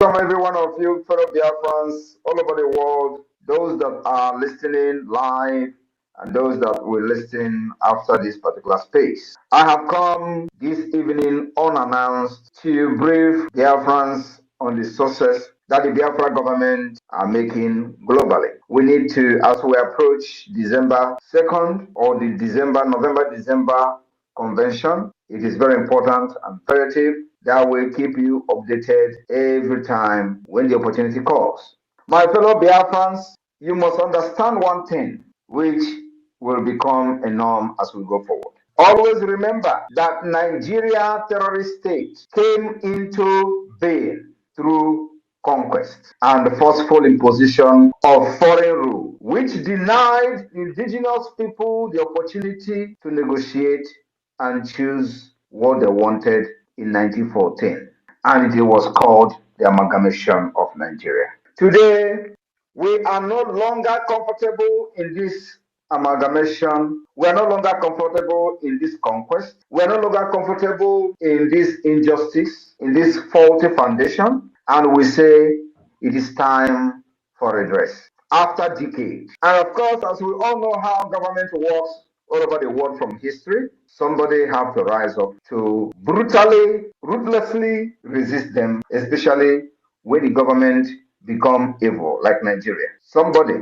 Welcome every one of you, fellow Biafrans all over the world, those that are listening live and those that will listen after this particular space. I have come this evening unannounced to brief Biafrans on the success that the Biafra government are making globally. We need to, as we approach December 2nd or the November-December convention, it is very important and imperative that will keep you updated every time when the opportunity calls. My fellow Biafrans, you must understand one thing which will become a norm as we go forward. Always remember that Nigeria terrorist state came into being through conquest and the forceful imposition of foreign rule, which denied indigenous people the opportunity to negotiate and choose what they wanted in 1914, and it was called the amalgamation of Nigeria. Today, we are no longer comfortable in this amalgamation. We are no longer comfortable in this conquest. We are no longer comfortable in this injustice, in this faulty foundation, and we say it is time for redress after decades. And of course, as we all know how government works all over the world from history, somebody have to rise up to brutally, ruthlessly resist them, especially when the government become evil, like Nigeria. Somebody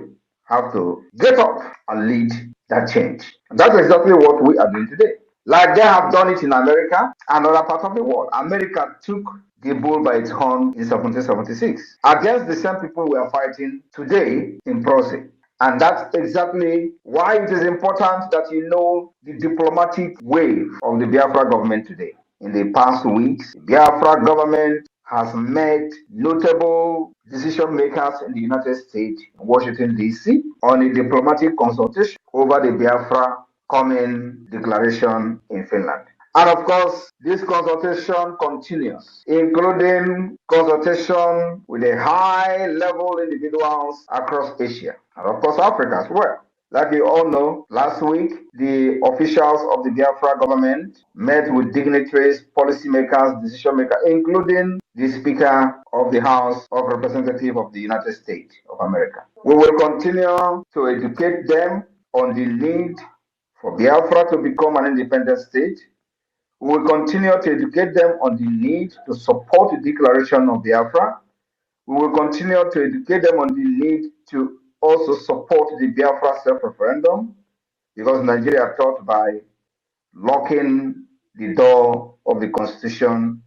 have to get up and lead that change. And that's exactly what we are doing today. Like they have done it in America and other parts of the world. America took the bull by its horn in 1776 against the same people we are fighting today in Proce. And that's exactly why it is important that you know the diplomatic wave of the Biafra government today. In the past weeks, the Biafra government has met notable decision makers in the United States, Washington, D.C., on a diplomatic consultation over the Biafra Common Declaration in Finland. And of course, this consultation continues, including consultation with a high level individuals across Asia and of course Africa as well. Like you all know, last week, the officials of the Biafra government met with dignitaries, policymakers, decision makers, including the Speaker of the House of Representatives of the United States of America. We will continue to educate them on the need for Biafra to become an independent state. We will continue to educate them on the need to support the declaration of Biafra. We will continue to educate them on the need to also support the Biafra self-referendum, because Nigeria thought by locking the door of the constitution,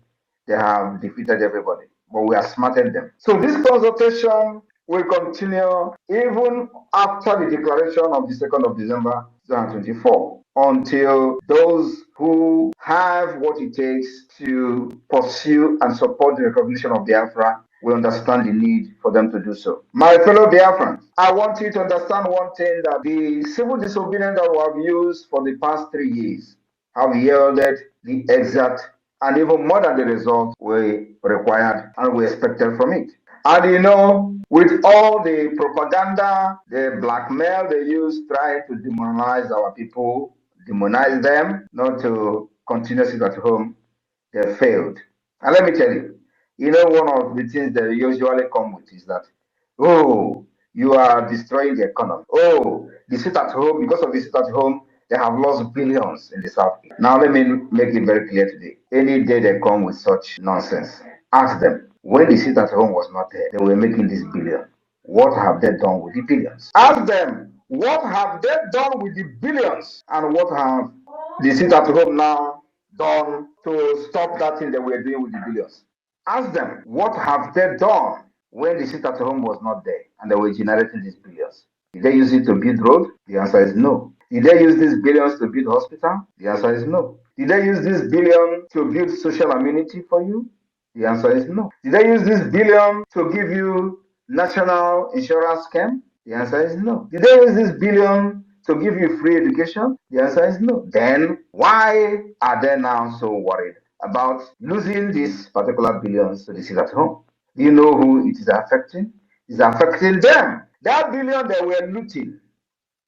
they have defeated everybody. But we have smarted them. So this consultation will continue even after the declaration of the 2nd of December 2024, until those who have what it takes to pursue and support the recognition of Biafra will understand the need for them to do so. My fellow Biafrans, I want you to understand one thing, that the civil disobedience that we have used for the past 3 years have yielded the exact and even more than the result we required and we expected from it. And you know, with all the propaganda, the blackmail they use trying to demonize our people, demonize them, not to continue to sit at home, they failed. And let me tell you, you know, one of the things they usually come with is that, oh, you are destroying the economy. Oh, the sit at home, because of the sit at home, they have lost billions in the South. Now, let me make it very clear today. Any day they come with such nonsense, ask them, when the sit at home was not there, they were making this billion. What have they done with the billions? Ask them, what have they done with the billions? And what have the sit at home now done to stop that thing they were doing with the billions? Ask them, what have they done when the sit at home was not there and they were generating these billions? Did they use it to build road? The answer is no. Did they use these billions to build hospital? The answer is no. Did they use this billion to build social amenity for you? The answer is no. Did they use this billion to give you national insurance scheme? The answer is no. Did they use this billion to give you free education? The answer is no. Then why are they now so worried about losing these particular billions to the sit at home? Do you know who it is affecting? It's affecting them. That billion they were looting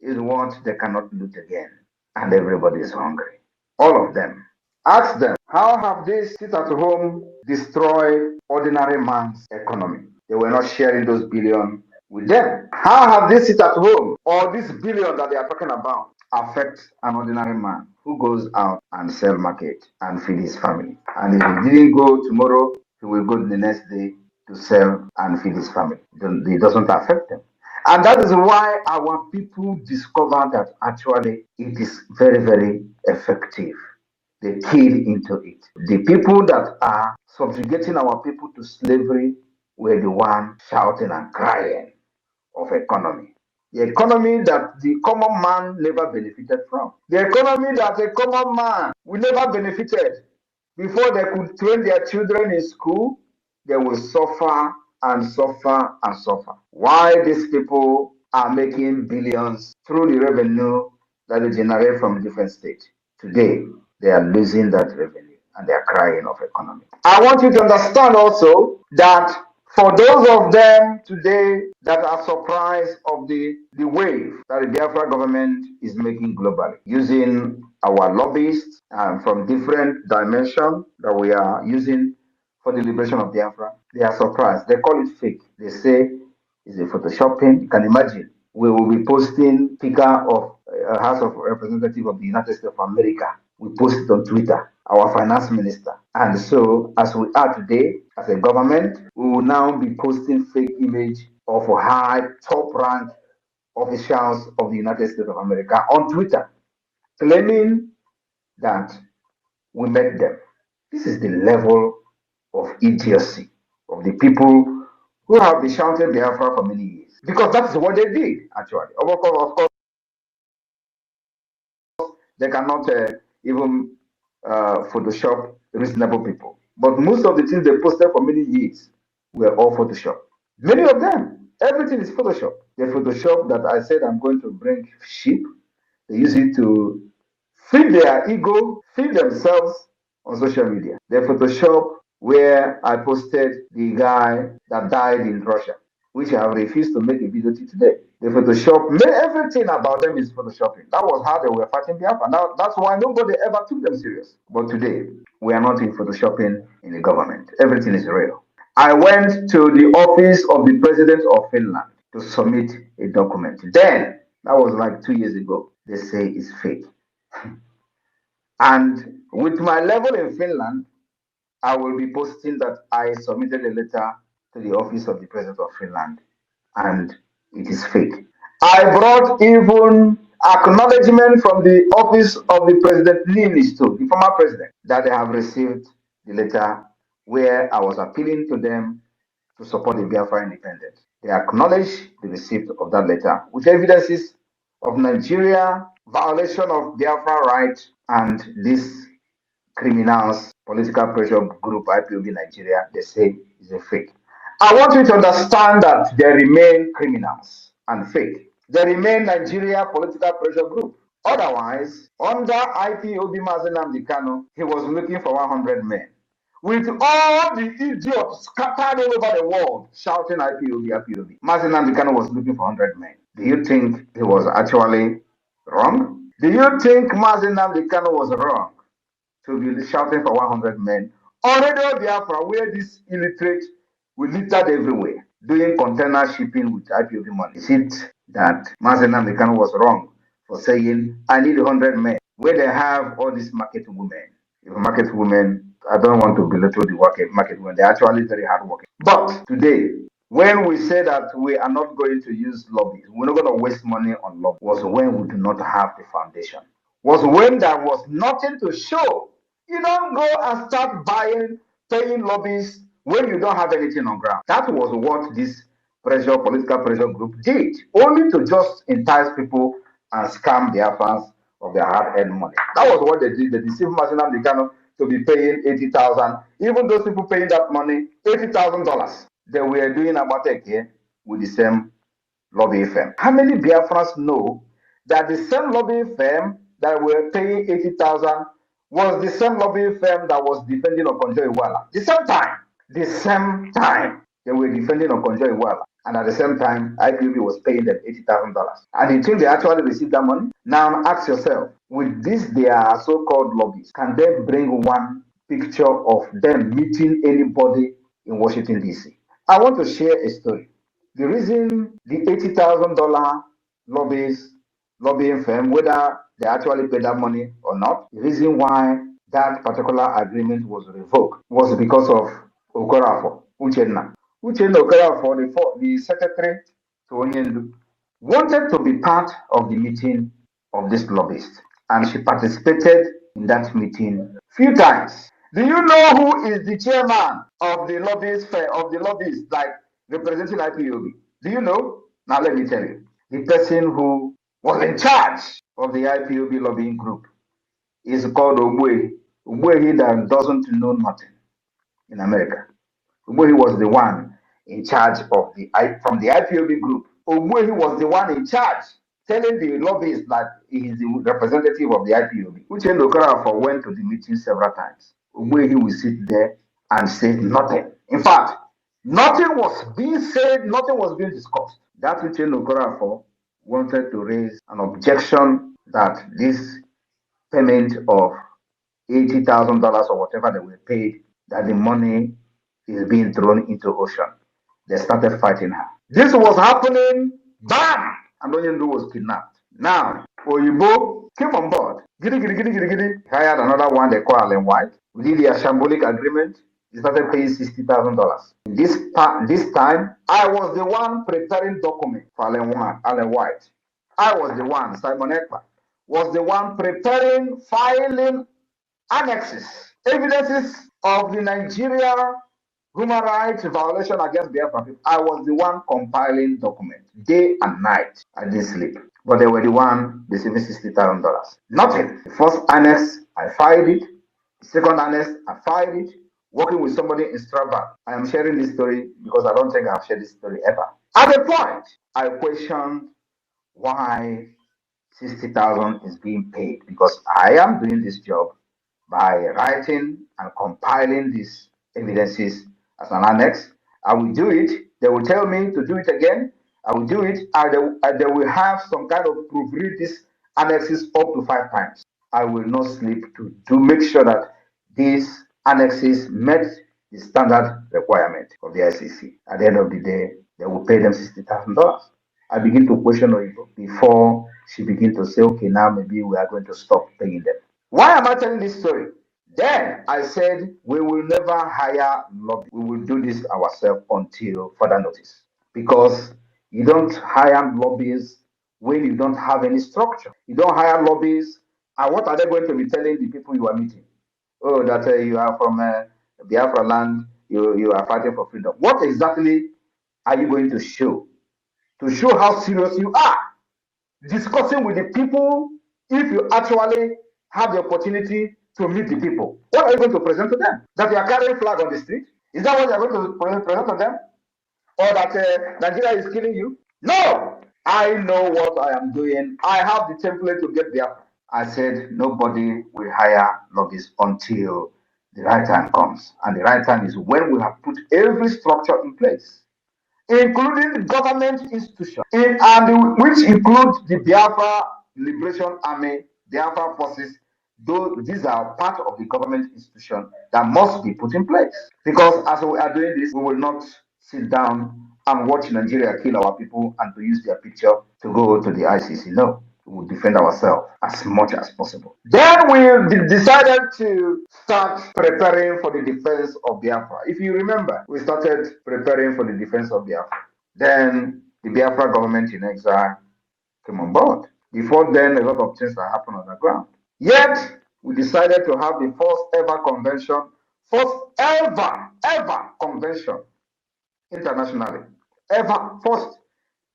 is what they cannot loot again. And everybody is hungry. All of them. Ask them, how have this sit at home destroyed ordinary man's economy? They were not sharing those billions with them. How have this sit at home or this billion that they are talking about affect an ordinary man who goes out and sell market and feed his family? And if he didn't go tomorrow, he will go the next day to sell and feed his family. It doesn't affect them. And that is why our people discover that actually it is very, very effective. They keyed into it. The people that are subjugating our people to slavery were the one shouting and crying of economy. The economy that the common man never benefited from. The economy that a common man will never benefited. Before they could train their children in school, they will suffer and suffer and suffer. Why these people are making billions through the revenue that they generate from different states. Today, they are losing that revenue and they are crying of economy. I want you to understand also that for those of them today that are surprised of the wave that the Biafra government is making globally, using our lobbyists from different dimensions that we are using for the liberation of Biafra, they are surprised. They call it fake. They say it's a photoshopping. You can imagine. We will be posting Speaker of House of Representatives of the United States of America. We post it on Twitter, our finance minister. And so, as we are today, as a government, we will now be posting fake image of high, top-rank officials of the United States of America on Twitter, claiming that we met them. This is the level of idiocy of the people who have been shouting Biafra for many years. Because that's what they did, actually. Of course, they cannot even Photoshop reasonable people. But most of the things they posted for many years were all Photoshop. Many of them, everything is Photoshop. The Photoshop that I said I'm going to bring sheep, they use it to feed their ego, feed themselves on social media. The Photoshop where I posted the guy that died in Russia, which I have refused to make a video to today. The Photoshop, everything about them is Photoshopping. That was how they were fighting Biafra. Now, that's why nobody ever took them serious. But today, we are not in Photoshopping in the government. Everything is real. I went to the office of the president of Finland to submit a document. Then, that was like 2 years ago, they say it's fake. And with my level in Finland, I will be posting that I submitted a letter to the office of the president of Finland and it is fake. I brought even acknowledgement from the office of the president Finnish too, the former president, that they have received the letter where I was appealing to them to support the Biafra independence. They acknowledge the receipt of that letter with evidences of Nigeria, violation of Biafra rights, and this criminals, political pressure group IPOB Nigeria, they say is a fake. I want you to understand that they remain criminals and fake. They remain Nigeria political pressure group. Otherwise, under IPOB Mazen Amdekano, he was looking for 100 men. With all the idiots scattered all over the world shouting IPOB, IPOB, Mazen Amdekano was looking for 100 men. Do you think he was actually wrong? Do you think Mazen Amdekano was wrong to be shouting for 100 men on Radio Biafra, where these illiterate will littered everywhere, doing container shipping with IPOB money? Is it that Mazen Amdekano was wrong for saying, I need 100 men, where they have all these market women? If market women, I don't want to belittle the market women, they're actually very hard working. But today, when we say that we are not going to use lobbies, we're not going to waste money on lobbies, was when we do not have the foundation, was when there was nothing to show. You don't go and start paying lobbies when you don't have anything on ground. That was what this political pressure group did, only to just entice people and scam their fans of their hard-earned money. That was what they did. They deceived Mazen Amdekano to be paying 80,000. Even those people paying that money, $80,000, they were doing Abatek here with the same lobby firm. How many Biafrans know that the same lobby firm that were paying 80,000 was the same lobby firm that was defending Okonjo Iweala? The same time they were defending Okonjo Iweala. And at the same time, IPOB was paying them $80,000. And you think they actually received that money? Now ask yourself, with this their so-called lobbies, can they bring one picture of them meeting anybody in Washington, D.C.? I want to share a story. The reason the $80,000 lobbying firm, whether they actually paid that money or not, the reason why that particular agreement was revoked was because of Okorafor, Uchenna. Uchenna Okorafor, the secretary to Onyendu, wanted to be part of the meeting of this lobbyist, and she participated in that meeting few times. Do you know who is the chairman of the lobbyists like representing IPOB? Do you know? Now let me tell you. The person who was in charge of the IPOB lobbying group is called Ogbuehi. Ogbuehi that doesn't know nothing in America. Ogbuehi was the one in charge of from the IPOB group. Ogbuehi was the one in charge telling the lobbyists that he is the representative of the IPOB. Uchenna Okorafor went to the meeting several times. Ogbuehi will sit there and say nothing. In fact, nothing was being said, nothing was being discussed. That Uchenna Okorafor wanted to raise an objection that this payment of $80,000 or whatever they were paid, that the money is being thrown into ocean. They started fighting her. This was happening, bam! And Onyendu was kidnapped. Now, Oyibo came on board. Giddy, hired another one they call Allen White. We did the shambolic agreement. He started paying $60,000. This time, I was the one preparing document for Allen White. I was the one, Simon Ekpa, was the one preparing, filing annexes, evidences of the Nigeria human rights violation against Biafra people. I was the one compiling documents day and night. I didn't sleep. But they were the one receiving $60,000. Nothing. The first annex, I filed it. The second annex, I filed it. Working with somebody in Strasbourg. I am sharing this story because I don't think I've shared this story ever. At the point, I questioned why 60,000 is being paid, because I am doing this job by writing and compiling these evidences as an annex. I will do it. They will tell me to do it again. I will do it. And they will have some kind of proofread these annexes up to 5 times. I will not sleep to make sure that these annexes met the standard requirement of the ICC. At the end of the day, they will pay them $60,000. I begin to question Oyibo before she begin to say, okay, now maybe we are going to stop paying them. Why am I telling this story? Then I said, we will never hire lobby. We will do this ourselves until further notice. Because you don't hire lobbyists when you don't have any structure. You don't hire lobbyists, and what are they going to be telling the people you are meeting? Oh, that you are from Biafra land, you are fighting for freedom. What exactly are you going to show? To show how serious you are. Discussing with the people, if you actually have the opportunity to meet the people. What are you going to present to them? That you are carrying flag on the street? Is that what you are going to present to them? Or that Nigeria is killing you? No! I know what I am doing. I have the template to get there. I said nobody will hire lobbyists until the right time comes. And the right time is when we have put every structure in place, including government institutions, and which includes the Biafra Liberation Army, Biafra forces. These are part of the government institution that must be put in place. Because as we are doing this, we will not sit down and watch Nigeria kill our people and to use their picture to go to the ICC. No, we will defend ourselves as much as possible. Then we decided to start preparing for the defense of Biafra. If you remember, we started preparing for the defense of Biafra. Then the Biafra government in exile came on board. Before then, a lot of things that happened on the ground. Yet, we decided to have the first ever convention, first ever convention internationally. First.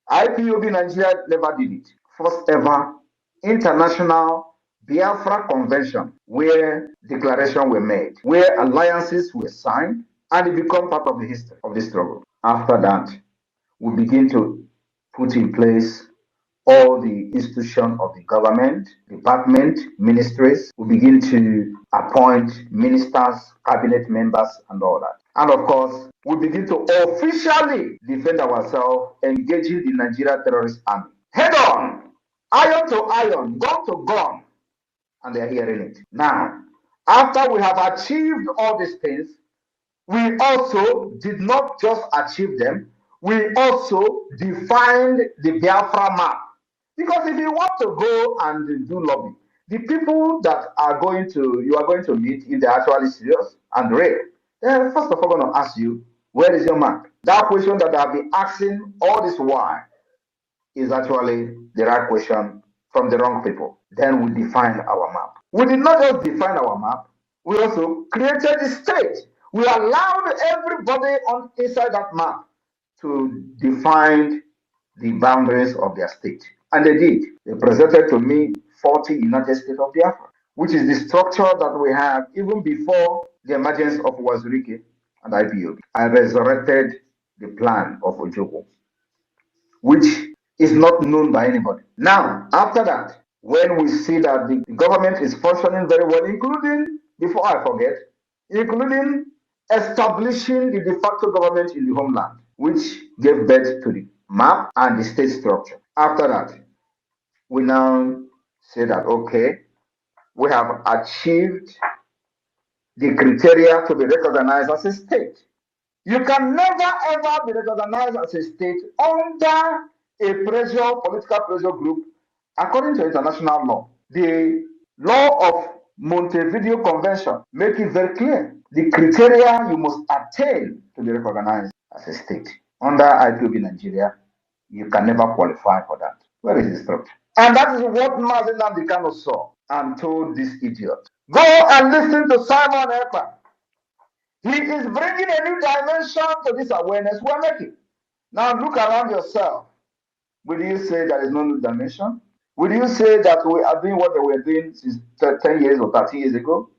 IPOB Nigeria never did it. First ever international Biafra convention where declarations were made, where alliances were signed, and it became part of the history of the struggle. After that, we begin to put in place all the institutions of the government, department, ministries. We begin to appoint ministers, cabinet members, and all that. And of course, we begin to officially defend ourselves, engaging the Nigerian terrorist army. Head on, iron to iron, gun to gun, and they're hearing it. Now, after we have achieved all these things, we also did not just achieve them, we also defined the Biafra map. Because if you want to go and do lobby, the people that you are going to meet, if they're actually serious and real, they're first of all going to ask you, where is your map? That question that I've been asking all this while is actually the right question from the wrong people. Then we define our map. We did not just define our map, we also created the state. We allowed everybody on inside that map to define the boundaries of their state. And they did. They presented to me 40 United States of Biafra, which is the structure that we have even before the emergence of Wazirike and IPOB. I resurrected the plan of Ojoko, which is not known by anybody. Now, after that, when we see that the government is functioning very well, including, before I forget, including establishing the de facto government in the homeland, which gave birth to the map and the state structure. After that, we now say that, okay, we have achieved the criteria to be recognized as a state. You can never ever be recognized as a state under a political pressure group, according to international law. The law of Montevideo Convention make it very clear. The criteria you must attain to be recognized as a state. Under IPOB Nigeria, you can never qualify for that. Where is the structure? And that is what Mazen Namdekano saw and told this idiot. Go and listen to Simon Ekpa. He is bringing a new dimension to this awareness we're making. Now look around yourself. Will you say there is no new dimension? Will you say that we are doing what they were doing since 10 years or 30 years ago?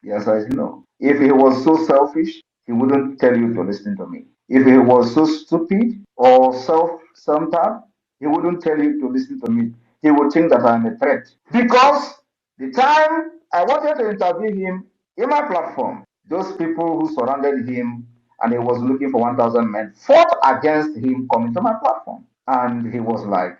The answer is no. If he was so selfish, he wouldn't tell you to listen to me. If he was so stupid or self-centered, he wouldn't tell you to listen to me. He would think that I'm a threat. Because the time I wanted to interview him in my platform, those people who surrounded him and he was looking for 1,000 men fought against him coming to my platform. And he was like,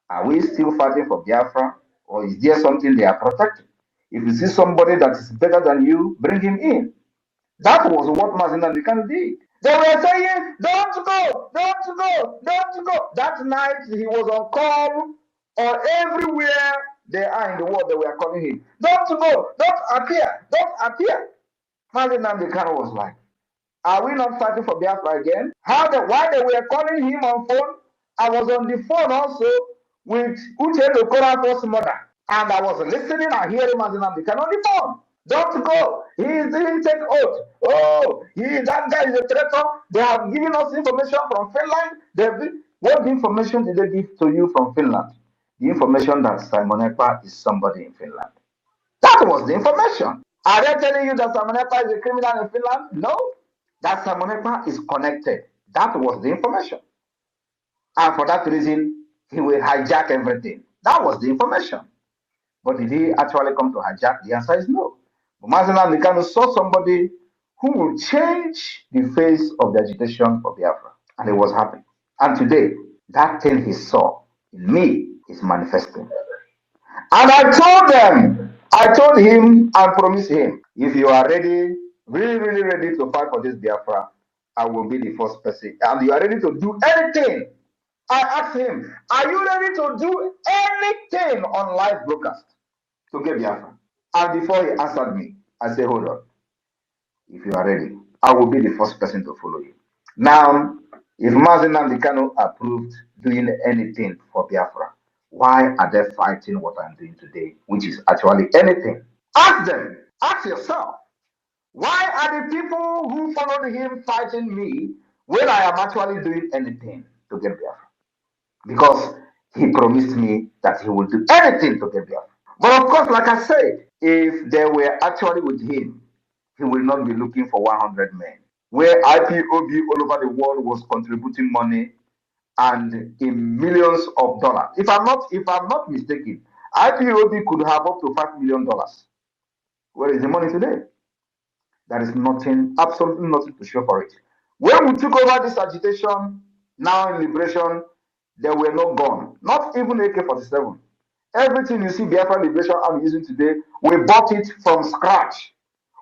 are we still fighting for Biafra, or is there something they are protecting? If you see somebody that is better than you, bring him in. That was what Mazen Namdekano did. They were saying, don't go, don't go, don't go. That night he was on call, or everywhere they are in the world, they were calling him, don't go, don't appear, don't appear. Mazen Namdekano was like, are we not fighting for Biafra again? Why they were calling him on phone? I was on the phone also with Uche Okorafor's mother. And I was listening and hearing Mazen Namdekano on the phone. Don't go. He didn't take oath. Oh, that guy is a traitor. They have given us information from Finland. What information did they give to you from Finland? The information that Simon Ekpa is somebody in Finland. That was the information. Are they telling you that Simon Ekpa is a criminal in Finland? No. That Simon Ekpa is connected. That was the information. And for that reason, he will hijack everything. That was the information. But did he actually come to hijack? The answer is no. But Mazen Namdekano saw somebody who will change the face of the agitation for Biafra. And he was happy. And today, that thing he saw in me is manifesting. And I told him and promised him, if you are ready, really, really ready to fight for this Biafra, I will be the first person. And you are ready to do anything. I asked him, are you ready to do anything on live broadcast to get Biafra? And before he answered me, I said, hold on. If you are ready, I will be the first person to follow you. Now, if Mazen Namdekano approved doing anything for Biafra, why are they fighting what I'm doing today, which is actually anything? Ask them. Ask yourself. Why are the people who followed him fighting me when I am actually doing anything to get Biafra? Because he promised me that he will do anything to get Biafra. But of course, like I said, if they were actually with him, he will not be looking for 100 men. Where IPOB all over the world was contributing money and in millions of dollars. If I'm not mistaken, IPOB could have up to $5 million. Where is the money today? There is nothing, absolutely nothing to show for it. When we took over this agitation, now in liberation, there were no gun, not even AK-47. Everything you see Biafra Liberation Army using today, we bought it from scratch.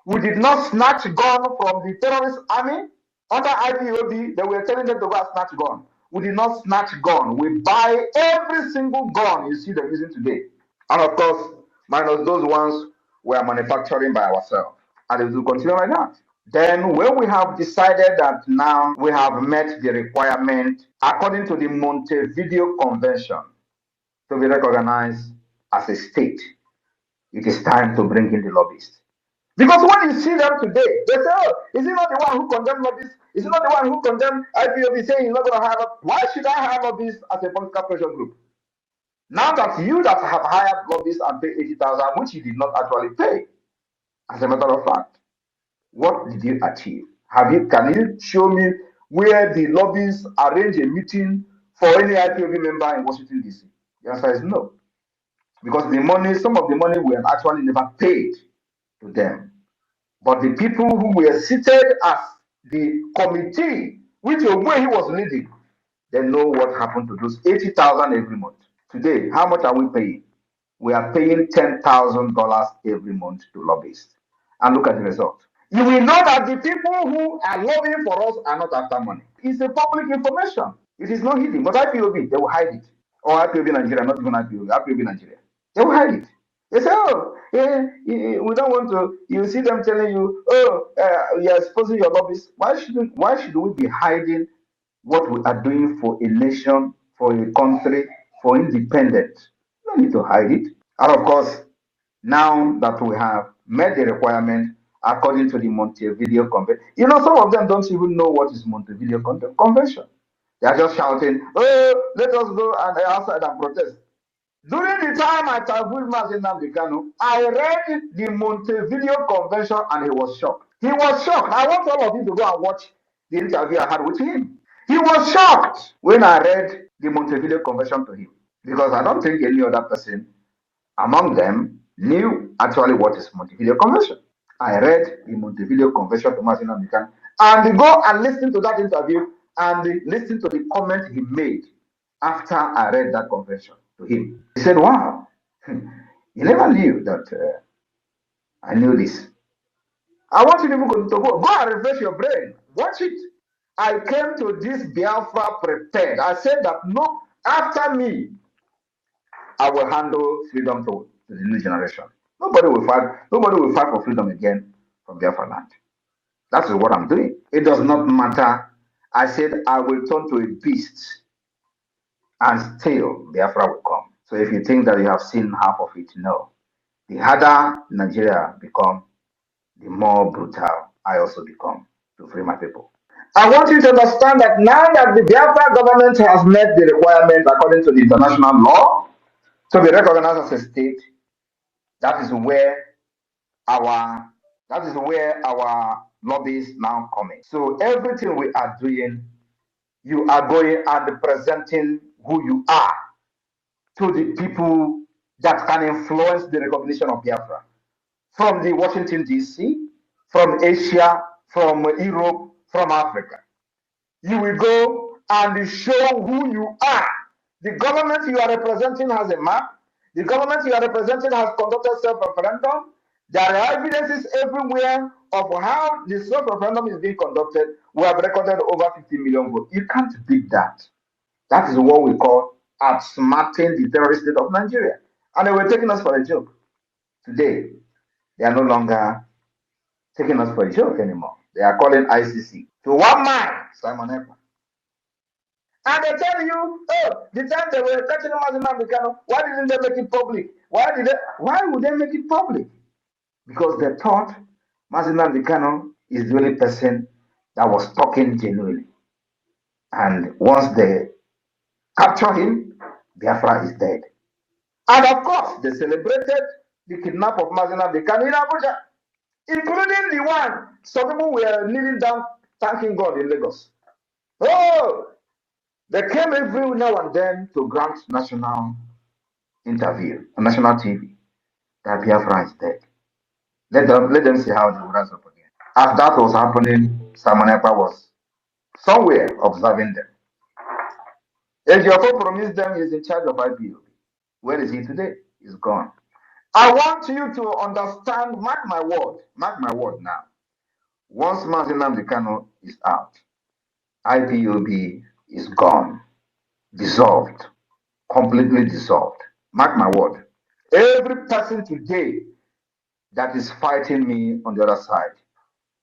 We did not snatch gun from the terrorist army. Under IPOB, they were telling them to go and snatch gun. We did not snatch gun. We buy every single gun you see them using today. And of course, minus those ones we are manufacturing by ourselves. And it will continue like that. Then when we have decided that now we have met the requirement according to the Montevideo Convention to be recognized as a state, it is time to bring in the lobbyists. Because when you see them today, they say, oh, is he not the one who condemned lobbyists? Is he not the one who condemned IPOB saying he's not going to hire lobbyists? Why should I hire lobbyists as a political pressure group? Now that you that have hired lobbyists and paid 80,000, which you did not actually pay, as a matter of fact, what did you achieve? Can you show me where the lobbyists arrange a meeting for any IPOB member in Washington, D.C.? The answer is no. Because the money, some of the money were actually never paid to them. But the people who were seated as the committee, which way he was leading, they know what happened to those 80,000 every month. Today, how much are we paying? We are paying $10,000 every month to lobbyists. And look at the result. You will know that the people who are lobbying for us are not after money. It's a public information. It is not hidden. But IPOB, they will hide it. Or IPOB Nigeria, not even IPOB, IPOB Nigeria. They will hide it. They say, oh, we don't want to. You see them telling you, oh, you are exposing your lobbyists. Why should we be hiding what we are doing for a nation, for a country, for independence? You don't need to hide it. And of course, now that we have met the requirement according to the Montevideo Convention, some of them don't even know what is Montevideo Convention. They are just shouting, oh, let us go and outside and protest. During the time I traveled Nnamdi Kanu, I read the Montevideo Convention and he was shocked. He was shocked. I want all of you to go and watch the interview I had with him. He was shocked when I read the Montevideo Convention to him, because I don't think any other person among them knew actually what is Montevideo Convention. I read the Montevideo Convention to Nnamdi Kanu, and go and listen to that interview and listen to the comment he made after I read that convention to him. He said, wow, you never knew that I knew this. I want you people to go and refresh your brain. Watch it. I came to this Biafra prepared. I said that no, after me, I will handle freedom to the new generation. Nobody will fight for freedom again from Biafra land. That is what I'm doing. It does not matter. I said I will turn to a beast and still Biafra will come. So if you think that you have seen half of it, no. The harder Nigeria become, the more brutal I also become to free my people. I want you to understand that now that the Biafra government has met the requirement according to the international law to be recognized as a state, that is where our lobbies now come in. So everything we are doing, you are going and presenting who you are to the people that can influence the recognition of Biafra. From the Washington, D.C., from Asia, from Europe, from Africa. You will go and show who you are. The government you are representing has a map. The government you are representing has conducted self-referendum. There are evidences everywhere of how the self-referendum is being conducted. We have recorded over 50 million votes. You can't beat that. That is what we call outsmarting the terrorist state of Nigeria. And they were taking us for a joke. Today, they are no longer taking us for a joke anymore. They are calling ICC to one man, Simon Ekpa. And they tell you, oh, the time they were catching him as a Nnamdi, why didn't they make it public? Why would they make it public? Because they thought Nnamdi Kanu is the only person that was talking genuinely. And once they capture him, Biafra is dead. And of course, they celebrated the kidnap of Nnamdi Kanu in Abuja, including the one some people were kneeling down thanking God in Lagos. Oh, They came every now and then to grant national interview on national TV that Biafra is dead. Let them see how they will rise up again. As that was happening, Simon Ekpa was somewhere observing them. Ejiofor promised them he's in charge of IPOB. Where is he today? He's gone. I want you to understand, mark my word now. Once Mazi Nnamdi Kanu is out, IPOB is gone, dissolved, completely dissolved. Mark my word. Every person today that is fighting me on the other side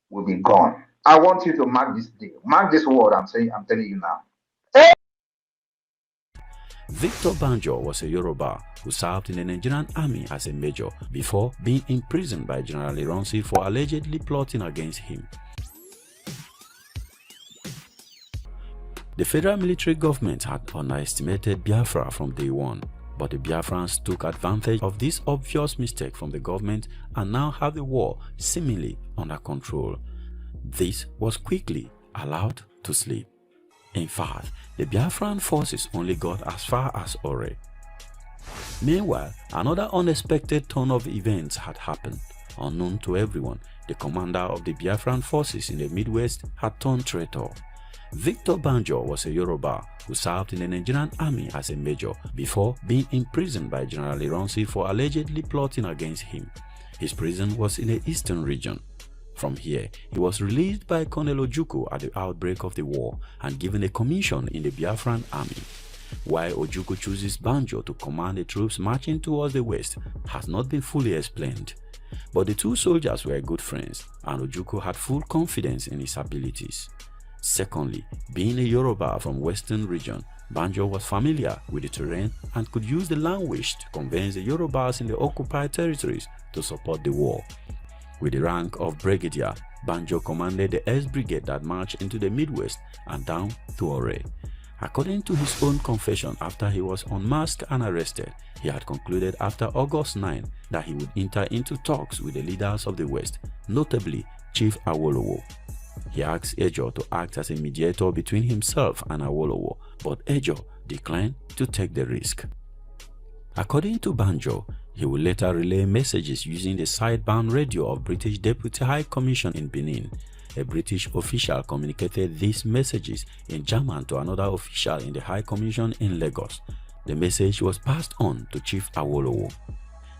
will be gone. I want you to mark this day. Mark this word I'm telling you now. Victor Banjo was a Yoruba who served in the Nigerian army as a major before being imprisoned by General Ironsi for allegedly plotting against him. The federal military government had underestimated Biafra from day one, but the Biafrans took advantage of this obvious mistake from the government and now have the war seemingly under control. This was quickly allowed to slip. In fact, the Biafran forces only got as far as Ore. Meanwhile, another unexpected turn of events had happened. Unknown to everyone, the commander of the Biafran forces in the Midwest had turned traitor. Victor Banjo was a Yoruba who served in the Nigerian army as a major before being imprisoned by General Ironsi for allegedly plotting against him. His prison was in the eastern region. From here, he was released by Colonel Ojukwu at the outbreak of the war and given a commission in the Biafran army. Why Ojukwu chooses Banjo to command the troops marching towards the west has not been fully explained. But the two soldiers were good friends and Ojukwu had full confidence in his abilities. Secondly, being a Yoruba from western region, Banjo was familiar with the terrain and could use the language to convince the Yorubas in the occupied territories to support the war. With the rank of brigadier, Banjo commanded the S Brigade that marched into the Midwest and down to Ore. According to his own confession after he was unmasked and arrested, he had concluded after August 9 that he would enter into talks with the leaders of the West, notably Chief Awolowo. He asked Ejo to act as a mediator between himself and Awolowo, but Ejo declined to take the risk. According to Banjo, he would later relay messages using the sideband radio of British Deputy High Commission in Benin. A British official communicated these messages in German to another official in the High Commission in Lagos. The message was passed on to Chief Awolowo.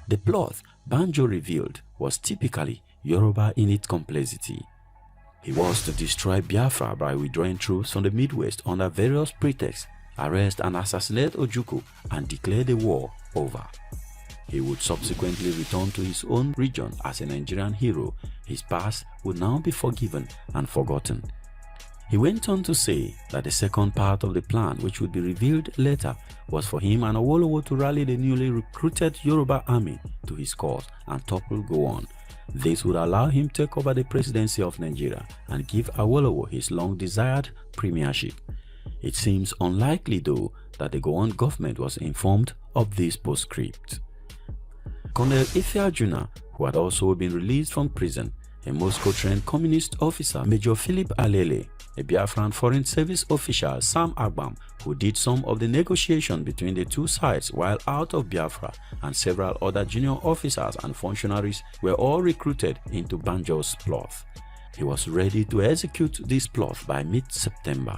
The plot Banjo revealed was typically Yoruba in its complexity. He was to destroy Biafra by withdrawing troops from the Midwest under various pretexts, arrest and assassinate Ojukwu, and declare the war over. He would subsequently return to his own region as a Nigerian hero. His past would now be forgiven and forgotten. He went on to say that the second part of the plan, which would be revealed later, was for him and Awolowo to rally the newly recruited Yoruba army to his cause and topple Gowon. This would allow him to take over the presidency of Nigeria and give Awolowo his long-desired premiership. It seems unlikely, though, that the Gowon government was informed of this postscript. Colonel Ifeanyi Juna, who had also been released from prison, a Moscow-trained communist officer, Major Philip Alele, a Biafran Foreign Service official, Sam Agbam, who did some of the negotiation between the two sides while out of Biafra, and several other junior officers and functionaries were all recruited into Banjo's plot. He was ready to execute this plot by mid-September.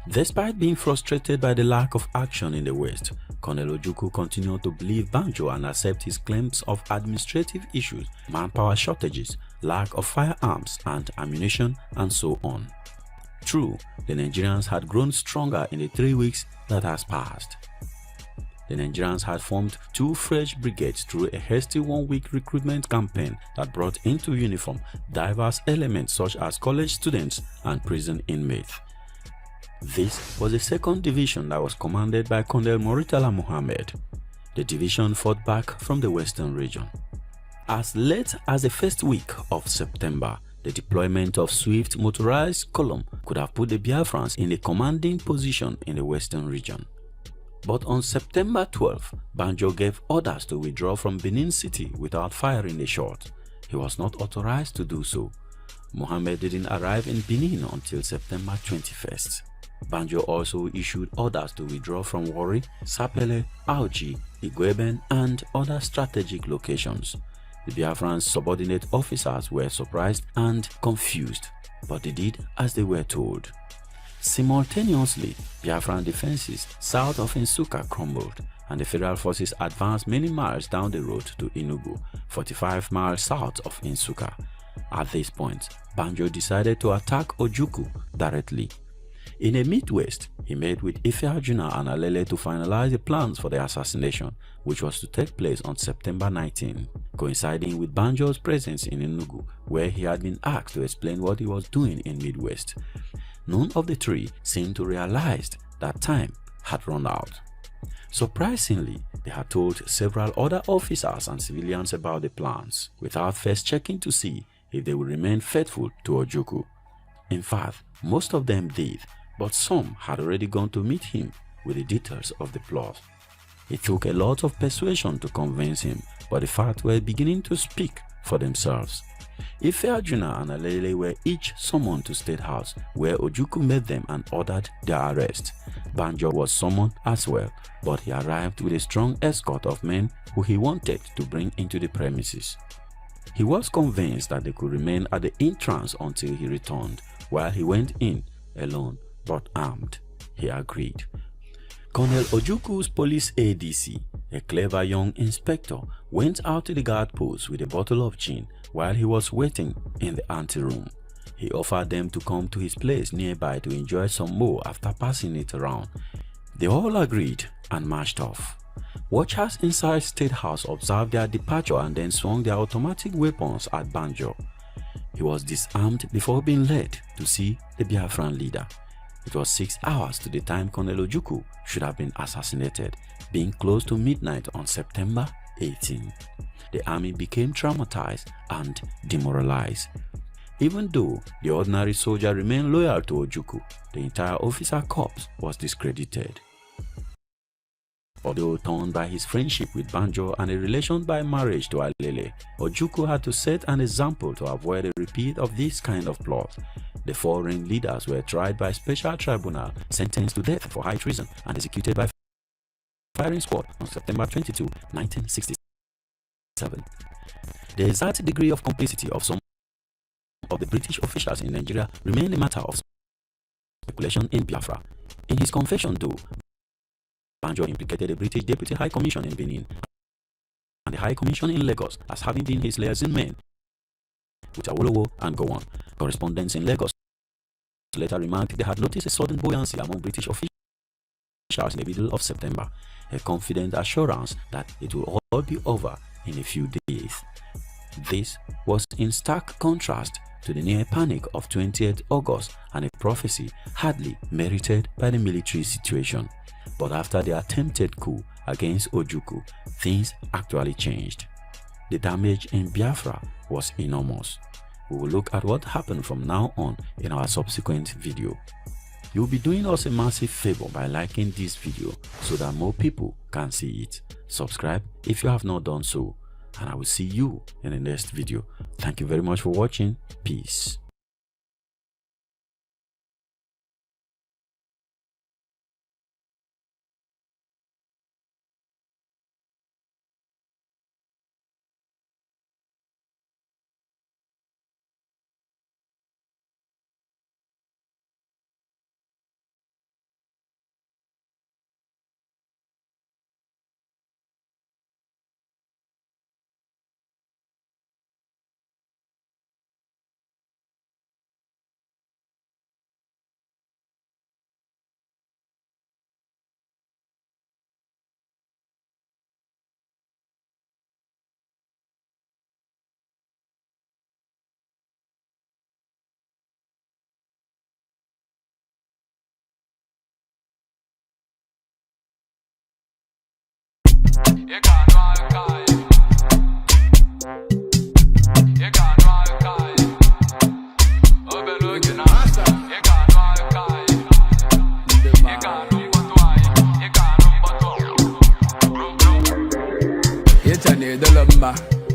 Despite being frustrated by the lack of action in the West, Colonel Ojukwu continued to believe Banjo and accept his claims of administrative issues, manpower shortages, lack of firearms and ammunition, and so on. True, the Nigerians had grown stronger in the 3 weeks that has passed. The Nigerians had formed 2 fresh brigades through a hasty 1-week recruitment campaign that brought into uniform diverse elements such as college students and prison inmates. This was the 2nd Division that was commanded by Colonel Moritala Mohammed. The division fought back from the western region. As late as the first week of September, the deployment of swift motorized column could have put the Biafrans in a commanding position in the western region. But on September 12, Banjo gave orders to withdraw from Benin City without firing a shot. He was not authorized to do so. Mohammed didn't arrive in Benin until September 21st. Banjo also issued orders to withdraw from Warri, Sapele, Auchi, Igweben, and other strategic locations. The Biafran subordinate officers were surprised and confused, but they did as they were told. Simultaneously, Biafran defenses south of Nsukka crumbled, and the federal forces advanced many miles down the road to Enugu, 45 miles south of Nsukka. At this point, Banjo decided to attack Ojukwu directly. In a Midwest, he met with Ifeajuna and Alele to finalize the plans for the assassination, which was to take place on September 19, coinciding with Banjo's presence in Enugu, where he had been asked to explain what he was doing in Midwest. None of the three seemed to realize that time had run out. Surprisingly, they had told several other officers and civilians about the plans, without first checking to see if they would remain faithful to Ojukwu. In fact, most of them did, but some had already gone to meet him with the details of the plot. It took a lot of persuasion to convince him, but the facts were beginning to speak for themselves. Ifeajuna and Alele were each summoned to State House, where Ojukwu met them and ordered their arrest. Banjo was summoned as well, but he arrived with a strong escort of men who he wanted to bring into the premises. He was convinced that they could remain at the entrance until he returned, while he went in alone but armed. He agreed. Colonel Ojukwu's police ADC, a clever young inspector, went out to the guard post with a bottle of gin while he was waiting in the anteroom. He offered them to come to his place nearby to enjoy some more after passing it around. They all agreed and marched off. Watchers inside State House observed their departure and then swung their automatic weapons at Banjo. He was disarmed before being led to see the Biafran leader. It was 6 hours to the time Colonel Ojukwu should have been assassinated, being close to midnight on September 18. The army became traumatized and demoralized. Even though the ordinary soldier remained loyal to Ojukwu, the entire officer corps was discredited. Although torn by his friendship with Banjo and a relation by marriage to Alele, Ojukwu had to set an example to avoid a repeat of this kind of plot. The four ring leaders were tried by special tribunal, sentenced to death for high treason, and executed by firing squad on September 22, 1967. The exact degree of complicity of some of the British officials in Nigeria remained a matter of speculation in Biafra. In his confession, though, Banjo implicated the British Deputy High Commission in Benin and the High Commission in Lagos as having been his liaison men with Awolowo and Gowon. Correspondents in Lagos later remarked they had noticed a sudden buoyancy among British officials in the middle of September, a confident assurance that it will all be over in a few days. This was in stark contrast to the near panic of 20th August and a prophecy hardly merited by the military situation. But after the attempted coup against Ojukwu, things actually changed. The damage in Biafra was enormous. We will look at what happened from now on in our subsequent video. You'll be doing us a massive favor by liking this video so that more people can see it. Subscribe if you have not done so, and I will see you in the next video. Thank you very much for watching. Peace.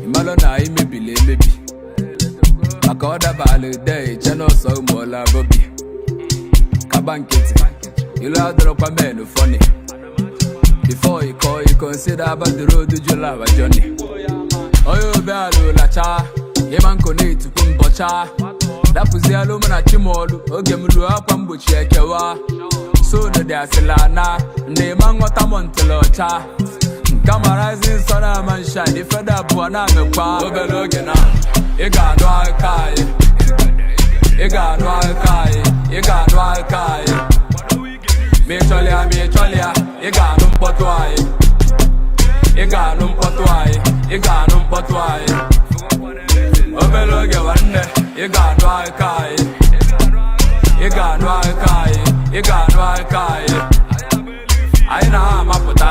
Imalo na imebile emebi maka ọ dabala ide cheno so ụmụọla bobi kaba nkịtị You love the rock man funny. Before you call, you consider about the road to your love journey. Oh, you better la cha. You man connect to Kumbacha. That was the alumina chimolu. Okay, you up and butch yakewa. So the Dasilana, name man what I'm on to locha. Come rising sun and shine. If I da buana me pa, overlooking now. You got no alkai. You got no alkai. You got no alkai. Me cholia, you got no potwai. You got no potwai. You got no potwai. Overlooking one day. You got no alkai. You got no alkai. You got no alkai. I know my puta.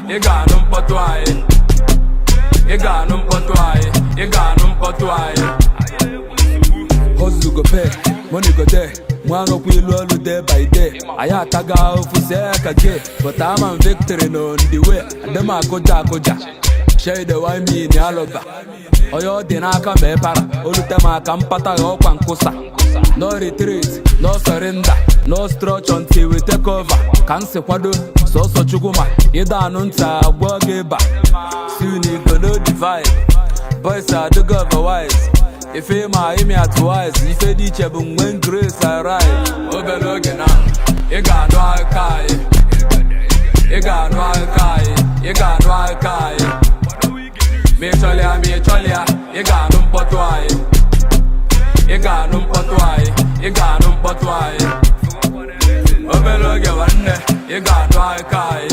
You got no potwai. You got no potwai. You got no potwai. Hustle go pay, money go there. Mwano kwilu day by day. Aya taga ofuseka ge, but I'm on victory on the way. Adema koja. Share the wine me ni aloba. Oyo dinaka me para. Olutema kampata yo kwankusa. No retreat, no surrender, no stretch until we take over. Kanse kwado, so chuguma. Ida nunta wageba. Soon you gonna divide. Boys are the otherwise. If you my me at twice, if you ditch a boom when grace arrive. Overlooking now, you got no alkai. You got no alkai. You got no alkai. Me cholia, you got no potwai. You got no potwai. You got no potwai. Overlooking one day, you got no alkai.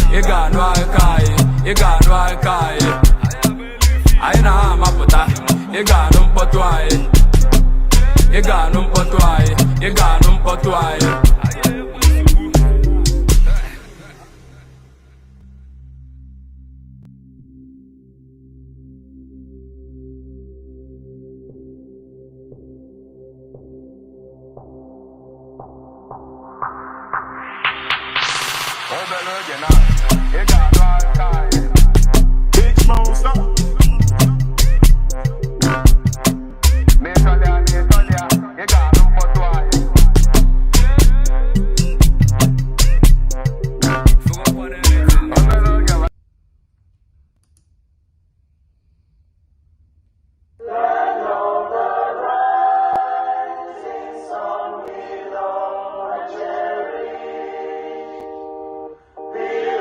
You got no alkai. You got no alkai. I know my puta. You got no potwai. You got no potwai. You got no potwai. Big monster. BRGIE.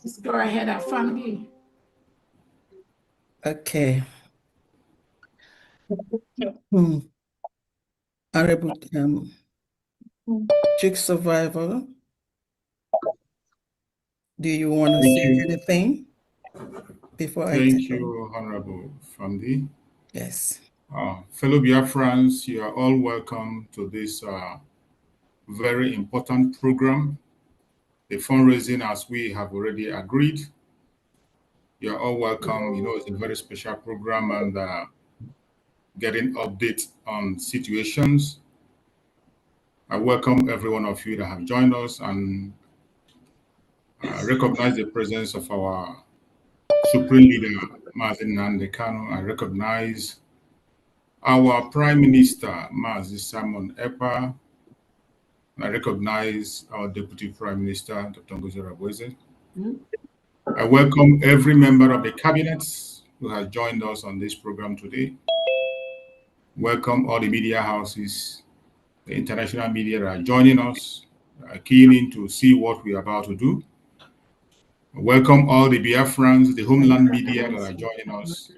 Let's go ahead and Fundraising. Okay. Honorable Chick Survivor, do you want to say anything before I Thank take you, Honorable Famdi. Yes. Fellow Biafrans, you are all welcome to this very important program, the fundraising, as we have already agreed. You are all welcome. You know, it's a very special program, and getting updates on situations. I welcome every one of you that have joined us, and recognize the presence of our Supreme Leader, Mazi Nnamdi Kanu. I recognize our Prime Minister, Mazi Simon Ekpa. I recognize our Deputy Prime Minister, Dr. Ngozi Okonjo-Iweala. I welcome every member of the cabinet who has joined us on this program today. Welcome all the media houses, the international media that are joining us, keen in to see what we are about to do. Welcome all the Biafrans, the homeland media that are joining us.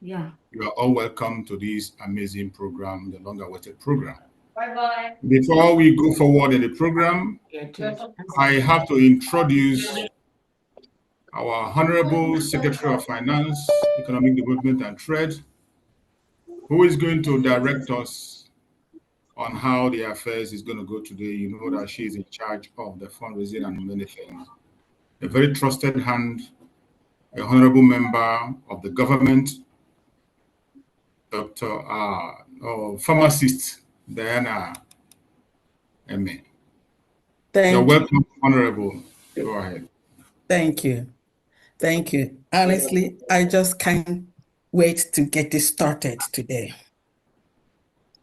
Yeah. You are all welcome to this amazing program, the long-awaited program. Bye-bye. Before we go forward in the program, I have to introduce our Honorable Secretary of Finance, Economic Development and Trade, who is going to direct us on how the affairs is going to go today. You know that she is in charge of the fundraising and many things. A very trusted hand, a honorable member of the government, Dr. Pharmacist Diana M.A. You're welcome, Honorable. Go ahead. Thank you. Thank you. Honestly, I just can't wait to get this started today.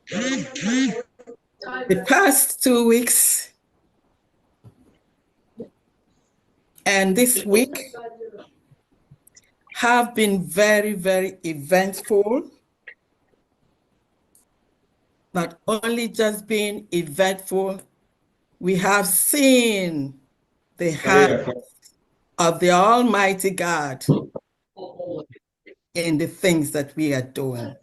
The past 2 weeks and this week have been very, very eventful. Not only just being eventful, we have seen the hand of the Almighty God in the things that we are doing.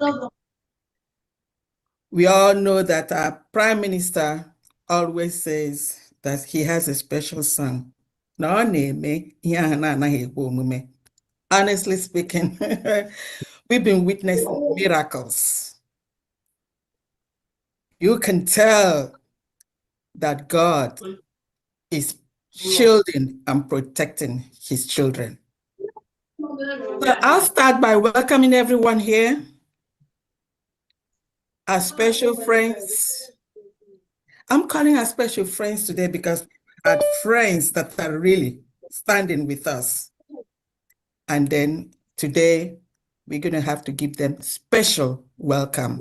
We all know that our Prime Minister always says that he has a special son. Honestly speaking, we've been witnessing miracles. You can tell that God is shielding and protecting his children. So I'll start by welcoming everyone here, our special friends. I'm calling our special friends today because we had friends that are really standing with us. And then today, we're going to have to give them special welcome.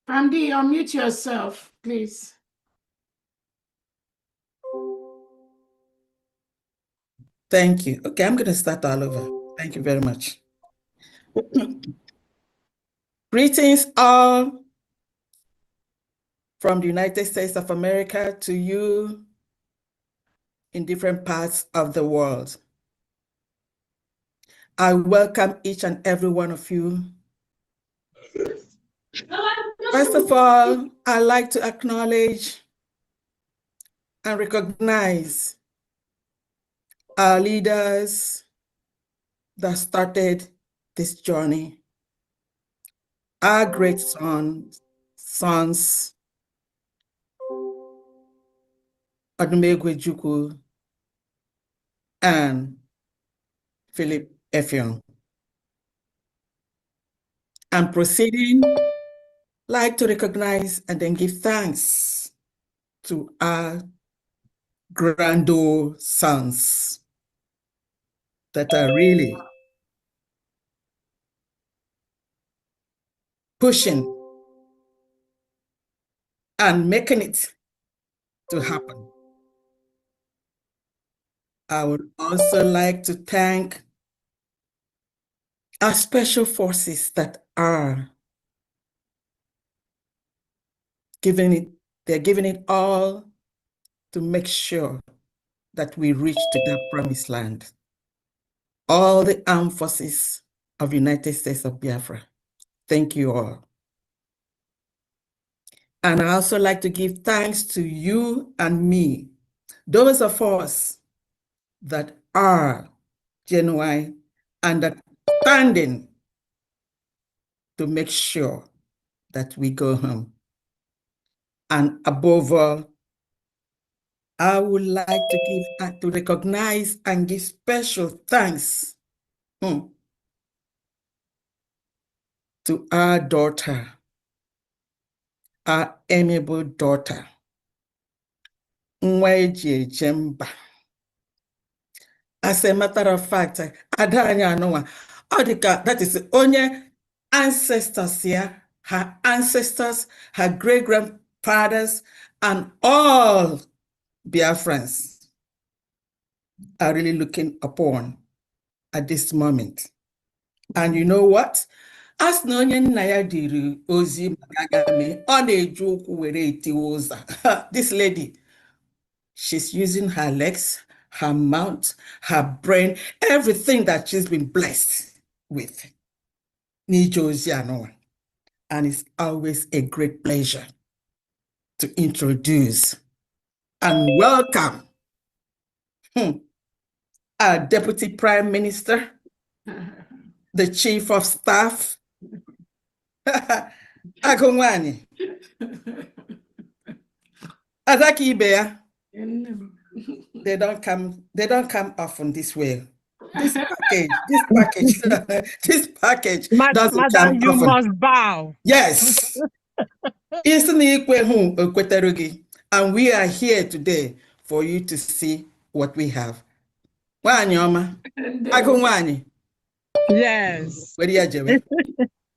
Andy, unmute yourself, please. Thank you. Okay, I'm going to start all over. Thank you very much. Greetings all from the United States of America to you in different parts of the world. I welcome each and every one of you. First of all, I'd like to acknowledge and recognize our leaders that started this journey. Our great sons, Adumegwe Juku and Philip Effiong. I'm proceeding, like to recognize and then give thanks to our grandsons that are really pushing and making it to happen. I would also like to thank our special forces that are they're giving it all to make sure that we reach to that promised land. All the armed forces of the United States of Biafra, thank you all. And I also like to give thanks to you and me, those of us that are genuine and that standing to make sure that we go home. And above all, I would like to recognize and give special thanks to our daughter, our amiable daughter, N9jeria. As a matter of fact, that is only ancestors here, her ancestors, her great-grandfathers, and all Biafrans are really looking upon at this moment. And you know what? As no N9jeria ozi magagame on a joke where it was this lady, she's using her legs, her mouth, her brain, everything that she's been blessed with. N9jeria. And it's always a great pleasure to introduce and welcome our Deputy Prime Minister, the Chief of Staff, Agongwani. Azaki Ibea. They don't come often this way. This package doesn't Madam, come you often. must bow. Yes. And we are here today for you to see what we have. Wanyoma. Agongwani. Yes. Where are you?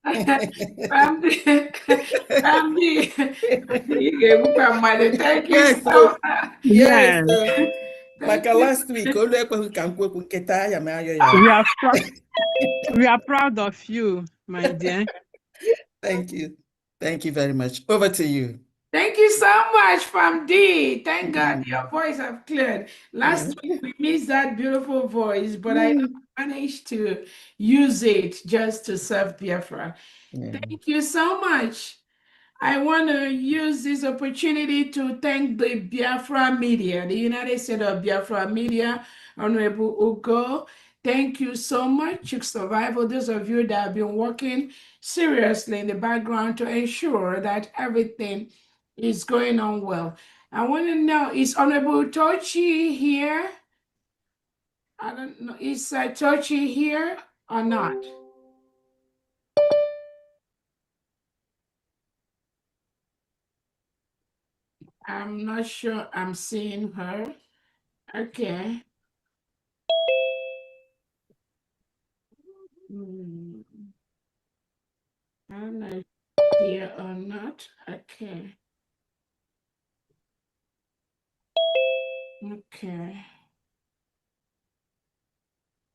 Thank you so much. Yes. Thank Like last week, we are proud of you, my dear. Thank you. Thank you very much. Over to you. Thank you so much, Fam D. Thank God your voice have cleared. Last week we missed that beautiful voice, but I managed to use it just to serve Biafra. Thank you so much. I want to use this opportunity to thank the Biafra media, the United States of Biafra media, Honorable Ugo. Thank you so much, Chick Survival, those of you that have been working seriously in the background to ensure that everything is going on well. I want to know, is Honorable Tochi here? I don't know, is Tochi here or not? I'm not sure I'm seeing her. Okay. I don't know if she's here or not. Okay. Okay.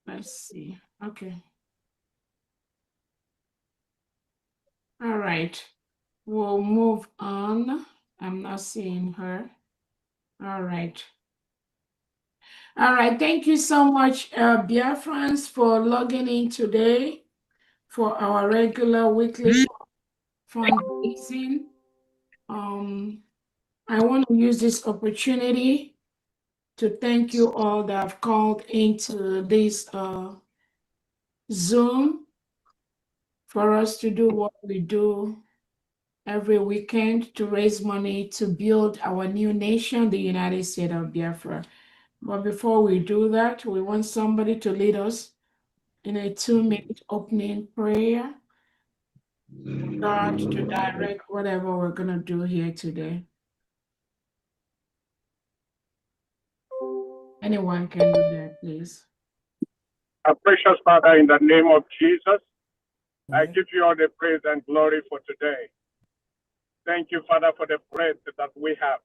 Let's see. Okay. All right. We'll move on. I'm not seeing her. All right. All right. Thank you so much, Biafrans, for logging in today for our regular weekly fundraising. I want to use this opportunity to thank you all that have called into this Zoom for us to do what we do every weekend to raise money to build our new nation, the United States of Biafra. But before we do that, we want somebody to lead us in a 2-minute opening prayer for God to direct whatever we're going to do here today. Anyone can do that, please. Our precious Father, in the name of Jesus, I give you all the praise and glory for today. Thank you, Father, for the breath that we have.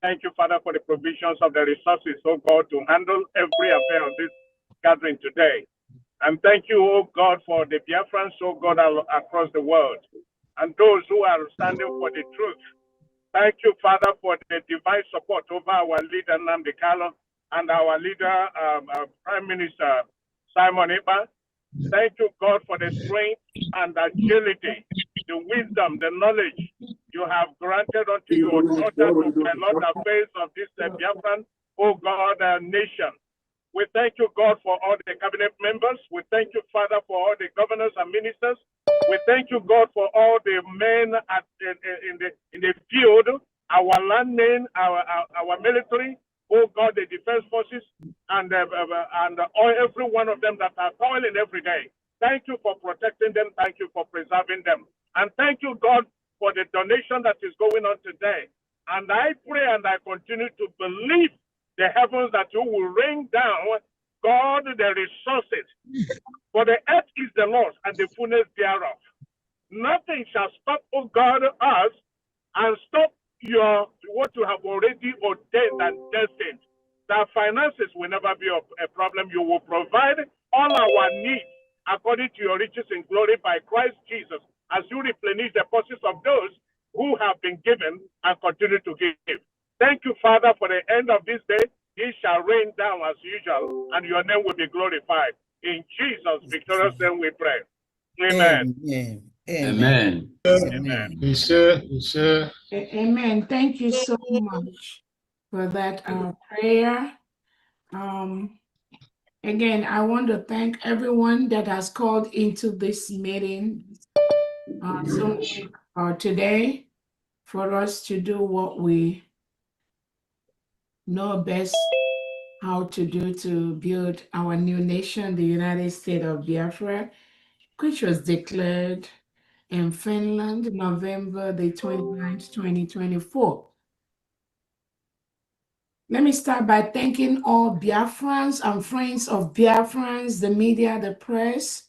Thank you, Father, for the provisions of the resources, oh God, to handle every affair of this gathering today. And thank you, oh God, for the Biafrans, oh God, across the world, and those who are standing for the truth. Thank you, Father, for the divine support over our leader, Nnamdi Kanu, and our leader, Prime Minister Simon Ekpa. Thank you, God, for the strength and agility, the wisdom, the knowledge you have granted unto your daughter to pilot the affairs of this Biafran, oh God, nation. We thank you, God, for all the cabinet members. We thank you, Father, for all the governors and ministers. We thank you, God, for all the men in the field, our landmen, our military, oh God, the defense forces, and all, every one of them that are toiling every day. Thank you for protecting them. Thank you for preserving them. And thank you, God, for the donation that is going on today. And I pray and I continue to believe the heavens that you will rain down, God, the resources. For the earth is the Lord's and the fullness thereof. Nothing shall stop, oh God, us and stop what you have already ordained and destined. That finances will never be a problem. You will provide all our needs according to your riches in glory by Christ Jesus, as you replenish the purses of those who have been given and continue to give. Thank you, Father, for the end of this day. It shall rain down as usual, and your name will be glorified. In Jesus' victorious name we pray. Amen. Amen. Amen. Amen. Amen. Thank you so much for that prayer. Again, I want to thank everyone that has called into this meeting today for us to do what we know best how to do to build our new nation, the United States of Biafra, which was declared in Finland, November the 29th, 2024. Let me start by thanking all Biafrans and friends of Biafrans, the media, the press,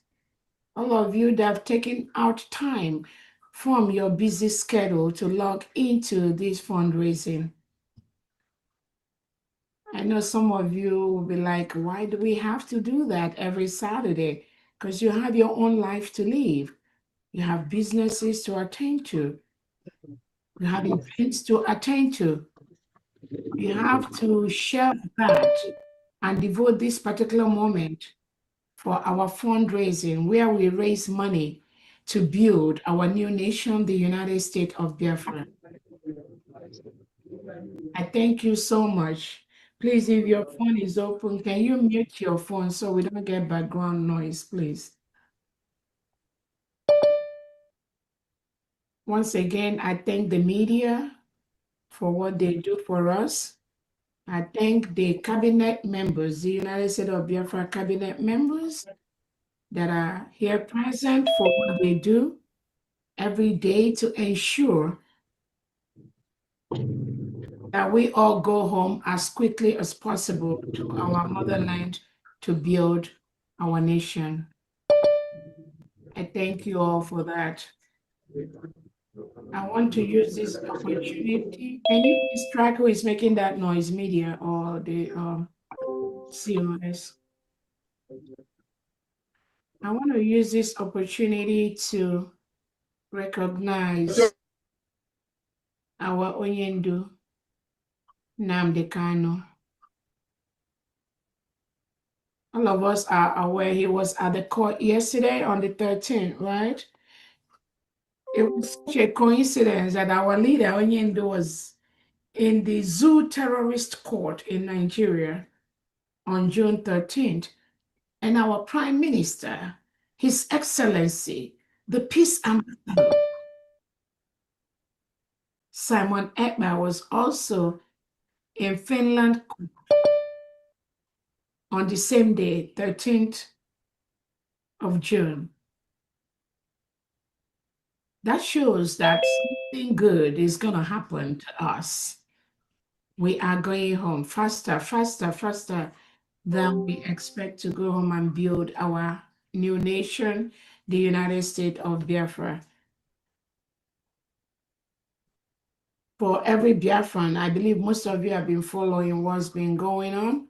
all of you that have taken out time from your busy schedule to log into this fundraising. I know some of you will be like, why do we have to do that every Saturday? Because you have your own life to live. You have businesses to attend to. You have events to attend to. You have to share that and devote this particular moment for our fundraising, where we raise money to build our new nation, the United States of Biafra. I thank you so much. Please, if your phone is open, can you mute your phone so we don't get background noise, please? Once again, I thank the media for what they do for us. I thank the cabinet members, the United States of Biafra cabinet members that are here present for what they do every day to ensure that we all go home as quickly as possible to our motherland to build our nation. I thank you all for that. I want to use this opportunity. Can you please track who is making that noise, media or the COS? I want to use this opportunity to recognize our Onyendu, Nnamdi Kanu. All of us are aware he was at the court yesterday on the 13th, right? It was such a coincidence that our leader, Onyendu, was in the zoo terrorist court in Nigeria on June 13th. And our Prime Minister, His Excellency, the Peace Ambassador, Simon Ekpa, was also in Finland on the same day, 13th of June. That shows that something good is going to happen to us. We are going home faster than we expect to go home and build our new nation, the United States of Biafra. For every Biafran, I believe most of you have been following what's been going on.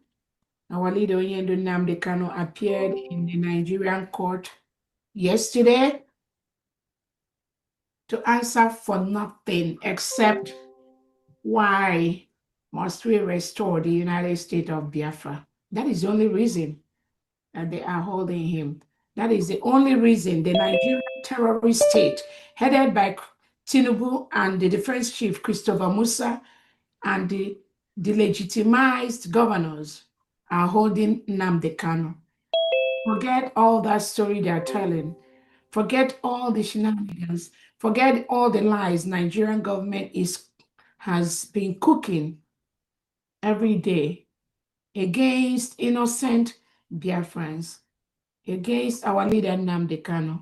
Our leader, Onyendu Nnamdi Kanu, appeared in the Nigerian court yesterday to answer for nothing except why must we restore the United States of Biafra. That is the only reason that they are holding him. That is the only reason the Nigerian terrorist state, headed by Tinubu and the defense chief, Christopher Musa, and the delegitimized governors are holding Nnamdi Kanu. Forget all that story they are telling. Forget all the shenanigans. Forget all the lies Nigerian government has been cooking every day against innocent Biafrans, against our leader Nnamdi Kanu.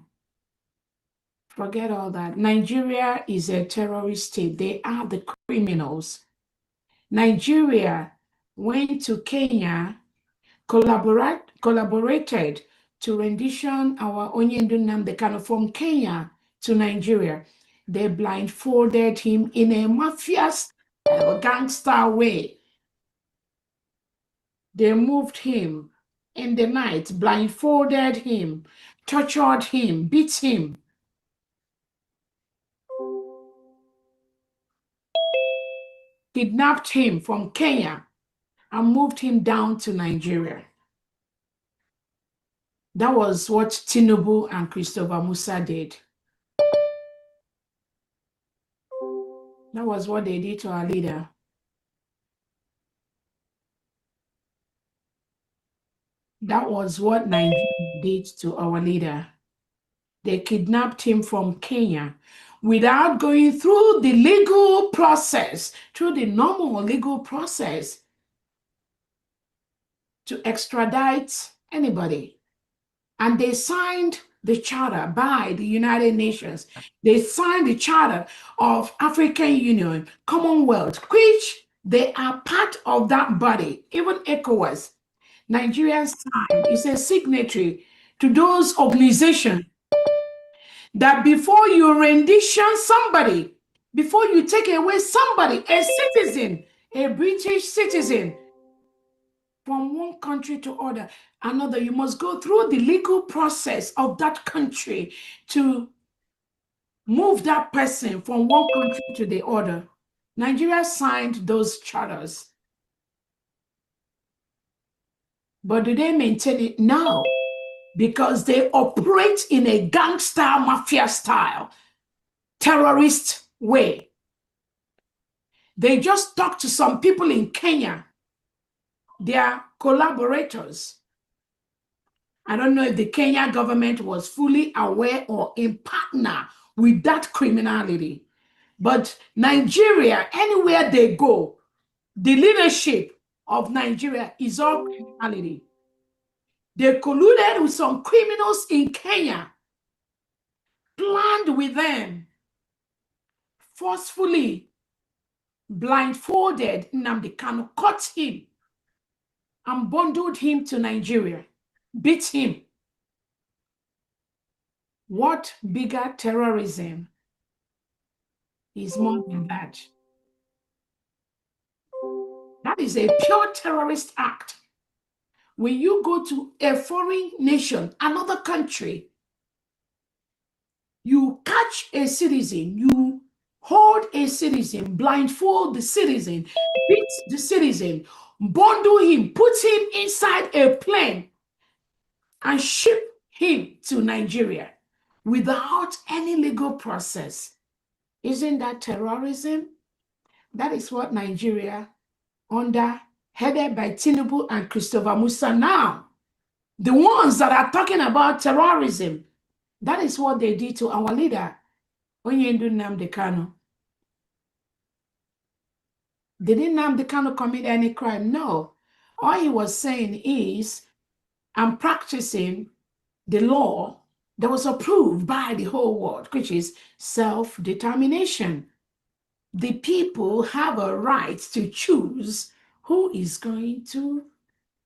Forget all that. Nigeria is a terrorist state. They are the criminals. Nigeria went to Kenya, collaborated to rendition our Onyendu Nnamdi Kanu from Kenya to Nigeria. They blindfolded him in a mafia's gangster way. They moved him in the night, blindfolded him, tortured him, beat him. Kidnapped him from Kenya and moved him down to Nigeria. That was what Tinubu and Christopher Musa did. That was what they did to our leader. That was what Nigeria did to our leader. They kidnapped him from Kenya without going through the legal process, through the normal legal process to extradite anybody. And they signed the charter by the United Nations. They signed the charter of African Union, Commonwealth, which they are part of that body, even ECOWAS. Nigeria signed, is a signatory to those organizations that before you rendition somebody, before you take away somebody, a citizen, a British citizen, from one country to another, you must go through the legal process of that country to move that person from one country to the other. Nigeria signed those charters. But do they maintain it? No, because they operate in a gangster mafia style, terrorist way. They just talk to some people in Kenya. They are collaborators. I don't know if the Kenya government was fully aware or in partner with that criminality. But Nigeria, anywhere they go, the leadership of Nigeria is all criminality. They colluded with some criminals in Kenya, planned with them, forcefully blindfolded Nnamdi Kanu, caught him, and bundled him to Nigeria, beat him. What bigger terrorism is more than that? That is a pure terrorist act. When you go to a foreign nation, another country, you catch a citizen, you hold a citizen, blindfold the citizen, beat the citizen, bundle him, put him inside a plane, and ship him to Nigeria without any legal process. Isn't that terrorism? That is what Nigeria, headed by Tinubu and Christopher Musa now, the ones that are talking about terrorism, that is what they did to our leader, Onyendu Nnamdi Kanu. Did Nnamdi Kanu commit any crime? No. All he was saying is, I'm practicing the law that was approved by the whole world, which is self-determination. The people have a right to choose who is going to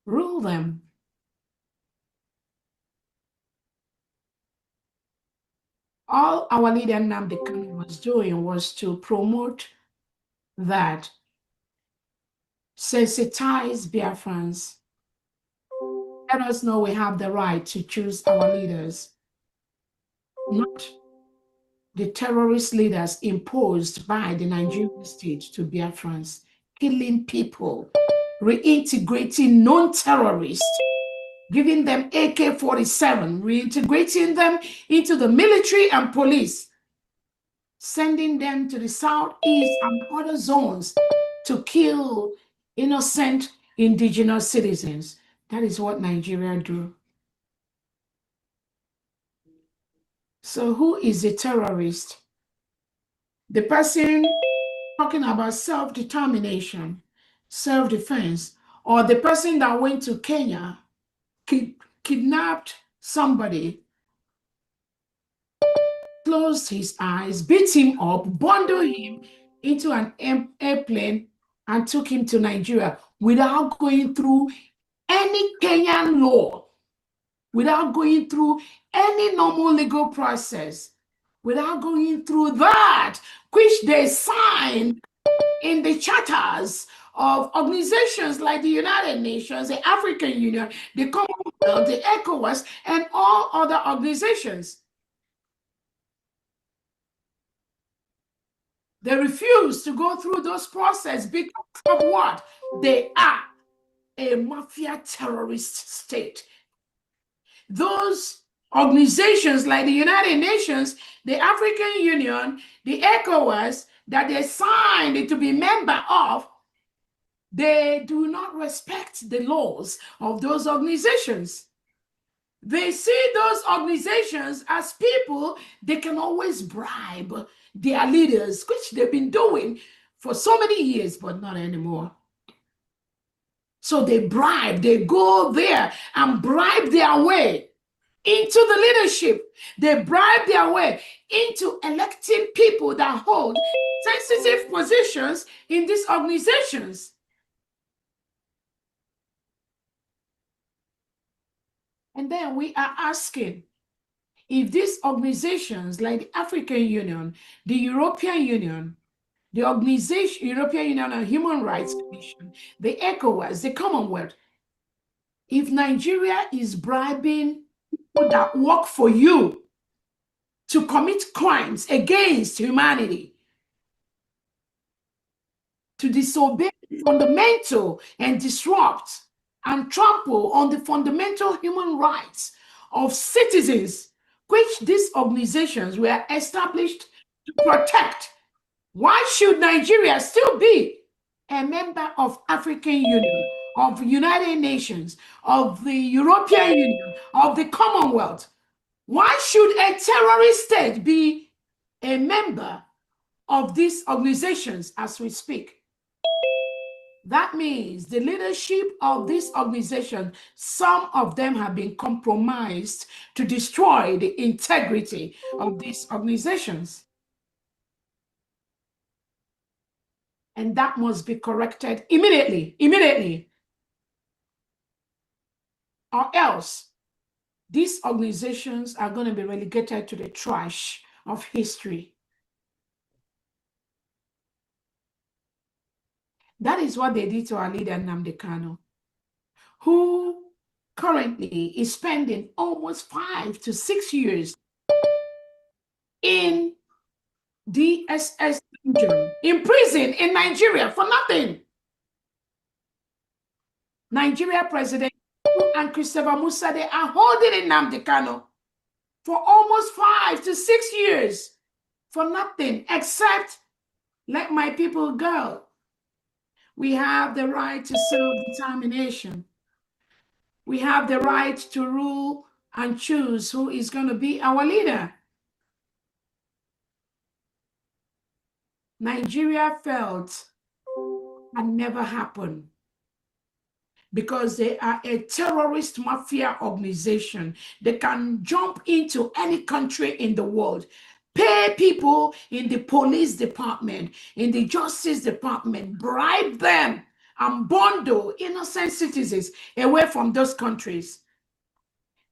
rule them. All our leader Nnamdi Kanu was doing was to promote that, sensitize Biafrans let us know we have the right to choose our leaders, not the terrorist leaders imposed by the Nigerian state to Biafrans, killing people, reintegrating non-terrorists, giving them AK-47, reintegrating them into the military and police, sending them to the southeast and other zones to kill innocent indigenous citizens. That is what Nigeria do. So who is a terrorist? The person talking about self-determination, self-defense, or the person that went to Kenya, kidnapped somebody, closed his eyes, beat him up, bundled him into an airplane and took him to Nigeria without going through any Kenyan law, without going through any normal legal process, without going through that which they signed in the charters of organizations like the United Nations, the African Union, the Commonwealth, the ECOWAS, and all other organizations. They refuse to go through those processes because of what? They are a mafia terrorist state. Those organizations like the United Nations, the African Union, the ECOWAS, that they signed to be member of, they do not respect the laws of those organizations. They see those organizations as people they can always bribe their leaders, which they've been doing for so many years, but not anymore. So they bribe, they go there and bribe their way into the leadership. They bribe their way into electing people that hold sensitive positions in these organizations. And then we are asking if these organizations like the African Union, the European Union, the organization, European Union on Human Rights Commission, the ECOWAS, the Commonwealth, if Nigeria is bribing people that work for you to commit crimes against humanity, to disobey fundamental and disrupt and trample on the fundamental human rights of citizens, which these organizations were established to protect, why should Nigeria still be a member of African Union, of United Nations, of the European Union, of the Commonwealth? Why should a terrorist state be a member of these organizations as we speak? That means the leadership of this organization, some of them have been compromised to destroy the integrity of these organizations. And that must be corrected immediately. Or else these organizations are going to be relegated to the trash of history. That is what they did to our leader, Nnamdi Kanu, who currently is spending almost 5 to 6 years in DSS in prison in Nigeria for nothing. Nigeria President and Christopher Musa, they are holding Nnamdi Kanu for almost 5 to 6 years for nothing except let my people go. We have the right to self-determination. We have the right to rule and choose who is going to be our leader. Nigeria felt can never happen because they are a terrorist mafia organization. They can jump into any country in the world, pay people in the police department, in the justice department, bribe them and bundle innocent citizens away from those countries.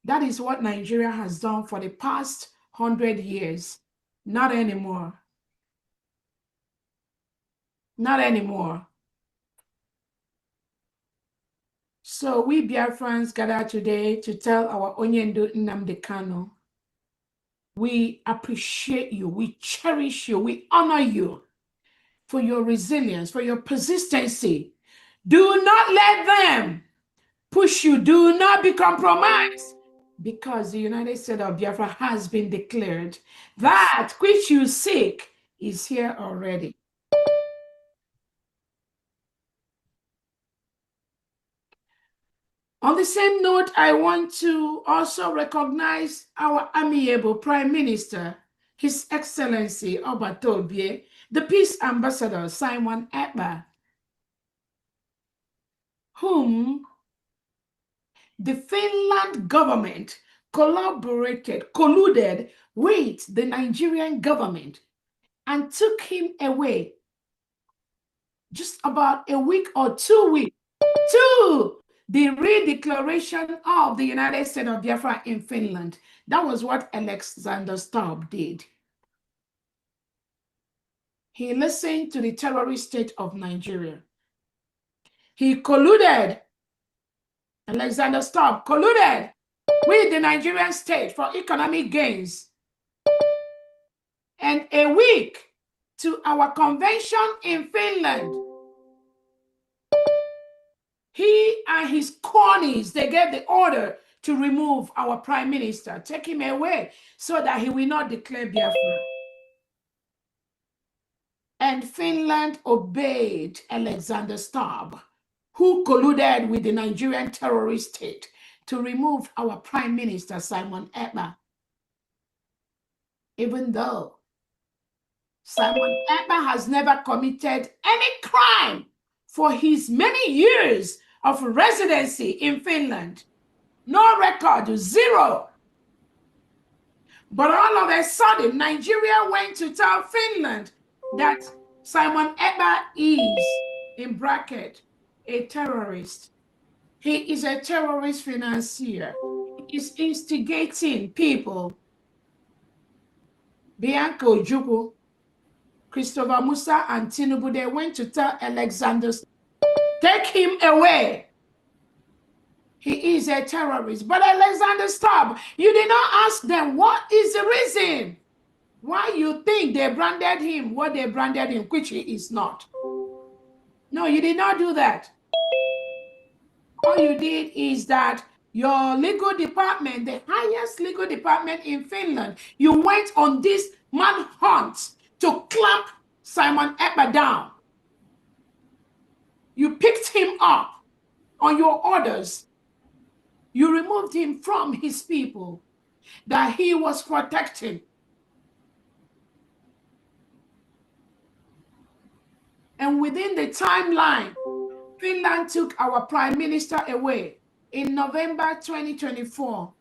That is what Nigeria has done for the past 100 years. Not anymore. Not anymore. So we Biafrans gather today to tell our Onyendo Nnamdi Kanu, we appreciate you, we cherish you, we honor you for your resilience, for your persistency. Do not let them push you. Do not be compromised, because the United States of Biafra has been declared. That which you seek is here already. On the same note, I want to also recognize our amiable Prime Minister, His Excellency Obatobie, the Peace Ambassador Simon Ekpa, whom the Finland government colluded with the Nigerian government and took him away just about a week or 2 weeks to the redeclaration of the United States of Biafra in Finland. That was what Alexander Stubb did. He listened to the terrorist state of Nigeria. He colluded, Alexander Stubb colluded with the Nigerian state for economic gains. And a week to our convention in Finland, he and his cronies, they gave the order to remove our prime minister, take him away so that he will not declare Biafra. And Finland obeyed Alexander Stubb, who colluded with the Nigerian terrorist state to remove our prime minister, Simon Ekpa. Even though Simon Ekpa has never committed any crime for his many years of residency in Finland. No record, zero. But all of a sudden, Nigeria went to tell Finland that Simon Ekpa is, in bracket, a terrorist. He is a terrorist financier. He is instigating people. Bianca Ojukwu, Christopher Musa, and Tinubu, they went to tell Alexander, take him away. He is a terrorist. But Alexander Stubb, you did not ask them what is the reason why you think they branded him what they branded him, which he is not. No, you did not do that. All you did is that your legal department, the highest legal department in Finland, you went on this manhunt to clamp Simon Ekpa down. You picked him up on your orders. You removed him from his people that he was protecting. And within the timeline, Finland took our prime minister away in November 2024.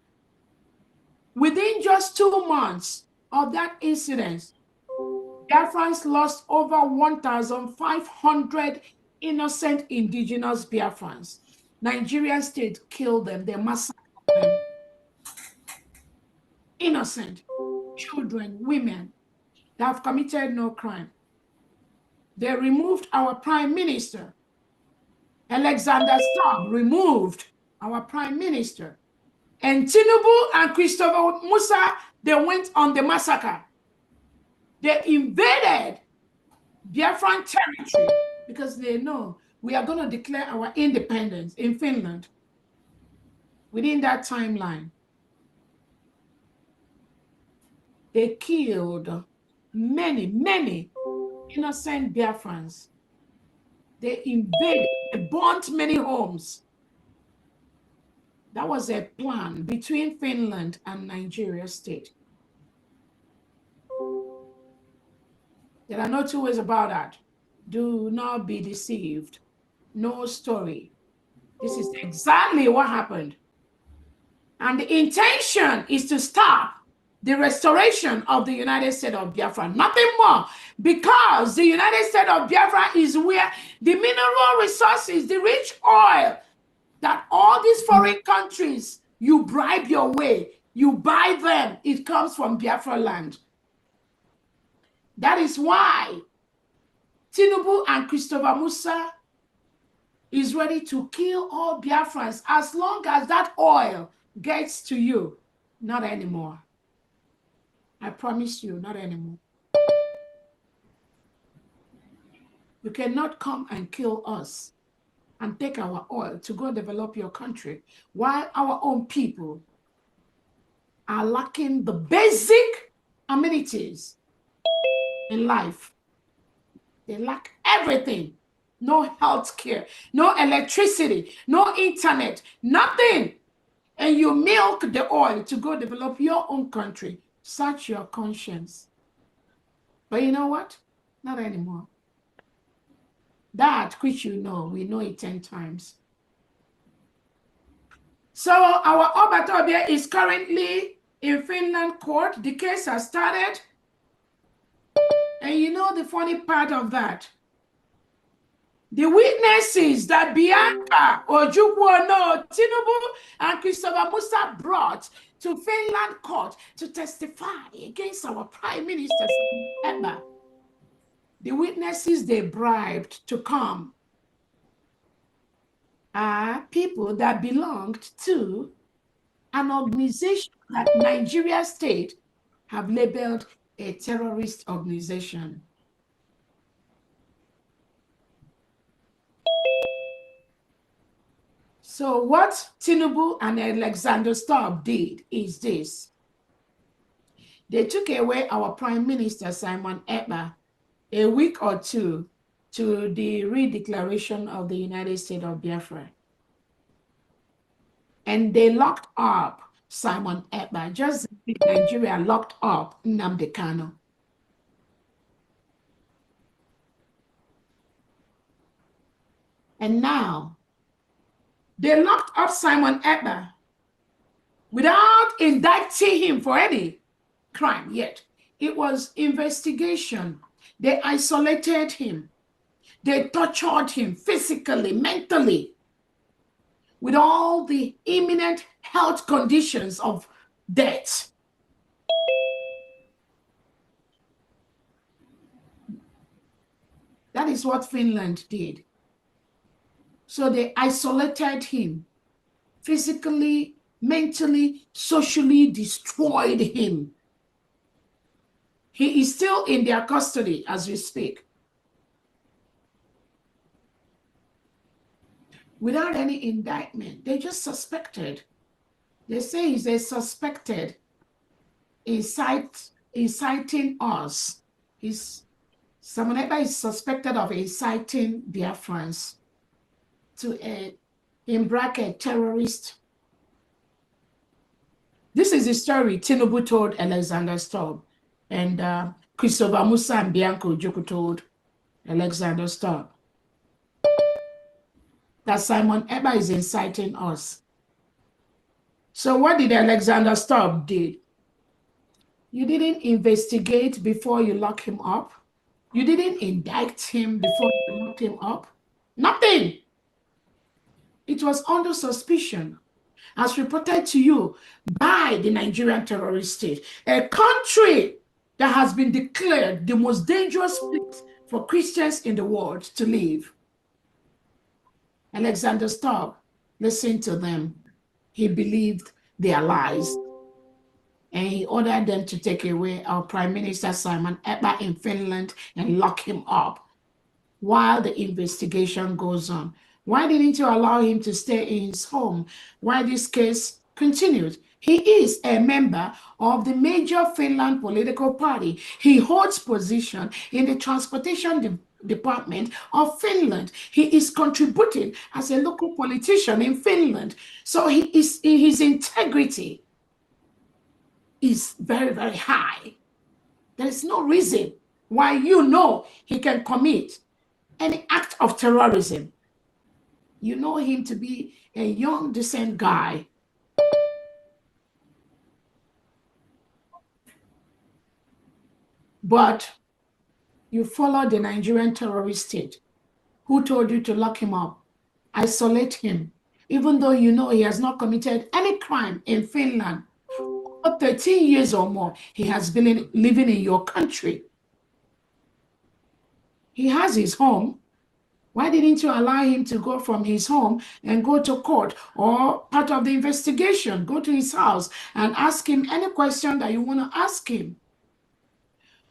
Within just 2 months of that incident, Biafrans lost over 1,500 innocent indigenous Biafrans. Nigerian state killed them, they massacred them. Innocent children, women that have committed no crime. They removed our prime minister. Alexander Stubb removed our prime minister. And Tinubu and Christopher Musa, they went on the massacre. They invaded Biafran territory because they know we are going to declare our independence in Finland within that timeline. They killed many, many innocent Biafrans. They invaded, they burnt many homes. That was a plan between Finland and Nigeria state. There are no two ways about that. Do not be deceived. No story. This is exactly what happened. And the intention is to stop the restoration of the United States of Biafra, nothing more, because the United States of Biafra is where the mineral resources, the rich oil, that all these foreign countries, you bribe your way, you buy them, it comes from Biafra land. That is why Tinubu and Christopher Musa is ready to kill all Biafrans as long as that oil gets to you. Not anymore. I promise you, not anymore. You cannot come and kill us and take our oil to go develop your country while our own people are lacking the basic amenities in life. They lack everything. No health care, no electricity, no internet, nothing. And you milk the oil to go develop your own country. Search your conscience. But you know what? Not anymore. That which you know, we know it 10 times. So our Obatobia is currently in Finland court. The case has started. And you know the funny part of that? The witnesses that Bianca, Ojukwu, Tinubu, and Christopher Musa brought to Finland court to testify against our Prime Minister, Emma. The witnesses they bribed to come are people that belonged to an organization that Nigeria state have labeled a terrorist organization. So what Tinubu and Alexander Stubb did is this. They took away our Prime Minister, Simon Ekpa, a week or two to the redeclaration of the United States of Biafra. And they locked up Simon Ekpa, just like Nigeria locked up Nnamdi Kanu. And now, they locked up Simon Ekpa without indicting him for any crime yet. It was investigation. They isolated him. They tortured him physically, mentally, with all the imminent health conditions of death. That is what Finland did. So they isolated him, physically, mentally, socially destroyed him. He is still in their custody as we speak. Without any indictment, they just suspected. They say they suspected inciting us. Simon Ekpa is suspected of inciting Biafrans to a, in bracket, terrorist. This is the story Tinubu told Alexander Stubb, and Christopher Musa and Bianca Ojukwu told Alexander Stubb that Simon Ekpa is inciting us. So what did Alexander Stubb do? You didn't investigate before you lock him up. You didn't indict him before you locked him up. Nothing. It was under suspicion, as reported to you by the Nigerian terrorist state, a country that has been declared the most dangerous place for Christians in the world to live. Alexander Stubb listened to them. He believed their lies. And he ordered them to take away our Prime Minister Simon Ekpa in Finland and lock him up while the investigation goes on. Why didn't you allow him to stay in his home while this case continued? He is a member of the major Finland political party. He holds position in the transportation department of Finland. He is contributing as a local politician in Finland. So his integrity is very, very high. There is no reason why you know he can commit any act of terrorism. You know him to be a young, decent guy. But you follow the Nigerian terrorist state. Who told you to lock him up, isolate him, even though you know he has not committed any crime in Finland? For 13 years or more, he has been living in your country. He has his home. Why didn't you allow him to go from his home and go to court or part of the investigation? Go to his house and ask him any question that you want to ask him.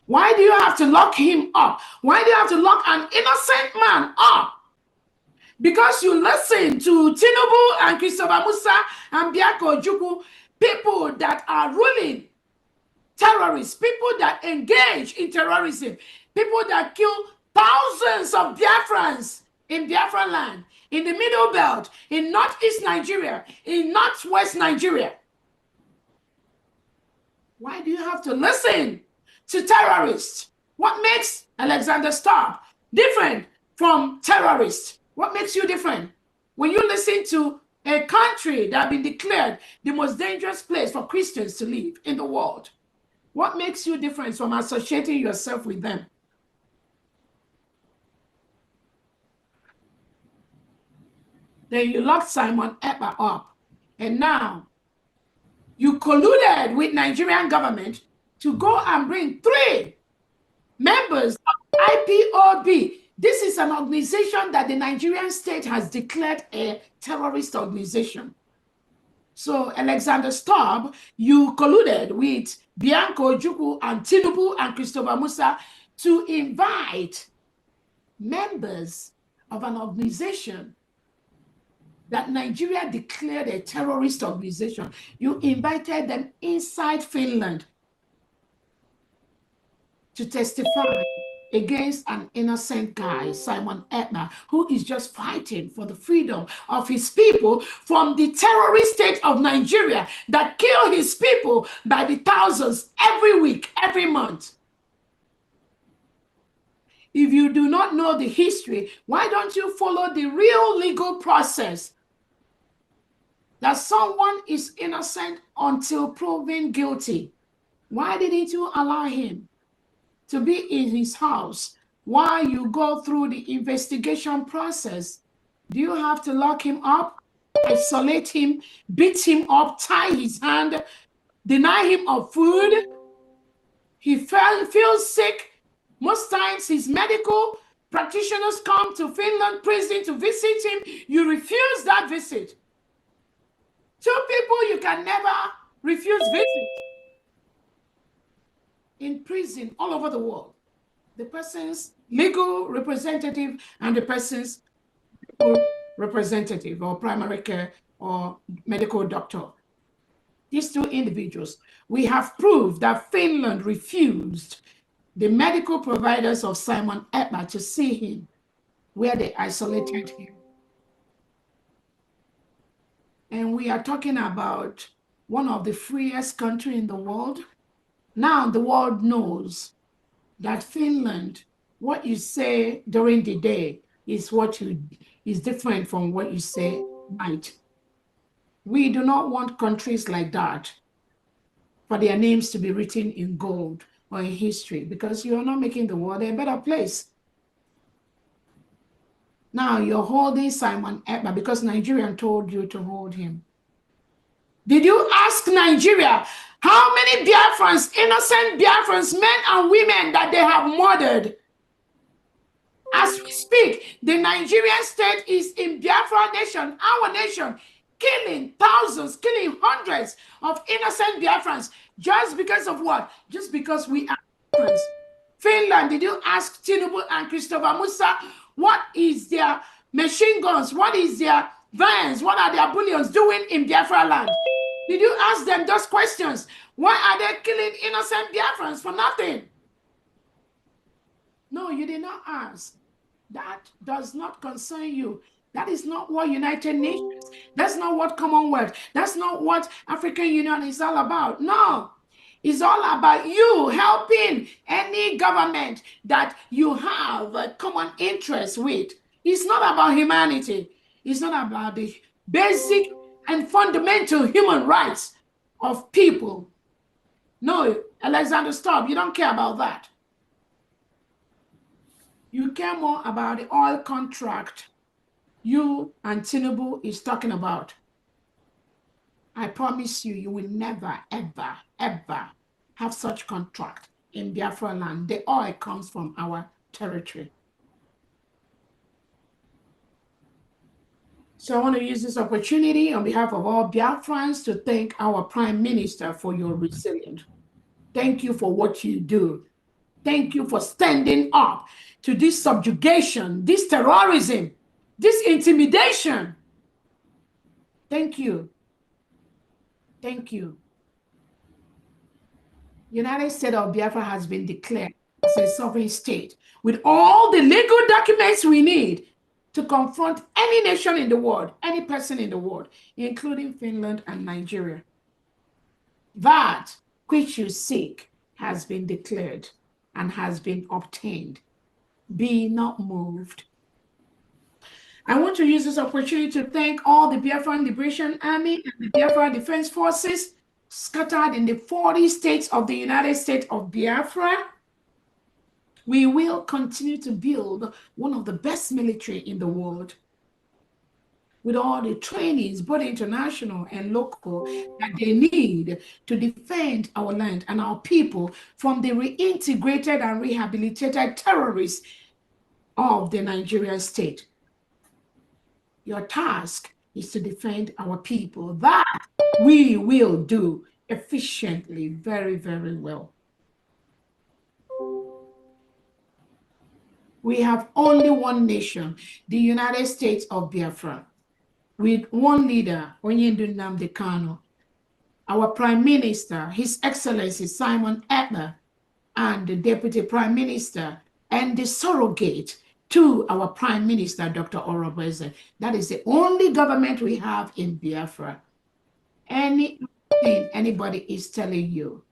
Why do you have to lock him up? Why do you have to lock an innocent man up? Because you listen to Tinubu and Christopher Musa and Biako Ojukwu, people that are ruling, terrorists, people that engage in terrorism, people that kill thousands of Biafrans in Biafran land, in the Middle Belt, in Northeast Nigeria, in Northwest Nigeria. Why do you have to listen to terrorists? What makes Alexander Stubb different from terrorists? What makes you different? When you listen to a country that has been declared the most dangerous place for Christians to live in the world, what makes you different from associating yourself with them? Then you locked Simon Ekpa up, and now you colluded with Nigerian government to go and bring 3 members of IPOB. This is an organization that the Nigerian state has declared a terrorist organization. So Alexander Stubb, you colluded with Bianco Ojukwu and Tinubu and Christopher Musa to invite members of an organization that Nigeria declared a terrorist organization. You invited them inside Finland to testify against an innocent guy, Simon Ekpa, who is just fighting for the freedom of his people from the terrorist state of Nigeria that kill his people by the thousands every week, every month. If you do not know the history, why don't you follow the real legal process? That someone is innocent until proven guilty. Why didn't you allow him to be in his house while you go through the investigation process? Do you have to lock him up, isolate him, beat him up, tie his hand, deny him of food? He feels sick. Most times his medical practitioners come to Finland prison to visit him. You refuse that visit. 2 people you can never refuse visit in prison all over the world. The person's legal representative and the person's representative or primary care or medical doctor. These 2 individuals, we have proved that Finland refused the medical providers of Simon Ekpa to see him, where they isolated him. And we are talking about one of the freest countries in the world. Now the world knows that Finland, what you say during the day is is different from what you say at night. We do not want countries like that for their names to be written in gold or in history, because you are not making the world a better place. Now you're holding Simon Ekpa because Nigerian told you to hold him. Did you ask Nigeria how many Biafrans, innocent Biafrans, men and women that they have murdered? As we speak, the Nigerian state is in Biafra nation, our nation, killing thousands, killing hundreds of innocent Biafrans. Just because of what? Just because we are Biafrans. Finland, did you ask Tinubu and Christopher Musa what is their machine guns? What is their vans? What are their bullions doing in Biafra land? Did you ask them those questions? Why are they killing innocent Biafrans for nothing? No, you did not ask. That does not concern you. That is not what United Nations, that's not what Commonwealth, that's not what African Union is all about. No, it's all about you helping any government that you have a common interest with. It's not about humanity. It's not about the basic and fundamental human rights of people. No, Alexander, stop. You don't care about that. You care more about the oil contract you and Tinubu is talking about. I promise you, you will never, ever, ever have such contract in Biafra land. The oil comes from our territory. So I want to use this opportunity on behalf of all Biafrans to thank our Prime Minister for your resilience. Thank you for what you do. Thank you for standing up to this subjugation, this terrorism, this intimidation. Thank you. Thank you. United States of Biafra has been declared as a sovereign state with all the legal documents we need to confront any nation in the world, any person in the world, including Finland and Nigeria. That which you seek has been declared and has been obtained. Be not moved. I want to use this opportunity to thank all the Biafran Liberation Army and the Biafra Defense Forces scattered in the 40 states of the United States of Biafra. We will continue to build one of the best military in the world with all the trainings, both international and local, that they need to defend our land and our people from the reintegrated and rehabilitated terrorists of the Nigerian state. Your task is to defend our people. That we will do efficiently, very, very well. We have only one nation, the United States of Biafra, with one leader, Onyendu Nnamdi Kanu, our Prime Minister, His Excellency Simon Ekpa, and the Deputy Prime Minister, and the surrogate to our Prime Minister, Dr. Orobeze. That is the only government we have in Biafra. Anything anybody is telling you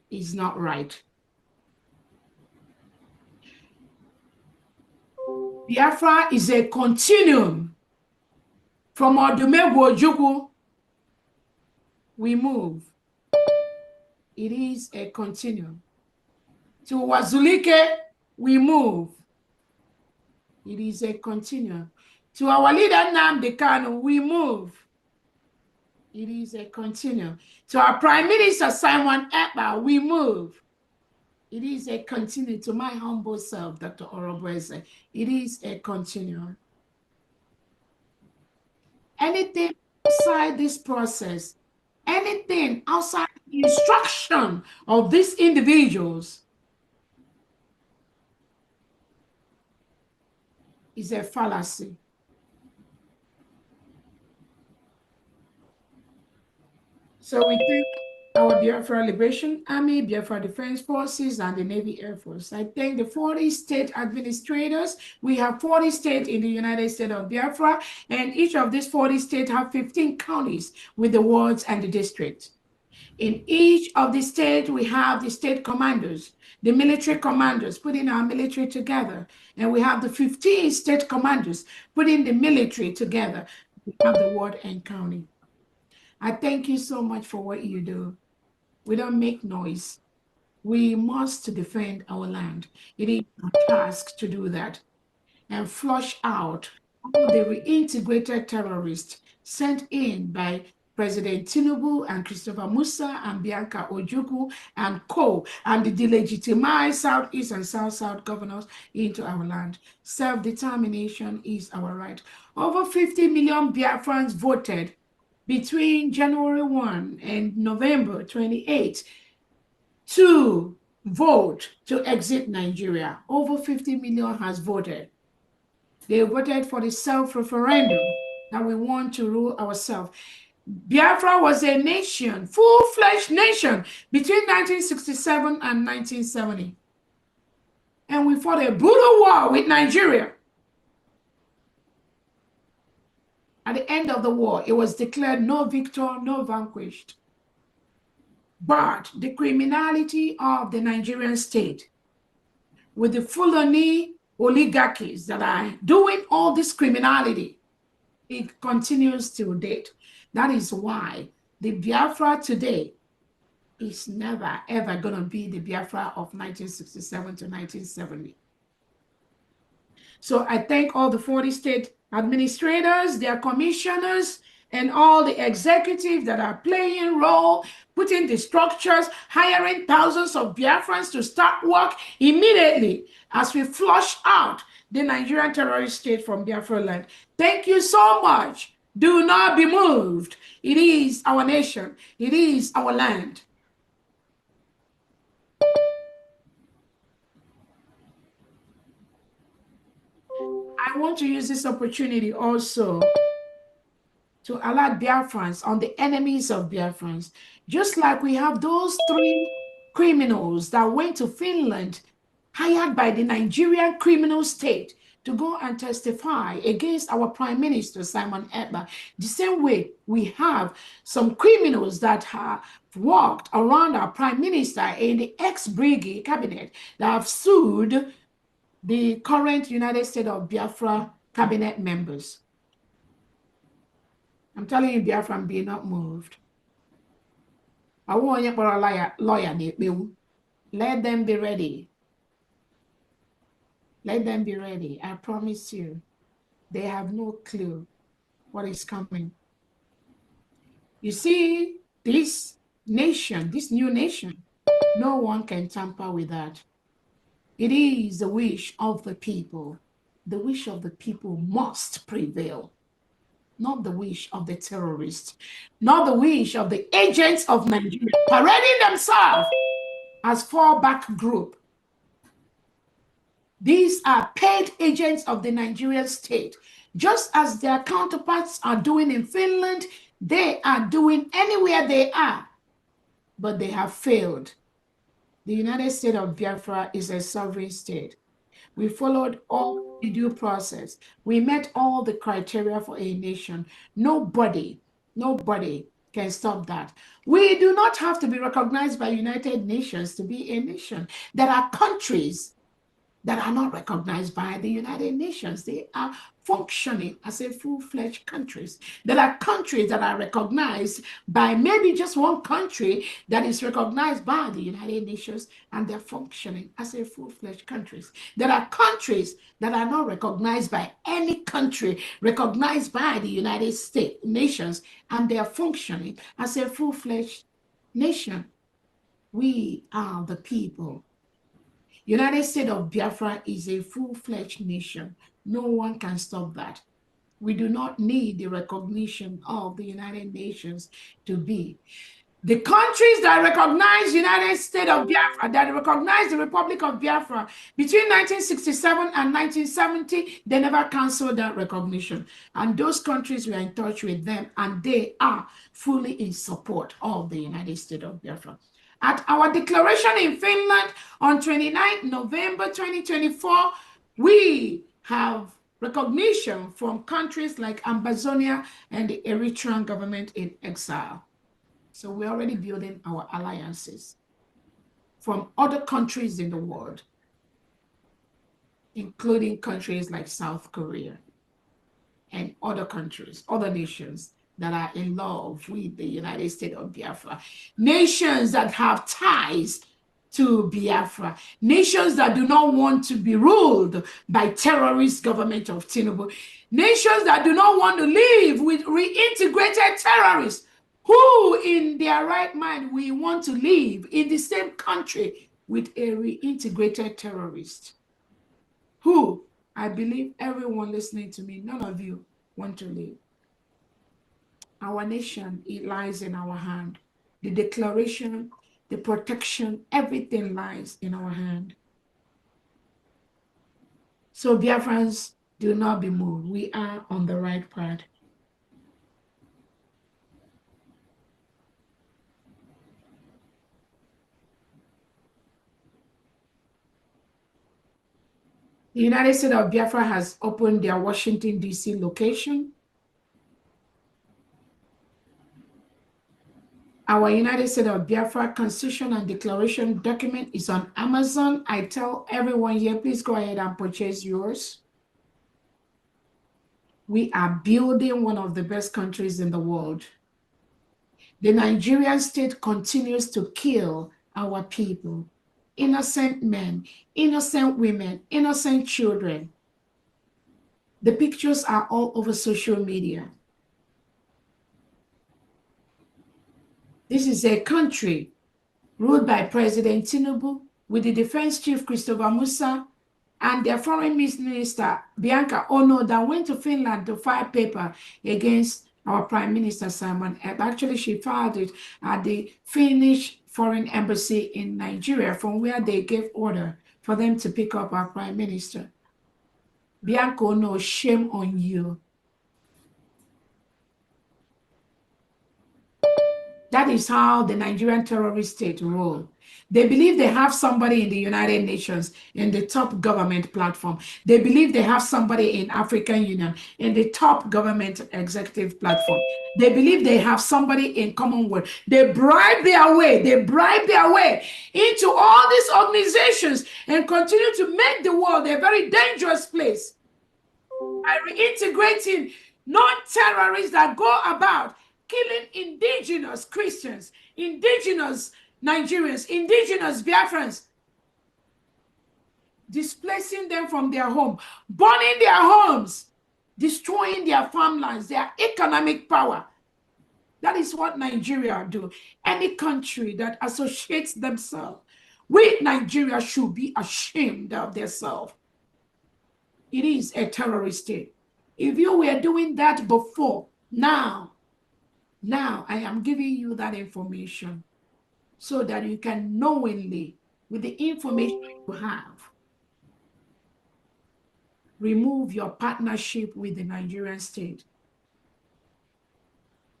is not right. Biafra is a continuum. From Odumegwu Ojukwu, we move. It is a continuum. To Wazulike, we move. It is a continuum. To our leader Nnamdi Kanu, we move. It is a continuum. To our Prime Minister Simon Ekpa, we move. It is a continuum. To my humble self, Dr. Orobeze, it is a continuum. Anything outside this process, anything outside the instruction of these individuals is a fallacy. So we thank our Biafra Liberation Army, Biafra Defense Forces, and the Navy Air Force. I thank the 40 state administrators. We have 40 states in the United States of Biafra, and each of these 40 states have 15 counties with the wards and the districts. In each of the states, we have the state commanders, the military commanders, putting our military together. And we have the 15 state commanders putting the military together. We have the ward and county. I thank you so much for what you do. We don't make noise. We must defend our land. It is our task to do that and flush out all the reintegrated terrorists sent in by President Tinubu and Christopher Musa and Bianca Ojukwu and co, and the delegitimized Southeast and South-South governors into our land. Self-determination is our right. Over 50 million Biafrans voted between January 1 and November 28 to vote to exit Nigeria. Over 50 million has voted. They voted for the self-referendum that we want to rule ourselves. Biafra was a nation, full-fledged nation, between 1967 and 1970. And we fought a brutal war with Nigeria. At the end of the war, it was declared no victor, no vanquished. But the criminality of the Nigerian state, with the Fulani oligarchies that are doing all this criminality, it continues to date. That is why the Biafra today is never, ever going to be the Biafra of 1967 to 1970. So I thank all the 40 state administrators, their commissioners, and all the executives that are playing role, putting the structures, hiring thousands of Biafrans to start work immediately as we flush out the Nigerian terrorist state from Biafra land. Thank you so much. Do not be moved. It is our nation. It is our land. I want to use this opportunity also to alert Biafrans on the enemies of Biafrans. Just like we have those 3 criminals that went to Finland, hired by the Nigerian criminal state to go and testify against our Prime Minister, Simon Ekpa. The same way we have some criminals that have walked around our Prime Minister in the ex-BRGIE cabinet that have sued the current United States of Biafra cabinet members. I'm telling you, Biafran, be not moved. I want you for a lawyer. Let them be ready. Let them be ready. I promise you, they have no clue what is coming. You see, this nation, this new nation, no one can tamper with that. It is the wish of the people. The wish of the people must prevail. Not the wish of the terrorists, not the wish of the agents of Nigeria, parading themselves as fallback group. These are paid agents of the Nigerian state. Just as their counterparts are doing in Finland, they are doing anywhere they are, but they have failed. The United States of Biafra is a sovereign state. We followed all the due process. We met all the criteria for a nation. Nobody can stop that. We do not have to be recognized by United Nations to be a nation. There are countries that are not recognized by the United Nations. They are functioning as a full-fledged countries. There are countries that are recognized by maybe just one country that is recognized by the United Nations, and they're functioning as a full-fledged countries. There are countries that are not recognized by any country recognized by the United States nations, and they are functioning as a full-fledged nation. We are the people. United States of Biafra is a full-fledged nation. No one can stop that. We do not need the recognition of the United Nations to be. The countries that recognize United States of Biafra, that recognize the Republic of Biafra between 1967 and 1970, they never canceled that recognition. And those countries, we are in touch with them, and they are fully in support of the United States of Biafra. At our declaration in Finland on 29 November 2024, we have recognition from countries like Amazonia and the Eritrean government in exile. So we're already building our alliances from other countries in the world, including countries like South Korea and other countries, other nations that are in love with the United States of Biafra, nations that have ties to Biafra, nations that do not want to be ruled by terrorist government of Tinubu, nations that do not want to live with reintegrated terrorists who in their right mind we want to live in the same country with a reintegrated terrorist who I believe everyone listening to me, none of you want to live. Our nation, it lies in our hand. The declaration, the protection, everything lies in our hand. So Biafrans, do not be moved. We are on the right path. The United States of Biafra has opened their Washington, D.C. location. Our United States of Biafra Constitution and Declaration document is on Amazon. I tell everyone here, please go ahead and purchase yours. We are building one of the best countries in the world. The Nigerian state continues to kill our people, innocent men, innocent women, innocent children. The pictures are all over social media. This is a country ruled by President Tinubu with the defense chief Christopher Musa and their foreign minister Bianca Ono that went to Finland to file paper against our Prime Minister Simon Ebb. Actually, she filed it at the Finnish Foreign Embassy in Nigeria, from where they gave order for them to pick up our Prime Minister. Bianca Ono, shame on you. That is how the Nigerian terrorist state roll. They believe they have somebody in the United Nations in the top government platform. They believe they have somebody in African Union in the top government executive platform. They believe they have somebody in Commonwealth. They bribe their way into all these organizations and continue to make the world a very dangerous place by reintegrating non-terrorists that go about killing indigenous Christians, indigenous Nigerians, indigenous Biafrans, displacing them from their home, burning their homes, destroying their farmlands, their economic power. That is what Nigeria do. Any country that associates themselves with Nigeria should be ashamed of themselves. It is a terrorist state. If you were doing that before, now I am giving you that information so that you can knowingly, with the information you have, remove your partnership with the Nigerian state.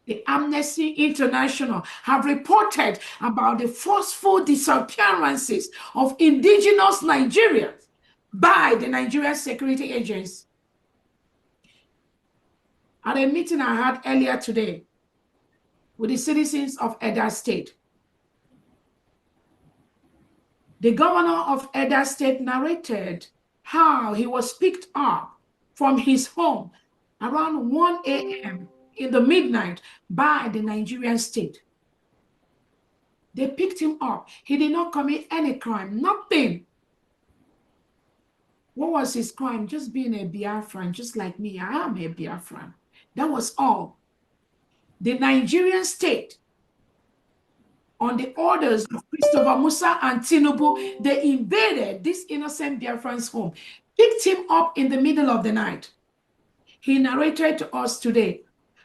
The Amnesty International have reported about the forceful disappearances of indigenous Nigerians by the Nigerian security agents. At a meeting I had earlier today with the citizens of Edo State, the governor of Edo State narrated how he was picked up from his home around 1 a.m. in the midnight by the Nigerian state. They picked him up. He did not commit any crime, nothing. What was his crime? Just being a Biafran, just like me. I am a Biafran. That was all. The Nigerian state, on the orders of Christopher Musa and Tinubu, they invaded this innocent Biafran's home, picked him up in the middle of the night. He narrated to us today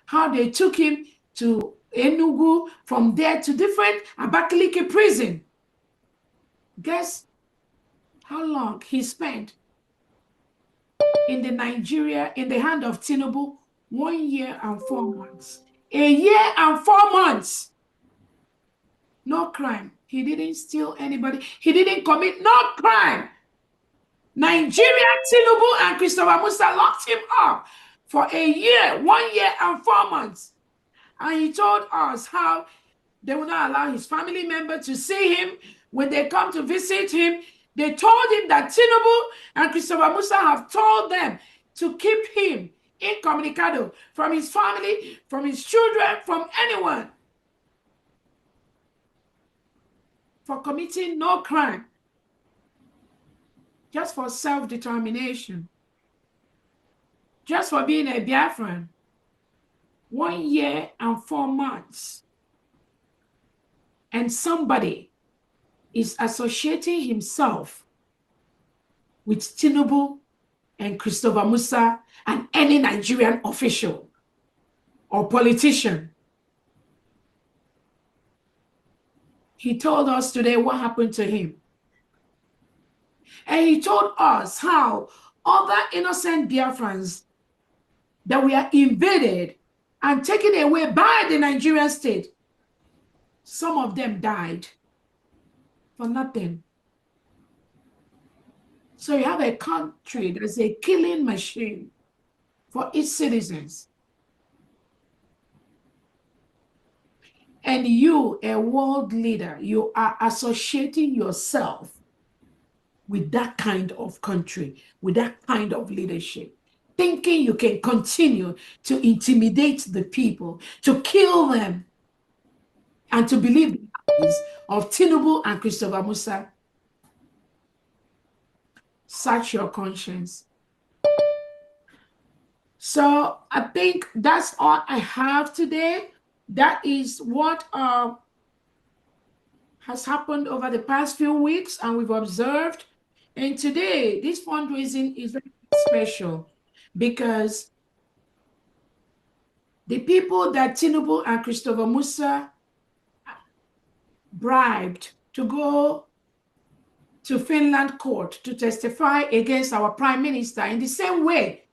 how they took him to Enugu, from there to different Abakaliki prison. Guess how long he spent in the hand of Tinubu? 1 year and 4 months. A year and 4 months. No crime. He didn't steal anybody. He didn't commit no crime. Nigeria, Tinubu, and Christopher Musa locked him up for a year, 1 year and 4 months. And he told us how they will not allow his family member to see him. When they come to visit him, they told him that Tinubu and Christopher Musa have told them to keep him incommunicado from his family, from his children, from anyone, for committing no crime, just for self-determination, just for being a Biafran. 1 year and 4 months. And somebody is associating himself with Tinubu and Christopher Musa and any Nigerian official or politician. He told us today what happened to him. And he told us how other innocent Biafrans that were invaded and taken away by the Nigerian state, some of them died for nothing. So you have a country that is a killing machine for its citizens. And you, a world leader, you are associating yourself with that kind of country, with that kind of leadership, thinking you can continue to intimidate the people, to kill them, and to believe the lies of Tinubu and Christopher Musa. Search your conscience. So I think that's all I have today. That is what has happened over the past few weeks, and we've observed. And today, this fundraising is very special because the people that Tinubu and Christopher Musa bribed to go to Finland court to testify against our prime minister, in the same way,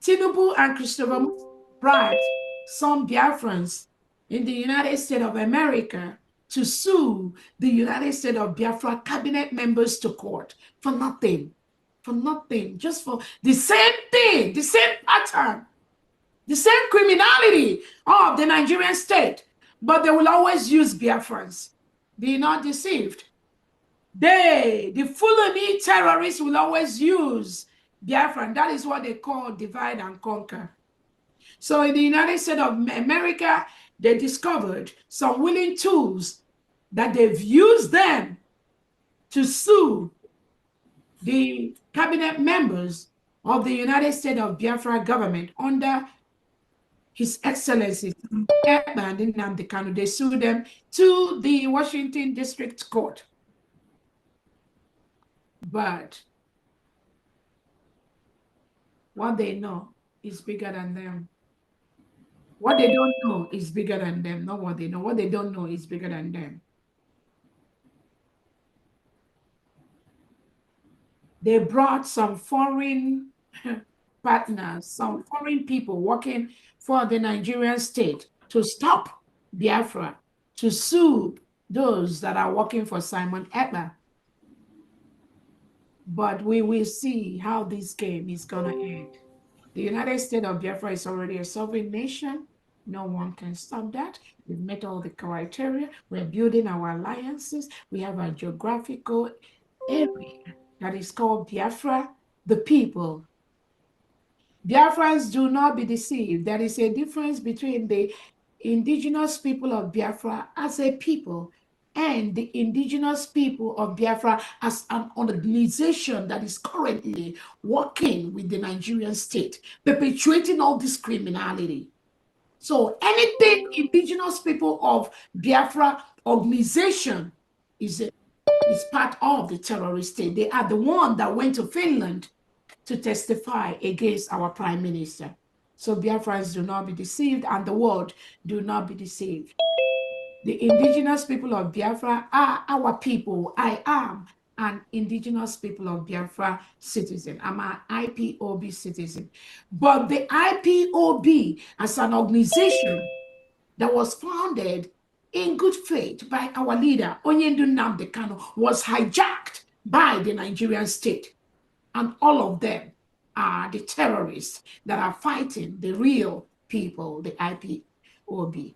Tinubu and Christopher Musa bribed some Biafrans in the United States of America to sue the United States of Biafra cabinet members to court for nothing, just for the same thing, the same pattern, the same criminality of the Nigerian state. But they will always use Biafrans. Be not deceived. The Fulani terrorists will always use Biafran. That is what they call divide and conquer. So in the United States of America, they discovered some willing tools that they've used them to sue the cabinet members of the United States of Biafra government under His Excellency and Nnamdi Kanu. They sued them to the Washington District Court. But what they know is bigger than them. What they don't know is bigger than them, not what they know. What they don't know is bigger than them. They brought some foreign partners, some foreign people working for the Nigerian state to stop Biafra, to sue those that are working for Simon Ekpa. But we will see how this game is going to end. The United States of Biafra is already a sovereign nation. No one can stop that. We've met all the criteria. We're building our alliances. We have a geographical area that is called Biafra, the people. Biafrans, do not be deceived. There is a difference between the indigenous people of Biafra as a people and the indigenous people of Biafra as an organization that is currently working with the Nigerian state, perpetuating all this criminality. So anything indigenous people of Biafra organization is part of the terrorist state. They are the one that went to Finland to testify against our prime minister. So Biafrans, do not be deceived, and the world, do not be deceived. The indigenous people of Biafra are our people. I am an indigenous people of Biafra citizen. I'm an IPOB citizen. But the IPOB as an organization that was founded in good faith by our leader, Onyendu Nnamdi Kanu, was hijacked by the Nigerian state. And all of them are the terrorists that are fighting the real people, the IPOB.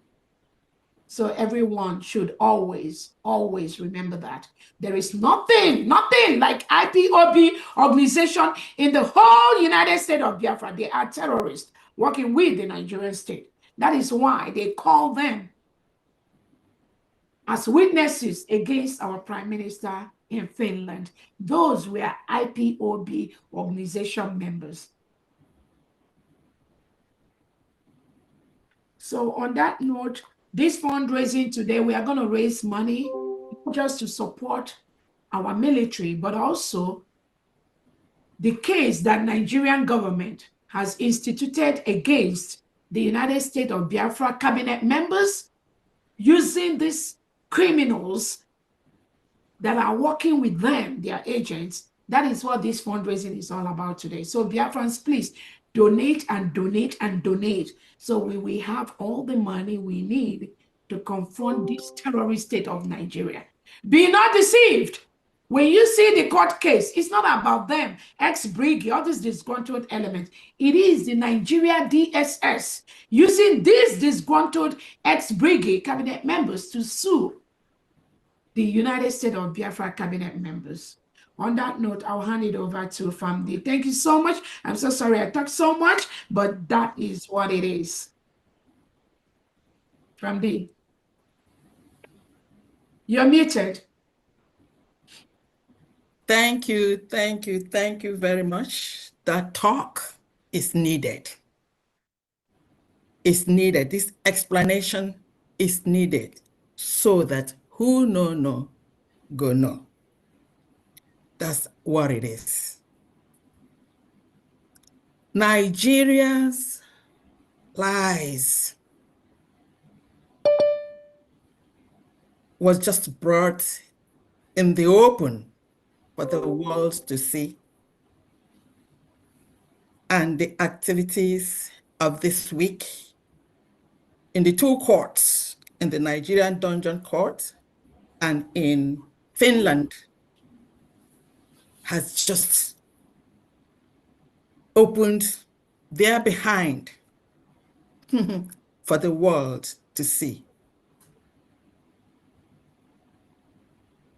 So everyone should always, always remember that. There is nothing like IPOB organization in the whole United States of Biafra. They are terrorists working with the Nigerian state. That is why they call them as witnesses against our prime minister in Finland. Those were IPOB organization members. So on that note, this fundraising today, we are going to raise money just to support our military, but also the case that Nigerian government has instituted against the United States of Biafra cabinet members using these criminals that are working with them, their agents. That is what this fundraising is all about today. So Biafrans, please donate and donate and donate, so we will have all the money we need to confront this terrorist state of Nigeria. Be not deceived. When you see the court case, it's not about them, ex-BRGIE, all these disgruntled elements. It is the Nigeria DSS using these disgruntled ex-BRGIE cabinet members to sue the United States of Biafra cabinet members. On that note, I'll hand it over to Famdi. Thank you so much. I'm so sorry I talked so much, but that is what it is. Famdi, you're muted. Thank you very much. That talk is needed. It's needed. This explanation is needed so that Who no, go no. That's what it is. Nigeria's lies was just brought in the open for the world to see. And the activities of this week in the two courts, in the Nigerian dungeon court and in Finland, has just opened their behind for the world to see.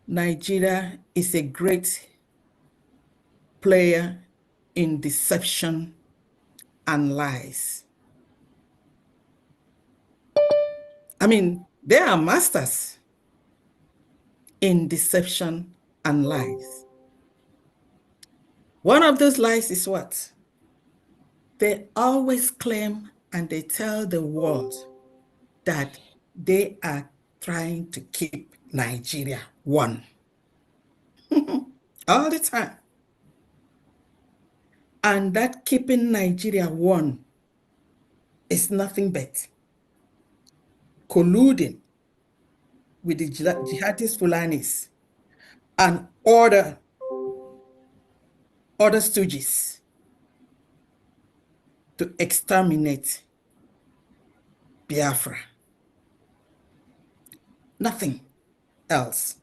Nigeria is a great player in deception and lies. I mean, they are masters in deception and lies. One of those lies is what? They always claim and they tell the world that they are trying to keep Nigeria one. All the time. And that keeping Nigeria one is nothing but colluding with the jihadist Fulanis and other stooges to exterminate Biafra. Nothing else.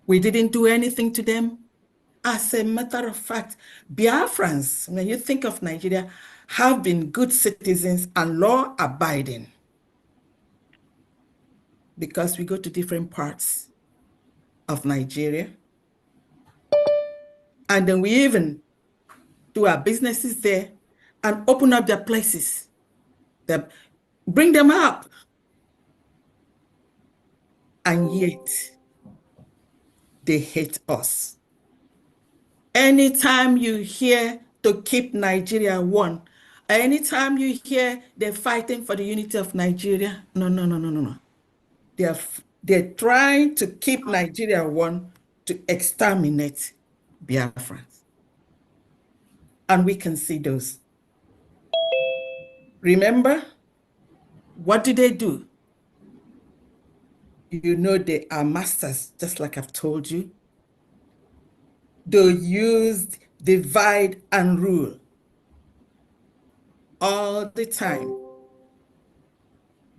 We didn't do anything to them. As a matter of fact, Biafrans, when you think of Nigeria, have been good citizens and law-abiding because we go to different parts of Nigeria. And then we even do our businesses there and open up their places, that bring them up. And yet, they hate us. Anytime you hear to keep Nigeria one, anytime you hear they're fighting for the unity of Nigeria, no. They're trying to keep Nigeria one to exterminate Biafrans. And we can see those. Remember, what did they do? You know they are masters, just like I've told you. They used divide and rule all the time.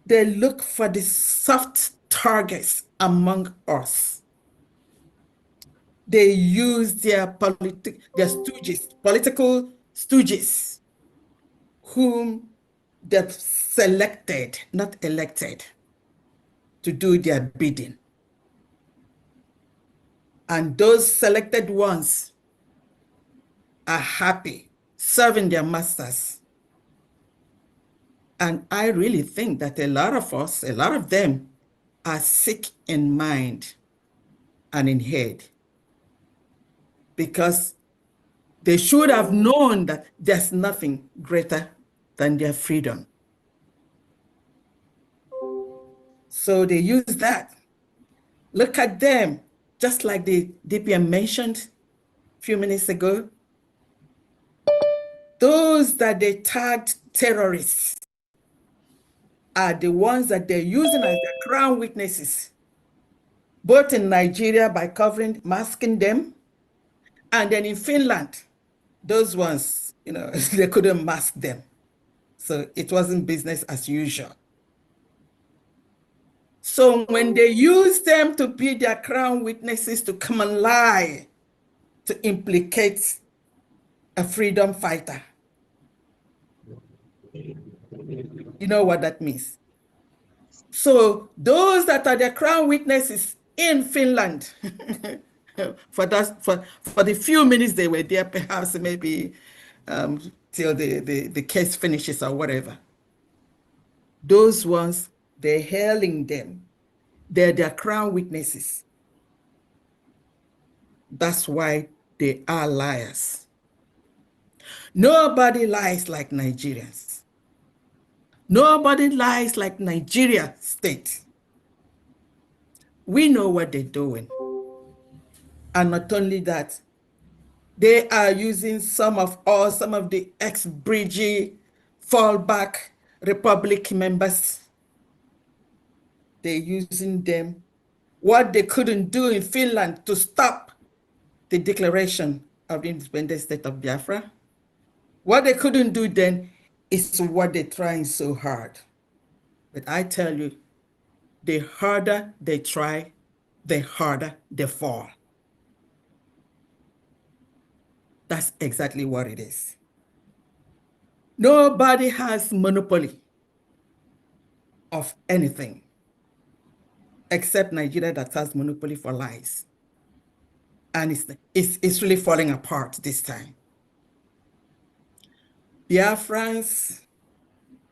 They look for the soft targets among us. They use their political stooges, whom they've selected, not elected, to do their bidding. And those selected ones are happy serving their masters. And I really think that a lot of us, a lot of them, are sick in mind and in head, because they should have known that there's nothing greater than their freedom. So they use that. Look at them, just like the DPM mentioned a few minutes ago. Those that they tagged terrorists are the ones that they're using as their crown witnesses, both in Nigeria by masking them, and then in Finland, those ones, they couldn't mask them. So it wasn't business as usual. So when they use them to be their crown witnesses to come and lie, to implicate a freedom fighter, you know what that means. So those that are the crown witnesses in Finland, for the few minutes they were there, perhaps maybe till the case finishes or whatever, those ones, they're hailing them. They're their crown witnesses. That's why they are liars. Nobody lies like Nigerians. Nobody lies like Nigeria state. We know what they're doing. And not only that, they are using some of the ex-BRGIE fallback republic members. They're using them. What they couldn't do in Finland to stop the declaration of the independent state of Biafra, what they couldn't do then is what they're trying so hard. But I tell you, the harder they try, the harder they fall. That's exactly what it is. Nobody has monopoly of anything except Nigeria that has monopoly for lies. And it's really falling apart this time. Biafrans,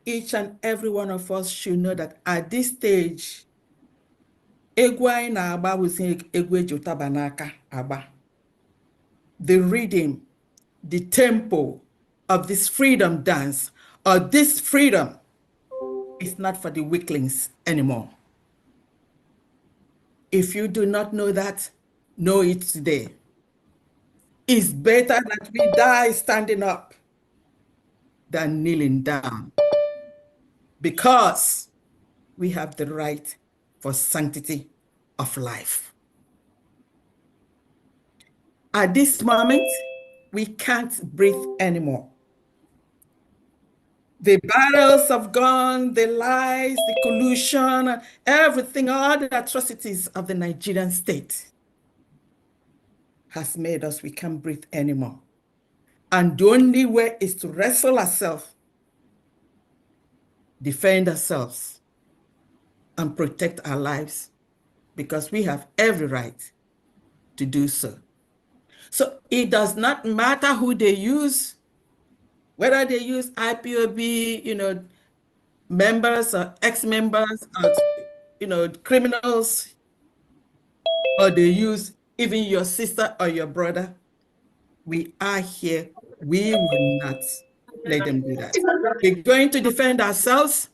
each and every one of us should know that at this stage, the rhythm, the tempo of this freedom dance, or this freedom, is not for the weaklings anymore. If you do not know that, know it today. It's better that we die standing up than kneeling down, because we have the right for sanctity of life. At this moment, we can't breathe anymore. The battles have gone, the lies, the collusion, everything, all the atrocities of the Nigerian state has made us, we can't breathe anymore. And the only way is to wrestle ourselves, defend ourselves, and protect our lives, because we have every right to do so. So it does not matter who they use, whether they use IPOB, members or ex-members or, criminals, or they use even your sister or your brother. We are here. We will not let them do that. We're going to defend ourselves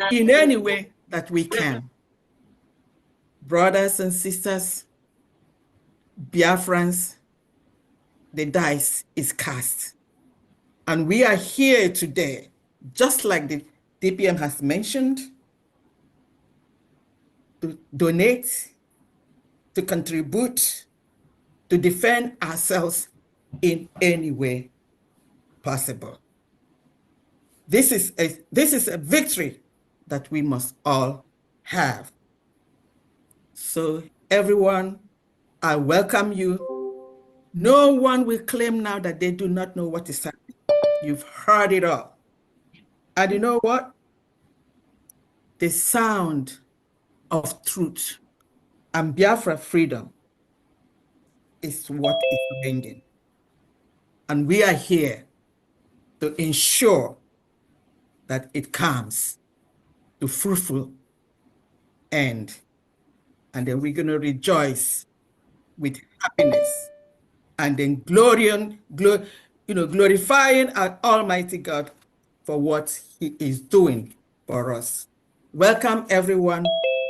in any way that we can. Brothers and sisters, Biafrans, the dice is cast. And we are here today, just like the DPM has mentioned, to donate, to contribute, to defend ourselves in any way possible. This is a victory that we must all have. So everyone, I welcome you. No one will claim now that they do not know what is happening. You've heard it all. And you know what? The sound of truth and Biafra freedom is what is ringing. And we are here to ensure that it comes to fruitful end. And then we're going to rejoice with happiness and then glorifying our Almighty God for what He is doing for us. Welcome, everyone,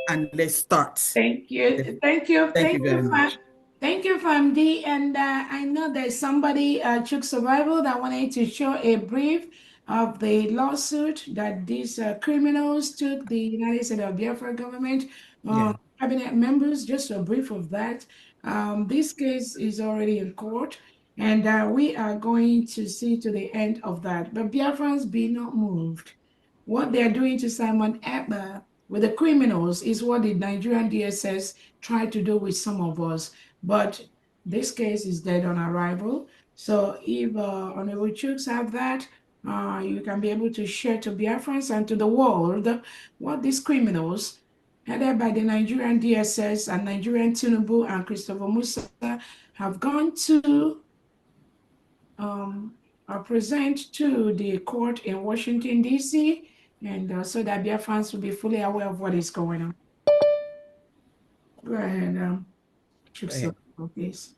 and let's start. Thank you. Thank you. Thank you very much. Thank you, FAMD. And I know there's somebody, Chook Survival, that wanted to show a brief of the lawsuit that these criminals took the United States of Biafra government, cabinet members, just a brief of that. This case is already in court, and we are going to see to the end of that. But Biafrans, be not moved. What they're doing to Simon Ekpa with the criminals is what the Nigerian DSS tried to do with some of us. But this case is dead on arrival. So if Honorable Chooks have that, you can be able to share to Biafrans and to the world what these criminals, headed by the Nigerian DSS and Nigerian Tinubu and Musa, have gone to present to the court in Washington, D.C., and so that Biafrans will be fully aware of what is going on. Go ahead, please.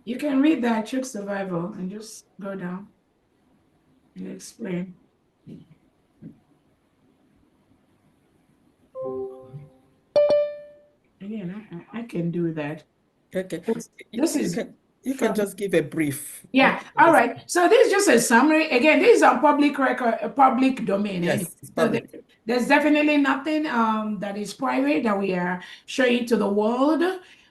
You can read that Chuk survival and just go down and explain. Again, I can do that. Okay. This is you can just give a brief. Yeah. All right. So this is just a summary. Again, this is on public record, public domain. Yes, it's So public. there's definitely nothing that is private that we are showing to the world.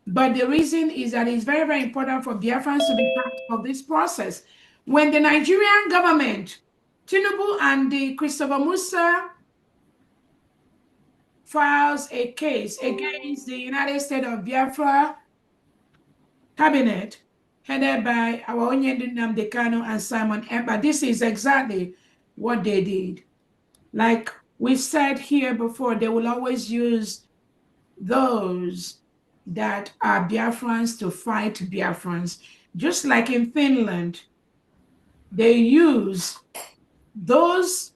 But the reason is that it's very, very important for Biafrans to be part of this process. When the Nigerian government, Tinubu and the Christopher Musa files a case against the United States of Biafra cabinet, headed by our Onyedinam Kanu and Simon Ekpa. This is exactly what they did. Like we've said here before, they will always use those that are Biafrans to fight Biafrans. Just like in Finland, they use those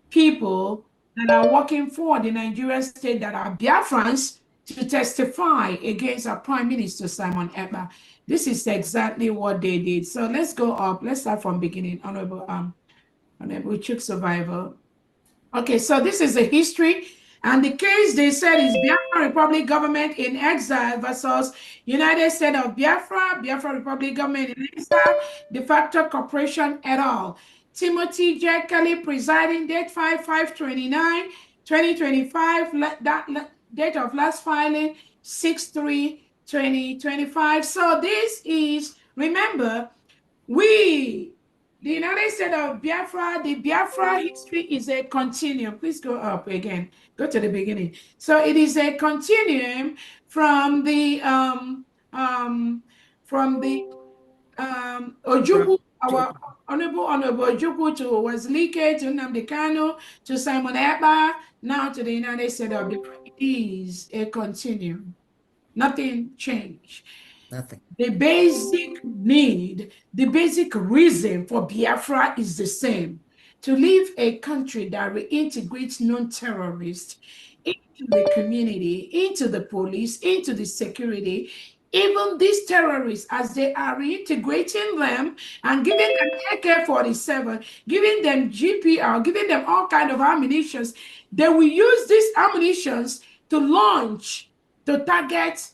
people that are working for the Nigerian state that are Biafrans to testify against our Prime Minister, Simon Ekpa. This is exactly what they did. So let's go up. Let's start from beginning. Honorable Chuk survival. Okay, so this is a history. And the case they said is Biafra Republic government in exile versus United States of Biafra, Biafra Republic government in exile, de facto corporation et al. Timothy J. Kelly presiding, date 5/5/29/2025, date of last filing 6/3/2025. So this is, remember, the United States of Biafra, the Biafra history is a continuum. Please go up again. Go to the beginning. So it is a continuum from the Ojukwu, our Honorable Ojukwu, to Wazlike, to Nnamdi Kanu, to Simon Ekpa, now to the United States of Biafra. It is a continuum. Nothing changed. Nothing. The basic need, the basic reason for Biafra is the same: to leave a country that reintegrates non-terrorists into the community, into the police, into the security. Even these terrorists, as they are reintegrating them and giving them AK-47, giving them GPR, giving them all kinds of ammunitions, they will use these ammunitions to launch, to target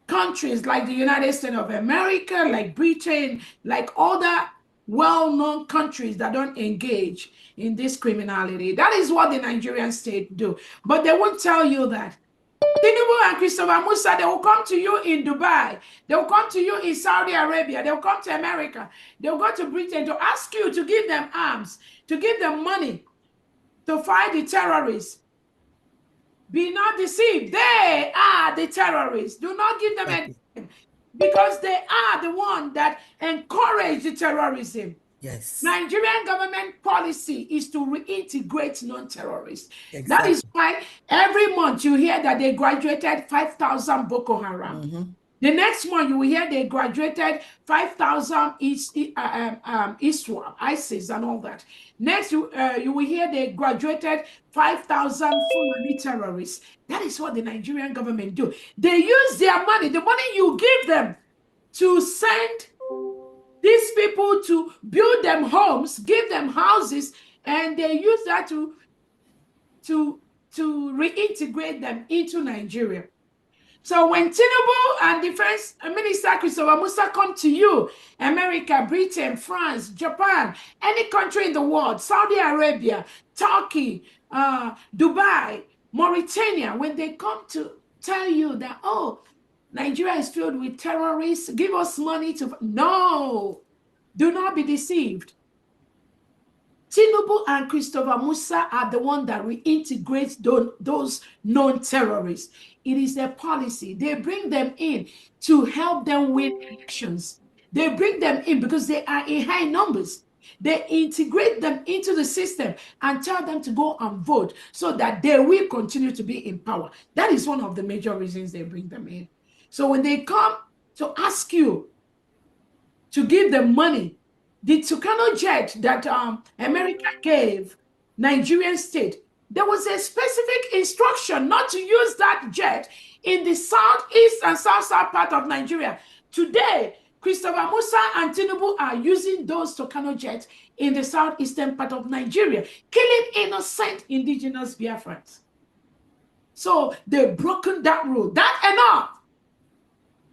countries like the United States of America, like Britain, like other well-known countries that don't engage in this criminality. That is what the Nigerian state do. But they won't tell you that. Tinubu and Christopher Musa, they will come to you in Dubai. They will come to you in Saudi Arabia. They will come to America. They will go to Britain to ask you to give them arms, to give them money to fight the terrorists. Be not deceived. They are the terrorists. Do not give them anything, because they are the one that encourage the terrorism. Yes. Nigerian government policy is to reintegrate non-terrorists. Exactly. That is why every month you hear that they graduated 5,000 Boko Haram. Mm-hmm. The next month you will hear they graduated 5,000 ISWAP, ISIS and all that. Next you will hear they graduated 5,000 Fulani terrorists. That is what the Nigerian government do. They use their money, the money you give them, to send these people to build them homes, give them houses, and they use that to reintegrate them into Nigeria. So when Tinubu and Defense Minister Christopher Musa come to you, America, Britain, France, Japan, any country in the world, Saudi Arabia, Turkey, Dubai, Mauritania, when they come to tell you that, oh, Nigeria is filled with terrorists, give us money to... No, do not be deceived. Tinubu and Christopher Musa are the one that reintegrates those non-terrorists. It is their policy. They bring them in to help them win elections. They bring them in because they are in high numbers. They integrate them into the system and tell them to go and vote so that they will continue to be in power. That is one of the major reasons they bring them in. So when they come to ask you to give them money, the Tucano jet that America gave Nigerian state, there was a specific instruction not to use that jet in the southeast and south part of Nigeria. Today, Christopher Musa and Tinubu are using those Tucano jets in the southeastern part of Nigeria, killing innocent indigenous Biafrans. So they've broken that rule. That enough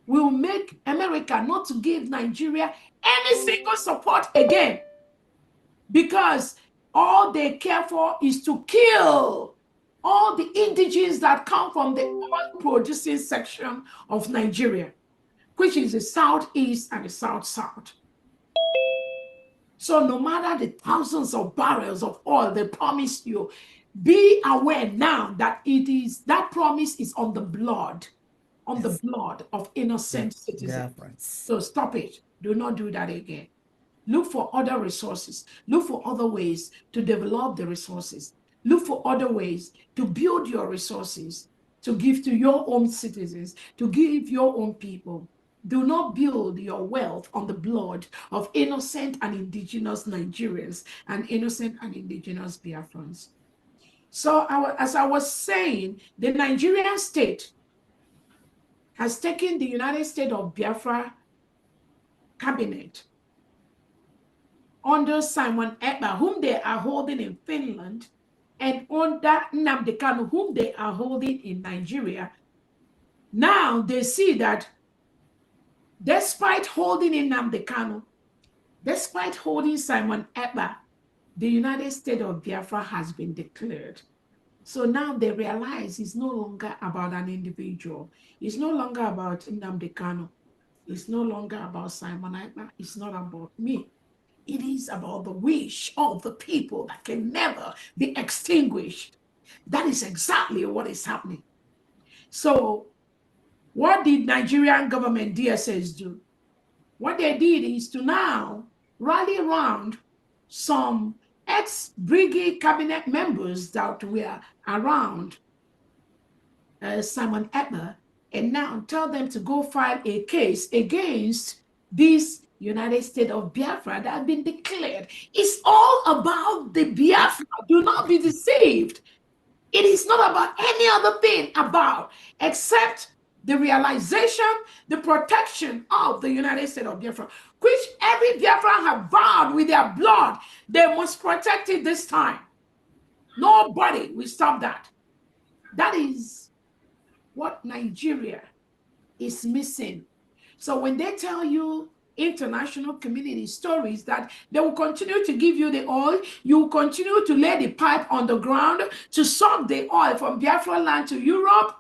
will make America not to give Nigeria any single support again, because all they care for is to kill all the indigenes that come from the oil-producing section of Nigeria, which is the southeast and the south-south. So no matter the thousands of barrels of oil they promise you, be aware now that that promise is on the blood, the blood of innocent citizens. So stop it. Do not do that again. Look for other resources. Look for other ways to develop the resources. Look for other ways to build your resources, to give to your own citizens, to give your own people. Do not build your wealth on the blood of innocent and indigenous Nigerians and innocent and indigenous Biafrans. So as I was saying, the Nigerian state has taken the United States of Biafra cabinet under Simon Ekpa, whom they are holding in Finland, and under Nnamdi Kanu, whom they are holding in Nigeria. Now they see that despite holding Nnamdi Kanu, despite holding Simon Ekpa, the United States of Biafra has been declared. So now they realize it's no longer about an individual. It's no longer about Nnamdi Kanu. It's no longer about Simon Ekpa. It's not about me. It is about the wish of the people that can never be extinguished. That is exactly what is happening. So what did Nigerian government DSS do? What they did is to now rally around some ex-BRGIE cabinet members that were around Simon Ekpa, and now tell them to go file a case against this United States of Biafra that have been declared. It's all about the Biafra. Do not be deceived. It is not about any other thing except the realization, the protection of the United States of Biafra, which every Biafran have vowed with their blood. They must protect it this time. Nobody will stop that. That is what Nigeria is missing. So when they tell you international community stories that they will continue to give you the oil, you will continue to lay the pipe on the ground to suck the oil from Biafra land to Europe,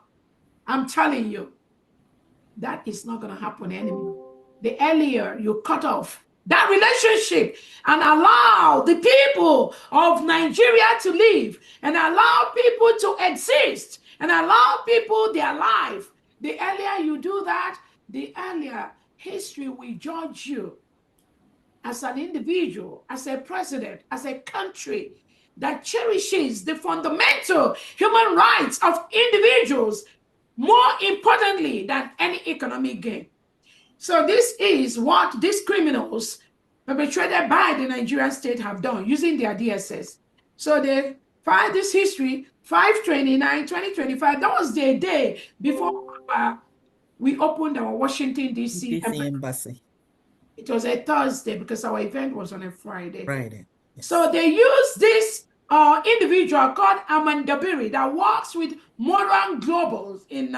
I'm telling you, that is not going to happen anymore. The earlier you cut off that relationship and allow the people of Nigeria to live and allow people to exist and allow people their life, the earlier you do that, the earlier history will judge you as an individual, as a president, as a country that cherishes the fundamental human rights of individuals more importantly than any economic gain. So this is what these criminals perpetrated by the Nigerian state have done using their DSS. So they filed this history 5/29/2025. That was the day before we opened our Washington, D.C. embassy. It was a Thursday because our event was on a Friday. Yes. So they used this individual called Amandabiri that works with Modern Globals in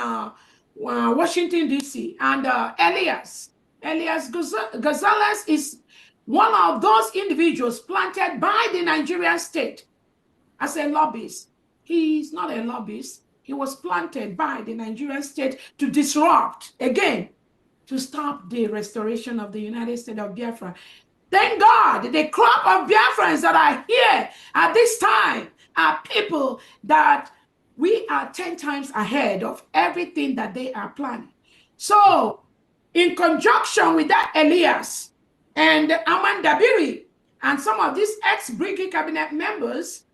Washington, D.C. And Elias Gonzalez is one of those individuals planted by the Nigerian state as a lobbyist. He's not a lobbyist. He was planted by the Nigerian state to disrupt, again, to stop the restoration of the United States of Biafra. Thank God, the crop of Biafrans that are here at this time are people that we are 10 times ahead of everything that they are planning. So, in conjunction with that Elias and Amandabiri and some of these ex-BRGIE cabinet members,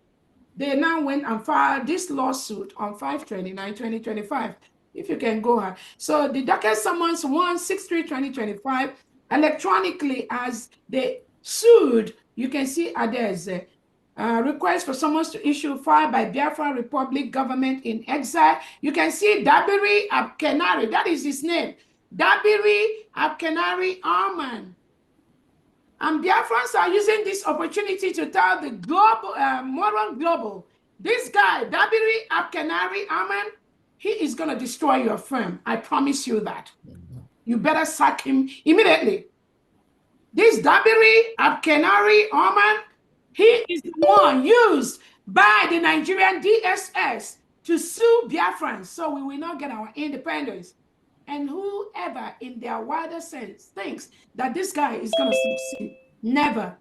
they now went and filed this lawsuit on 5/29/2025. If you can go ahead. So the docket summons 1/63/2025 electronically as they sued. You can see there's a request for summons to issue filed by Biafra Republic government in exile. You can see Dabiri Abkenari, that is his name. Dabiri Abkenari Arman. And Biafrans are using this opportunity to tell the global, modern global, this guy, Dabiri Abkenari Arman, he is going to destroy your firm. I promise you that. You better sack him immediately. This Dabiri Abkenari Arman, he is the one used by the Nigerian DSS to sue Biafrans, so we will not get our independence. And whoever in their wider sense thinks that this guy is going to succeed, never.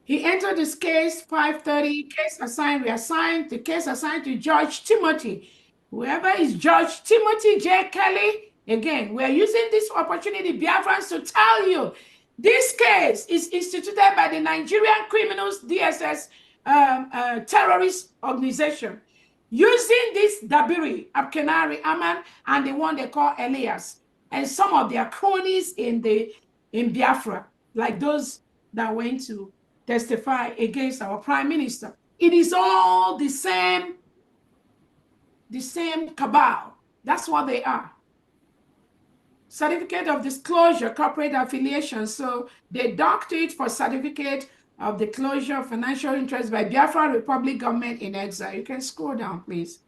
He entered this case 5:30, case assigned, reassigned, the case assigned to Judge Timothy. Whoever is Judge Timothy J. Kelly, again, we're using this opportunity, Biafrans, to tell you this case is instituted by the Nigerian Criminals DSS terrorist organization, using this Dabiri, Abkenari Aman, and the one they call Elias, and some of their cronies in Biafra, like those that went to testify against our prime minister. It is all the same cabal. That's what they are. Certificate of disclosure, corporate affiliation. So they docked it for certificate of the closure of financial interest by Biafra Republic government in exile. You can scroll down, please.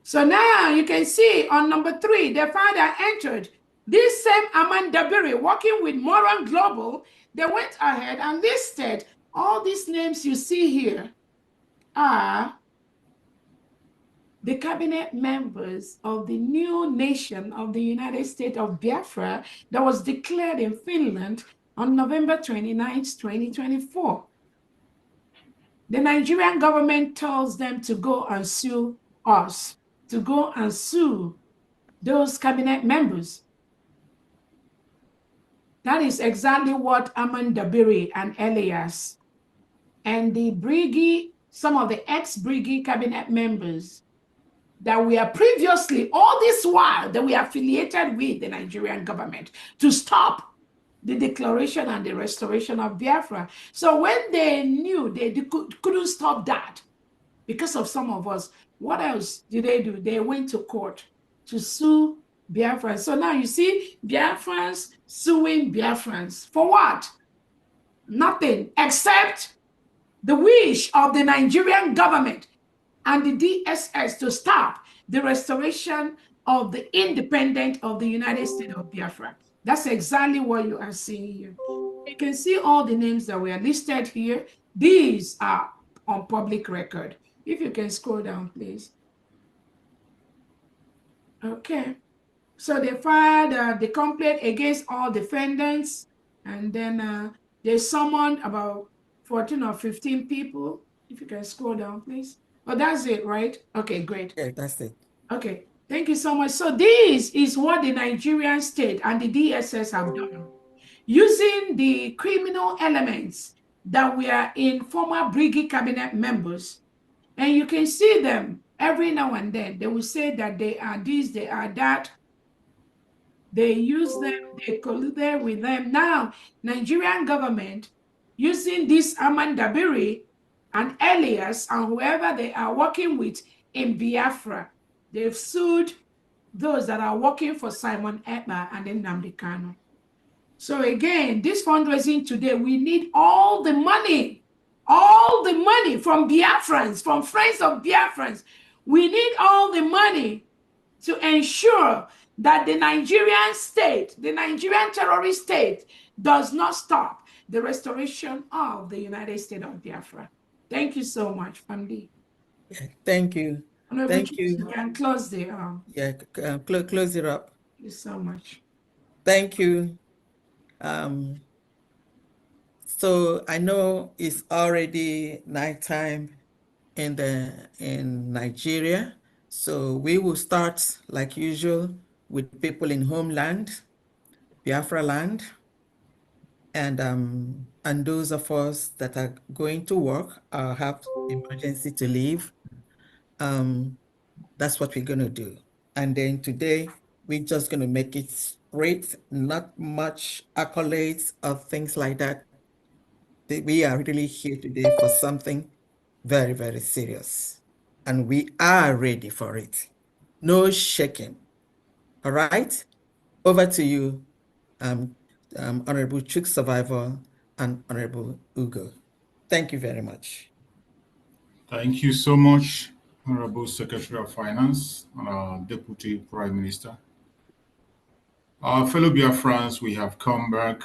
So now you can see on number 3, the father entered. This same Aman Dabiri, working with Moran Global, they went ahead and listed all these names you see here are the cabinet members of the new nation of the United States of Biafra that was declared in Finland on November 29th, 2024. The Nigerian government tells them to go and sue us, to go and sue those cabinet members. That is exactly what Aman Dabiri and Elias and the BRGIE, some of the ex-BRGIE cabinet members that we are previously, all this while, that we are affiliated with the Nigerian government to stop the declaration and the restoration of Biafra. So when they knew they couldn't stop that because of some of us, what else did they do? They went to court to sue Biafrans. So now you see Biafrans suing Biafrans. For what? Nothing except the wish of the Nigerian government and the DSS to stop the restoration of the independence of the United States of Biafra. That's exactly what you are seeing here. You can see all the names that were listed here. These are on public record. If you can scroll down, please. Okay. So they filed the complaint against all defendants, and then they summoned about 14 or 15 people. If you can scroll down, please. Oh, that's it, right? Okay, great. Yeah, that's it. Okay, thank you so much. So this is what the Nigerian state and the DSS have done, using the criminal elements that were in former BRGIE cabinet members. And you can see them every now and then. They will say that they are this, they are that. They use them, they colluded with them. Now, Nigerian government, using this Aman Dabiri and Elias and whoever they are working with in Biafra, they've sued those that are working for Simon Ekpa and then Nnamdi Kanu. So again, this fundraising today, we need all the money from Biafrans, from friends of Biafrans. We need all the money to ensure that the Nigerian state, the Nigerian terrorist state, does not stop the restoration of the United States of Biafra. Thank you so much, Famdi. Yeah, thank you. Thank you. You can close the close it up. Thank you so much. Thank you. So I know it's already nighttime in Nigeria. So we will start like usual with people in homeland, Biafra land, and those of us that are going to work or have emergency to leave. That's what we're going to do. And then today, we're just going to make it straight, not much accolades or things like that. We are really here today for something very, very serious. And we are ready for it. no shaking. All right? Over to you, Honorable Chuk Survivor and Honorable Ugo. Thank you very much. Thank you so much, Honorable Secretary of Finance and our Deputy Prime Minister. Our fellow Biafrans, we have come back,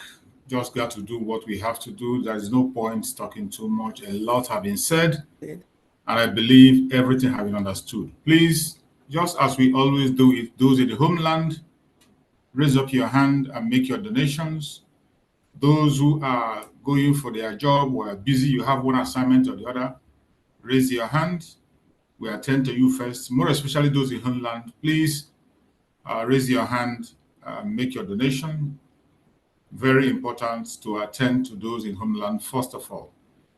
just got to do what we have to do. There is no point talking too much. A lot have been said, and I believe everything has been understood. Please, just as we always do it, those in the homeland, raise up your hand and make your donations. Those who are going for their job or are busy, you have one assignment or the other, raise your hand. We attend to you first, more especially those in homeland. Please raise your hand, make your donation. Very important to attend to those in homeland first of all.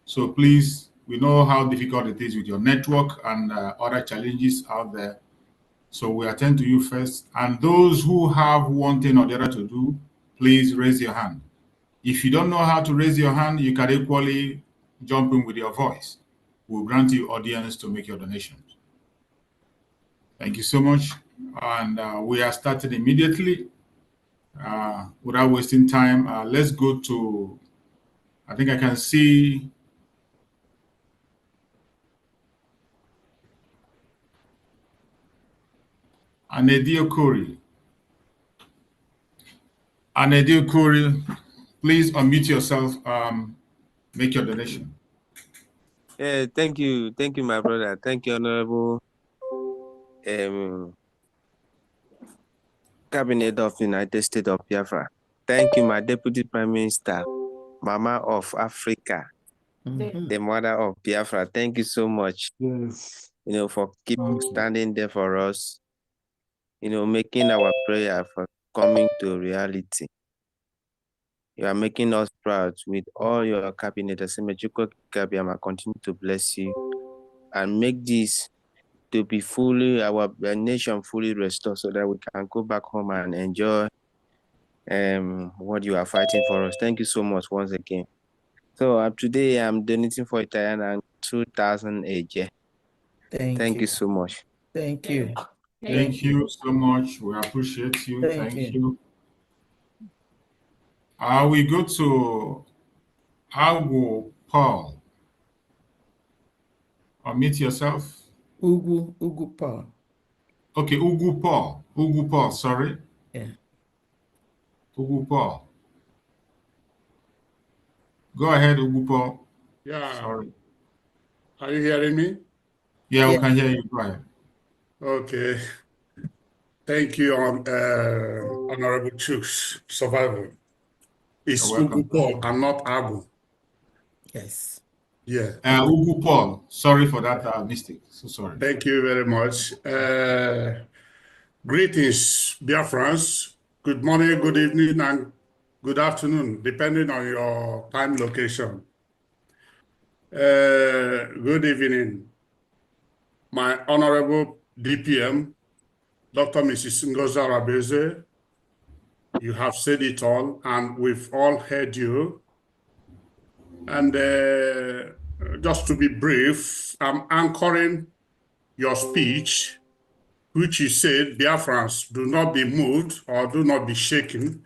So please, we know how difficult it is with your network and other challenges out there. So we attend to you first. And those who have one thing or the other to do, please raise your hand. If you don't know how to raise your hand, you can equally jump in with your voice. We'll grant you audience to make your donations. Thank you so much. And we are starting immediately. Without wasting time, let's go to, I think I can see Anedio Kori. Anedio Kori, please unmute yourself, make your donation. Yeah, thank you, my brother. Thank you, Honorable Cabinet of the United States of Biafra. Thank you, my Deputy Prime Minister, Mama of Africa, the mother of Biafra. Thank you so much. Yes. For keeping standing there for us. Making our prayer for coming to reality. You are making us proud with all your cabinet. I continue to bless you and make this to be fully, our nation fully restored so that we can go back home and enjoy what you are fighting for us. Thank you so much once again. So today I'm donating for Italian and 2,000 a year. Thank you so much. Thank you. Thank you so much. We appreciate you. Thank you. We go to Ugu Paul. Unmute yourself. Ugu Paul. Okay, Ugu Paul. Ugu Paul, sorry. Yeah. Ugu Paul. Go ahead, Ugu Paul. Yeah. Sorry. Are you hearing me? Yeah, we can hear you. Go ahead. Okay. Thank you, Honorable Chooks, Survivor. It's Ugu Paul and not Agu. Yes. Yeah. Ugu Paul. Sorry for that mistake. So sorry. Thank you very much. Greetings, Biafrans. Good morning, good evening, and good afternoon, depending on your time location. Good evening, my Honorable DPM, Dr. Mrs. Ngozi Arabeze. You have said it all, and we've all heard you. And just to be brief, I'm anchoring your speech, which you said, Biafrans, do not be moved or do not be shaken.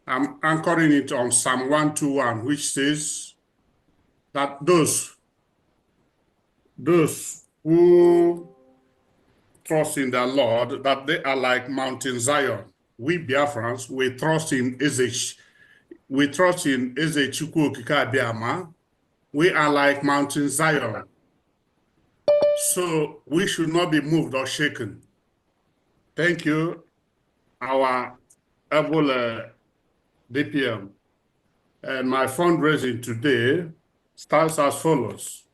I'm anchoring it on Psalm 121, which says that those who trust in the Lord, that they are like Mountain Zion. We Biafrans, we trust in Eze Chukwu Okike Abiama. We are like Mountain Zion. So we should not be moved or shaken. Thank you, our able DPM. And my fundraising today starts as follows.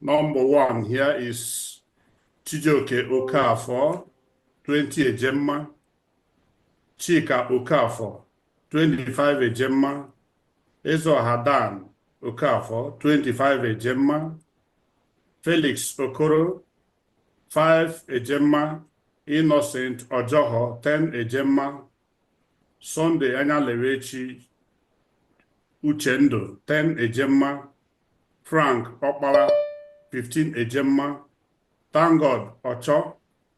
Number one here is Chijoke Okafor, 20 Ejemma. Chika Okafor, 25 Ejemma. Ezo Hadan Okafor, 25 Ejemma. Felix Okoro, 5 Ejemma. Innocent Ojoho, 10 Ejemma. Sunday Anyalewechi Uchendo, 10 Ejemma. Frank Okpala, 15 Ejemma. Thank God Ocho,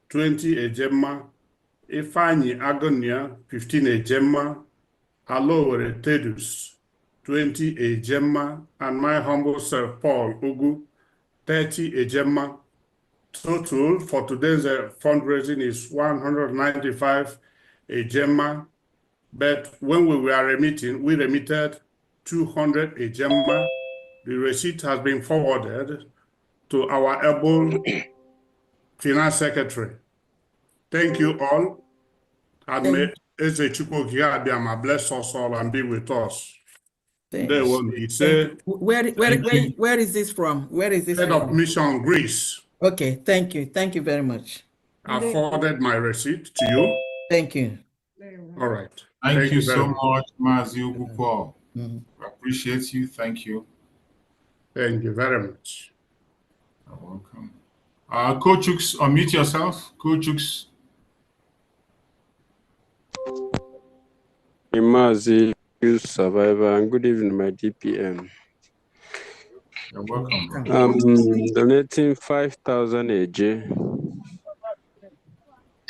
20 Ejema, Ifeanyi Agonia, 15 Ejema, Alowere Tedus, 20 Ejema, and my humble self, Paul Ugu, 30 Ejema. Total for today's fundraising is 195 Ejema, but when we were remitting, we remitted 200 Ejema. The receipt has been forwarded to our able Finance Secretary. Thank you all. And may Ezechukwu bless us all and be with us. Where is this from? Where is this Head from? of Mission, Greece. Okay, thank you. Thank you very much. I forwarded my receipt to you. Thank you. All right. Thank you so much, Mazi Ugupo. I appreciate you. Thank you. Thank you very much. You're welcome. Coach Chooks, unmute yourself. Coach Chooks. Imazi, survivor, and good evening, my DPM. You're welcome, bro. Donating 5,000 AJ.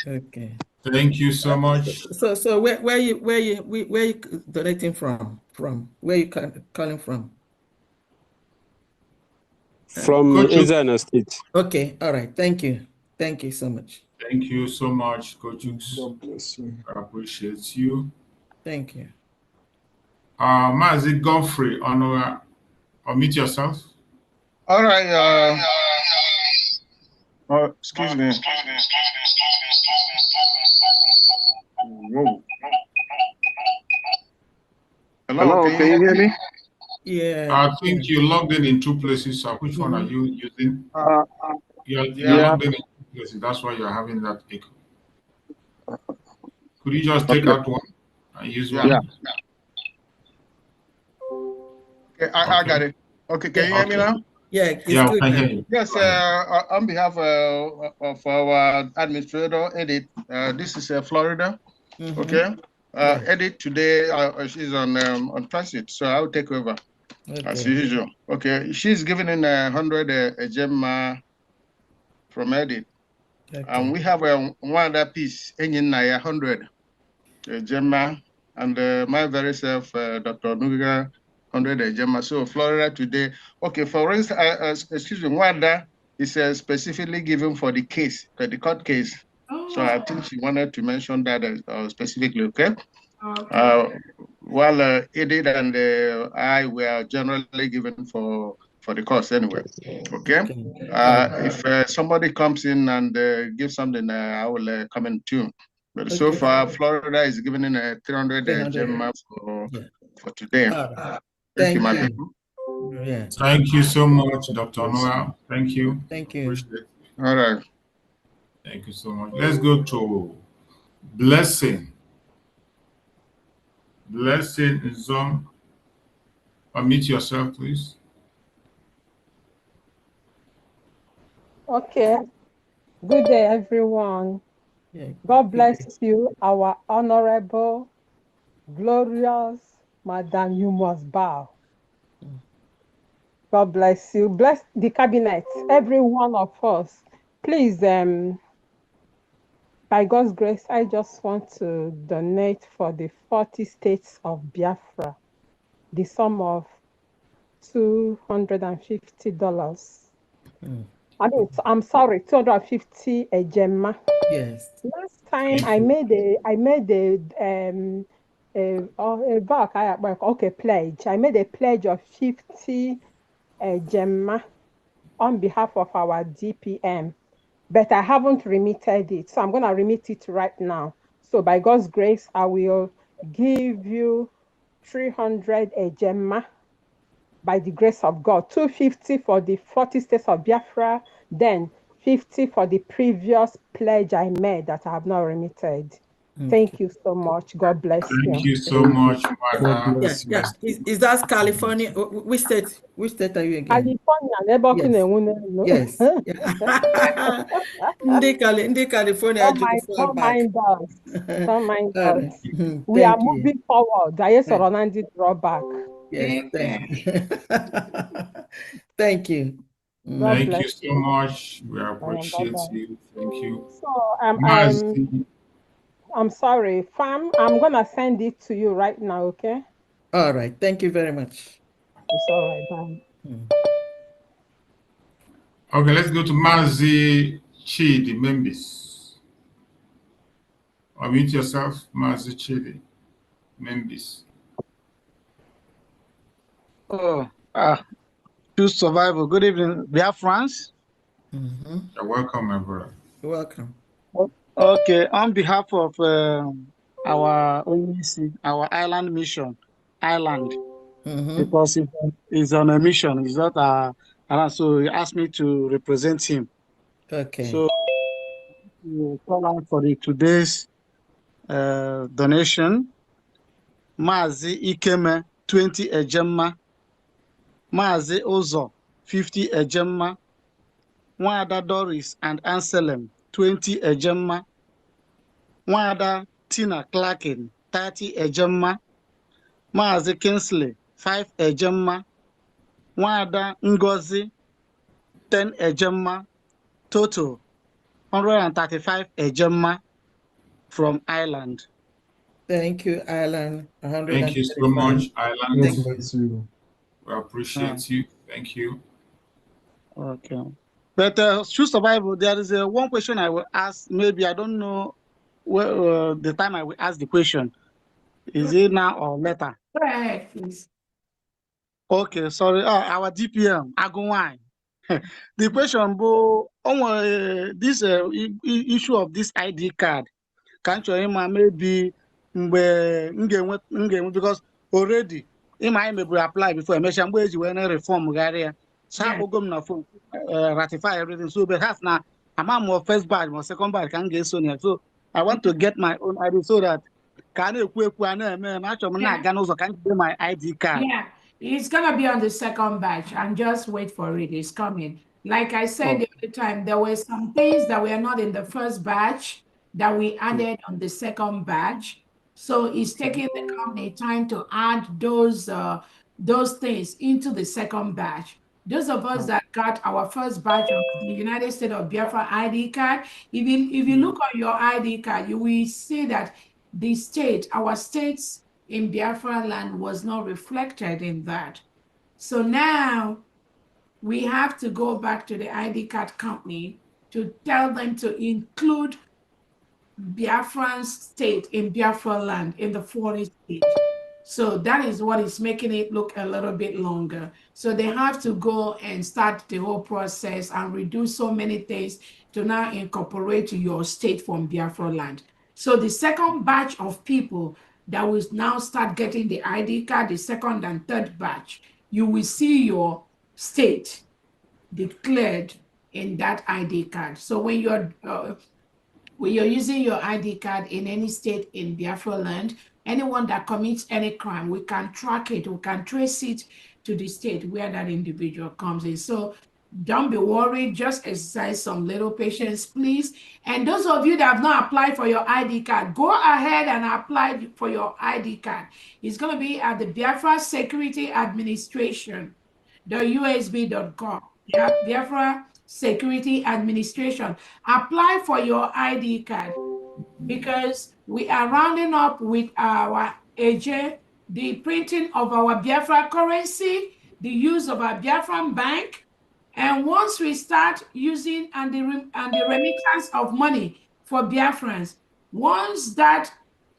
Okay. Thank you so much. So where you donating from? Where you calling from? From Izana State. Okay, all right. Thank you. Thank you so much. Thank you so much, Coach Chooks. God bless you. I appreciate you. Thank you. Mazi Godfrey, unmute yourself. All right. Excuse me. Whoa. Hello, can you hear me? Yeah. I think you logged in two places. Which one are you using? You're logged in two places. That's why you're having that echo. Could you just take out one and use one? Yeah. Okay, I got it. Okay, can you hear me now? Yeah, I can hear you. Yes, on behalf of our administrator, Edith, this is Florida. Okay. Edith today, she's on transit, so I'll take over as usual. Okay, she's giving in 100 gem from Edith. And we have one other piece, N9jeria 100 gem, and my very self, Dr. Nuga, 100 gem. So Florida today. Okay, for instance, excuse me, Wanda is specifically given for the case, the court case. So I think she wanted to mention that specifically, okay? While Edith and I were generally given for the course anyway, okay? If somebody comes in and gives something, I will come in tune. But so far, Florida is giving in a 300 gem for today. Thank you, my people. Yeah. Thank you so much, Dr. Noah. Thank you. Thank you. Appreciate it. All right. Thank you so much. Let's go to Blessing. Blessing is on. Unmute yourself, please. Okay. Good day, everyone. God bless you, our honorable, glorious Madam, you must bow. God bless you. Bless the cabinet, every one of us. Please, by God's grace, I just want to donate for the 40 states of Biafra, the sum of $250. I mean, I'm sorry, 250 a gemma. Yes. Last time I made a pledge. I made a pledge of 50 gemma on behalf of our DPM, but I haven't remitted it. So I'm going to remit it right now. So by God's grace, I will give you 300 a gemma by the grace of God. 250 for the 40 states of Biafra, then 50 for the previous pledge I made that I have not remitted. Thank you so much. God bless you. Thank you so much, Madam. Yes. Is that California? Which state? Which state are you again? California. Yes. In California. Don't mind us. We are moving forward. Drawback. Yes. Thank you. God Thank bless you so much. We appreciate Bye-bye. you. Thank you. So Mazi, I'm sorry, fam. I'm gonna send it to you right now, okay? All right. Thank you very much. It's all right, bye. Okay, let's go to Mazi Chidi Membis. Unmute yourself, Mazi Chidi Membis. Oh, choose survival. Good evening, Biafrans. You're welcome, my brother. You're welcome. Okay, on behalf of our OEC, our island mission, because he's on a mission. He's not so he asked me to represent him. Okay. So we call out for today's donation. Mazi Ikeme 20 ejemma, Mazi Ozo 50 ejemma, Nwada Doris and Anselm 20 ejemma, Nwada Tina Clarkin 30 ejemma, Mazi Kinsley 5 ejemma, Nwada Ngozi 10 ejemma, total 135 ejemma from Ireland. Thank you, Ireland. Thank you so much, Ireland. Thank you. We appreciate you. Thank you. Okay. But true survival, there is one question I will ask. Maybe I don't know where the time I will ask the question. Is it now or later? Right, please. Okay, sorry. Our DPM, Agunwai. The question, on this issue of this ID card, can't you maybe because already I may apply before I mention where you were reform area. So ratify everything. So but has now I'm more first batch, more second batch can get so near. So I want to get my own ID so that can you get my ID card? Yeah, it's gonna be on the second batch and just wait for it. It's coming. Like I said the other time, there were some things that were not in the first batch that we added on the second batch. So it's taking the company time to add those things into the second batch. Those of us that got our first batch of the United States of Biafra ID card, if you look on your ID card, you will see that the state, our states in Biafra land was not reflected in that. So now we have to go back to the ID card company to tell them to include Biafran state in Biafra land in the 40 state. So that is what is making it look a little bit longer. So they have to go and start the whole process and reduce so many things to now incorporate your state from Biafra land. So the second batch of people that will now start getting the ID card, the second and third batch, you will see your state declared in that ID card. So when you're using your ID card in any state in Biafra land, anyone that commits any crime, we can track it, we can trace it to the state where that individual comes in. So don't be worried, just exercise some little patience, please. And those of you that have not applied for your ID card, go ahead and apply for your ID card. It's going to be at the Biafra Security Administration, .usb.com. Biafra Security Administration. Apply for your ID card because we are rounding up with our AJ, the printing of our Biafra currency, the use of our Biafran bank. And once we start using and the remittance of money for Biafrans, once that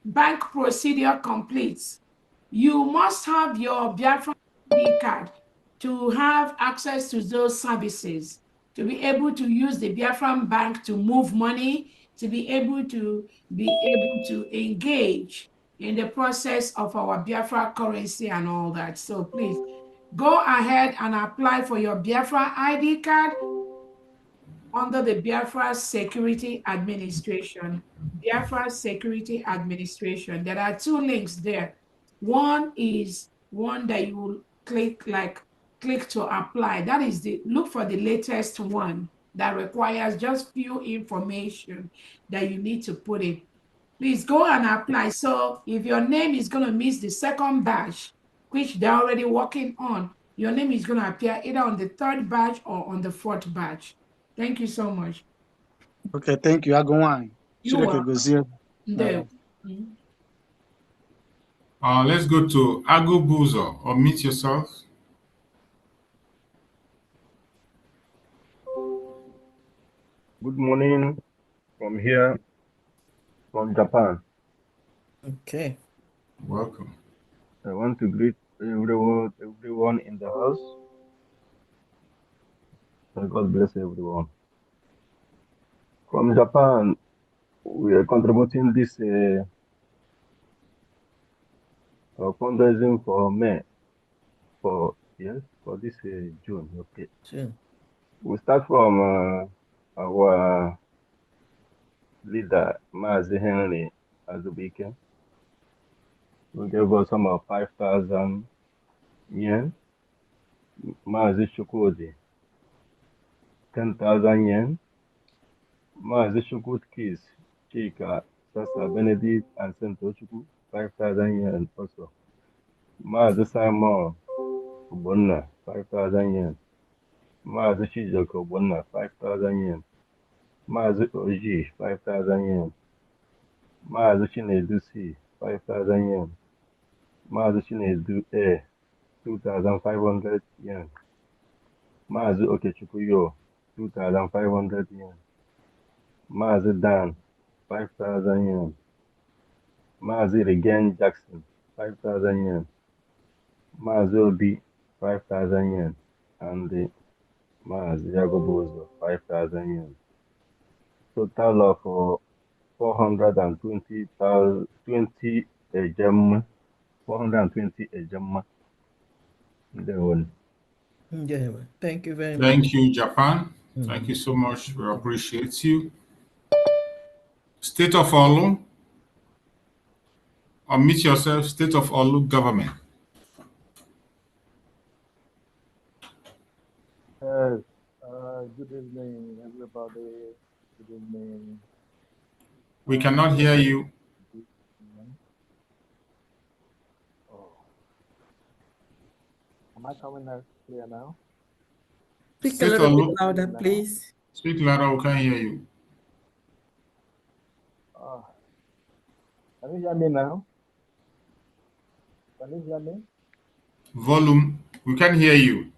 bank procedure completes, you must have your Biafran ID card to have access to those services, to be able to use the Biafran bank to move money, to be able to engage in the process of our Biafra currency and all that. So please go ahead and apply for your Biafra ID card under the Biafra Security Administration. Biafra Security Administration. There are two links there. One is one that you will click to apply. That is look for the latest one that requires just few information that you need to put in. Please go and apply. So if your name is going to miss the second batch, which they're already working on, your name is going to appear either on the 3rd batch or on the 4th batch. Thank you so much. Okay, thank you. I go on. You are. Let's go to Agubuzo. Unmute yourself. Good morning from here, from Japan. Okay. Welcome. I want to greet everyone in the house. God bless everyone. From Japan, we are contributing this fundraising for May, for this June. Okay. Sure. We start from our leader, Mazi Henry Azubike, who gave us some of 5,000 yen. Mazi Shukudi, 10,000 yen. Mazi Shukutskis, Chika, Sasa Benedict, and Sentochuku, 5,000 yen also. Mazi Simon Ubonna, 5,000 yen. Mazi Shijoko Ubonna, 5,000 yen. Mazi Oji, 5,000 yen. Mazi Chinedu C, 5,000 yen. Mazi Chinedu A, 2,500 yen. Mazi Okechukuyo, 2,500 yen. Mazi Dan, 5,000 yen. Mazi Regan Jackson, 5,000 yen. Mazi Obi, 5,000 yen. And Mazi Yagobozo, 5,000 yen. Total of 420 ejema. 420 ejema. Yeah, thank you very much. Thank you, Japan. Thank you so much. We appreciate you. State of Olu. Unmute yourself. State of Olu government. Yes. Good evening, everybody. Good evening. We cannot hear you. Oh. Am I coming out clear now? Speak a little bit louder, please. Speak louder, we can't hear you. Can you hear me now? Can you hear me? Volume, we can hear you.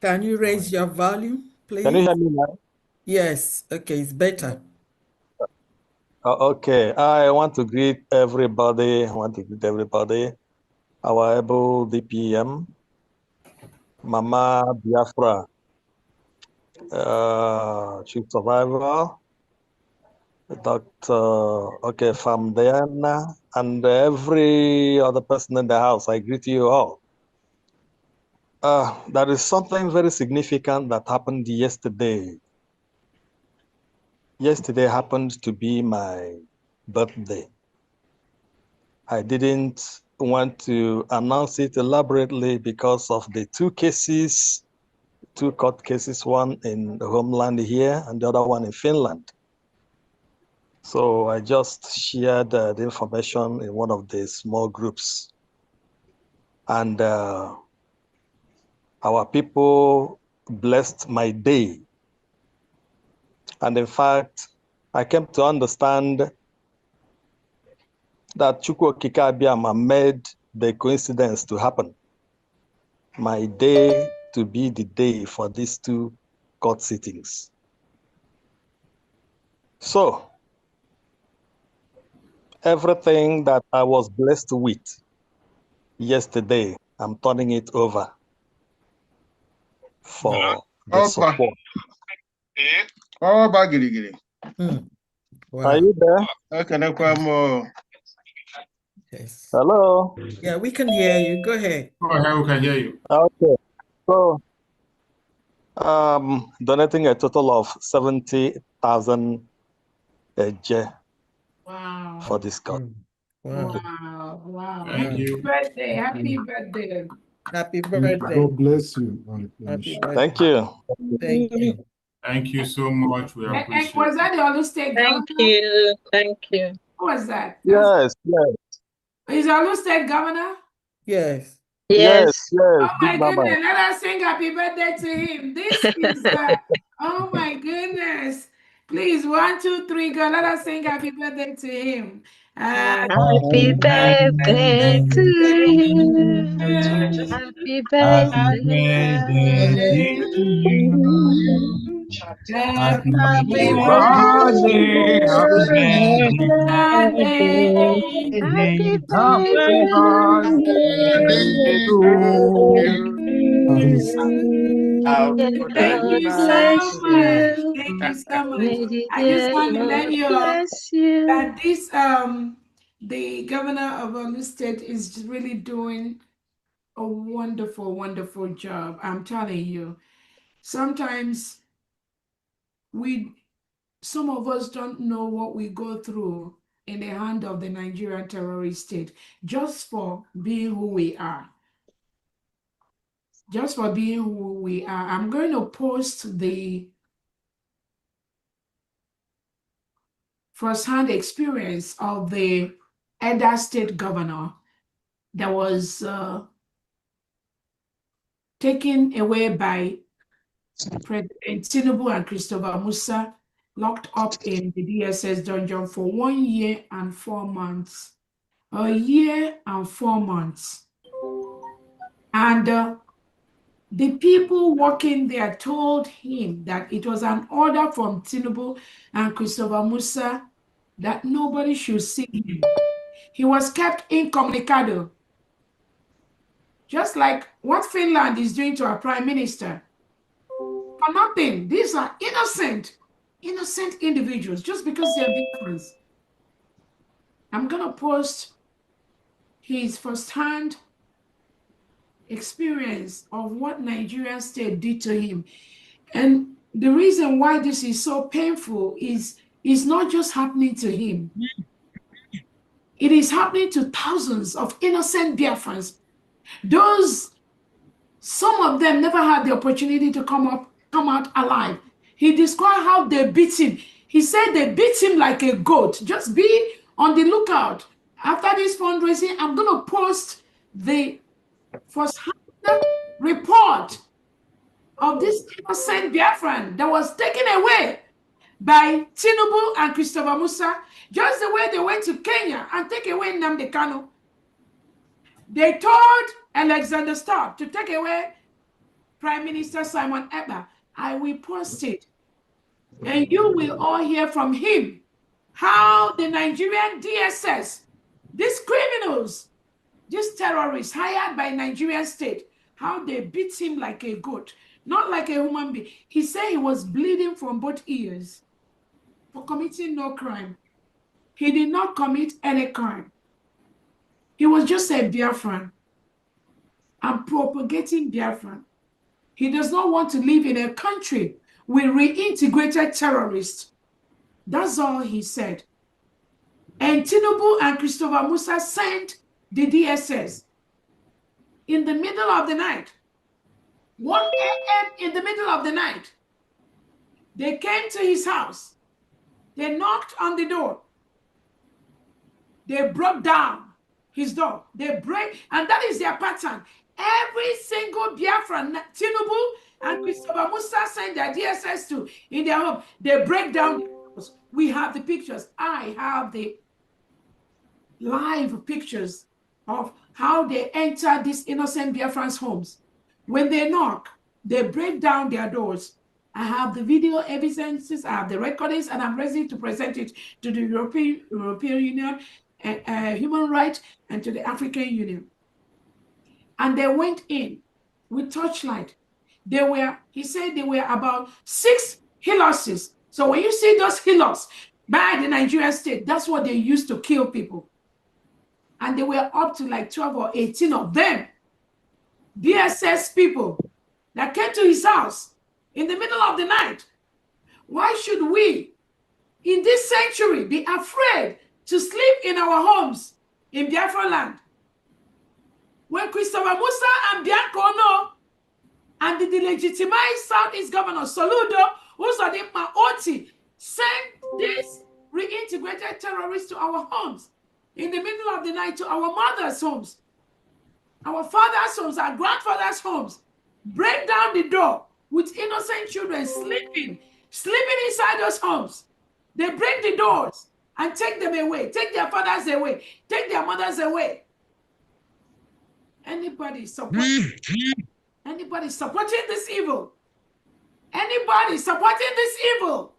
Can you raise your volume, please? Can you hear me now? Yes. Okay, it's better. Okay. I want to greet everybody. Our able DPM, Mama Biafra, chief survivor, Dr. From Diana, and every other person in the house. I greet you all. There is something very significant that happened yesterday. Yesterday happened to be my birthday. I didn't want to announce it elaborately because of the two court cases, one in the homeland here and the other one in Finland. So I just shared the information in one of the small groups. And our people blessed my day. And in fact, I came to understand that Chukwu Okike Abiama made the coincidence to happen. My day to be the day for these two court sittings. So, everything that I was blessed with yesterday, I'm turning it over for the support. Oh, Bagiri. Wow. Are you there? Yes. Hello? Yeah, we can hear you. Go ahead. Go ahead, we can hear you. Okay. So, donating a total of 70,000 Wow. for this cause. Wow. Wow. Thank Happy you. birthday. Happy birthday. Happy birthday. God bless you. Happy birthday. Thank you. Thank you. Thank you so much. We appreciate Was that the Olu State Thank you. Thank you. Who was that? Yes, yes. Is Olu State Governor? Yes. Yes, Oh my Big Mama. goodness, let us sing happy birthday to him. This is, oh my goodness. Please, 1, 2, 3, go. Let us sing happy birthday to him. Happy birthday to you. Happy birthday to you. Happy Happy birthday. Happy birthday. Thank you so much. Thank you so much. I just want to let you know that this the governor of Olu State is really doing a wonderful, wonderful job. I'm telling you. Sometimes some of us don't know what we go through in the hand of the Nigerian terrorist state just for being who we are. Just for being who we are. I'm going to post the first-hand experience of the Edo State governor that was taken away by President Tinubu and Christopher Musa, locked up in the DSS dungeon for 1 year and 4 months. A year and 4 months. And the people working there told him that it was an order from Tinubu and Christopher Musa that nobody should see him. He was kept incommunicado, just like what Finland is doing to our prime minister. For nothing. These are innocent individuals just because they're different. I'm going to post his first-hand experience of what Nigerian state did to him. And the reason why this is so painful is not just happening to him. It is happening to thousands of innocent Biafrans. Some of them never had the opportunity to come out alive. He described how they beat him. He said they beat him like a goat. Just be on the lookout. After this fundraising, I'm going to post the first-hand report of this innocent Biafran that was taken away by Tinubu and Christopher Musa, just the way they went to Kenya and take away Nnamdi Kanu. They told Alexander Stubb to take away Prime Minister Simon Ekpa. I will post it. And you will all hear from him how the Nigerian DSS, these criminals, these terrorists hired by Nigerian state, how they beat him like a goat, not like a human being. He said he was bleeding from both ears for committing no crime. He did not commit any crime. He was just a Biafran and propagating Biafran. He does not want to live in a country with reintegrated terrorists. That's all he said. And Tinubu and Christopher Musa sent the DSS in the middle of the night, 1 a.m. in the middle of the night. They came to his house. They knocked on the door. They broke down his door. They break, and that is their pattern. Every single Biafran, Tinubu and Christopher Musa send their DSS to in their home. They break down. We have the pictures. I have the live pictures of how they enter these innocent Biafrans' homes. When they knock, they break down their doors. I have the video evidences, I have the recordings, and I'm ready to present it to the European Union, Human Rights, and to the African Union. And they went in with torchlight. He said there were about 6 hillocks. So when you see those hillocks by the Nigerian state, that's what they used to kill people. And they were up to like 12 or 18 of them. DSS people that came to his house in the middle of the night. Why should we, in this century, be afraid to sleep in our homes in Biafra land? When Christopher Musa and Bianco Ono and the delegitimized Southeast Governor Soludo, Uzodimma Oti, sent these reintegrated terrorists to our homes, in the middle of the night to our mother's homes, our father's homes, our grandfather's homes, break down the door with innocent children sleeping inside those homes. They break the doors and take them away, take their fathers away, take their mothers away. Anybody supporting this evil? Anybody supporting this evil?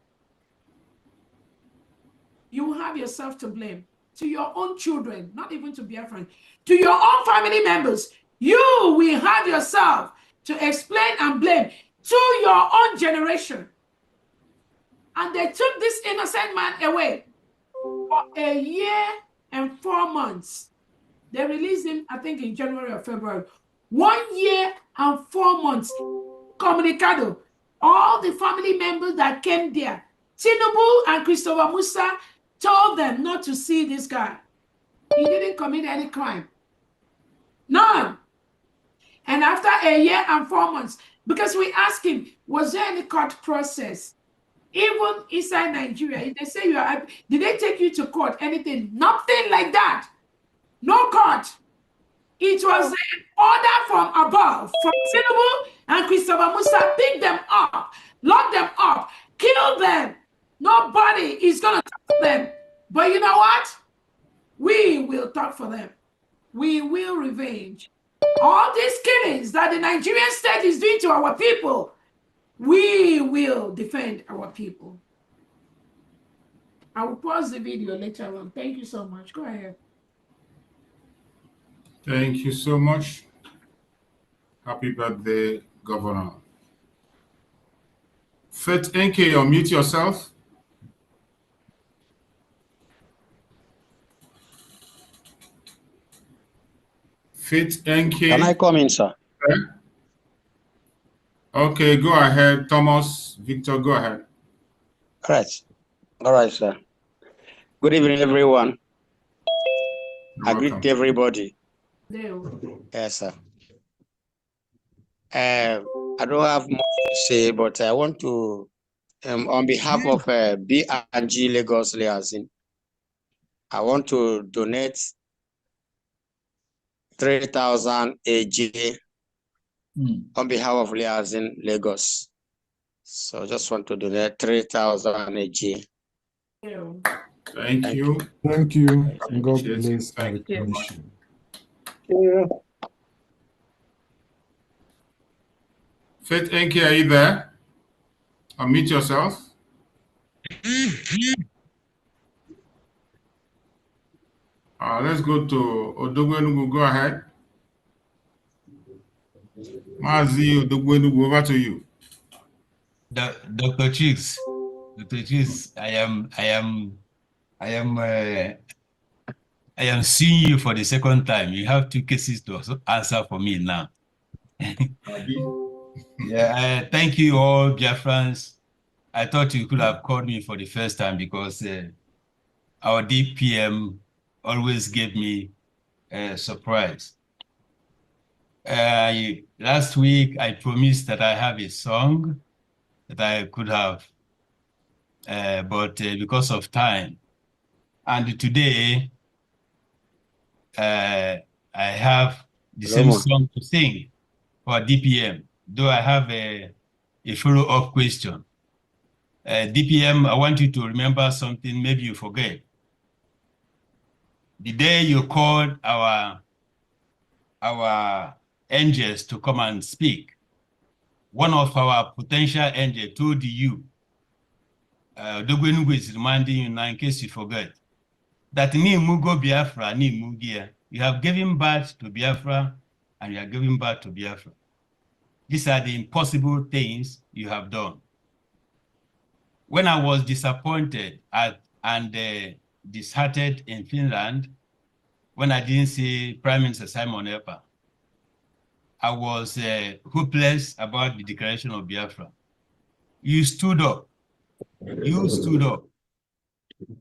You have yourself to blame. To your own children, not even to Biafran, to your own family members. You will have yourself to explain and blame to your own generation. And they took this innocent man away for a year and 4 months. They released him, I think, in January or February. 1 year and 4 months. Comunicado. All the family members that came there, Tinubu and Christopher Musa, told them not to see this guy. He didn't commit any crime. None. And after a year and 4 months, because we asked him, was there any court process? Even inside Nigeria, they say did they take you to court? Anything? Nothing like that. No court. It was an order from above, from Tinubu and Christopher Musa. Pick them up, lock them up, kill them. Nobody is going to talk to them. But you know what? We will talk for them. We will revenge. All these killings that the Nigerian state is doing to our people, we will defend our people. I will pause the video later on. Thank you so much. Go ahead. Thank you so much. Happy birthday, Governor. Faith NK, unmute yourself. Faith NK. Can I come in, sir? Okay, go ahead. Thomas, Victor, go ahead. All right, sir. Good evening, everyone. I greet everybody. Yes, sir. I don't have much to say, but I want to, on behalf of BRGIE Lagos Liaison, I want to donate 3,000 AJ on behalf of Liaison Lagos. So I just want to donate 3,000 AJ. Thank you. Thank you. And God bless our commission. Faith NK, are you there? Unmute yourself. Let's go to Odogwenugu. Go ahead. Mazi Odogwenugu, over to you. Dr. Chicks, I am seeing you for the second time. You have 2 cases to answer for me now. Yeah, thank you all, Biafrans. I thought you could have called me for the first time because our DPM always gave me a surprise. Last week, I promised that I have a song that I could have, but because of time. And today, I have the same song to sing for DPM, though I have a follow-up question. DPM, I want you to remember something, maybe you forget. The day you called our angels to come and speak, one of our potential angels told you, Dogwenugu is reminding you now in case you forget, that ni mugo Biafra, ni mugia. You have given birth to Biafra and you are giving birth to Biafra. These are the impossible things you have done. When I was disappointed and disheartened in Finland, when I didn't see Prime Minister Simon Epa, I was hopeless about the declaration of Biafra. You stood up.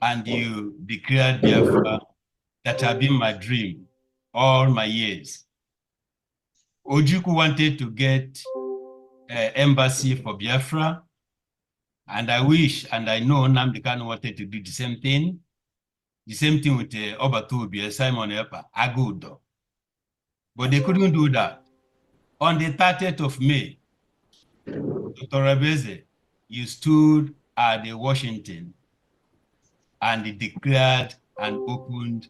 And you declared Biafra. That had been my dream all my years. Ojukwu wanted to get an embassy for Biafra, and I wish and I know Nnamdi Kanu wanted to do the same thing. The same thing with Obatubi, Simon Epa, Agudo. But they couldn't do that. On the 30th of May, Dr. Rabeze, you stood at the Washington and declared and opened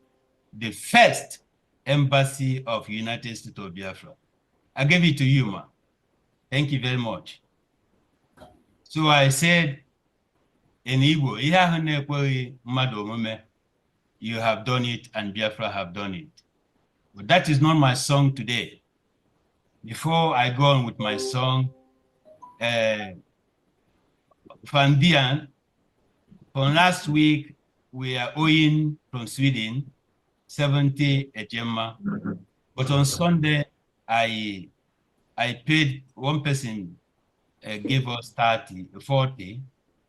the first embassy of United States of Biafra. I gave it to you, ma. Thank you very much. So I said in Igbo, you have done it and Biafra have done it. But that is not my song today. Before I go on with my song, Fandian, from last week, we are owing from Sweden 70 ejema. But on Sunday, I paid one person, gave us 40,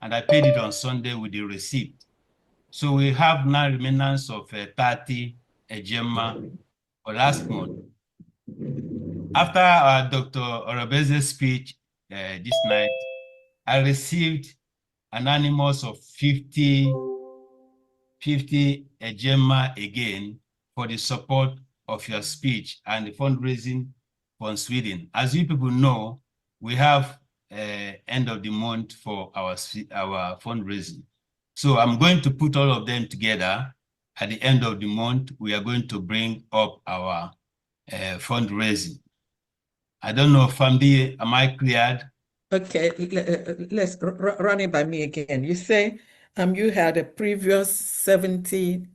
and I paid it on Sunday with the receipt. So we have now remnants of 30 ejema for last month. After Dr. Orabeze's speech this night, I received an animus of 50 ejema again for the support of your speech and the fundraising from Sweden. As you people know, we have end of the month for our fundraising. So I'm going to put all of them together. At the end of the month, we are going to bring up our fundraising. I don't know, Famdi, am I cleared? Okay, let's run it by me again. You say you had a previous 70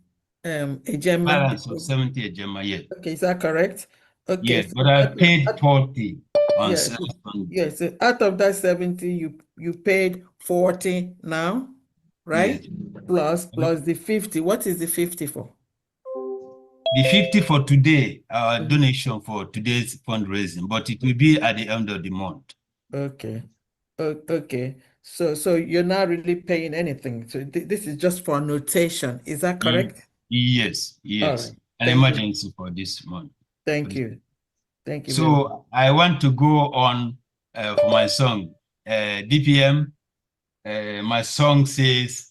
ejema. Balance of 70 ejema, yes. Okay, is that correct? Okay. Yes, but I paid 40 on yes, yes. So out of that 70, you paid 40 now, right? Yes. Plus the 50. What is the 50 for? The 50 for today, our donation for today's fundraising, but it will be at the end of the month. Okay. Okay. So you're not really paying anything. So this is just for notation. Is that correct? Yes, yes. Right. An emergency for this month. Thank you. Thank you. So I want to go on for my song. DPM, my song says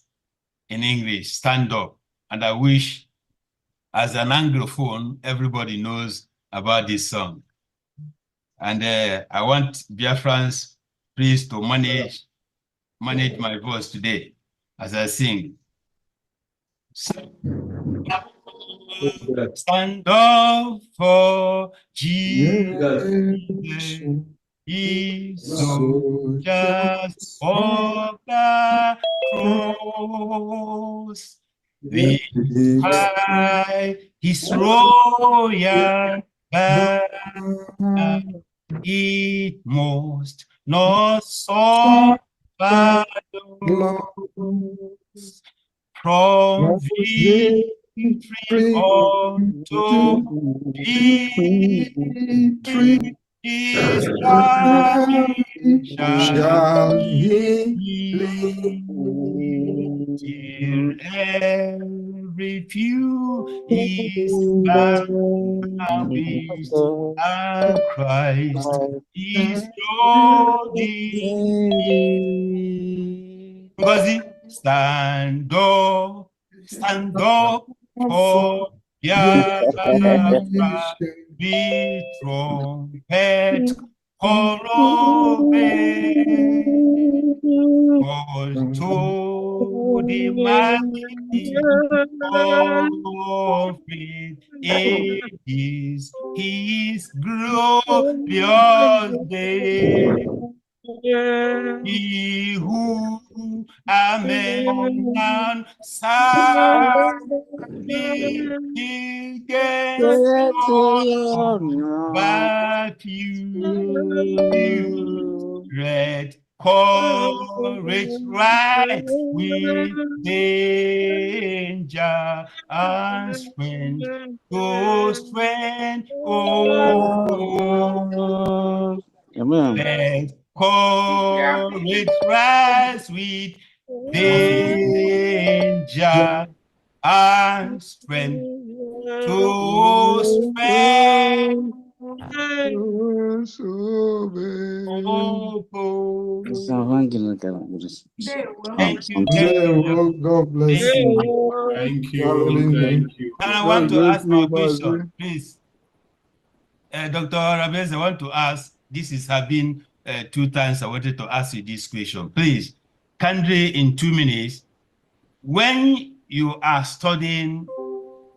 in English, stand up. And I wish as an Anglophone, everybody knows about this song. And I want Biafrans, please, to manage my voice today as I sing. Stand up for Jesus, ye soldiers of the cross. By his royal banner, it must not suffer from victory unto victory. His coming shall he till every few is vanquished, and Christ is Lord indeed. Stand up for Biafra, with trumpet call to the mighty of it is his glorious day. He who amen against but you red courage right with danger and strength to strength. Oh, amen. Courage rise with danger and strength to strength. Oh, Oh. Thank you. God bless you. Thank Hallelujah. you. Thank you. And I God want to bless ask my you, question, Mazi. please. Dr. Rabez, I want to ask, this has been 2 times I wanted to ask you this question. Please, kindly in 2 minutes, when you are studying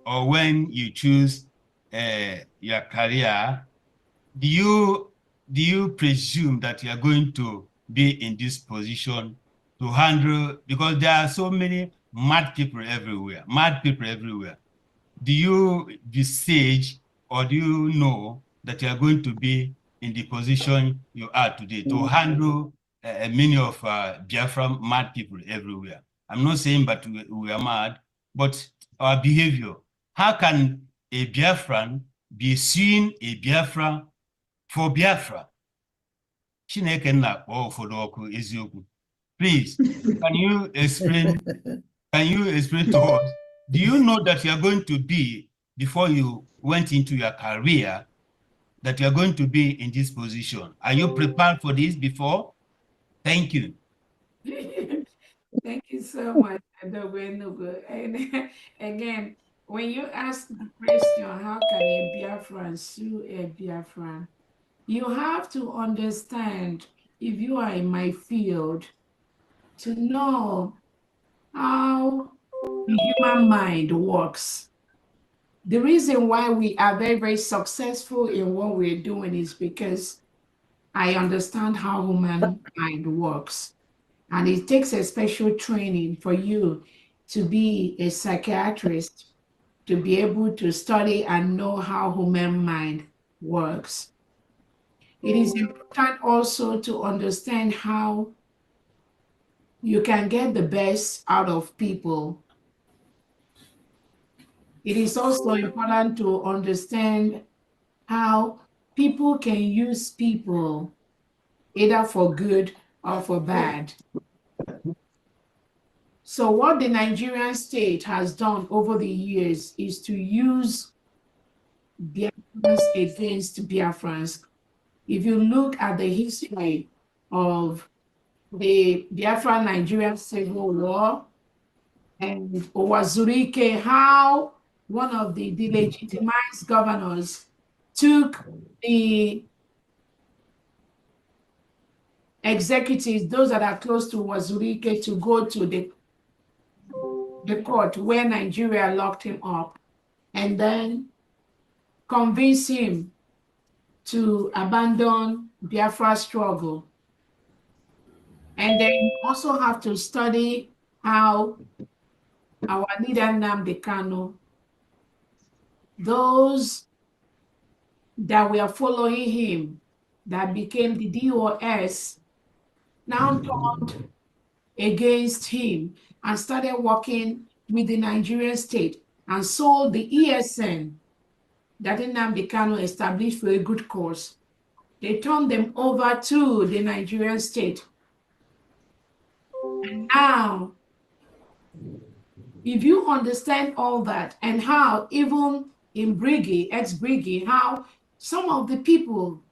or when you choose your career, do you presume that you are going to be in this position to handle, because there are so many mad people everywhere, do you envisage or do you know that you are going to be in the position you are today to handle many of Biafran mad people everywhere? I'm not saying that we are mad, but our behavior. How can a Biafran be seeing a Biafra for Biafra? Chineke na-akpọ ụfọdụ ọkụ eziokwu. Please, can you explain to us, do you know that you are going to be, before you went into your career, that you are going to be in this position? Are you prepared for this before? Thank you. Thank you so much, Adobenugu. And again, when you ask the question, how can a Biafran sue a Biafran? You have to understand, if you are in my field, to know how the human mind works. The reason why we are very, very successful in what we're doing is because I understand how human mind works. And it takes a special training for you to be a psychiatrist, to be able to study and know how human mind works. It is important also to understand how you can get the best out of people. It is also important to understand how people can use people either for good or for bad. So what the Nigerian state has done over the years is to use Biafrans against Biafrans. If you look at the history of the Biafra-Nigerian Civil War and Owazurike, how one of the delegitimized governors took the executives, those that are close to Owazurike, to go to the court where Nigeria locked him up, and then convince him to abandon Biafra struggle. And then you also have to study how our leader Nnamdi Kanu, those that were following him, that became the DOS, now turned against him and started working with the Nigerian state and sold the ESN that Nnamdi Kanu established for a good cause. They turned them over to the Nigerian state. And now, if you understand all that, and how even in BRGIE, ex-BRGIE, how some of the people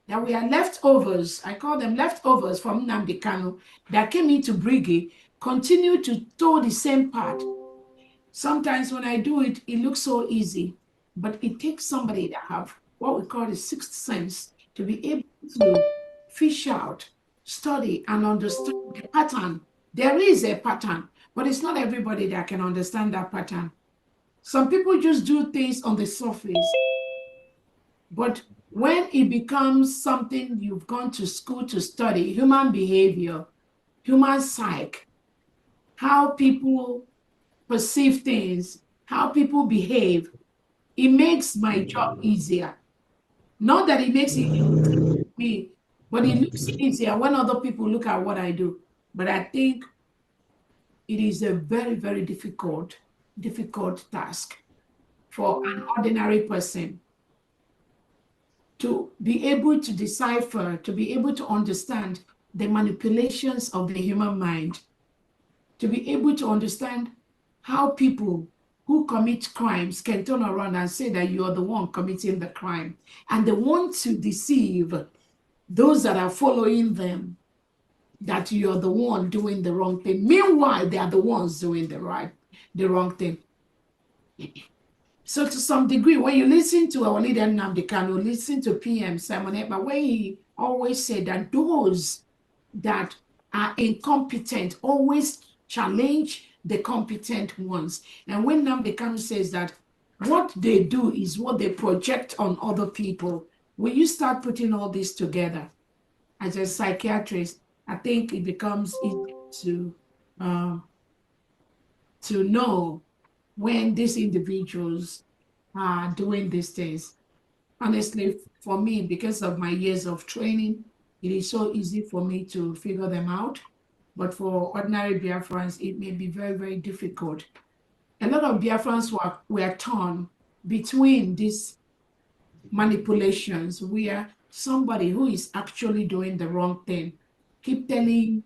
that were leftovers, I call them leftovers from Nnamdi Kanu, that came into BRGIE, continue to tow the same part. Sometimes when I do it, it looks so easy, but it takes somebody that have what we call the sixth sense to be able to fish out, study, and understand the pattern. There is a pattern, but it's not everybody that can understand that pattern. Some people just do things on the surface, but when it becomes something you've gone to school to study, human behavior, human psyche, how people perceive things, how people behave, it makes my job easier. Not that it makes it easy for me, but it looks easier when other people look at what I do. But I think it is a very, very difficult task for an ordinary person to be able to decipher, to be able to understand the manipulations of the human mind, to be able to understand how people who commit crimes can turn around and say that you are the one committing the crime. And they want to deceive those that are following them that you're the one doing the wrong thing. Meanwhile, they are the ones doing the wrong thing. So to some degree, when you listen to our leader Nnamdi Kanu, listen to PM Simon Ekpa, where he always said that those that are incompetent always challenge the competent ones. And when Nnamdi Kanu says that what they do is what they project on other people, when you start putting all this together, as a psychiatrist, I think it becomes easy to know when these individuals are doing these things. Honestly, for me, because of my years of training, it is so easy for me to figure them out. But for ordinary Biafrans, it may be very, very difficult. A lot of Biafrans were torn between these manipulations where somebody who is actually doing the wrong thing keep telling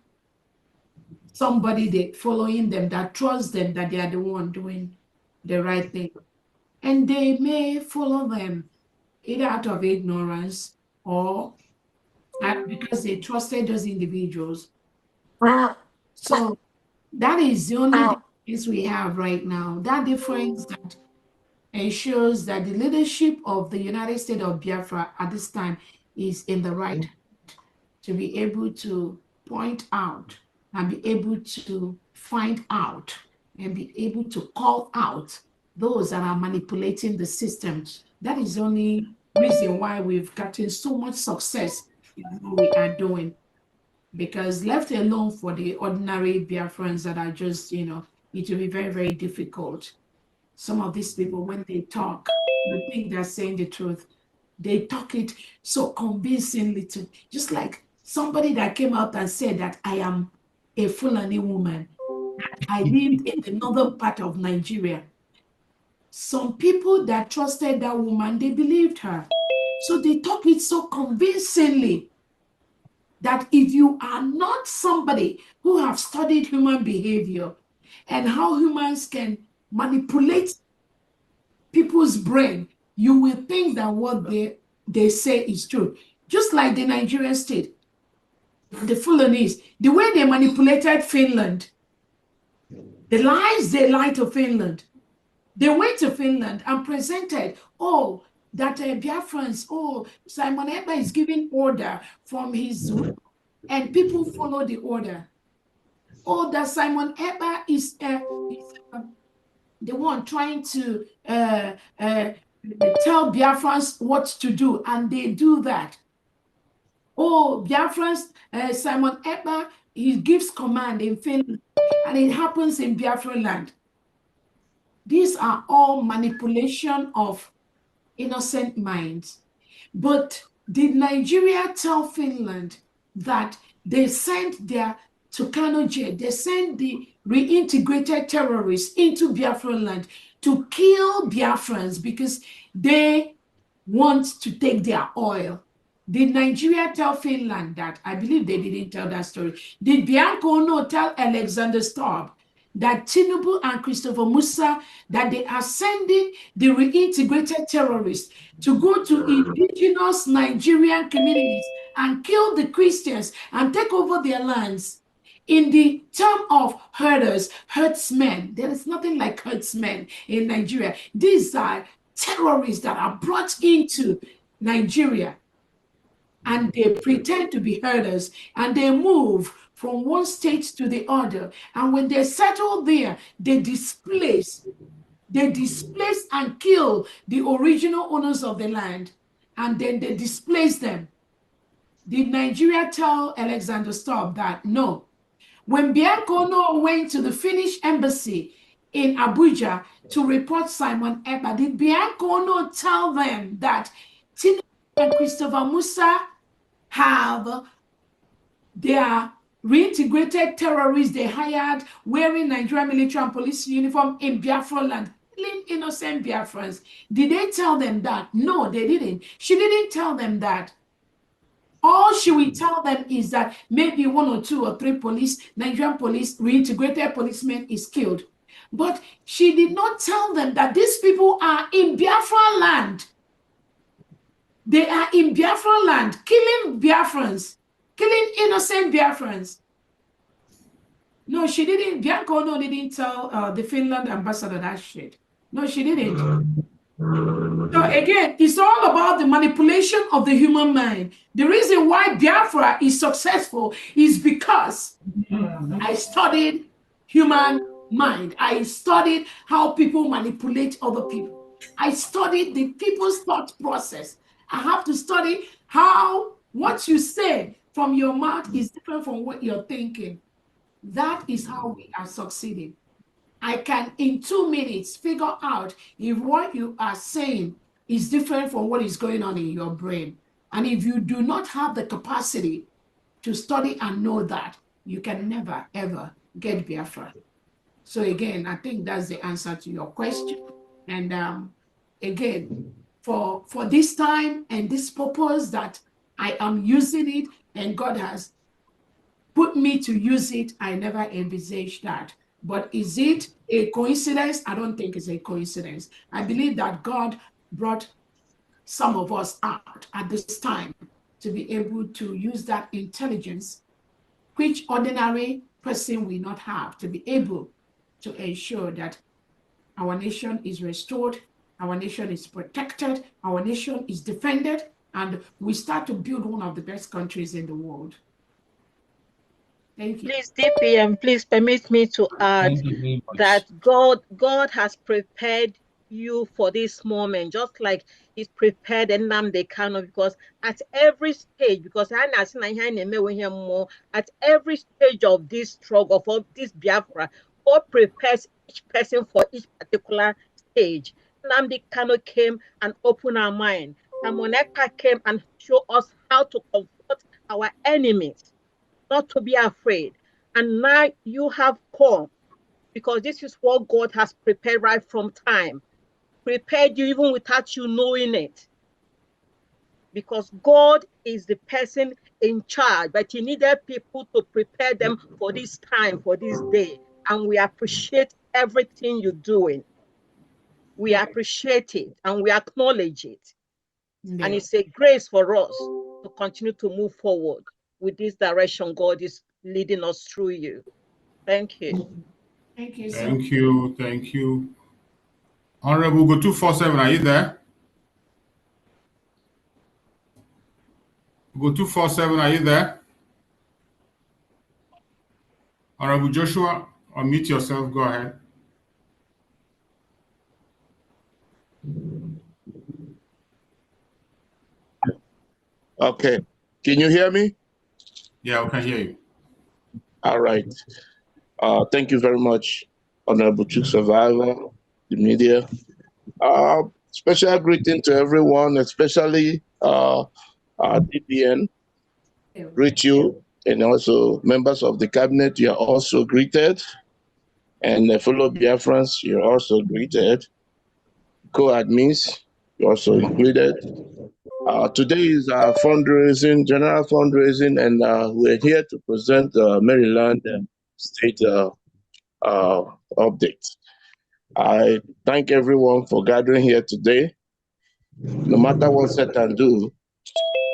somebody that following them, that trusts them, that they are the one doing the right thing. And they may follow them either out of ignorance or because they trusted those individuals. So that is the only difference we have right now. That difference that ensures that the leadership of the United States of Biafra at this time is in the right to be able to point out and be able to find out and be able to call out those that are manipulating the system. That is the only reason why we've gotten so much success in what we are doing. Because left alone for the ordinary Biafrans that are just, it will be very, very difficult. Some of these people, when they talk, you think they're saying the truth. They talk it so convincingly to, just like somebody that came out and said that I am a Fulani woman. I lived in the northern part of Nigeria. Some people that trusted that woman, they believed her. So they talk it so convincingly that if you are not somebody who have studied human behavior and how humans can manipulate people's brain, you will think that what they say is true. Just like the Nigerian state, the Fulanese, the way they manipulated Finland, the lies they lied to Finland. They went to Finland and presented, that Biafrans, Simon Ekpa is giving order from his room, and people follow the order. That Simon Ekpa is the one trying to tell Biafrans what to do, and they do that. Biafrans, Simon Ekpa, he gives command in Finland, and it happens in Biafra land. These are all manipulation of innocent minds. But did Nigeria tell Finland that they sent their Tucano jail, they sent the reintegrated terrorists into Biafra land to kill Biafrans because they want to take their oil? Did Nigeria tell Finland that? I believe they didn't tell that story. Did Bianco Ono tell Alexander Stubb that Tinubu and Christopher Musa, that they are sending the reintegrated terrorists to go to indigenous Nigerian communities and kill the Christians and take over their lands? In the term of herders, herdsmen, there is nothing like herdsmen in Nigeria. These are terrorists that are brought into Nigeria, and they pretend to be herders, and they move from one state to the other. And when they settle there, they displace and kill the original owners of the land, and then they displace them. Did Nigeria tell Alexander Stubb that? No. When Bianco went to the Finnish embassy in Abuja to report Simon Ekpa, did Bianco tell them that Tinubu and Christopher Musa have their reintegrated terrorists they hired wearing Nigerian military and police uniform in Biafra land, killing innocent Biafrans? Did they tell them that? No, they didn't. She didn't tell them that. All she will tell them is that maybe 1 or 2 or 3 Nigerian police, reintegrated policemen is killed. But she did not tell them that these people are in Biafra land. They are in Biafra land, killing Biafrans, killing innocent Biafrans. No, she didn't. Bianca no didn't tell the Finland ambassador that shit. No, she didn't. So again, it's all about the manipulation of the human mind. The reason why Biafra is successful is because I studied human mind. I studied how people manipulate other people. I studied the people's thought process. I have to study how what you say from your mouth is different from what you're thinking. That is how we are succeeding. I can, in 2 minutes, figure out if what you are saying is different from what is going on in your brain. And if you do not have the capacity to study and know that, you can never, ever get Biafra. So again, I think that's the answer to your question. And again, for this time and this purpose that I am using it and God has put me to use it, I never envisaged that. But is it a coincidence? I don't think it's a coincidence. I believe that God brought some of us out at this time to be able to use that intelligence, which ordinary person will not have, to be able to ensure that our nation is restored, our nation is protected, our nation is defended, and we start to build one of the best countries in the world. Thank you. Please, DPM, please permit me to add that God has prepared you for this moment, just like He's prepared N9jeria, because at every stage, because at every stage of this struggle, for this Biafra, God prepares each person for each particular stage. N9jeria came and opened our mind. Tamoneka came and showed us how to confront our enemies, not to be afraid. And now you have come, because this is what God has prepared right from time. Prepared you even without you knowing it. Because God is the person in charge, but He needed people to prepare them for this time, for this day. And we appreciate everything you're doing. We appreciate it and we acknowledge it. Yeah. And it's a grace for us to continue to move forward with this direction God is leading us through you. Thank you. Thank you. Thank you. Thank you. Honorable Go 247, are you there? Go 247, are you there? Honorable Joshua, unmute yourself. Go ahead. Okay. Can you hear me? Yeah, we can hear you. All right. Thank you very much, Honorable Chief Survivor, the media. Special greeting to everyone, especially DPN. Greet you, and also members of the cabinet, you are also greeted. And fellow Biafrans, you're also greeted. Co-admins, you're also included. Today is our fundraising, general fundraising, and we're here to present Maryland state update. I thank everyone for gathering here today. No matter what Satan do,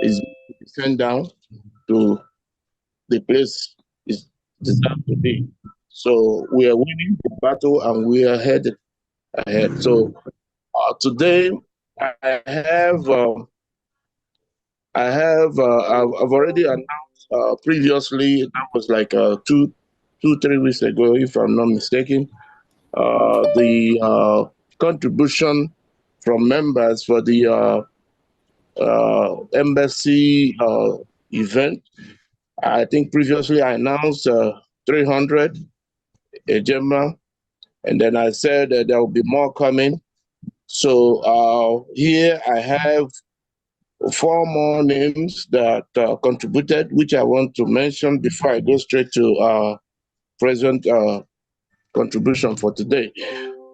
is sent down to the place is deserved to be. So we are winning the battle and we are headed ahead. So today I've already announced previously, that was like 2-3 weeks ago, if I'm not mistaken, the contribution from members for the embassy event. I think previously I announced 300 jemma, and then I said that there will be more coming. So here I have 4 more names that contributed, which I want to mention before I go straight to present contribution for today.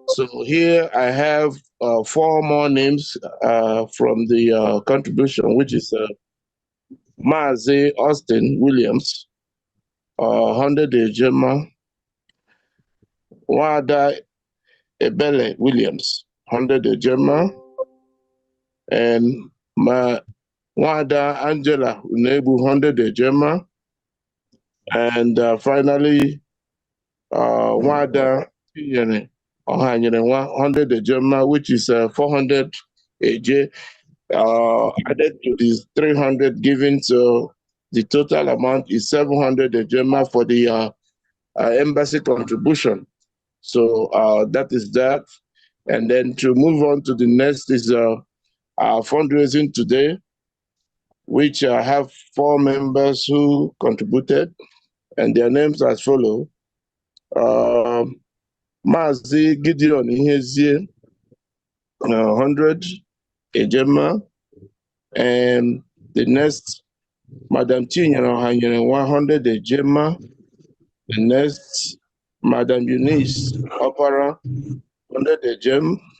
So here I have 4 more names from the contribution, which is Maazị Austin Williams, 100 Ejema, Wada Ebele Williams, 100 Ejema, and Wada Angela Unebu, 100 Ejema, and finally Wada Ohanyere 100 ejema, which is 400 AJ, added to these 300 given, so the total amount is 700 ejema for the embassy contribution. So that is that. And then to move on to the next is our fundraising today, which have 4 members who contributed, and their names as follow. Mazi Gideon Ihezie, 100 ejema, and the next, Madam Chinyere Ohanyere 100 ejema. The next, Madam Eunice Opara 100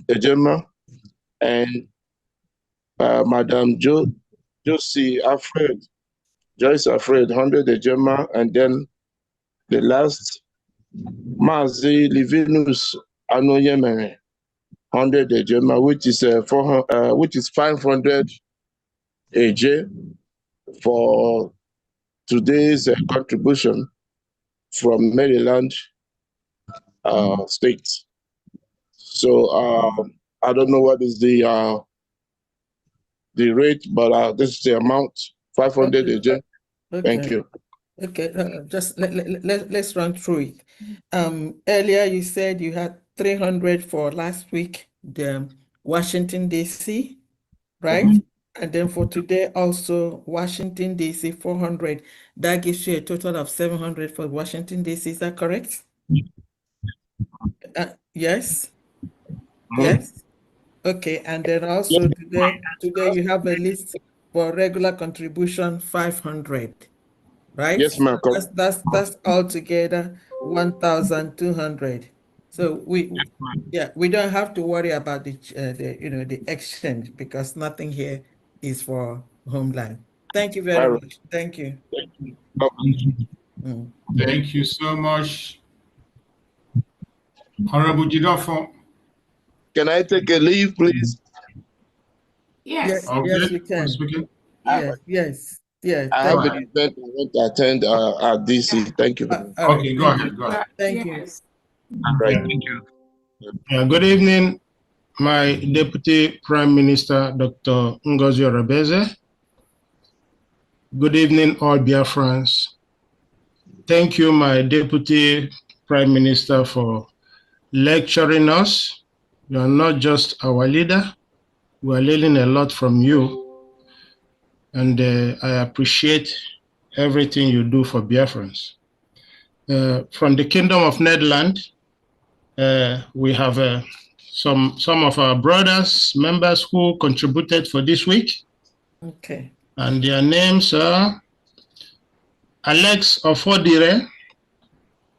ejema, and Madam Joyce Alfred 100 ejema, and then the last, Mazi Livinus Anoyemere 100 ejema, which is 500 AJ for today's contribution from Maryland state. So I don't know what is the rate, but this is the amount, 500 AJ. Okay. Thank you. Okay, just let's run through it. Earlier you said you had 300 for last week, the Washington DC, right? And then for today also Washington DC 400. That gives you a total of 700 for Washington DC. Is that correct? Yes. Yes. Okay, and then also today you have a list for regular contribution 500. Right? Yes, ma'am. That's altogether 1,200. So we don't have to worry about the exchange, because nothing here is for homeland. Thank you very much. Thank you. Thank you so much, Honorable Jidofo. Can I take a leave, please? Yes. Yes, you can. Yes. I have an event I want to attend at DC. Thank you. Okay, go ahead. Thank you. Right. Thank you. Good evening, my Deputy Prime Minister, Dr. Ngozi Orebeze. Good evening, all Biafrans. Thank you, my Deputy Prime Minister, for lecturing us. You are not just our leader. We are learning a lot from you. And I appreciate everything you do for Biafrans. From the Kingdom of Netherlands, we have some of our brothers, members who contributed for this week. Okay. And their names are Alex Ofodire,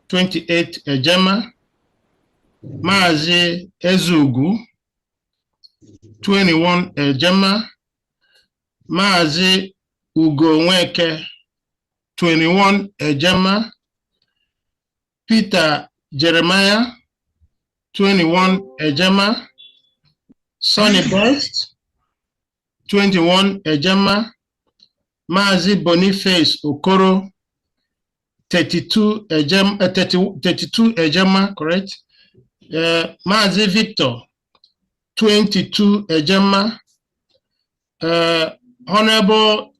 28 ejema, Maazi Ezugu, 21 ejema, Maazi Ugo Nweke, 21 ejema, Peter Jeremiah, 21 ejema, Sonny Best, 21 ejema, Maazi Boniface Okoro, 32 ejema, correct? Maazi Victor, 22 ejema, Honorable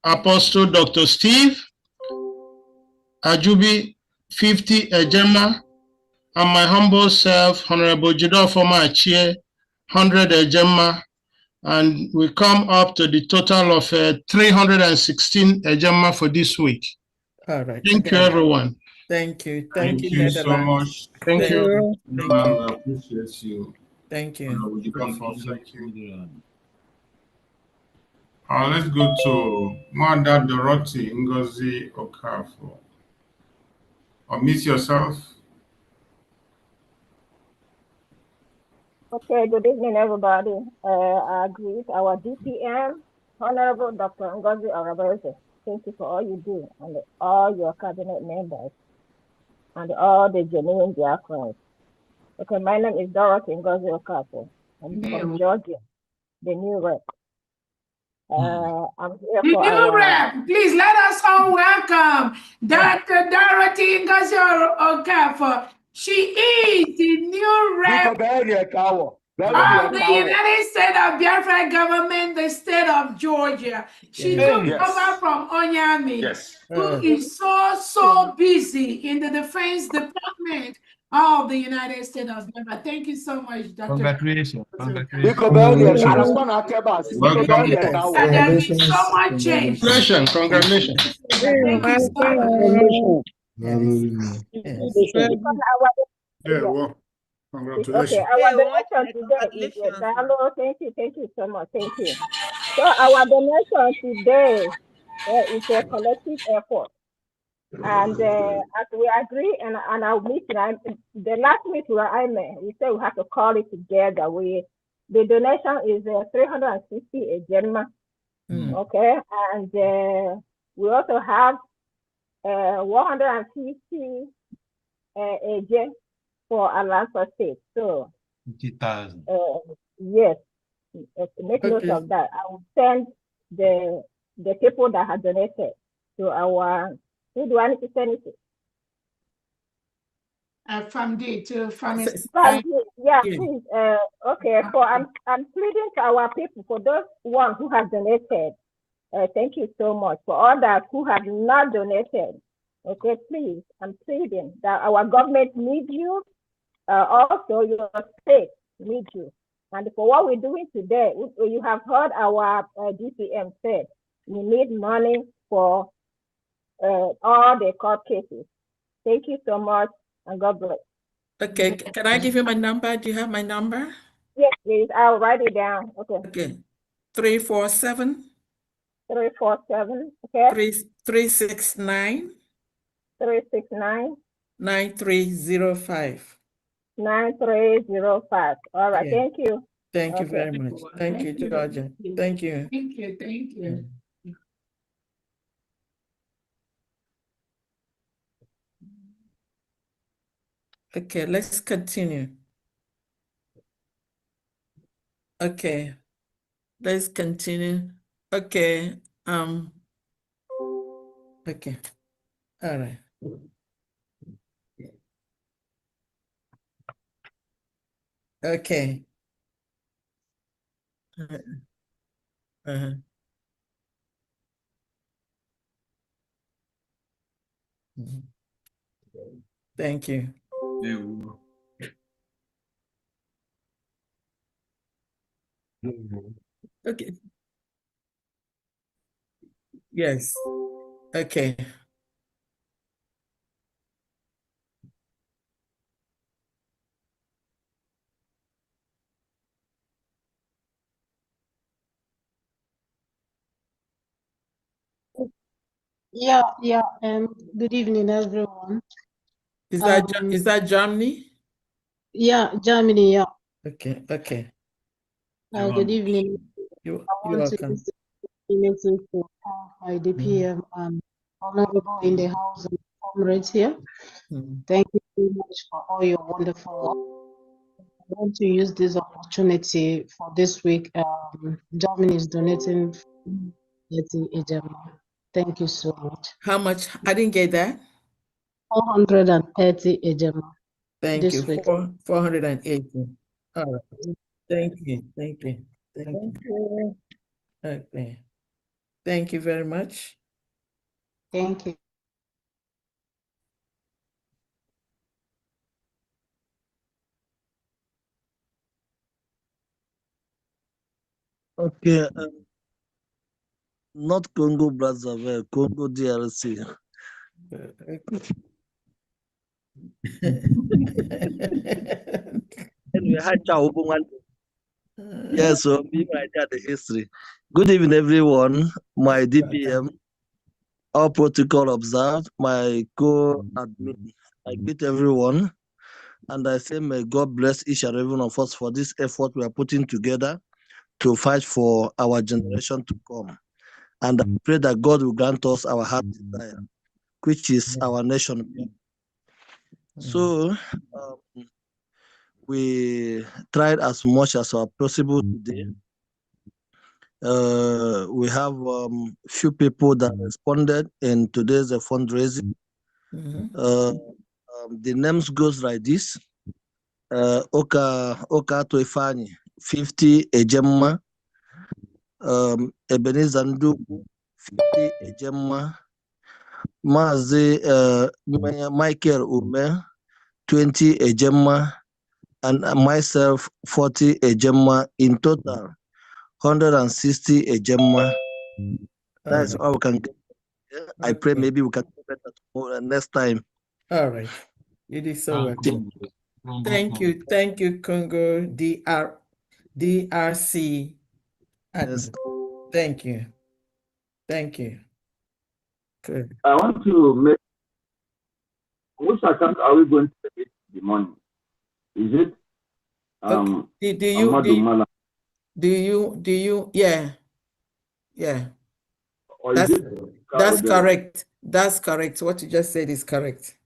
Apostle Dr. Steve Ajubi, 50 ejema, and my humble self, Honorable Jidofo Machie, 100 ejema, and we come up to the total of 316 ejema for this week. All right. Thank you, everyone. Thank you. Thank you so much. Thank you. I appreciate you. Thank you. Thank you. Let's go to Mother Dorothy Ngozi Okafor. Unmute yourself. Okay, good evening, everybody. I greet our DPM, Honorable Dr. Ngozi Orebeze. Thank you for all you do, and all your cabinet members, and all the genuine Biafrans. Okay, my name is Dorothy Ngozi Okafor. I'm from Georgia, the new rep. I'm here The for new rep. Please let us all welcome Dr. Dorothy Ngozi Okafor, She is the new rep of the United States of Biafra government, the state of Georgia. She took over from Onyami, who is so busy in the Defense Department of the United States of Biafra. Thank you so much, Dr. Congratulations. Congratulations. There is so much change. Congratulations. Thank you so much. Yeah, well, congratulations. Okay, our donation today is Dalo. Thank you so much. Thank you. So our donation today is a collective effort, and as we agree, and our meeting, the last meeting I met, we said we have to call it together. The donation is 360 ejema, okay, and we also have 150 ejema for Atlanta State. So 50,000. yes, make note of that. I will send the people that have donated to our. Who do I need to send it to? From D to from yeah, please. Okay, for I'm pleading to our people, for those ones who have donated. Thank you so much. For others who have not donated, okay, please, I'm pleading that our government needs you. Also, your state needs you. And for what we're doing today, you have heard our DPM said we need money for all the court cases. Thank you so much, and God bless. Okay, can I give you my number? Do you have my number? Yes, please. I'll write it down. Okay. Okay. 347. 347. Okay. 369. 369. 9305. 9305. All right. Yeah. Thank you. Thank you very much. Thank you, Georgia. Thank you. Thank you. Thank you. Okay, let's continue. Okay, let's continue. Okay, okay, all right. Okay. Thank you. Okay. Yes. Okay. Yeah. Good evening, everyone. Is that Germany? Yeah, Germany. Yeah. Okay. Okay. Good evening. You're want to welcome. use the opportunity to thank my DPM and honorable in the house and comrades here. Thank you very much for all your wonderful work. I want to use this opportunity for this week. Germany is donating 30 ejema. Thank you so much. How much? I didn't get that. 430 ejema. Thank this you. week. 480. All right. Thank you. Thank you. Thank you. Okay. Thank you very much. Thank you. Okay. Not Congo Brazzaville, Congo DRC. Yes, so me, my dad, the history. Good evening, everyone. My DPM, all protocol observed, my co-admin. I greet everyone, and I say may God bless each and every one of us for this effort we are putting together to fight for our generation to come. And I pray that God will grant us our heart desire, which is our nation. So we tried as much as possible today. We have few people that responded in today's fundraising. the names goes like this. Oka Toifani, 50 Ejemma. Ebenezer Nduku, 50 Ejemma. Mazi Michael Ume, 20 Ejemma. And myself, 40 Ejemma. In total, 160 Ejemma. That's all we can get. I pray maybe we can do better tomorrow, next time. All right. You did so well. Thank you. Thank you, Congo DRC. Yes. Thank you. Thank you. Good. I want to make, which account are we going to get the money? Is it do you yeah. Or That's is it correct. That's correct. What you just said is correct.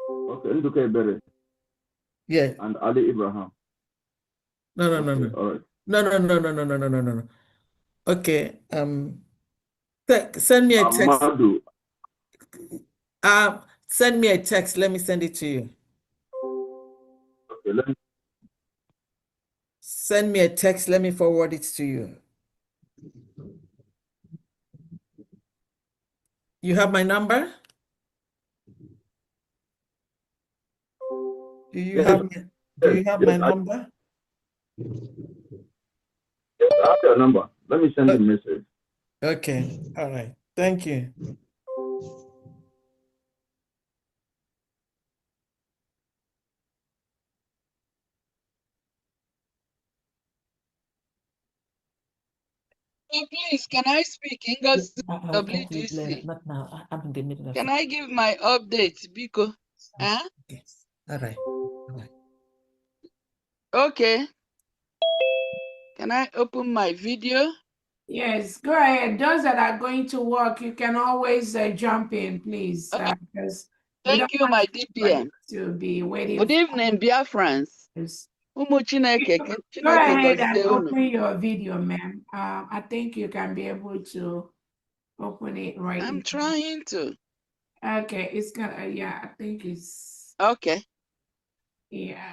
Okay, Nduka Ebere. Yeah. And Ali Ibrahim. No. All right. No. Okay. Send me a text. Amadu. Send me a text. Let me send it to you. Okay, let me. Send me a text. Let me forward it to you. You have my number? Do you have my number? Yes, I have your number. Let me send you a message. Okay. All right. Thank you. So please, can I speak? English WDC. Not now. I'm in the middle of Can I give my update, Biko? Huh? Yes. All right. Okay. Can I open my video? Yes, go ahead. Those that are going to work, you can always jump in, please. Because Thank you, my DPM. To be waiting. Good evening, Biafrans. Go ahead and open your video, ma'am. I think you can be able to open it right now. I'm trying to. Okay, it's gonna, yeah, I think it's. Okay. Yeah.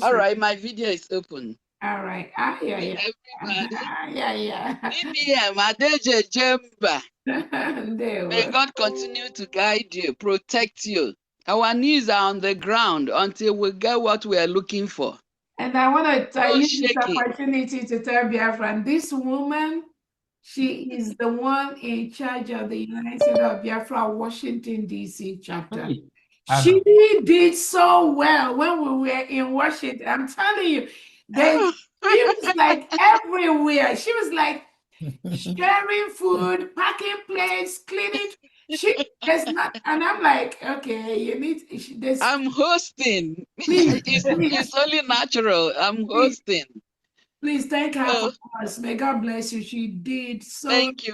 All right, my video is open. All right. Yeah. Everybody. Yeah. DPM, Adeje Jemba. May God continue to guide you, protect you. Our knees are on the ground until we get what we are looking for. And I want to use this opportunity to tell Biafran, this woman, she is the one in charge of the United States of Biafra, Washington, D.C. chapter. She did so well when we were in Washington. I'm telling you, she was like everywhere. She was like sharing food, packing plates, cleaning. There's not, and I'm like, okay, you need this. I'm hosting. Please. It's only natural. I'm hosting. Please thank her for us. May God bless you. She did so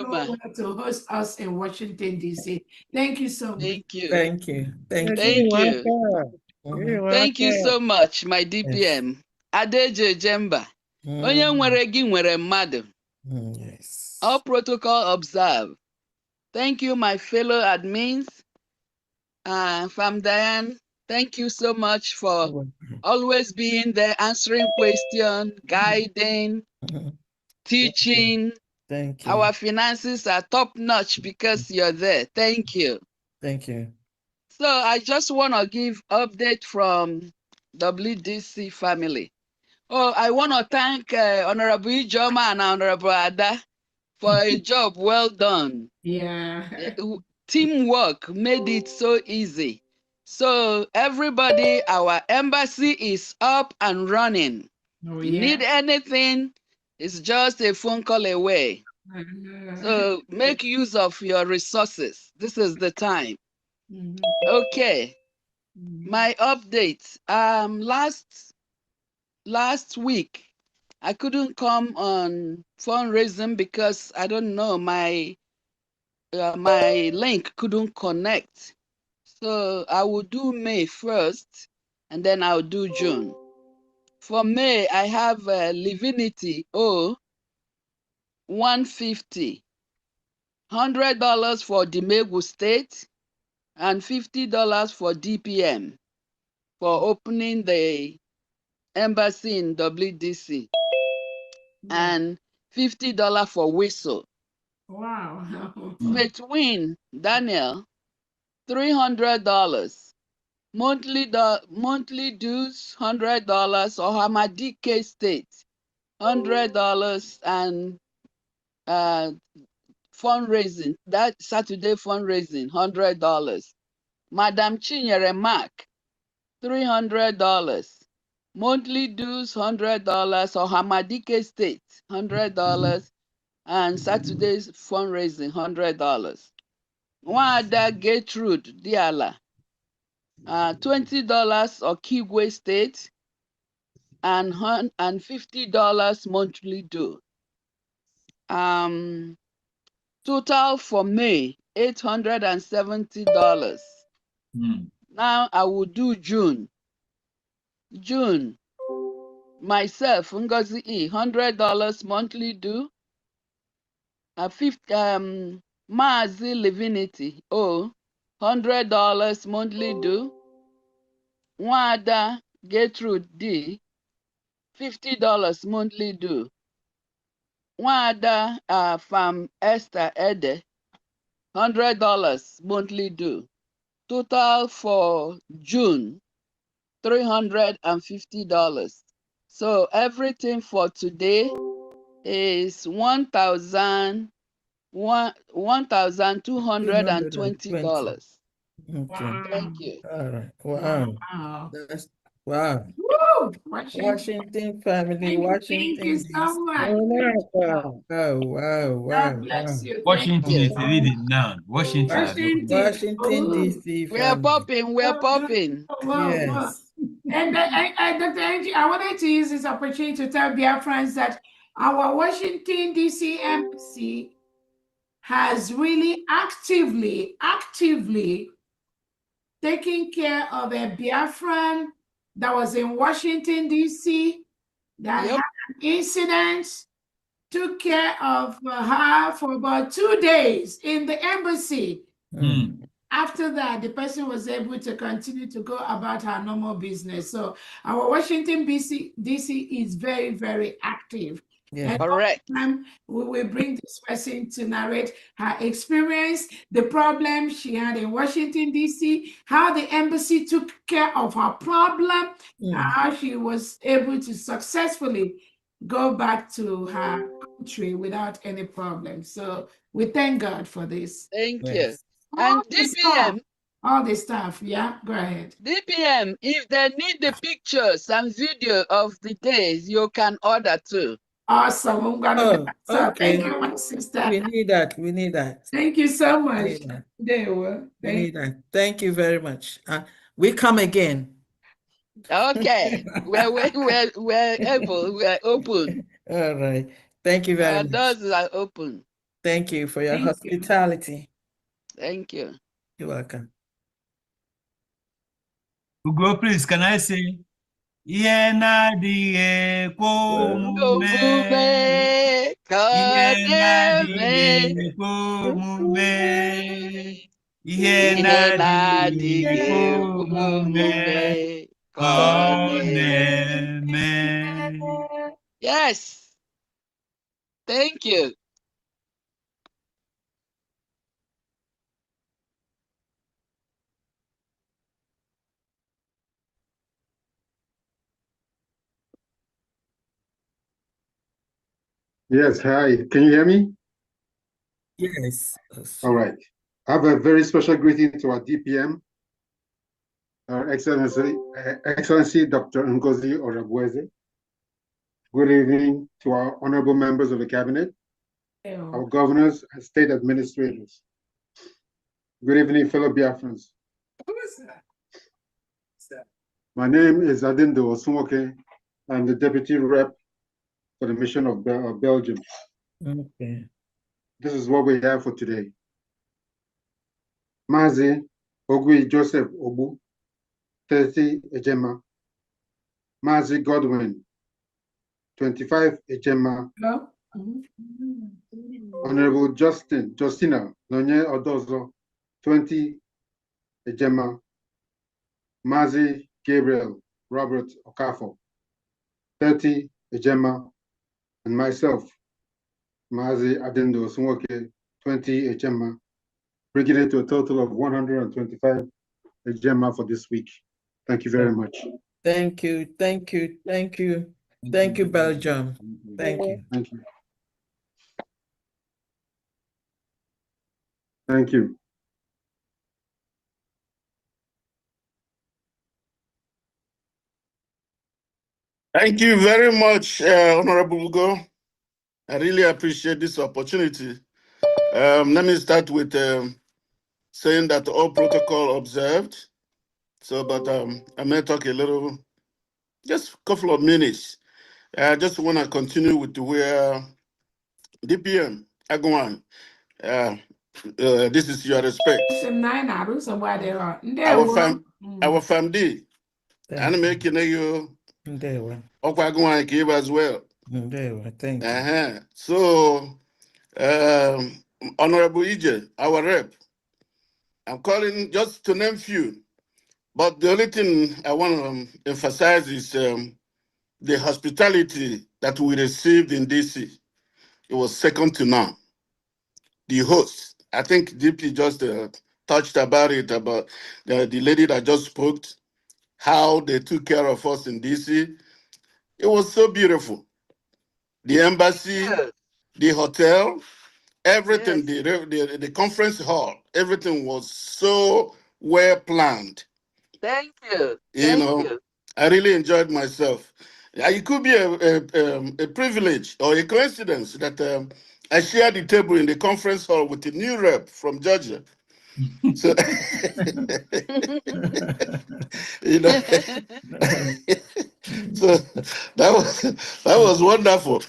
well to host us in Washington, D.C. Thank you so much. Thank you. Thank you. Thank you. Thank you so much, my DPM. Adeje Jemba. Onye nwere gị nwere mmadụ. Yes. All protocol observed. Thank you, my fellow admins. Fam Diane, thank you so much for always being there, answering questions, guiding, teaching. Thank you. Our finances are top notch because you're there. Thank you. Thank you. So I just want to give update from WDC family. Oh, I want to thank Honorable Ijoma and Honorable Ada for a job well done. Yeah. Teamwork made it so easy. So everybody, our embassy is up and running. Oh, you need anything, it's just a phone call away. So make use of your resources. This is the time. Okay. My update. Last week, I couldn't come on fundraising because I don't know, my link couldn't connect. So I will do May first, and then I'll do June. For May, I have Livinity 150, $100 for Dimegu State, and $50 for DPM for opening the embassy in WDC, and $50 for whistle. Wow. Between Daniel, $300. Monthly dues, $100. Ohamadike State, $100, and fundraising, that Saturday fundraising, $100. Madam Chinyere Mark, $300. Monthly dues, $100. Ohamadike State, $100. And Saturday's fundraising, $100. Nwada Gertrude Diala, $20 Okigwe State, and $50 monthly due. Total for May, $870. Now I will do June. Myself, Ngozi E, $100 monthly due. Maazi Livinity, $100 monthly due. Nwada Gertrude D, $50 monthly due. Nwada Farm Esther Ede, $100 monthly due. Total for June, $350. So everything for today is $1,220. Okay. Thank you. All right. Wow. Wow. Woo! Washington family, Thank you so much. Wow. God bless you. Washington is reading now. Washington. Washington D.C. We're popping. Yes. And Dr. Angie, I wanted to use this opportunity to tell Biafrans that our Washington D.C. embassy has really actively taken care of a Biafran that was in Washington D.C. that had an incident, took care of her for about 2 days in the embassy. After that, the person was able to continue to go about her normal business. So our Washington DC is very, very active. Yeah. And correct. Time we will bring this person to narrate her experience, the problem she had in Washington, D.C., how the embassy took care of her problem, how she was able to successfully go back to her country without any problem. So we thank God for this. Thank you. And DPM. All the stuff, yeah, go ahead. DPM, if they need the pictures and video of the days, you can order too. Awesome. I'm gonna okay. Thank you, my sister. We need that. Thank you so much. We need that. Thank you very much. We come again. Okay. we're able. We're open. All right. Thank you very much. Our doors are open. Thank you for your hospitality. Thank you. You're welcome. Ugo, please, can I say? Condemning. Yes. Thank you. Yes, hi. Can you hear me? Yes. All right. I have a very special greeting to our DPM, Our Excellency Dr. Ngozi Orabweze. Good evening to our honorable members of the cabinet, our governors and state administrators. Good evening, fellow Biafrans. Who is that? My name is Adindo Osumoke. I'm the deputy rep for the mission of Belgium. Okay. This is what we have for today. Mazi Ogui Joseph Obu, 30 Ejema. Mazi Godwin, 25 Ejema. No. Honorable Justina Nonye Odozo, 20 Ejema, Mazi Gabriel Robert Okafo, 30 Ejema, and myself, Mazi Adendo Sunwoke, 20 Ejema, bringing it to a total of 125 Ejema for this week. Thank you very much. Thank you, thank you, thank you. Thank you, Belgium. Thank you. Thank you. Thank you. Thank you very much, Honorable Ugo. I really appreciate this opportunity. Let me start with saying that all protocol observed. So, but I may talk a little, just a couple of minutes. I just want to continue with where DPM, Agwan, this is your respect. Our family, and making you Agwan give as well. Thank you. So, Honorable EJ, our rep, I'm calling just to name few, but the only thing I want to emphasize is the hospitality that we received in DC. It was second to none. The host, I think DP just touched about it, about the lady that just spoke, how they took care of us in DC. It was so beautiful. The embassy, the hotel, everything, the conference hall, everything was so well planned. Thank you. I really enjoyed myself. It could be a privilege or a coincidence that I shared the table in the conference hall with the new rep from Georgia. So, so that was wonderful.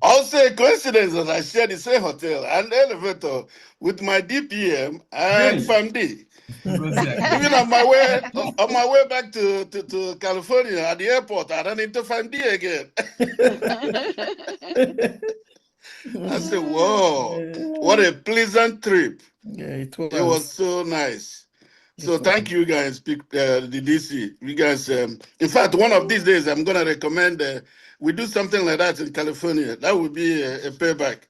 Also a coincidence that I shared the same hotel and elevator with my DPM and FAMD. Even on my way back to California at the airport, I ran into FAMD again. I said, whoa, what a pleasant trip. Yeah, it It was so nice. So thank you guys, the DC. You guys, in fact, one of these days, I'm going to recommend we do something like that in California. That would be a payback.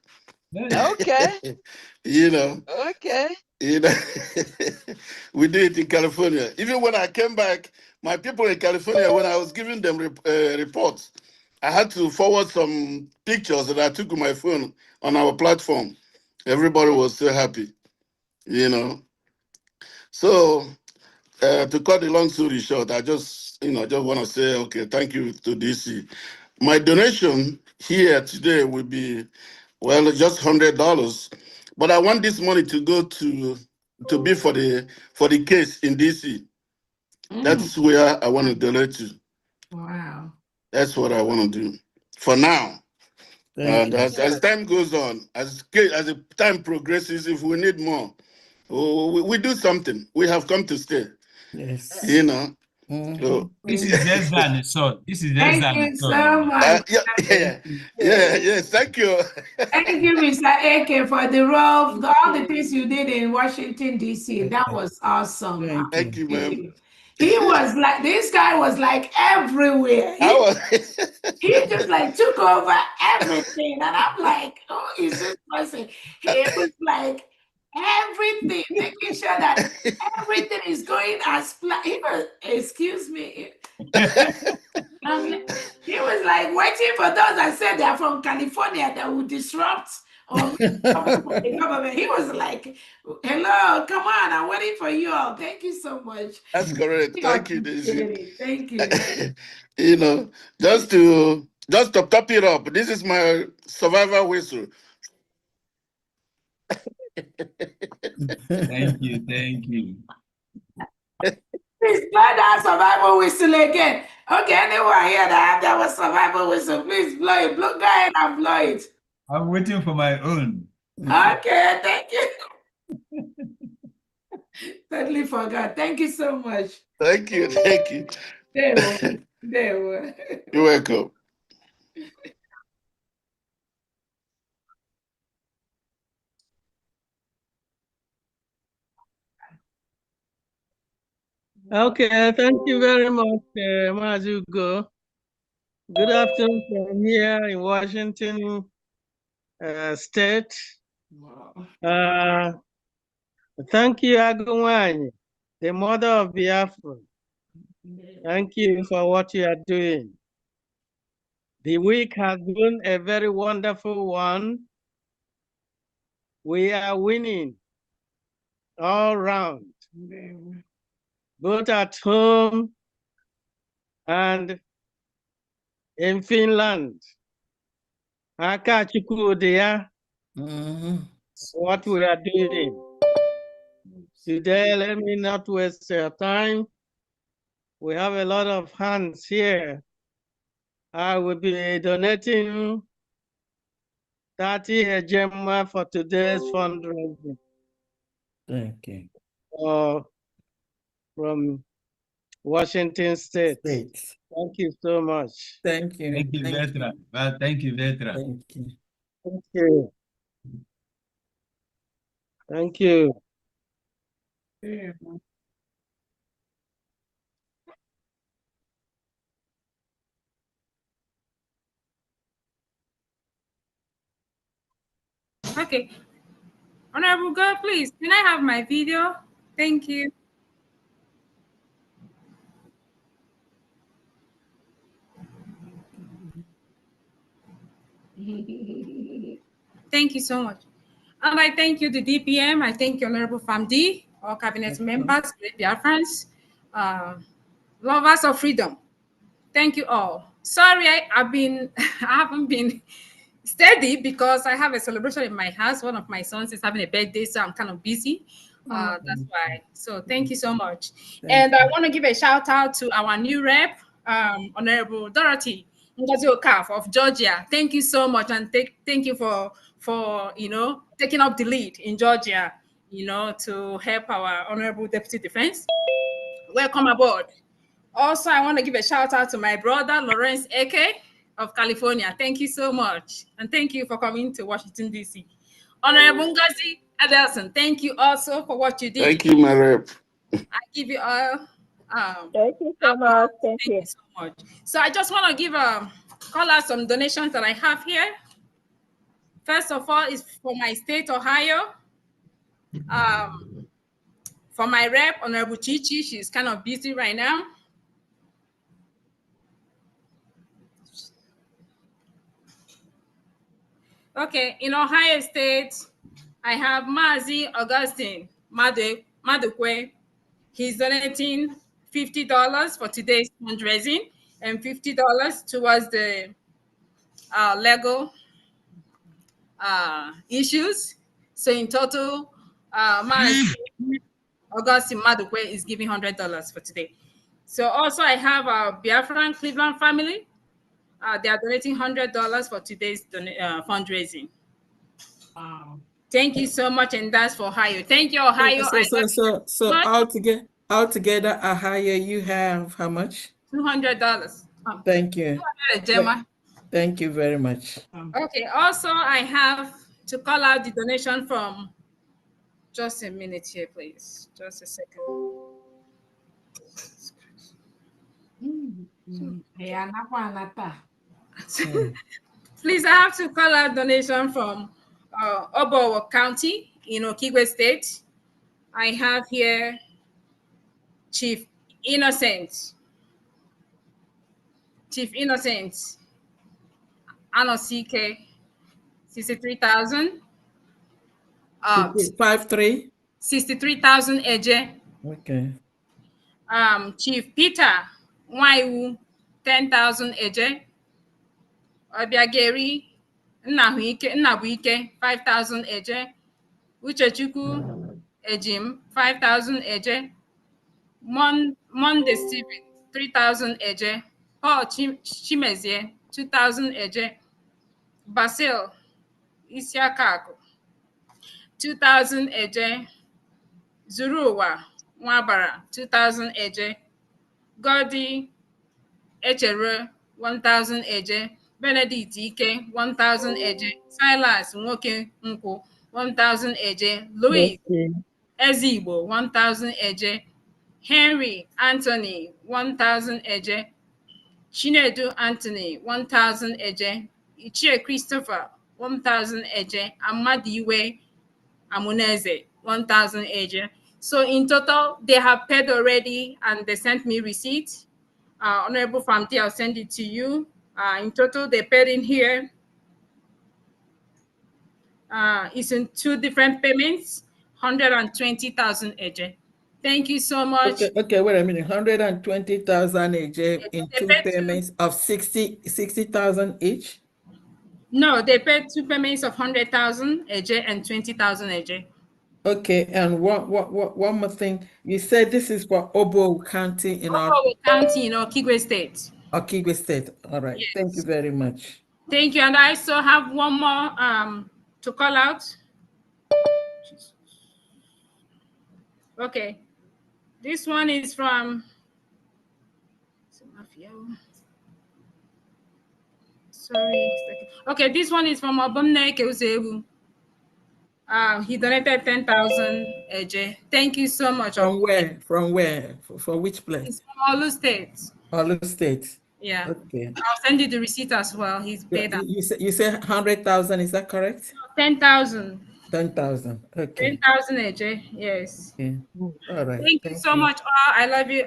Okay. Okay. We do it in California. Even when I came back, my people in California, when I was giving them reports, I had to forward some pictures that I took with my phone on our platform. Everybody was so happy, So to cut the long story short, I just want to say, okay, thank you to DC. My donation here today will be, well, just $100, but I want this money to go to be for the case in DC. That's where I want to donate to. Wow. That's what I want to do for now. And as time goes on, as the time progresses, if we need more, we do something. We have come to stay. Yes. So, this is less than a son. This is less Thank than you a son. so much. Yes, thank you. Thank you, Mr. Eke, for the role, all the things you did in Washington, D.C. That was awesome. Thank you, ma'am. He was like, this guy was like everywhere. He just like took over everything. And I'm like, oh, is this person? He was like everything, making sure that everything is going as planned. Excuse me. He was like waiting for those that said they're from California that would disrupt the government. He was like, hello, come on, I'm waiting for you all. Thank you so much. That's correct. Thank you, Daisy. Thank you. Just to top it up, this is my survivor whistle. Thank you. Please blow that survival whistle again. Okay, anyone here that was survival whistle, please blow it. Go ahead and blow it. I'm waiting for my own. Okay, thank you. Totally forgot. Thank you so much. Thank you. There were. You're welcome. Okay, thank you very much, Mazugo. Good afternoon from here in Washington State. Thank you, Agumwany, the mother of Biafra. Thank you for what you are doing. The week has been a very wonderful one. We are winning all round, both at home and in Finland. What we are doing. Today, let me not waste your time. We have a lot of hands here. I will be donating 30 Ejema for today's fundraising. Thank you. From Washington State. Thank you so much. Thank you. Thank you, Vetra. Well, thank you, Vetra. Thank you. Thank you. Thank you. Okay. Honorable God, please, can I have my video? Thank you. Thank you so much. And I thank you, the DPM. I thank you, Honorable Famdi, all cabinet members, great Biafrans, lovers of freedom. Thank you all. Sorry, I haven't been steady because I have a celebration in my house. One of my sons is having a birthday, so I'm kind of busy. That's why. So thank you so much. And I want to give a shout out to our new rep, Honorable Dorothy Ngozi of Georgia. Thank you so much, and thank you for taking up the lead in Georgia, to help our Honorable Deputy Defense. Welcome aboard. Also, I want to give a shout out to my brother, Lawrence Eke of California. Thank you so much. And thank you for coming to Washington, D.C. Honorable Ngozi Adelson, thank you also for what you did. Thank you, my rep. I give you all. Thank you so much. Thank you so much. So I just want to call out some donations that I have here. First of all, is for my state, Ohio. For my rep, Honorable Chichi, she's kind of busy right now. Okay, in Ohio State, I have Mazi Augustine Madukwe. He's donating $50 for today's fundraising and $50 towards the legal issues. So in total, Mazi Augustine Madukwe is giving $100 for today. So also I have our Biafran Cleveland family. They are donating $100 for today's fundraising. Thank you so much, and that's for Ohio. Thank you, Ohio. So altogether, Ohio, you have how much? $200. Thank you. Gemma. Thank you very much. Okay. Also, I have to call out the donation from. Just a minute here, please. Just a second. Please, I have to call out donation from Obowo County in Okigwe State. I have here Chief Innocent, Anosike, 63,000. 63,000 Eje. Okay. Chief Peter Nwaiwu, 10,000 Eje. Obiageri Nnabuike, 5,000 Eje. Uchechukwu Ejim, 5,000 Eje. Monday Stephen, 3,000 Eje. Paul Chimezie, 2,000 Eje. Basil Isiakaku, 2,000 Eje. Zuruwa Nwabara, 2,000 Eje. Godi Echere, 1,000 Eje. Benedict Ike, 1,000 Eje. Silas Nwoke Nkwu, 1,000 Eje. Louis Ezigbo, 1,000 Eje. Henry Anthony, 1,000 eje. Chinedu Anthony, 1,000 eje. Ichie Christopher, 1,000 eje. Amadiwe Amuneze, 1,000 eje. So in total, they have paid already and they sent me receipt. Honorable Famdi, I'll send it to you. In total, they paid in here. It's in 2 different payments, 120,000 eje. Thank you so much. Okay, wait a minute. 120,000 AJ in 2 payments of 60,000 each? No, they paid 2 payments of 100,000 AJ and 20,000 AJ. Okay, and one more thing. You said this is for Obo County in Obo County in Okigwe State. Okigwe State. All right. Yes. Thank you very much. Thank you. And I also have one more to call out. Okay. This one is from sorry. Okay, this one is from Obumne Keuzebu. He donated 10,000 AJ. Thank you so much. From where? From where? For which place? It's from Olu State. Olu State. Yeah. Okay. I'll send you the receipt as well. He's paid that. You say 100,000, is that correct? 10,000. 10,000. Okay. 10,000 AJ. Yes. Yeah. All right. Thank you so much. I love you.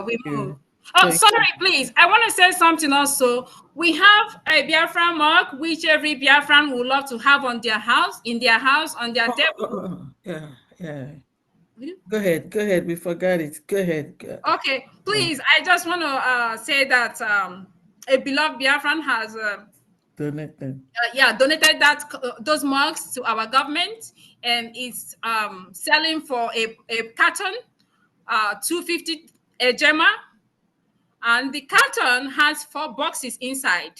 We move. Oh, Thank sorry, please. I want to say something also. We have a Biafran mug, which every Biafran would love to have on their house, on their table. Yeah. Go ahead. We forgot it. Go ahead. Okay, please. I just want to say that a beloved Biafran has donated. Donated those mugs to our government, and it's selling for a carton, 250 a gemma. And the carton has 4 boxes inside.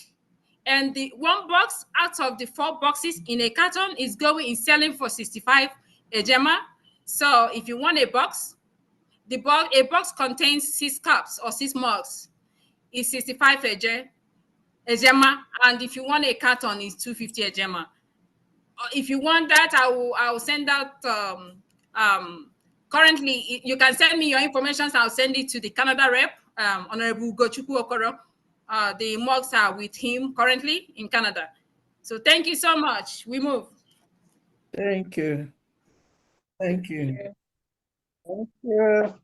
And the 1 box out of the 4 boxes in a carton is selling for 65 a gemma. So if you want a box, a box contains 6 cups or 6 mugs. It's 65 a gemma. And if you want a carton, it's 250 a gemma. If you want that, I will send out. Currently, you can send me your information. So I'll send it to the Canada rep. Honorable Gochukwu Okoro. The mugs are with him currently in Canada. So thank you so much. We move. Thank you. Thank you. Thank you.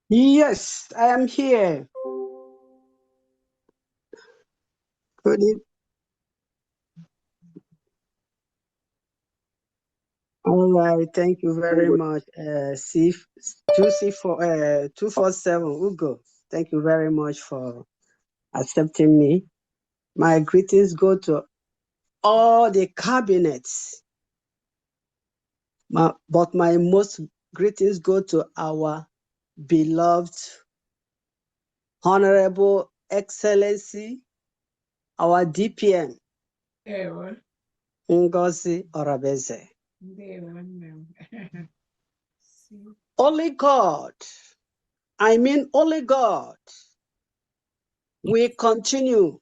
Yes, I am here. Good evening. All right, thank you very much. 247 Ugo. Thank you very much for accepting me. My greetings go to all the cabinets. But my most greetings go to our beloved, Honorable Excellency, our DPM, Ngozi Orabeze. Only God, only God, we continue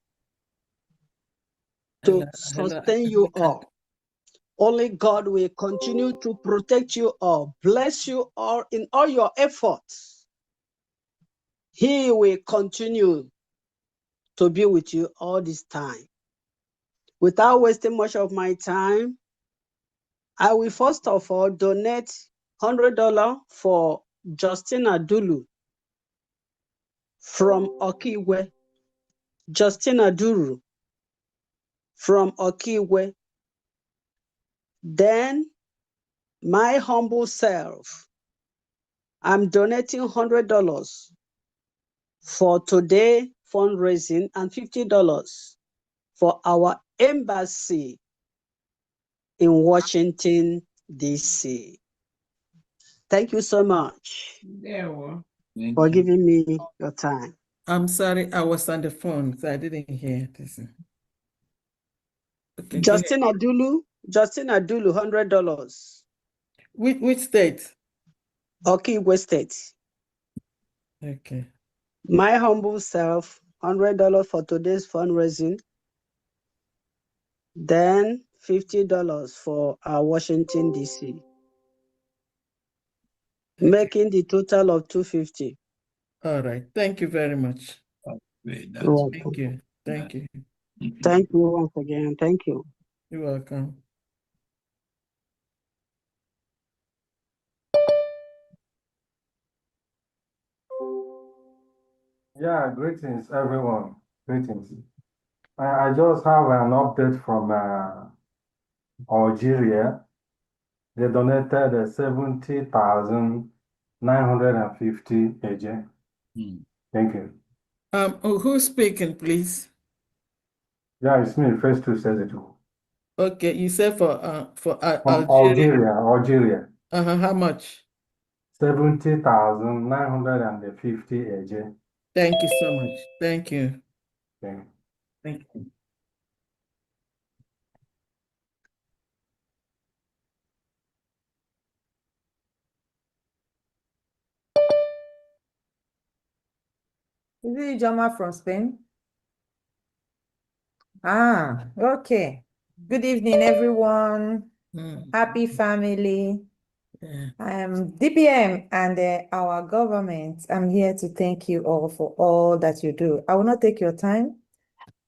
to sustain you all. Only God will continue to protect you all, bless you all in all your efforts. He will continue to be with you all this time. Without wasting much of my time, I will first of all donate $100 for Justina Dulu from Okigwe. Justina Dulu from Okigwe. Then my humble self, I'm donating $100 for today fundraising and $50 for our embassy in Washington, D.C. Thank you so much for giving me your time. I'm sorry, I was on the phone, so I didn't hear this. Okay, Justina Dulu, $100. Which state? Okigwe State. Okay. My humble self, $100 for today's fundraising. Then $50 for Washington, D.C. Okay. Making the total of $250. All right. Thank you very much. You're welcome. Thank you. Thank you. Thank you once again. Thank you. You're welcome. Yeah, greetings, everyone. Greetings. I just have an update from Algeria. They donated 70,950 AJ. Thank you. Who's speaking, please? Yeah, it's me. First two says it. Okay, you said for From Algeria. Algeria. How much? 70,950 AJ. Thank you so much. Thank you. Thank you. Thank you. Is it Jama from Spain? Ah, okay. Good evening, everyone. Happy family. DPM and our government, I'm here to thank you all for all that you do. I will not take your time.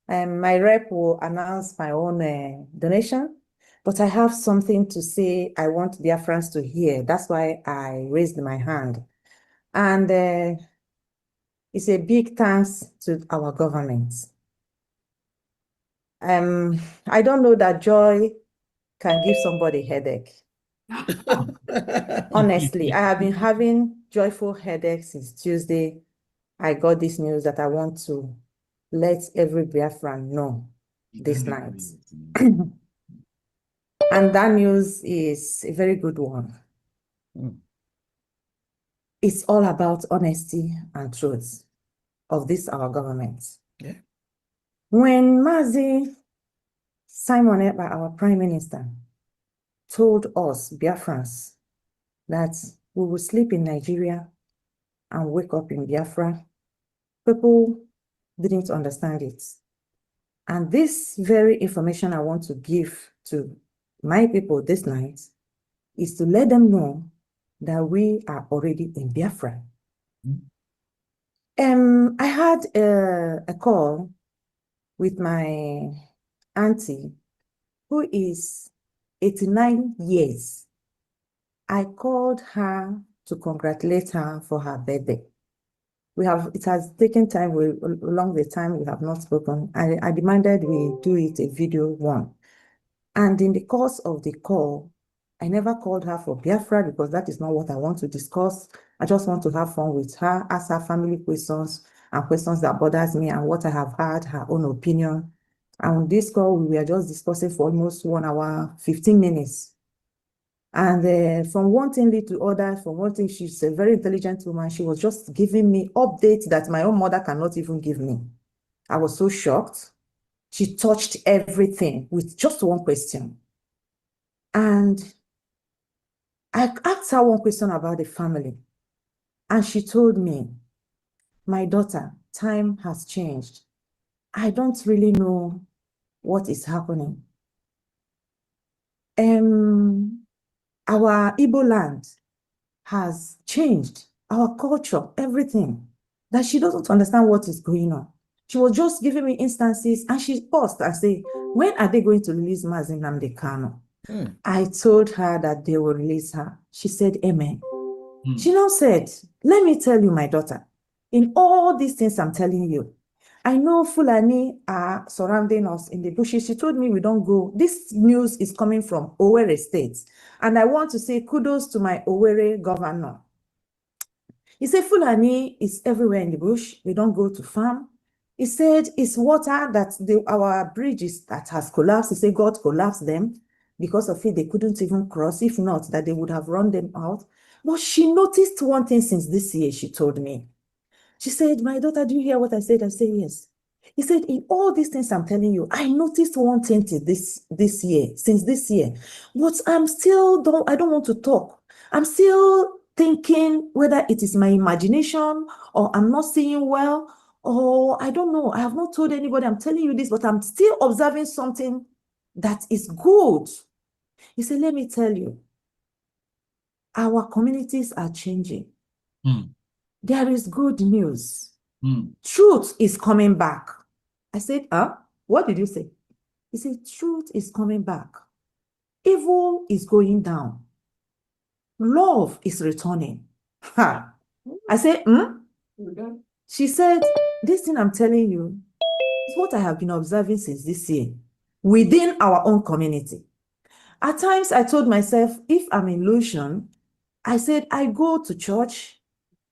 My rep will announce my own donation, but I have something to say I want Biafrans to hear. That's why I raised my hand. And it's a big thanks to our government. I don't know that joy can give somebody a headache. Honestly, I have been having joyful headaches since Tuesday. I got this news that I want to let every Biafran know this night. And that news is a very good one. It's all about honesty and truth of this, our government. Yeah. When Mazi Simon Ekpa, our Prime Minister, told us, Biafrans, that we will sleep in Nigeria and wake up in Biafra, people didn't understand it. And this very information I want to give to my people this night is to let them know that we are already in Biafra. I had a call with my auntie, who is 89 years. I called her to congratulate her for her birthday. It has taken time, along the time we have not spoken. I demanded we do it a video one. And in the course of the call, I never called her for Biafra because that is not what I want to discuss. I just want to have fun with her, ask her family questions and questions that bothers me and what I have heard, her own opinion. And on this call, we were just discussing for almost 1 hour, 15 minutes. And from one thing lead to other, from one thing, she's a very intelligent woman. She was just giving me updates that my own mother cannot even give me. I was so shocked. She touched everything with just one question. And I asked her one question about the family. And she told me, my daughter, time has changed. I don't really know what is happening. Our Igbo land has changed, our culture, everything, that she doesn't understand what is going on. She was just giving me instances and she paused and said, when are they going to release Mazi Nnamdi Kanu? I told her that they will release her. She said, amen. She now said, let me tell you, my daughter, in all these things I'm telling you, I know Fulani are surrounding us in the bushes. She told me we don't go. This news is coming from Owerri State. And I want to say kudos to my Owerri governor. He said Fulani is everywhere in the bush. We don't go to farm. He said it's water that our bridges that has collapsed. He said God collapsed them. Because of it, they couldn't even cross. If not, that they would have run them out. But she noticed one thing since this year, she told me. She said, my daughter, do you hear what I said? I said, yes. He said, in all these things I'm telling you, I noticed one thing since this year. But I don't want to talk. I'm still thinking whether it is my imagination or I'm not seeing well, or I don't know. I have not told anybody I'm telling you this, but I'm still observing something that is good. He said, let me tell you, our communities are changing. There is good news. Truth is coming back. I said, what did you say? He said, truth is coming back. Evil is going down. Love is returning. Ha. I said, She said, this thing I'm telling you is what I have been observing since this year within our own community. At times, I told myself, if I'm in Lucian, I said, I go to church,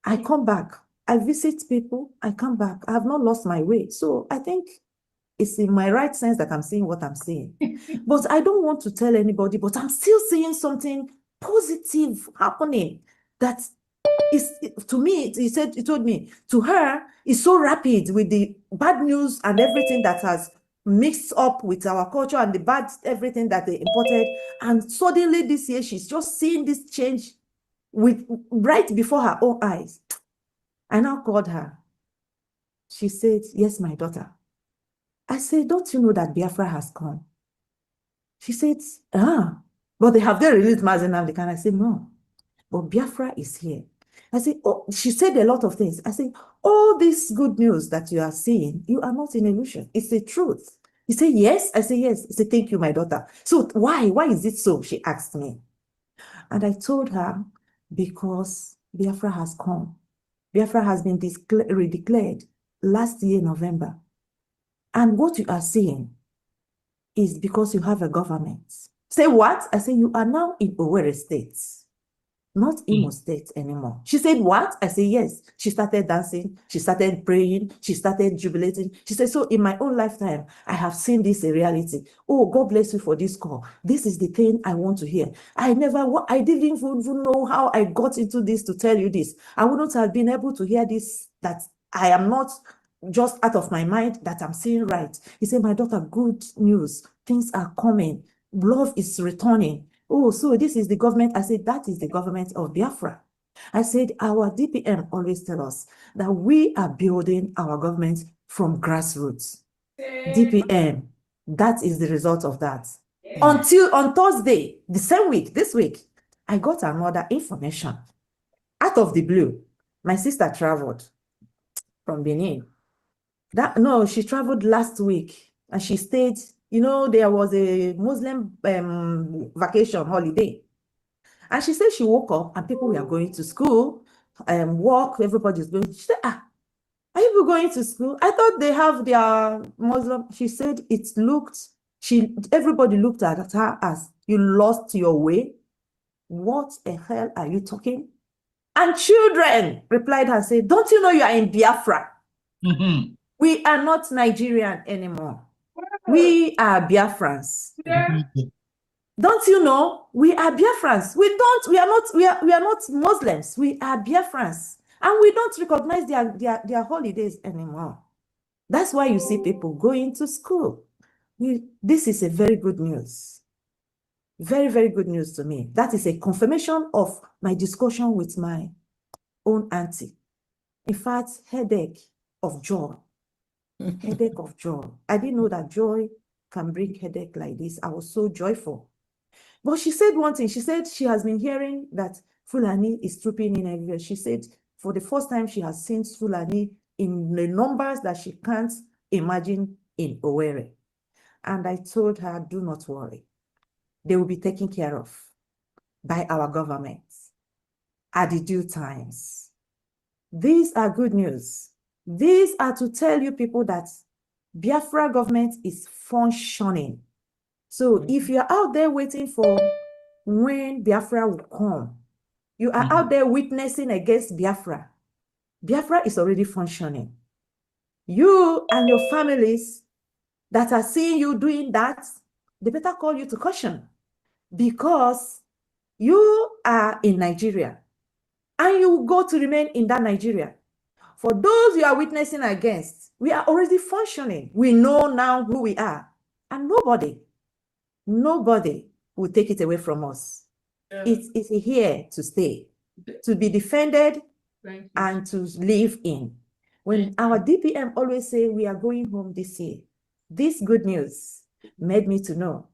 I come back, I visit people, I come back. I have not lost my way. So I think it's in my right sense that I'm seeing what I'm seeing. But I don't want to tell anybody, but I'm still seeing something positive happening that is, to me, he told me, to her, it's so rapid with the bad news and everything that has mixed up with our culture and the bad everything that they imported. And suddenly this year, she's just seeing this change with right before her own eyes. I now called her. She said, yes, my daughter. I said, don't you know that Biafra has come? She said, but they have their released Mazi Nnamdi Kanu. I said, no, but Biafra is here. I said, oh, she said a lot of things. I said, all this good news that you are seeing, you are not in illusion. It's the truth. He said, yes. I said, yes. He said, thank you, my daughter. So why is it so? She asked me. And I told her, because Biafra has come. Biafra has been redeclared last year, November. And what you are seeing is because you have a government. Say what? I say, you are now in Owerri State, not Imo State anymore. She said, what? I say, yes. She started dancing. She started praying. She started jubilating. She said, so in my own lifetime, I have seen this in reality. Oh, God bless you for this call. This is the thing I want to hear. I didn't even know how I got into this to tell you this. I wouldn't have been able to hear this, that I am not just out of my mind, that I'm seeing right. He said, my daughter, good news. Things are coming. Love is returning. Oh, so this is the government. I said, that is the government of Biafra. I said, our DPM always tell us that we are building our government from grassroots. DPM, that is the result of that. Until on Thursday, the same week, this week, I got another information. Out of the blue, my sister traveled from Benin. She traveled last week and she stayed, there was a Muslim vacation holiday. And she said she woke up and people were going to school, work, everybody's going. She said, are you going to school? I thought they have their Muslim. She said everybody looked at her as, you lost your way. What the hell are you talking? And children replied and said, don't you know you are in Biafra? We are not Nigerian anymore. We are Biafrans. Don't you know? We are Biafrans. We are not Muslims. We are Biafrans. And we don't recognize their holidays anymore. That's why you see people going to school. This is a very good news. Very, very good news to me. That is a confirmation of my discussion with my own auntie. In fact, headache of joy. Headache of joy. I didn't know that joy can bring headache like this. I was so joyful. But she said one thing. She said she has been hearing that Fulani is trooping in everywhere. She said for the first time she has seen Fulani in the numbers that she can't imagine in Owerri. And I told her, do not worry. They will be taken care of by our government at the due times. These are good news. These are to tell you people that Biafra government is functioning. So if you're out there waiting for when Biafra will come, you are out there witnessing against Biafra. Biafra is already functioning. You and your families that are seeing you doing that, they better call you to caution, because you are in Nigeria and you will go to remain in that Nigeria. For those you are witnessing against, we are already functioning. We know now who we are. And nobody will take it away from us. It's here to stay. to be defended and to live in. When our DPM always say we are going home this year, this good news made me to know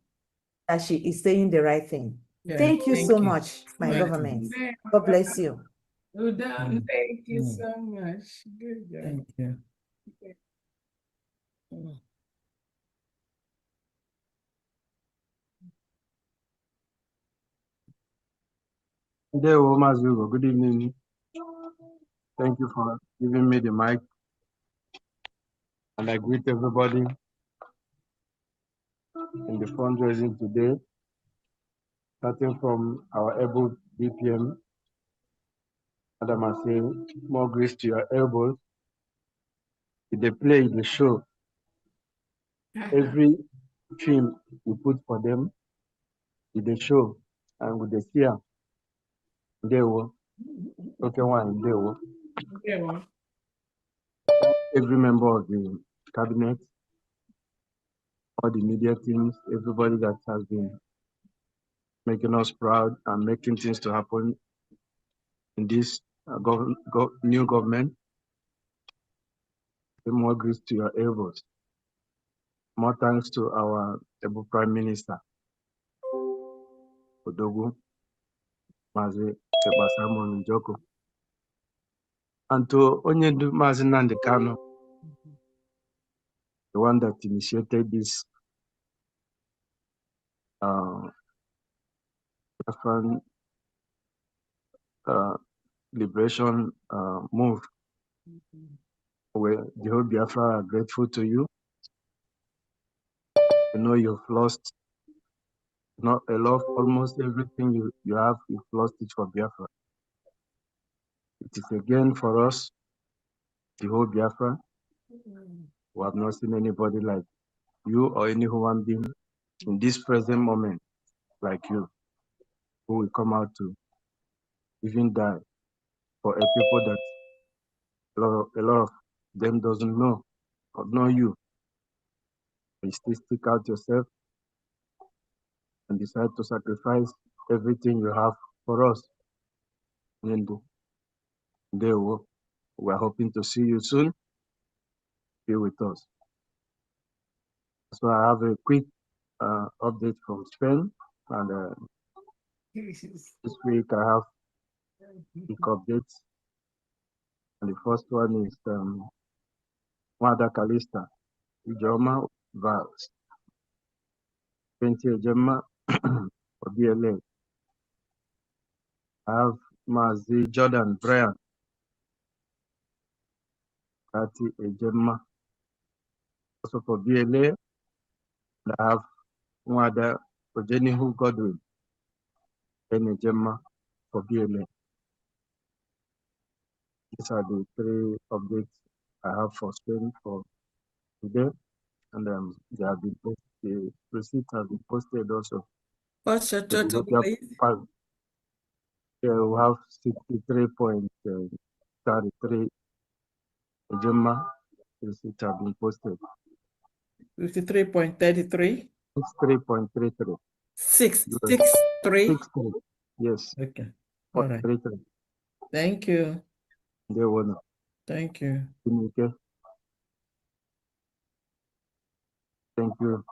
that she is saying the right thing. Yeah, thank you so much, my Thank government. you. God bless you. Well done. Thank you so much. Good job. Thank you. Good evening. Thank you for giving me the mic. And I greet everybody in the fundraising today, starting from our able DPM. Madam, I say, more grace to your elbows. They play the show. Every film we put for them, they show, and with the fear, they will. Okay, one, they will. Every member of the cabinet, all the media teams, everybody that has been making us proud and making things to happen in this new government. More grace to your elbows. More thanks to our able Prime Minister, Odogu, Mazi Ebasamon Njoko, and to Onyendu Mazi Nnamdi Kanu, the one that initiated this Biafran liberation move. Where the whole Biafra are grateful to you. You know you've lost not a lot, almost everything you have, you've lost it for Biafra. It is again for us, the whole Biafra. We have not seen anybody like you or any human being in this present moment like you, who will come out to even die for a people that a lot of them doesn't know or know you. You still stick out yourself and decide to sacrifice everything you have for us. And they will. We're hoping to see you soon. Be with us. So I have a quick update from Spain, and this week I have quick updates. And the first one is Wada Kalista, Ijoma Vals, 20 Ejema for BLA. I have Mazi Jordan Brian, 30 Ejema, also for BLA. And I have Wada Ojenihu Godwin, 10 Ejema for BLA. These are the three updates I have for Spain for today, and they have been posted. The receipts have been posted also. What's your total, please? Yeah, we have 63.33 Ejema receipts have been posted. 53.33? 63.33. 663? Yes. Okay. All right. 33. Thank you. They will. Thank you. Okay. Thank you.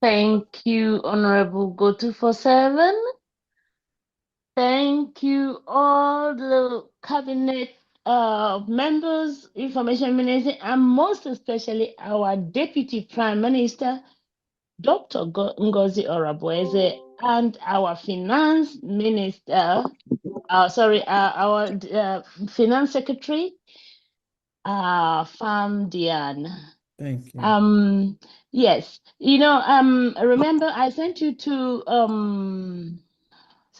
Thank you, Honorable Go247. Thank you, all the cabinet members, information minister, and most especially our Deputy Prime Minister, Dr. Ngozi Orabweze, and our Finance Minister, our Finance Secretary, Famdian. Thank you. Yes, remember I sent you two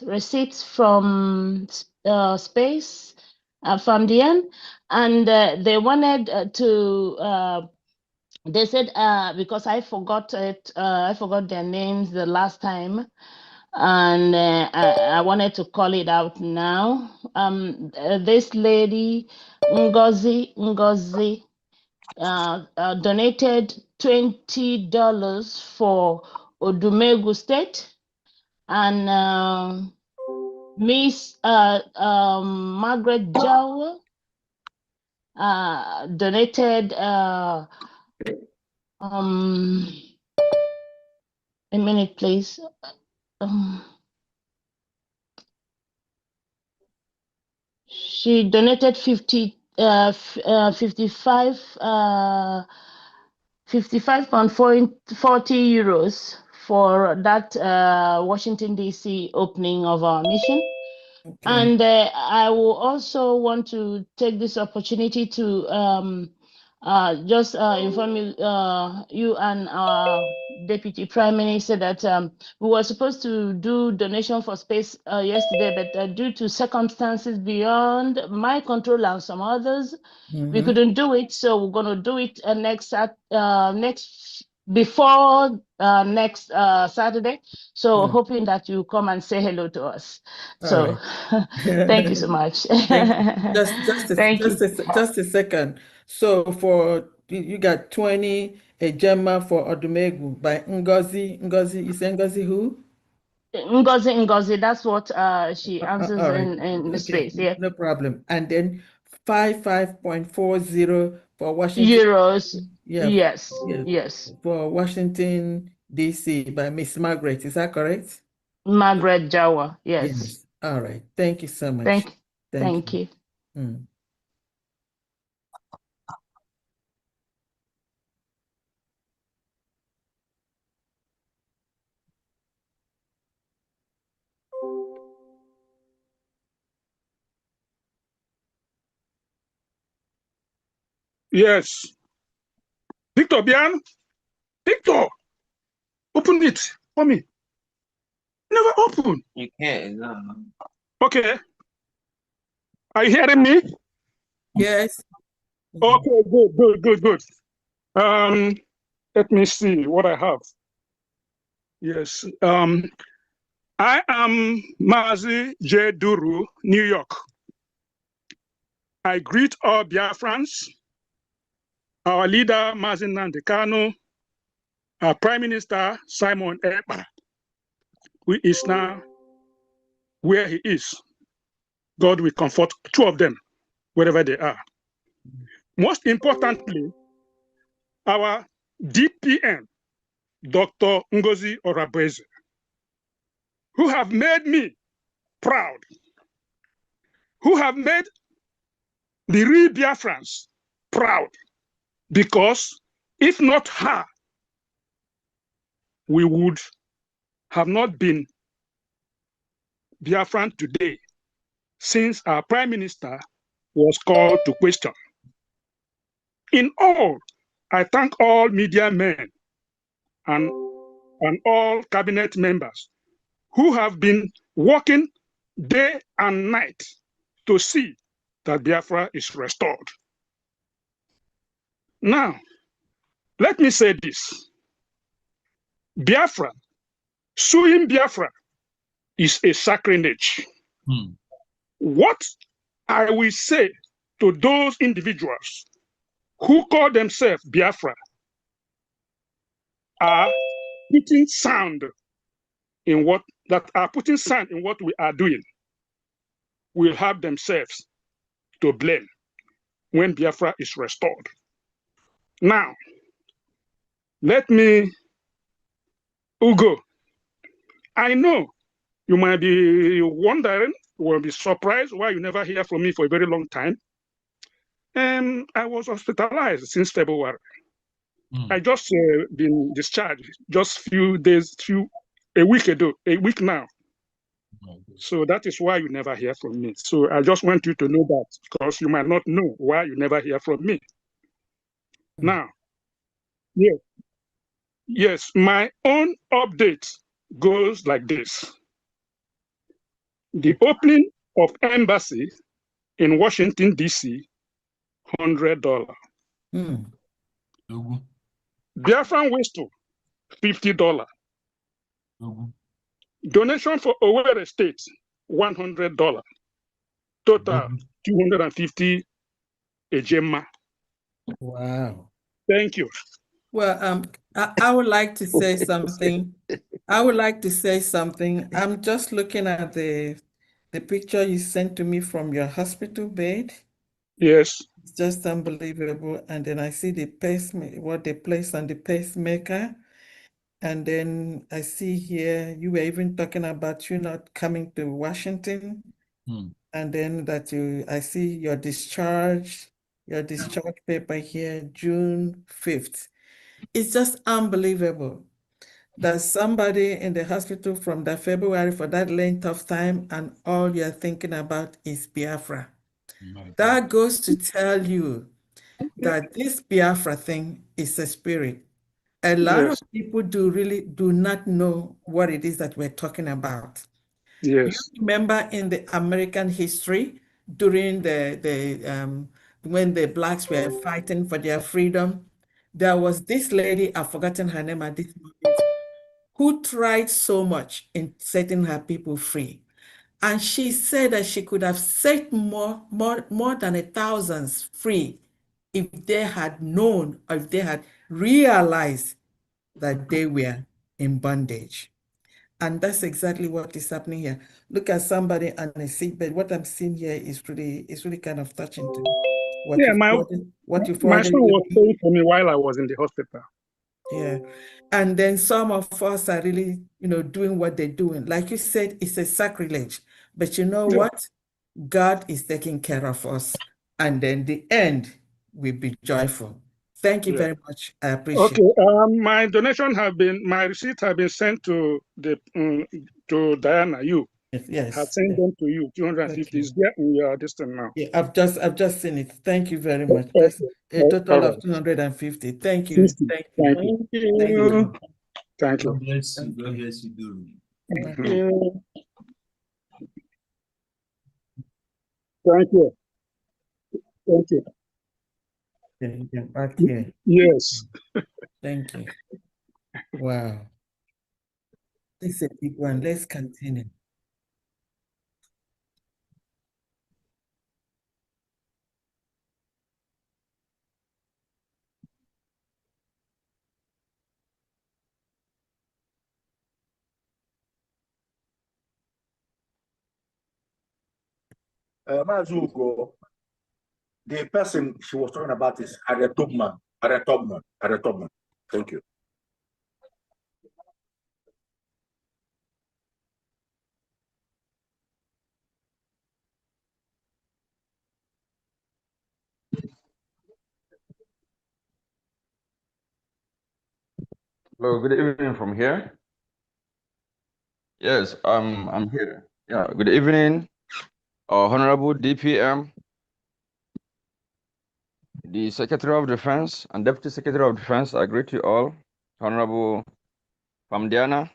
receipts from Space, Famdian, and they wanted they said because I forgot their names the last time, and I wanted to call it out now. This lady Ngozi donated $20 for Odumegu State, and Miss Margaret Jawa donated a minute, please. She donated 55.40 euros for that Washington DC opening of our mission. Okay. And I will also want to take this opportunity to just inform you and our Deputy Prime Minister that we were supposed to do donation for space yesterday, but due to circumstances beyond my control and some others, we couldn't do it. So we're going to do it before next Saturday. So hoping that you come and say hello to us. So thank you so much. Just a second. So for you got 20 a Gemma for Odumegu by Ngozi. Ngozi, you say Ngozi who? Ngozi, that's what she answers in the space. Yeah. No problem. And then 55.40 for Washington. Euros. Yeah. Yes. For Washington, DC by Miss Margaret. Is that correct? Margaret Jawa. Yes. All right. Thank you so much. Thank you. Yes. Victor Bian? Victor! Open it for me. Never open. You can't. No. Okay. Are you hearing me? Yes. Okay, good. Let me see what I have. Yes. I am Mazi J. Duru, New York. I greet all Biafrans, our leader, Mazi Nnamdi Kanu, our Prime Minister, Simon Ekpa, who is now where he is. God will comfort two of them, wherever they are. Most importantly, our DPM, Dr. Ngozi Orabeze, who have made me proud, who have made the real Biafrans proud, because if not her, we would have not been Biafran today, since our Prime Minister was called to question. In all, I thank all media men and all cabinet members who have been working day and night to see that Biafra is restored. Now, let me say this. Biafra, suing Biafra is a sacrilege. What I will say to those individuals who call themselves Biafra are putting sand in what we are doing, will have themselves to blame when Biafra is restored. Now, let me, Ugo, I know you might be wondering, you will be surprised why you never hear from me for a very long time. I was hospitalized since February. I just been discharged just a week now. So that is why you never hear from me. So I just want you to know that, because you might not know why you never hear from me. Now, yes, my own update goes like this. The opening of embassy in Washington, D.C., $100. Biafran whistle, $50. Donation for Owerri State, $100. Total, $250 a Gemma. Wow. Thank you. Well, I would like to say something. I would like to say something. I'm just looking at the picture you sent to me from your hospital bed. Yes. It's just unbelievable. And then I see the pacemaker, what they placed on the pacemaker. And then I see here, you were even talking about you not coming to Washington. And then I see your discharge paper here, June 5th. It's just unbelievable that somebody in the hospital from that February for that length of time and all you're thinking about is Biafra. That goes to tell you that this Biafra thing is a spirit. A lot of people really do not know what it is that we're talking about. Yes. You remember in the American history during when the blacks were fighting for their freedom, there was this lady, I've forgotten her name at this moment, who tried so much in setting her people free. And she said that she could have set more than 1,000 free if they had known, or if they had realized that they were in bondage. And that's exactly what is happening here. Look at somebody on a sickbed. What I'm seeing here is really kind of touching to me. My son was praying for me while I was in the hospital. Yeah. And then some of us are really, doing what they're doing. Like you said, it's a sacrilege. But you know what? God is taking care of us. And then the end will be joyful. Thank you very much. I appreciate it. Okay. My receipt have been sent to to Diana. You have sent them to you. 250 is there in your distance now. Yeah, I've just seen it. Thank you very much. That's a total of 250. Thank you. Thank you. Thank you. Thank you. God bless you. God bless you. Thank you. Thank you. Thank you. Thank you. Back here. Yes. Thank you. Wow. This is a big one. Let's continue. Mazuko, the person she was talking about is Aretobman. Thank you. Hello, good evening from here. Yes, I'm here. Yeah, good evening, Honorable DPM, the Secretary of Defense and Deputy Secretary of Defense. I greet you all. Honorable Famdiana.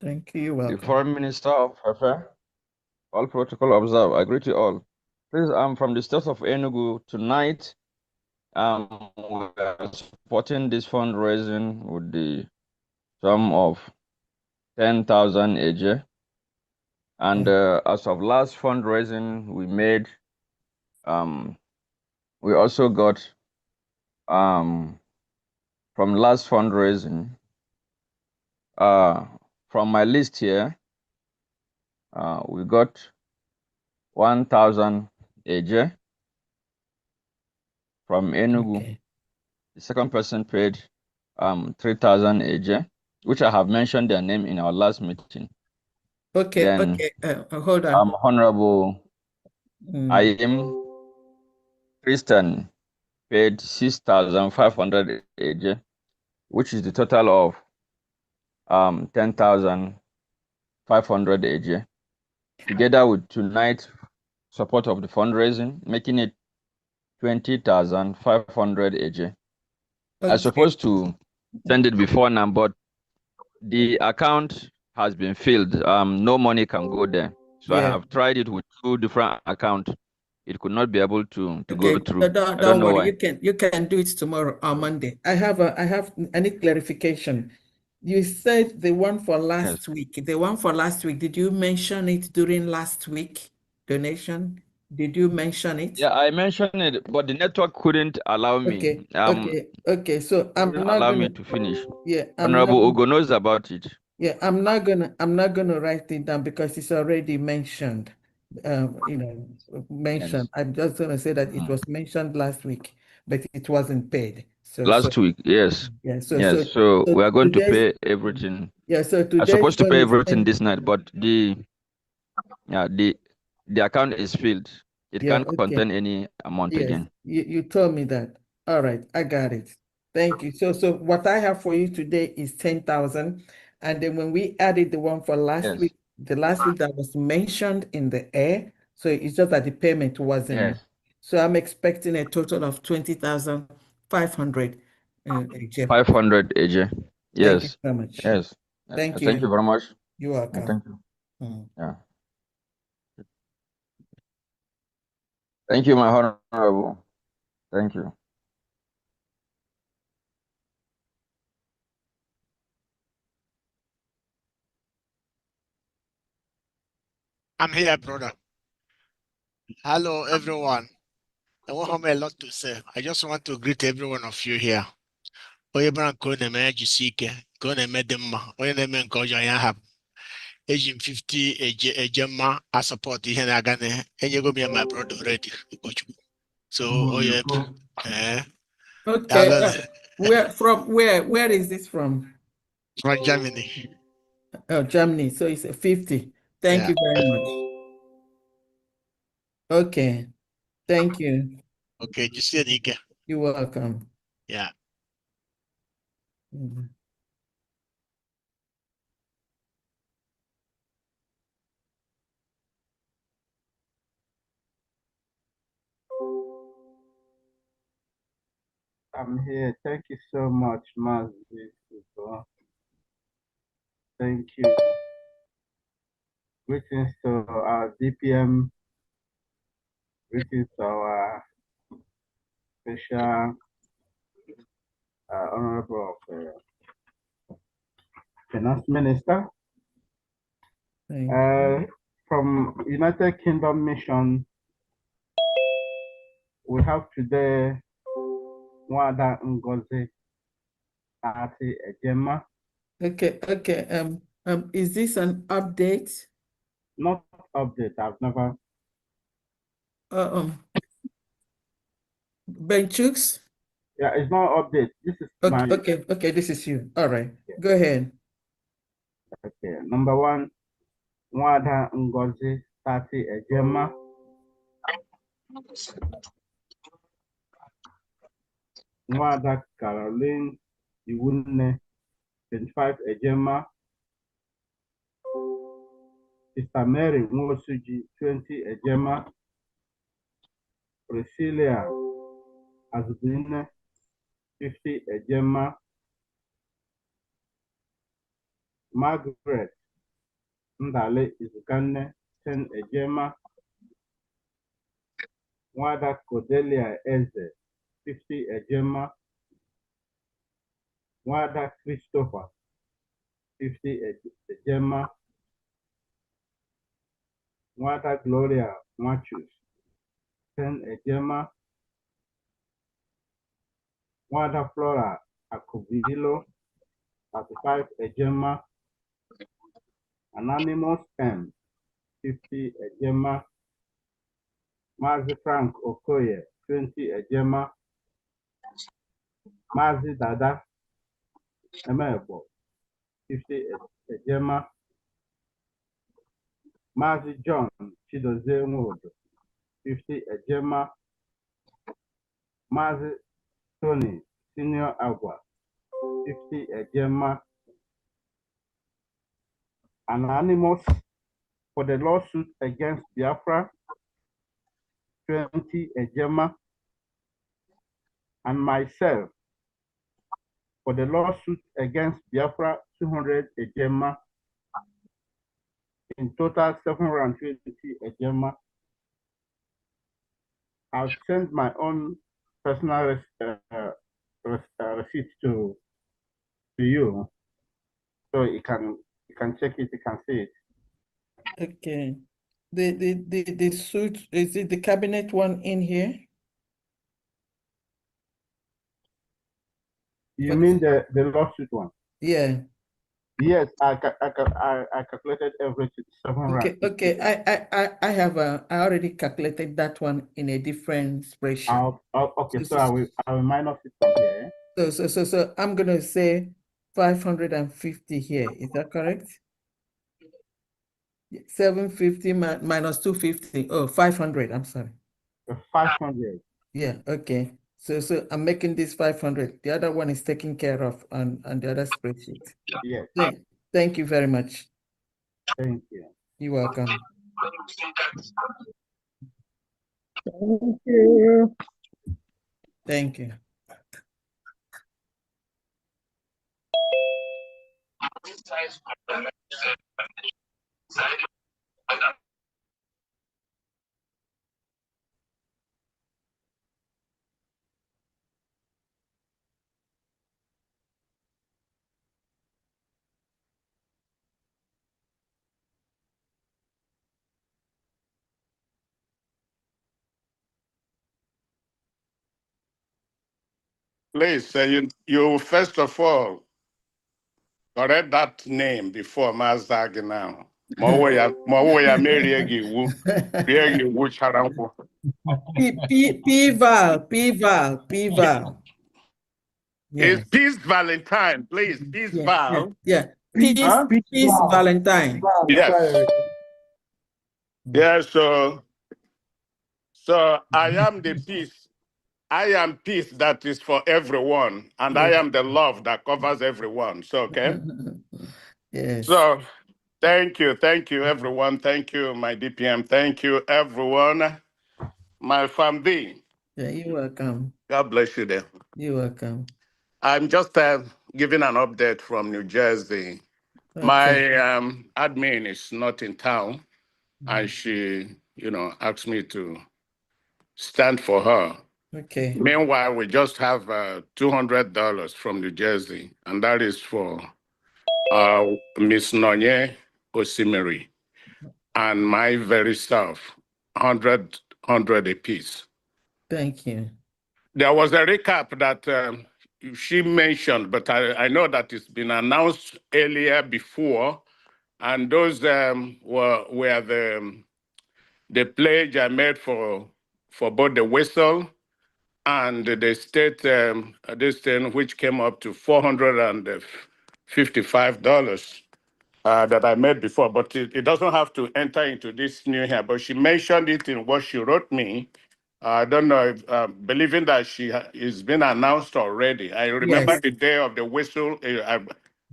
Thank you. Welcome. The Foreign Minister of Affairs. All protocol observed. I greet you all. Please, I'm from the state of Enugu. Tonight, we are supporting this fundraising with the sum of 10,000 AJ. And as of last fundraising we made, we also got from last fundraising, from my list here, we got 1,000 AJ from Enugu. Okay. The second person paid 3,000 AJ, which I have mentioned their name in our last meeting. Okay, then, hold on. Honorable I am Christian paid 6,500 AJ, which is the total of 10,500 AJ, together with tonight's support of the fundraising, making it 20,500 AJ. Okay. I was supposed to send it before now, but the account has been filled. No money can go there. So I have tried it with 2 different accounts. It could not be able to go through. Don't worry. You can do it tomorrow or Monday. I need clarification. You said the one for last week. The one for last week, did you mention it during last week donation? Did you mention it? Yeah, I mentioned it, but the network couldn't allow me. Okay. So I'm Couldn't not allow gonna. me to finish. Yeah, Honorable Ugo knows about it. Yeah, I'm not gonna write it down because it's already mentioned. Mentioned. Yes. I'm just gonna say that it was mentioned last week, but it wasn't paid. Last week, yes. Yeah. So we are going to pay everything. Yeah. So I'm today supposed to pay everything this night, but the account is filled. It can't contain any amount again. You told me that. All right, I got it. Thank you. So what I have for you today is 10,000, and then when we added the one for last week, the last week that was mentioned in the air, so it's just that the payment wasn't. Yes. So I'm expecting a total of 20,500. 500 AJ. Yes. Thank you so much. Yes. Thank you. Thank you very much. You're welcome. Thank you. Yeah. Thank you, my honorable. Thank you. I'm here, brother. Hello, everyone. I won't have a lot to say. I just want to greet every one of you here. Onye bụrụ nke ọ na-eme jisi ike, ka ọ na-eme dị mma, onye na-eme nke ọjọọ ya hapụ. Eji m 50 eje mma a support ihe na-aga na enyego m ya my brother already. So Okay. Where is this from? From Germany. Oh, Germany. So it's a 50. Thank you very much. Okay. Thank you. Okay, just see it. You're welcome. Yeah. I'm here. Thank you so much, Mazi. Thank you. Greetings to our DPM. Greetings to our special Honorable Finance Minister. From United Kingdom Mission, we have today Wada Ngozi Ati Ejema. Okay. Is this an update? Not update. I've never. Benchooks? Yeah, it's not update. This is okay. This is you. All right. Yeah. Go ahead. Okay. Number one, Wada Ngozi Ati Ejema. Wada Caroline Iwunne 25 Ejema. Sister Mary Nwosuji 20 Ejema. Priscilla Azubine 50 Ejema. Margaret Ndale Izukane 10 Ejema. Wada Cordelia Eze 50 Ejema. Wada Christopher 50 Ejema. Wada Gloria Machus 10 Ejema. Wada Flora Akubilo 35 Ejema. Anonymous M 50 Ejema. Mazi Frank Okoye 20 Ejema. Mazi Dada Emebo 50 Ejema. Mazi John Chidozie Nwodo 50 Ejema. Mazi Tony Senior Agua 50 Ejema. Anonymous for the lawsuit against Biafra 20 Ejema. And myself for the lawsuit against Biafra 200 Ejema. In total 720 Ejema. I've sent my own personal receipt to you, so you can check it, you can see it. Okay. The suit, is it the cabinet one in here? You mean the lawsuit one? Yeah. Yes, I calculated everything 700. Okay. I have I already calculated that one in a different spreadsheet. Okay, so I will minus it from here. So I'm gonna say 550 here. Is that correct? 750 minus 250. Oh, 500. I'm sorry. 500. Yeah. Okay. So I'm making this 500. The other one is taken care of on the other spreadsheet. Yes. Thank you very much. Thank you. You're welcome. Thank you. Thank you. Please, you first of all correct that name before Mazdag now. Mawaya Meriegi Wu Charampo. P-Val. It's Peace Valentine, please. Peace Val. Yeah. Peace Valentine. Yes. Yeah, so I am the peace. I am peace that is for everyone, and I am the love that covers everyone. So, okay? Yes. So, thank you, everyone. Thank you, my DPM. Thank you, everyone. My family. Yeah, you're welcome. God bless you there. You're welcome. I'm just giving an update from New Jersey. Okay. My admin is not in town, and she, asked me to stand for her. Okay. Meanwhile, we just have $200 from New Jersey, and that is for Miss N9jeria Osimiri and my very self, 100 apiece. Thank you. There was a recap that she mentioned, but I know that it's been announced earlier before, and those were the pledge I made for both the whistle and the state this thing, which came up to $455 that I made before, but it doesn't have to enter into this new here. But she mentioned it in what she wrote me. I don't know if believing that it's been announced already. I remember the day of the whistle.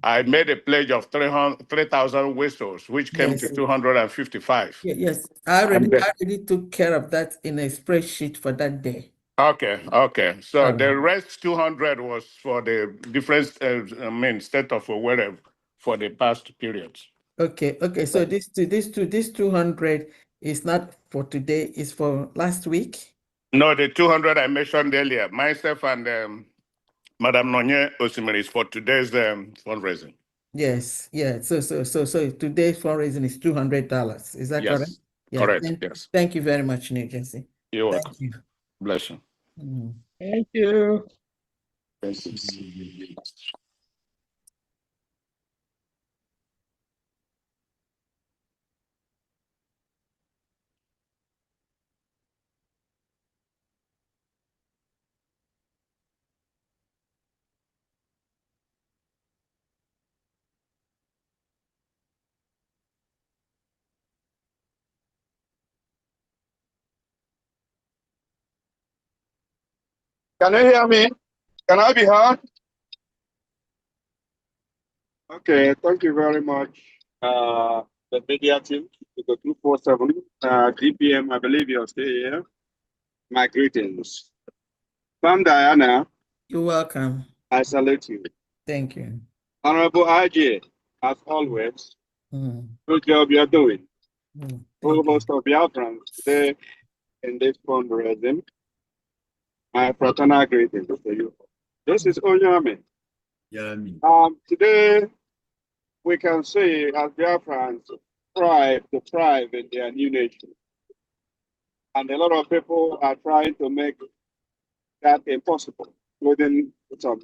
I made a pledge of 3,000 whistles, which came to 255. Yes, I already took care of that in a spreadsheet for that day. Okay. So the rest 200 was for the different state of wherever for the past periods. Okay. So this 200 is not for today, it's for last week. No, the 200 I mentioned earlier, myself and Madam N9jeria Osimiri is for today's fundraising. Yes, yeah. So today's fundraising is $200. Is that correct? Yeah. Correct. Yes. Thank you very much, New Jersey. You're welcome. Thank you. Bless you. Thank you. Thank you. Can you hear me? Can I be heard? Okay, thank you very much. The media team, the 247, DPM, I believe you're still here. My greetings. From Diana. You're welcome. I salute you. Thank you. Honorable IJ, as always, good job you're doing. Host of Biafran today in this fundraising. My fraternal greetings to you. This is Onyame. Today we can see as Biafrans tribe to thrive in their new nation. And a lot of people are trying to make that impossible, including some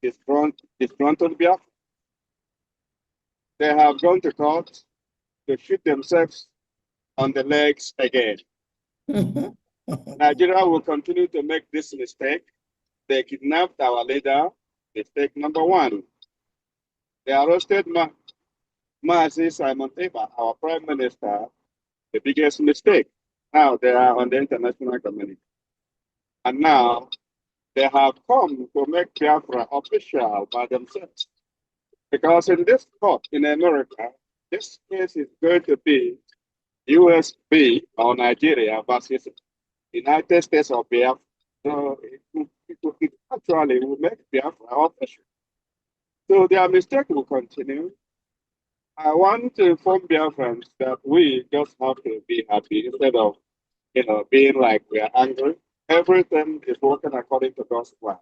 disgruntled Biafra. They have gone to court to shoot themselves on the legs again. Nigeria will continue to make this mistake. They kidnapped our leader, mistake number one. They arrested Mazi Simon Eba, our prime minister, the biggest mistake. Now they are on the international community. And now they have come to make Biafra official by themselves. Because in this court in America, this case is going to be USB or Nigeria versus United States of Biafra. So it actually will make Biafra official. So their mistake will continue. I want to inform Biafrans that we just have to be happy instead of, being like we are angry. Everything is working according to God's plans.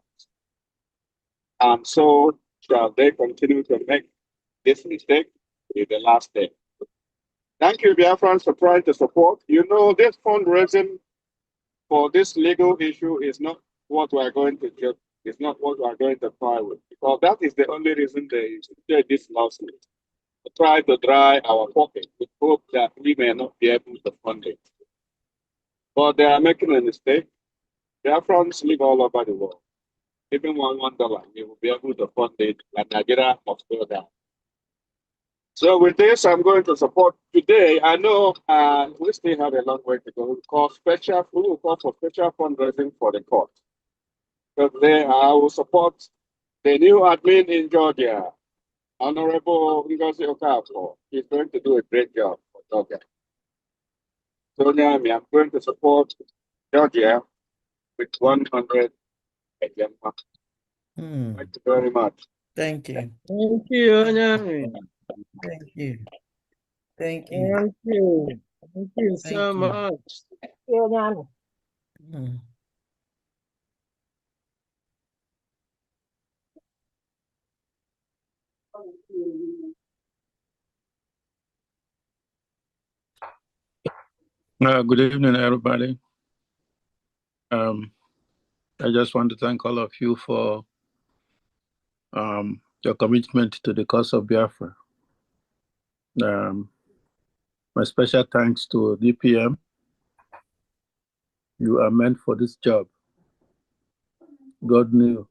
And so shall they continue to make this mistake with the last day. Thank you, Biafrans, for trying to support. This fundraising for this legal issue is not what we are going to do. It's not what we are going to try with. Because that is the only reason they did this lawsuit. To try to dry our pocket with hope that we may not be able to fund it. But they are making a mistake. Biafrans live all over the world. Even $1, we will be able to fund it, and Nigeria must go down. So with this, I'm going to support today. I know we still have a long way to go. We will call for special fundraising for the court. So today, I will support the new admin in Georgia, Honorable Ngozi Okafor. He's going to do a great job for Georgia. So now I'm going to support Georgia with 100 again. Thank you very much. Thank you. Thank you, Onyami. Thank you. Thank you. Thank you. Thank you so much. Good evening, everybody. I just want to thank all of you for your commitment to the cause of Biafra. My special thanks to DPM. You are meant for this job. God knew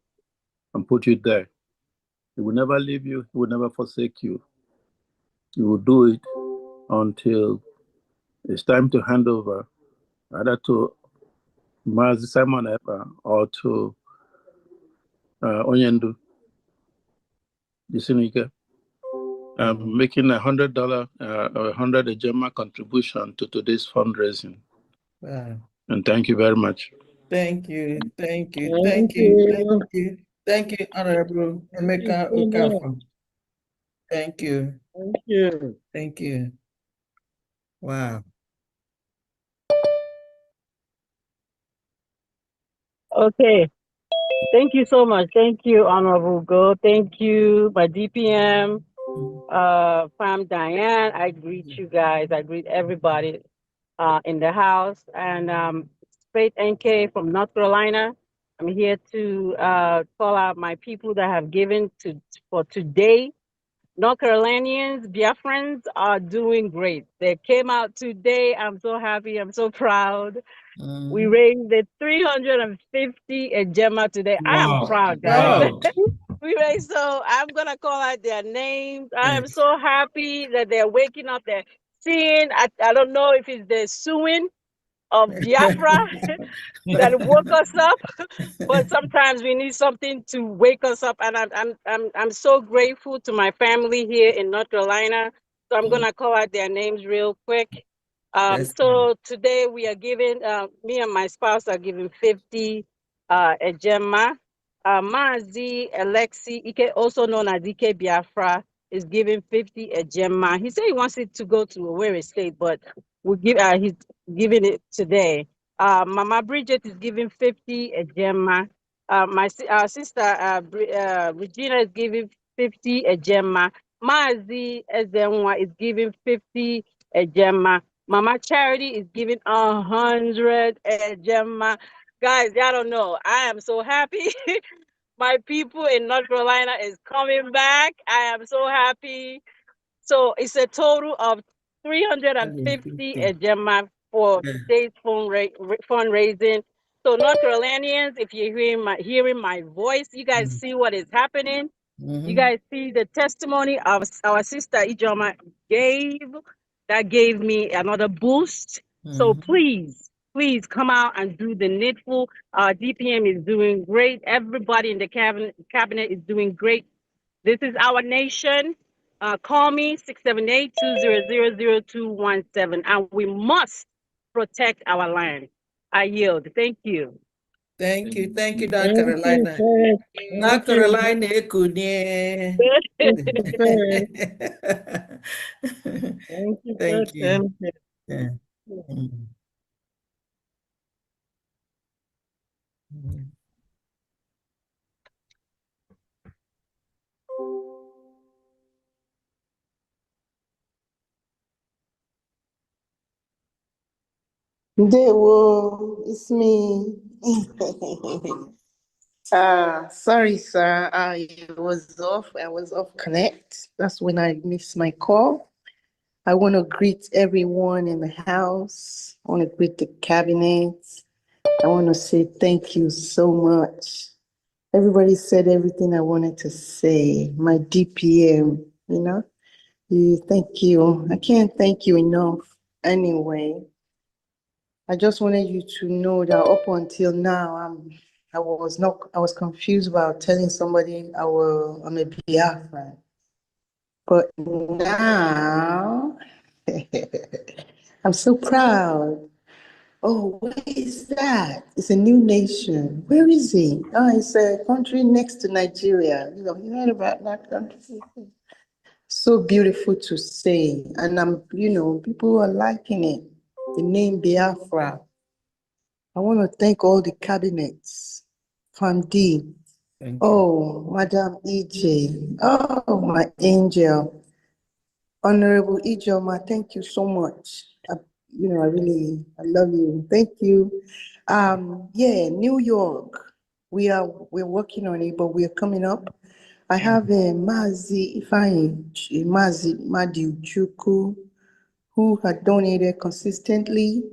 and put you there. He will never leave you. He will never forsake you. You will do it until it's time to hand over, either to Mazi Simon Eba or to Onyendu Jisinike. Making $100 or 100 Ejema contribution to today's fundraising. Wow. And thank you very much. Thank you. Thank you. Thank you. Thank you. Thank you, Honorable Emeka Okafor. Thank you. Thank you. Thank you. Wow. Okay. Thank you so much. Thank you, Honorable Go. Thank you, my DPM, Fam Diane. I greet you guys. I greet everybody in the house. And Faith NK from North Carolina. I'm here to call out my people that have given for today. North Carolinians, Biafrans are doing great. They came out today. I'm so happy. I'm so proud. We raised the 350 Ejema today. Wow. I am proud, guys. Wow. We raised, so I'm gonna call out their names. I am so happy that they're waking up. They're seeing. I don't know if it's the suing of Biafra that woke us up, but sometimes we need something to wake us up. And I'm so grateful to my family here in North Carolina. So I'm gonna call out their names real quick. So today we are giving, me and my spouse are giving 50 Ejema. Mazi Alexi Ike, also known as Ike Biafra, is giving 50 Ejema. He said he wants it to go to Owerri State, but we'll give he's giving it today. Mama Bridget is giving 50 Ejema. My sister Regina is giving 50 Ejema. Mazi Ezenwa is giving 50 ejema. Mama Charity is giving 100 ejema. Guys, y'all don't know. I am so happy. My people in North Carolina is coming back. I am so happy. So it's a total of 350 ejema for today's fundraising. So North Carolinians, if you're hearing my voice, you guys see what is happening. You guys see the testimony of our sister Ijoma gave me another boost. So please come out and do the needful. DPM is doing great. Everybody in the cabinet is doing great. This is our nation. Call me 678-200-0217, and we must protect our land. I yield. Thank you. Thank you, North Carolina. North Carolina, Ekunie. Thank you. Yeah. Dewo, it's me. Sorry, sir. I was off connect. That's when I missed my call. I want to greet everyone in the house. I want to greet the cabinet. I want to say thank you so much. Everybody said everything I wanted to say. My DPM, thank you. I can't thank you enough anyway. I just wanted you to know that up until now, I was confused about telling somebody I'm a Biafran. But now, I'm so proud. Oh, where is that? It's a new nation. Where is it? Oh, it's a country next to Nigeria. You heard about that country? So beautiful to say. And people are liking it. The name Biafra. I want to thank all the cabinets. Fandi. Oh, Madam EJ. Oh, my angel. Honorable Ijoma, thank you so much. I love you. Thank you. New York. We're working on it, but we're coming up. I have a Mazi Madi Chuku, who had donated consistently.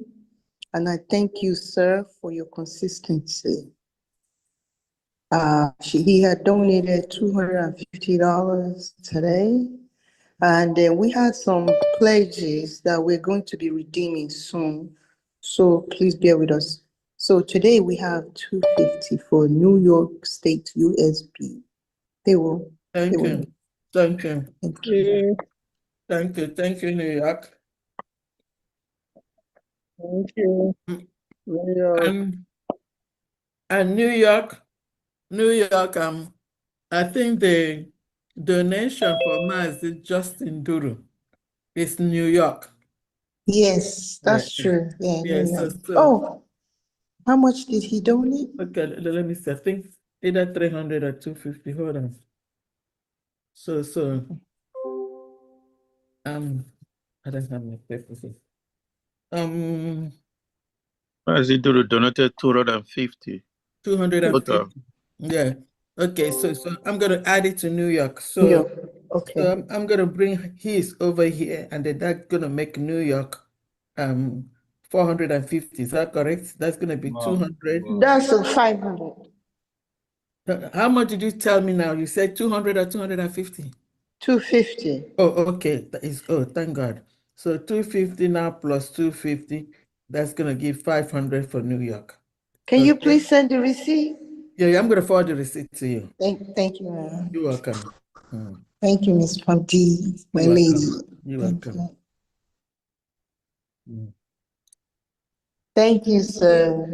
And I thank you, sir, for your consistency. He had donated $250 today. And we had some pledges that we're going to be redeeming soon. So please bear with us. So today we have $250 for New York State USB. Thank you. Thank you, New York. Thank you. New York. And New York, I think the donation for Mazi Justin Duru is New York. Yes, that's true. Yeah, yes. New York. How much did he donate? Okay, let me see. I think either 300 or 250. Hold on. I don't have my papers. Mazi Duru donated 250. 250. Yeah. Okay, so I'm gonna add it to New York. So okay. I'm gonna bring his over here, and then that's gonna make New York 450. Is that correct? That's gonna be 200. That's 500. How much did you tell me now? You said 200 or 250? 250. Oh, okay. Thank God. So 250 now plus 250, that's gonna give 500 for New York. Can you please send the receipt? Yeah, I'm gonna forward the receipt to you. Thank you. You're welcome. Thank you, Ms. Fandi, my lady. You're welcome. Thank you, sir.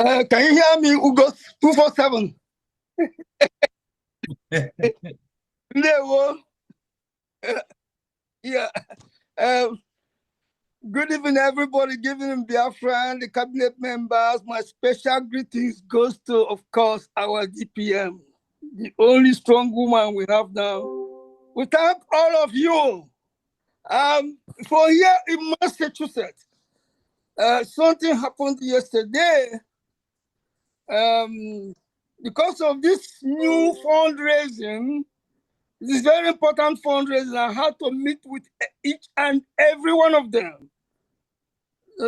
Can you hear me, Ugo 247? Yeah. Good evening, greeting everybody, giving Biafran, the cabinet members. My special greetings goes to, of course, our DPM, the only strong woman we have now. We thank all of you. For here in Massachusetts, something happened yesterday. Because of this new fundraising, this very important fundraising, I had to meet with each and every one of them.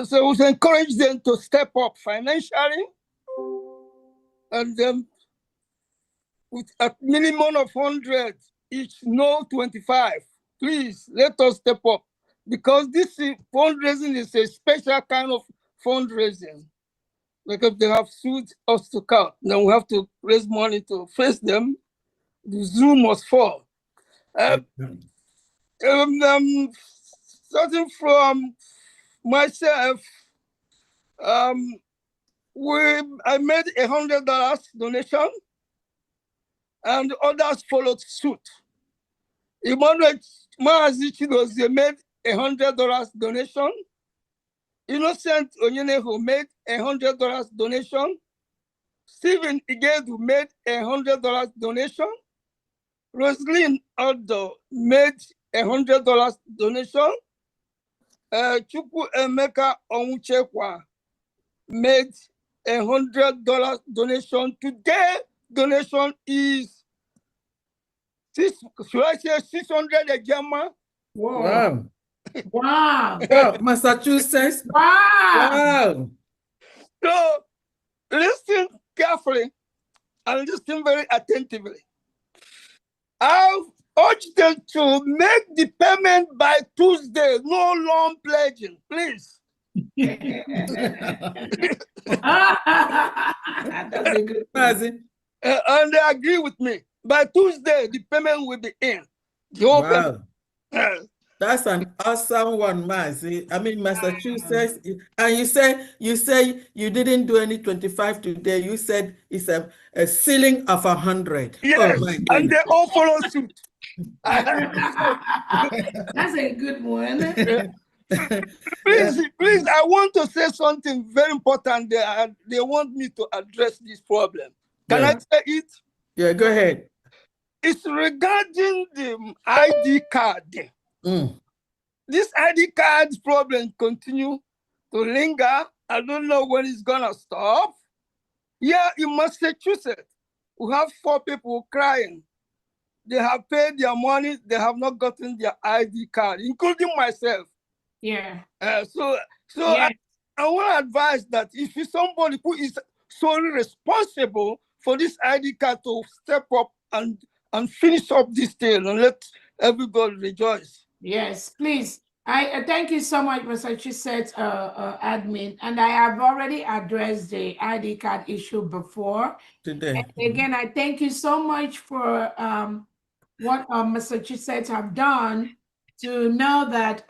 So we encourage them to step up financially, and then with a minimum of 100 each, no 25. Please let us step up, because this fundraising is a special kind of fundraising. Because they have sued us to count, then we have to raise money to face them. The Zoom was full. Starting from myself, I made $100 donation, and others followed suit. Emmanuel Maazichidos, they made $100 donation. Innocent Onyenehu made $100 donation. Stephen Igedu made $100 donation. Roslyn Aldo made $100 donation. Chukwu Emeka Onwuchekwa made $100 donation. Today, donation is 600 Ejema. Wow. Wow. Wow, Massachusetts. Wow. So listen carefully and listen very attentively. I urge them to make the payment by Tuesday. No long pledging, please. That's a good thing. And they agree with me. By Tuesday, the payment will be in. Wow. That's an awesome one, Mazi. I mean, Massachusetts, and you say you didn't do any 25 today. You said it's a ceiling of 100. Yes, oh, my and they all follow suit. That's a good one. Please, I want to say something very important. They want me to address this problem. Can I say it? Yeah, go ahead. It's regarding the ID card. This ID card problem continue to linger. I don't know when it's gonna stop. Here in Massachusetts, we have 4 people crying. They have paid their money, they have not gotten their ID card, including myself. Yeah. So yes. I want to advise that if you're somebody who is solely responsible for this ID card, to step up and finish up this thing and let everybody rejoice. Yes, please. I thank you so much, Massachusetts admin, and I have already addressed the ID card issue before. Today. And again, I thank you so much for what Massachusetts have done to know that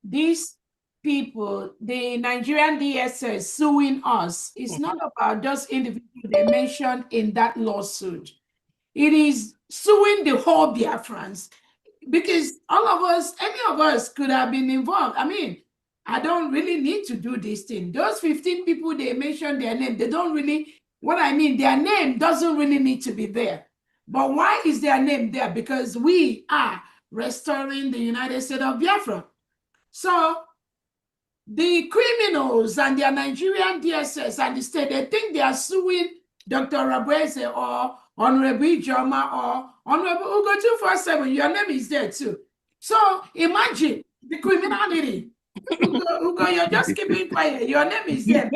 these people, the Nigerian DSS suing us, it's not about just individuals they mentioned in that lawsuit. It is suing the whole Biafrans, because all of us, any of us could have been involved. I mean, I don't really need to do this thing. Those 15 people, they mentioned their name. They don't really, what I mean, their name doesn't really need to be there. But why is their name there? Because we are restoring the United States of Biafra. So the criminals and their Nigerian DSS and the state, they think they are suing Dr. Rabweze or Honorable Ijoma or Honorable Ugo 247. Your name is there too. So imagine the criminality. Ugo, you're just keeping quiet. Your name is there.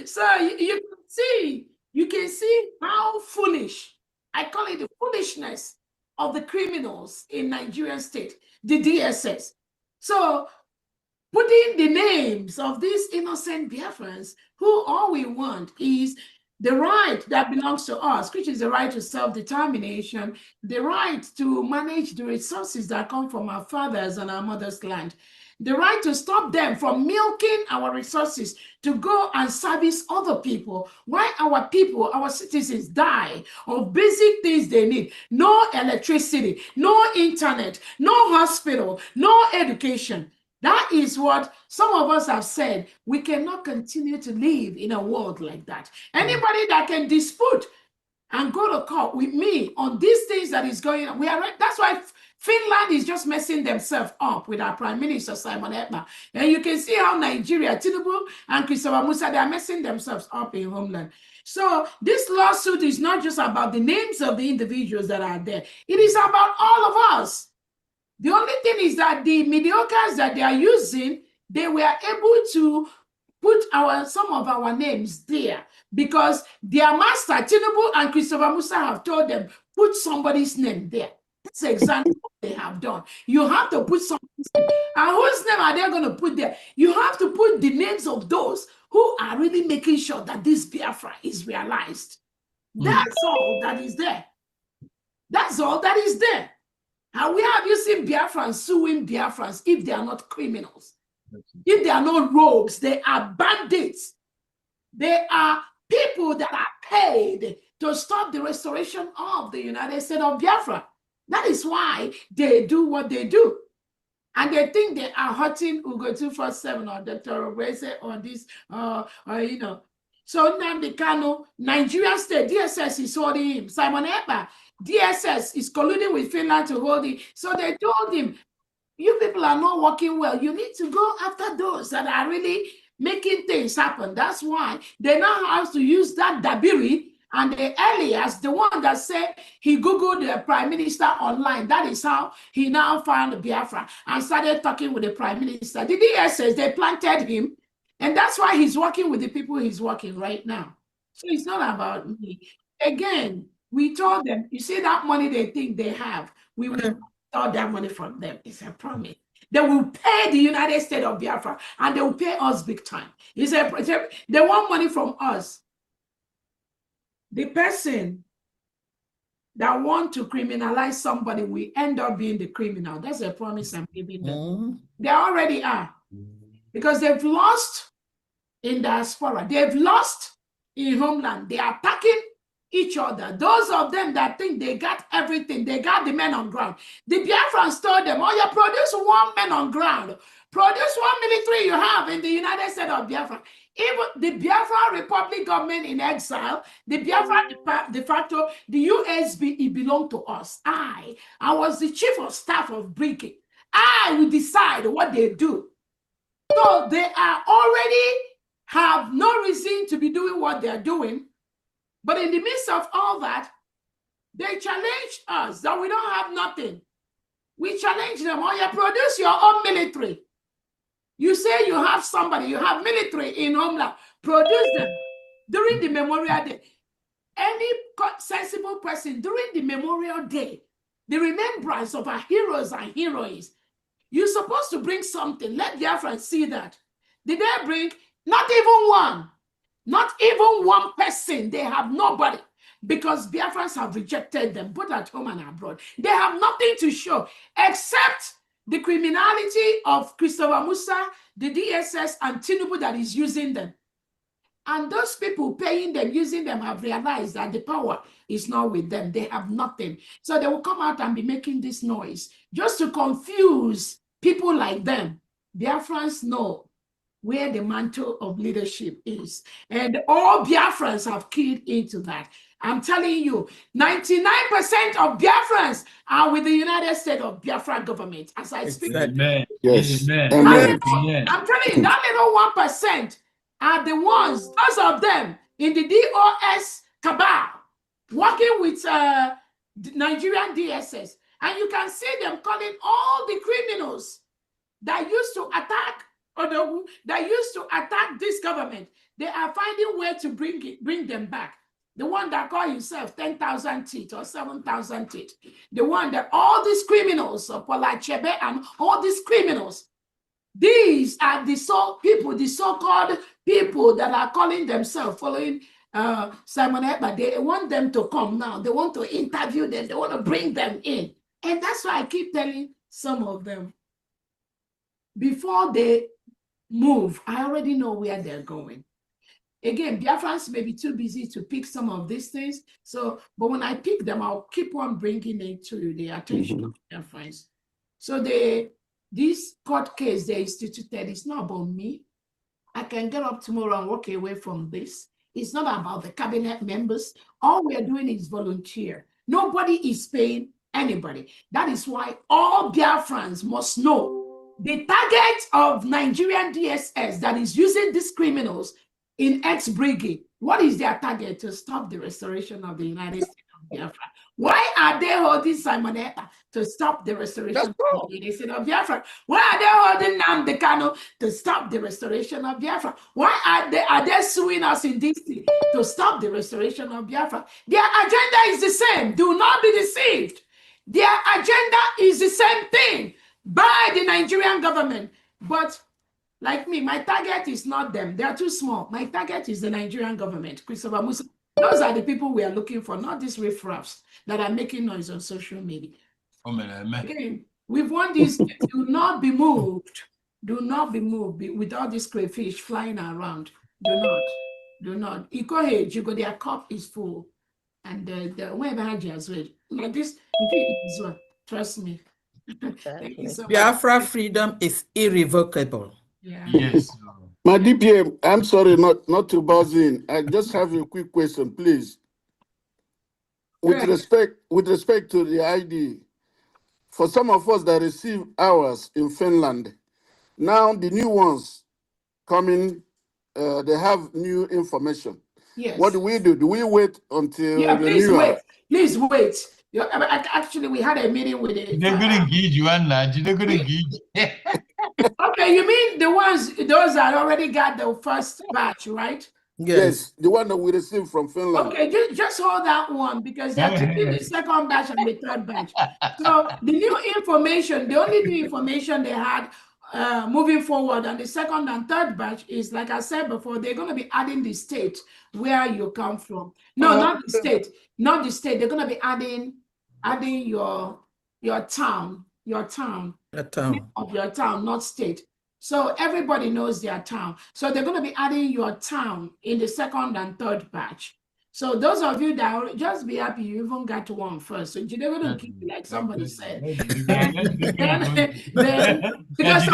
So you can see how foolish, I call it the foolishness of the criminals in Nigerian state, the DSS. So putting the names of these innocent Biafrans, who all we want is the right that belongs to us, which is the right to self-determination, the right to manage the resources that come from our fathers and our mothers' land, the right to stop them from milking our resources to go and service other people. Why our people, our citizens die of basic things they need. No electricity, no internet, no hospital, no education. That is what some of us have said. We cannot continue to live in a world like that. Anybody that can dispute and go to court with me on these things that is going on, we are. That's why Finland is just messing themselves up with our Prime Minister Simon Ekpa. And you can see how Nigeria, Tinubu and Christopher Musa, they are messing themselves up in homeland. So this lawsuit is not just about the names of the individuals that are there. It is about all of us. The only thing is that the mediocres that they are using, they were able to put some of our names there because their master, Tinubu and Christopher Musa, have told them, put somebody's name there. That's exactly what they have done. You have to put somebody's name. And whose name are they going to put there? You have to put the names of those who are really making sure that this Biafra is realized. That's all that is there. That's all that is there. And where have you seen Biafrans suing Biafrans if they are not criminals? If they are not rogues, they are bandits. They are people that are paid to stop the restoration of the United States of Biafra. That is why they do what they do. And they think they are hurting Ugo 247 or Dr. Obrese or this, you know. So Nnamdi Kanu, Nigerian state, DSS is holding him. Simon Ekpa, DSS is colluding with Finland to hold him. So they told him, you people are not working well. You need to go after those that are really making things happen. That's why they now have to use that Dabiri and the Elias, the one that said he Googled the Prime Minister online. That is how he now found Biafra and started talking with the Prime Minister. The DSS, they planted him. And that's why he's working with the people he's working right now. So it's not about me. Again, we told them, you see that money they think they have, we will all that money from them. It's a promise. They will pay the United States of Biafra and they will pay us big time. They want money from us. The person that want to criminalize somebody will end up being the criminal. That's a promise I'm giving them. They already are. Because they've lost in diaspora. They've lost in homeland. They are attacking each other. Those of them that think they got everything, they got the men on ground. The Biafrans told them, oh, you produce one man on ground. Produce one military you have in the United States of Biafra. Even the Biafra Republic government in exile, the Biafra de facto, the USB, it belonged to us. I was the chief of staff of BRGIE. I will decide what they do. So they are already have no reason to be doing what they're doing. But in the midst of all that, they challenge us that we don't have nothing. We challenge them, oh, you produce your own military. You say you have somebody, you have military in homeland, produce them. During the Memorial Day, any sensible person during the Memorial Day, the remembrance of our heroes and heroines, you're supposed to bring something. Let Biafrans see that. Did they bring? Not even one. Not even one person. They have nobody. Because Biafrans have rejected them, both at home and abroad. They have nothing to show except the criminality of Christopher Musa, the DSS, and Tinubu that is using them. And those people paying them, using them, have realized that the power is not with them. They have nothing. So they will come out and be making this noise just to confuse people like them. Biafrans know where the mantle of leadership is. And all Biafrans have keyed into that. I'm telling you, 99% of Biafrans are with the United States of Biafra government as I speak. Amen. Yes. Amen. Amen. I'm telling you, that little 1% are the ones, those of them in the DOS cabal, working with Nigerian DSS. And you can see them calling all the criminals that used to attack that used to attack this government. They are finding way to bring them back. The one that call himself 10,000 teeth or 7,000 teeth. The one that all these criminals, Paula Chebe and all these criminals, these are the so-called people that are calling themselves following Simon Ekpa, they want them to come now. They want to interview them. They want to bring them in. And that's why I keep telling some of them, before they move, I already know where they're going. Again, Biafrans may be too busy to pick some of these things. So, but when I pick them, I'll keep on bringing it to the attention of Biafrans. So this court case they instituted is not about me. I can get up tomorrow and walk away from this. It's not about the cabinet members. All we're doing is volunteer. Nobody is paying anybody. That is why all Biafrans must know the target of Nigerian DSS that is using these criminals in ex-BRGIE. What is their target? To stop the restoration of the United States of Biafra. Why are they holding Simon Ekpa? To stop the restoration of the United States of Biafra. Why are they holding Nnamdi Kanu? To stop the restoration of Biafra. Why are they suing us in DC? To stop the restoration of Biafra. Their agenda is the same. Do not be deceived. Their agenda is the same thing by the Nigerian government. But like me, my target is not them. They are too small. My target is the Nigerian government. Christopher Musa. Those are the people we are looking for, not these riffraffs that are making noise on social media. Again, we've won this. Do not be moved. Do not be moved with all these crayfish flying around. Do not. Do not. Ikohe, you go, their cup is full. And the whoever had you as well. Like this, trust me. Thank you so much. Biafra freedom is irrevocable. Yeah. Yes. My DPM, I'm sorry not to buzz in. I just have a quick question, please. With respect to the ID, for some of us that receive ours in Finland, now the new ones coming, they have new information. Yes. What do we do? Do we wait until please renewal? wait. Please wait. Actually, we had a meeting with it. They're going to gauge you, Anna. They're going to gauge. Okay, you mean those that already got the first batch, right? Yes, the one that we received from Finland. Okay, just hold that one because they're taking the second batch and the third batch. So the new information, the only new information they had moving forward on the second and third batch is, like I said before, they're going to be adding the state where you come from. No, not the state. Not the state. They're going to be adding your town. Of your town, not state. So everybody knows their town. So they're going to be adding your town in the second and third batch. So those of you that just be happy you even got to one first. So you're going to keep it like somebody said. Then because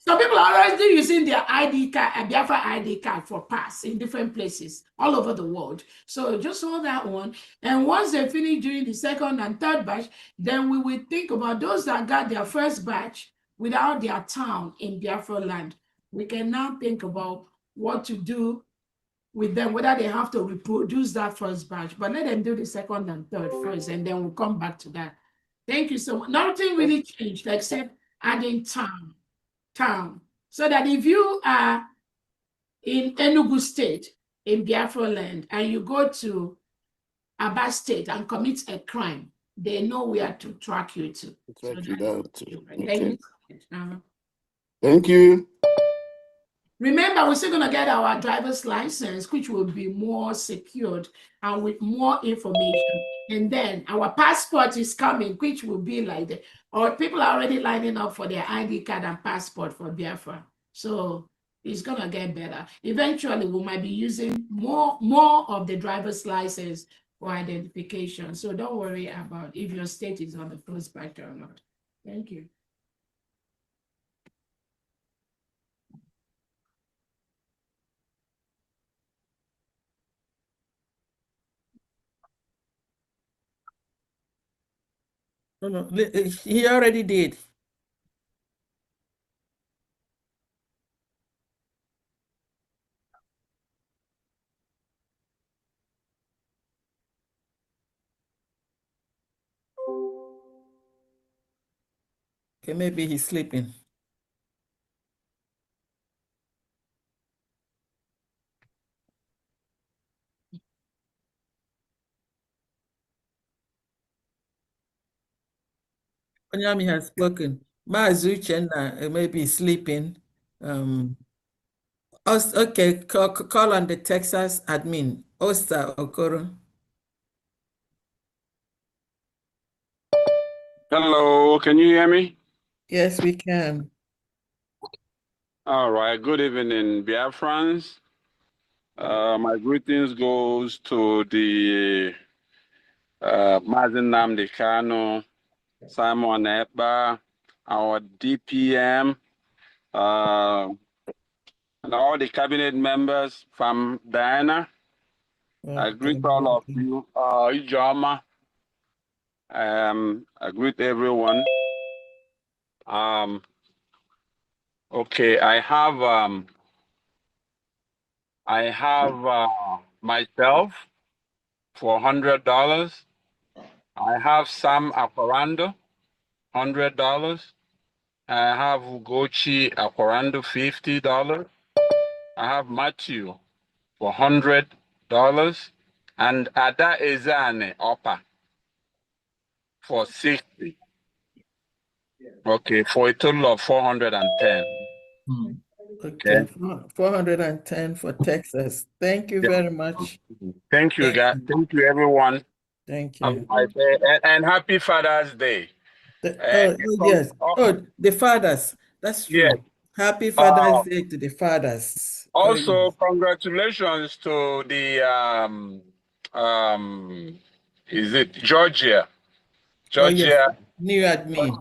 some people are already using their ID card, a Biafra ID card for pass in different places all over the world. So just hold that one. And once they finish doing the second and third batch, then we will think about those that got their first batch without their town in Biafra land. We can now think about what to do with them, whether they have to reproduce that first batch, but let them do the second and third first, and then we'll come back to that. Thank you so much. Nothing really changed except adding town, so that if you are in Enugu State, in Biafra land, and you go to Aba State and commit a crime, they know where to track you to. Track you down to. Okay. Thank you. Remember, we're still going to get our driver's license, which will be more secured and with more information. And then our passport is coming, which will be like that. Or people are already lining up for their ID card and passport for Biafra. So it's going to get better. Eventually, we might be using more of the driver's license for identification. So don't worry about if your state is on the first batch or not. Thank you. No, he already did. Okay, maybe he's sleeping. Onyami has spoken. Maazi Uchenna may be sleeping. Okay, call on the Texas admin, Osta Okoro. Hello, can you hear me? Yes, we can. All right, good evening, Biafrans. My greetings goes to the Mazen Nnamdi Kanu, Simon Ekpa, our DPM, and all the cabinet members from Diana. I greet all of you, Ijoma. I greet everyone. Okay, I have myself for $100. I have Sam Aquarando, $100. I have Ugochi Aquarando, $50. I have Matthew for $100, and Ada Ezane Opa for 60. Okay, for a total of 410. Okay, 410 for Texas. Thank you very much. Thank you, guys. Thank you, everyone. Thank you. And happy Father's Day. Yes. The fathers. That's true. Yes. Happy Father's Day to the fathers. Also, congratulations to the is it Georgia? Georgia. Yes. New admin.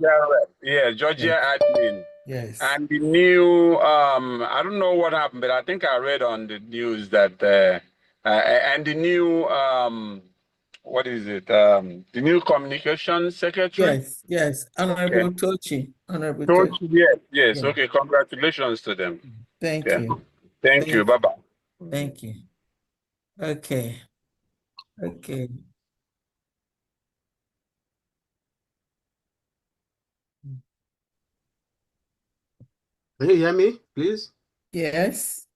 Georgia admin. Yes. And the new I don't know what happened, but I think I read on the news that and the new what is it? The new communications secretary. Yes. Honorable Tochi. Honorable Tochi. Yes. Yeah. Okay. Congratulations to them. Thank you. Thank you. Bye bye. Thank you. Okay. Can you hear me, please? Yes.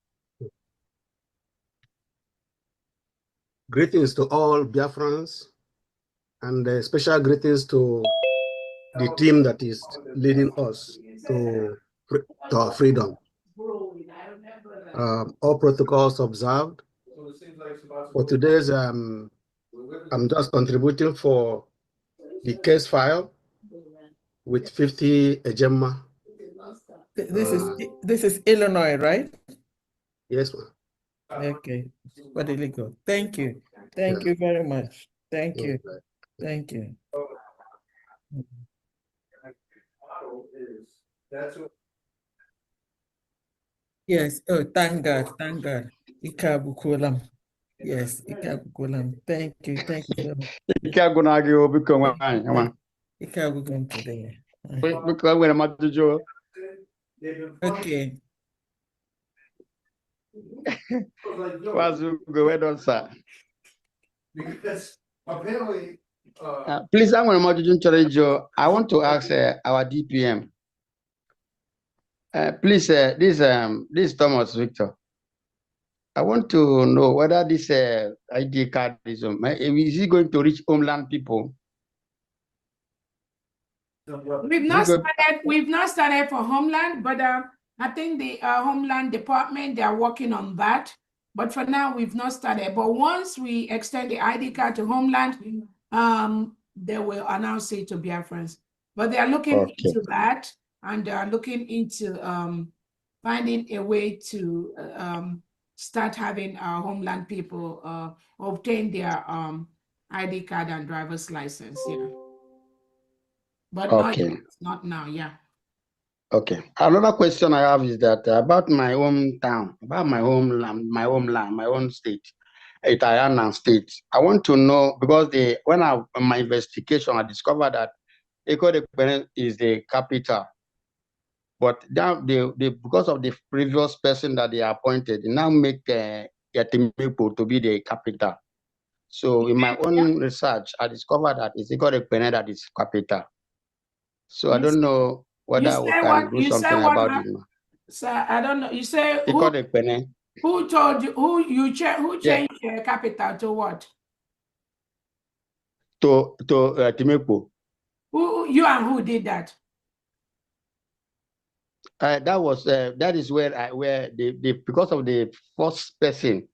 Greetings to all Biafrans, and special greetings to the team that is leading us to our freedom. All protocols observed. For today's, I'm just contributing for the case file with 50 ejema. This is Illinois, right? Yes, ma'am. Okay. What did it go? Thank you. Thank you very much. Thank you. Thank you. Yes. Oh, thank God. Thank God. Ikabukulam. Yes, Ikabukulam. Thank you. Thank you so much. Ikabukum today. Okay. Well done, sir. Because apparently, please, I'm going to I want to ask our DPM. Please, this Thomas Victor. I want to know whether this ID card is he going to reach homeland people? We've not started for homeland, but I think the Homeland Department, they are working on that. But for now, we've not started. But once we extend the ID card to homeland, they will announce it to Biafrans. But they are looking into that, and they are looking into finding a way to start having our homeland people obtain their ID card and driver's license. Yeah. But not now, yeah. Okay. Another question I have is that about my hometown, about my homeland, my own state, Italian state. I want to know because when in my investigation, I discovered that Eko is the capital. But now because of the previous person that they appointed, they now make Yatimipo to be the capital. So in my own research, I discovered that it's Eko that is capital. So I don't know whether we can do something about it. Sir, I don't know. You say who told you who changed the capital to what? To Timepo. Who you and who did that? that is where because of the first person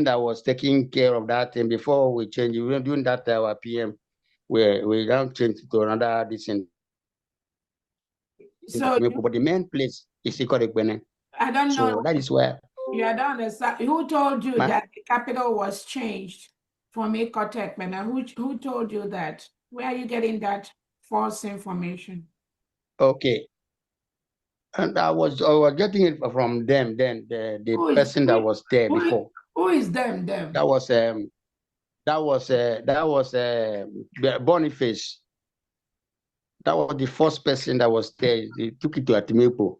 that was taking care of that, and before we change, we were doing that our PM, where we now change to another decent. So but the main place is Ikorekbene. I don't know. So that is where. Yeah, I don't understand. Who told you that the capital was changed from Ikotekbene? Who told you that? Where are you getting that false information? Okay. And I was getting it from them. Then the person that was there before. Who is them? That was Boniface. That was the first person that was there. They took it to Atimepo.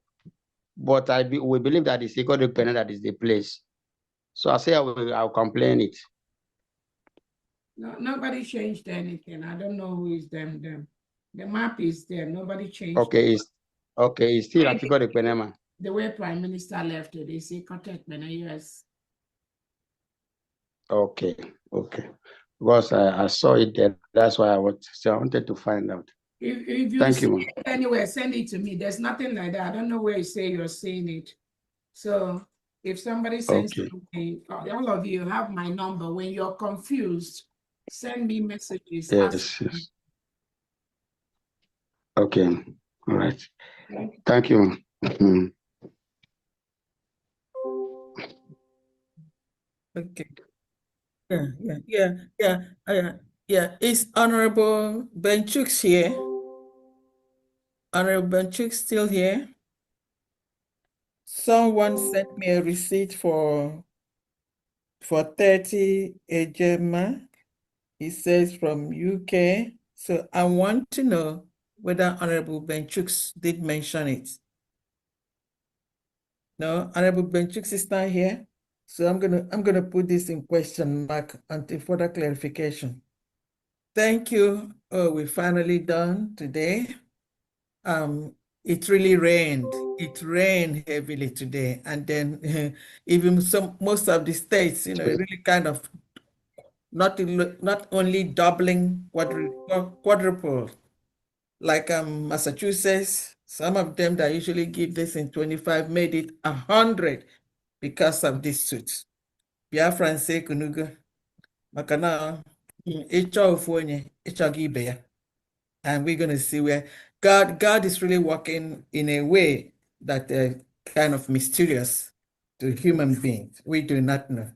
But we believe that it's Ikorekbene that is the place. So I say I'll complain it. No, nobody changed anything. I don't know who is them. The map is there. Nobody changed. Okay, it's still at Ikorekbene. The way Prime Minister left it, is Ikotekbene, yes. Okay. Because I saw it there. That's why I wanted to find out. If you Thank see you, it anywhere, send it to me. There's nothing like that. I don't know where you say you're seeing it. So if somebody sends something, all of you have my number. When you're confused, send me messages. Yes. Okay. All right. Thank you. Okay. Yeah. Is Honorable Benchuk's here? Honorable Benchuk still here? Someone sent me a receipt for 30 ejema. It says from UK. So I want to know whether Honorable Benchuk did mention it. No, Honorable Benchuk is not here. So I'm gonna put this in question mark until further clarification. Thank you. Oh, we're finally done today. It really rained. It rained heavily today, and then even most of the states, really kind of not only doubling, quadruple, like Massachusetts. Some of them that usually give this in 25 made it 100 because of this suit. Biafran say kunugo, makana and we're going to see where God is really working in a way that kind of mysterious to human beings. We do not know.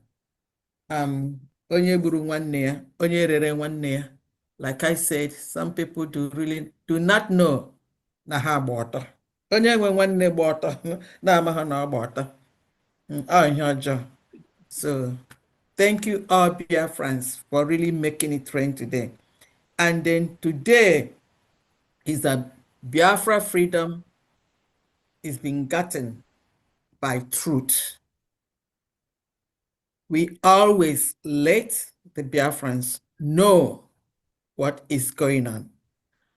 Like I said, some people do not know na ha water. So thank you all Biafrans for really making it rain today. And then today is that Biafra freedom is being gotten by truth. We always let the Biafrans know what is going on.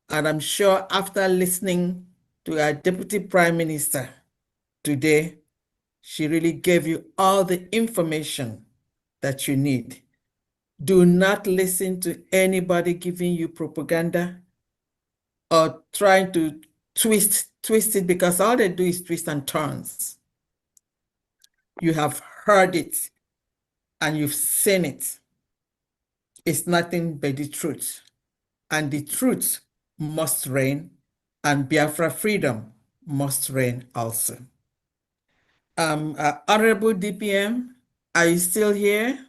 And I'm sure after listening to our Deputy Prime Minister today, she really gave you all the information that you need. Do not listen to anybody giving you propaganda or trying to twist it, because all they do is twist and turns. You have heard it and you've seen it. It's nothing but the truth. And the truth must reign, and Biafra freedom must reign also. Honorable DPM, are you still here?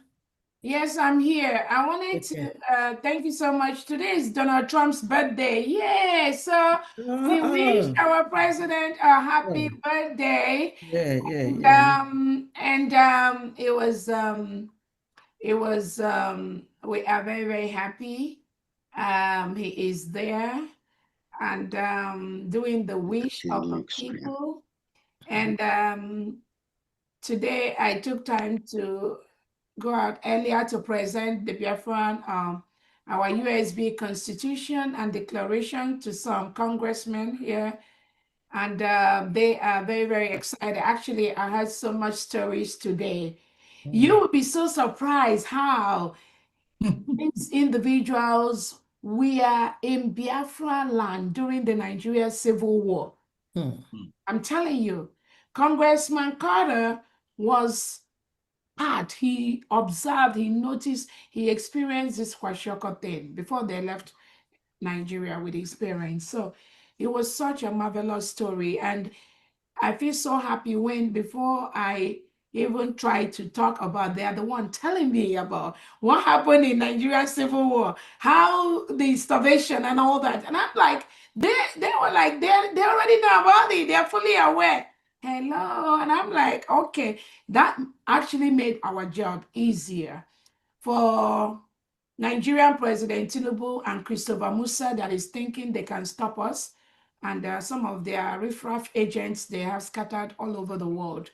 Yes, I'm here. I wanted to thank you so much. Today is Donald Trump's birthday. Yay! So we wish our president a happy birthday. And we are very, very happy. He is there and doing the wish of the people. And today I took time to go out earlier to present the Biafran, our USB Constitution and Declaration to some congressmen here. And they are very, very excited. Actually, I had so much stories today. You would be so surprised how these individuals we are in Biafra land during the Nigerian Civil War. I'm telling you, Congressman Carter was part. He observed, he noticed, he experienced this Kwashiorkor thing before they left Nigeria with his parents. So it was such a marvelous story. And I feel so happy when, before I even try to talk about, they are the one telling me about what happened in Nigerian Civil War, how the starvation and all that. And I'm like, they were like, they already know about it. They're fully aware. Hello. And I'm like, okay, that actually made our job easier for Nigerian President Tinubu and Christopher Musa that is thinking they can stop us. And some of their riffraff agents, they have scattered all over the world.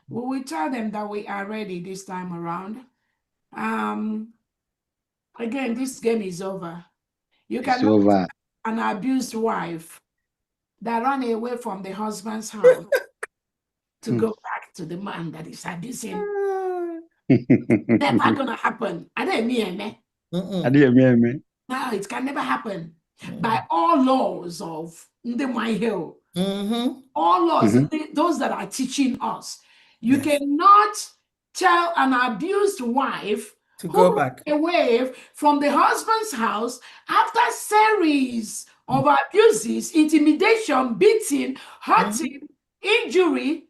We will tell them that we are ready this time around. Again, this game is over. You cannot an abused wife that ran away from the husband's house to go back to the man that is abusing. Never gonna happen. I didn't mean No, it can never happen. By all laws of Ndemai Hill, all laws, those that are teaching us, you cannot tell an abused wife to go back away from the husband's house after series of abuses, intimidation, beating, hurting, injury,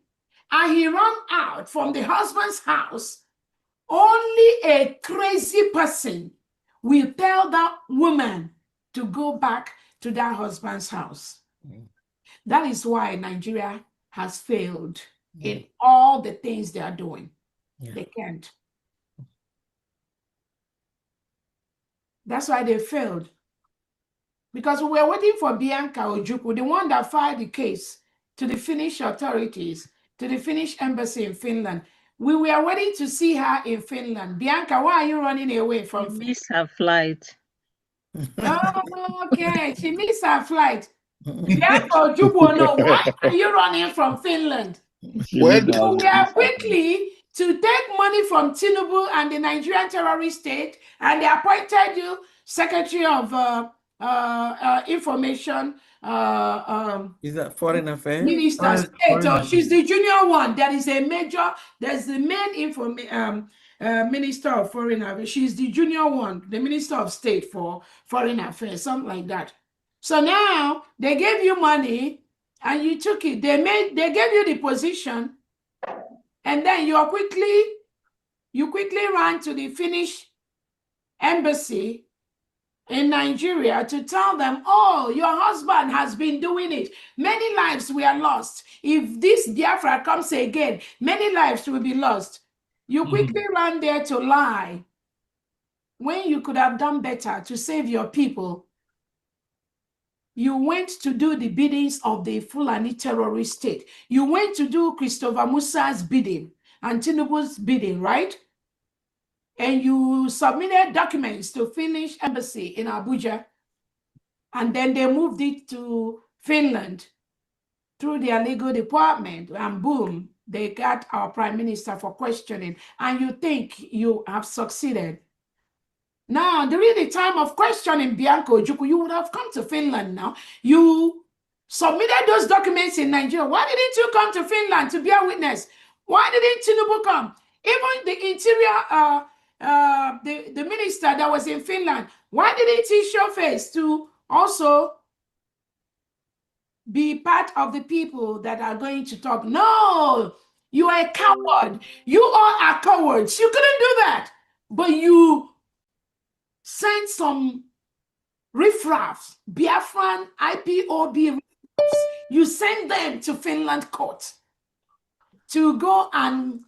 and he ran out from the husband's house. Only a crazy person will tell that woman to go back to that husband's house. That is why Nigeria has failed in all the things they are doing. They can't. That's why they failed. Because we were waiting for Bianca Ojukwu, the one that filed the case to the Finnish authorities, to the Finnish embassy in Finland. We were waiting to see her in Finland. Bianca, why are you running away from Finland? She missed her flight. Oh, okay, she missed her flight. Bianca Ojukwu, no, why are you running from Finland? So we are quickly to take money from Tinubu and the Nigerian terrorist state, and they appointed you Secretary of Information. Is that Foreign Affairs? Minister State. She's the junior one. There is a major. There's the main Minister of Foreign Affairs. She's the junior one, the Minister of State for Foreign Affairs, something like that. So now they gave you money and you took it. They gave you the position, and then you quickly ran to the Finnish embassy in Nigeria to tell them, oh, your husband has been doing it. Many lives were lost. If this Biafra comes again, many lives will be lost. You quickly ran there to lie when you could have done better to save your people. You went to do the biddings of the Fulani terrorist state. You went to do Christopher Musa's bidding and Tinubu's bidding, right? And you submitted documents to Finnish embassy in Abuja. And then they moved it to Finland through their legal department. And boom, they got our prime minister for questioning. And you think you have succeeded. Now, during the time of questioning Bianca Ojukwu, you would have come to Finland now. You submitted those documents in Nigeria. Why didn't you come to Finland to be a witness? Why didn't Tinubu come? Even the interior, the minister that was in Finland, why didn't he show face to also be part of the people that are going to talk? No, you are a coward. You all are cowards. You couldn't do that. But you sent some riffraffs, Biafran, IPOB riffraffs. You sent them to Finland court to go and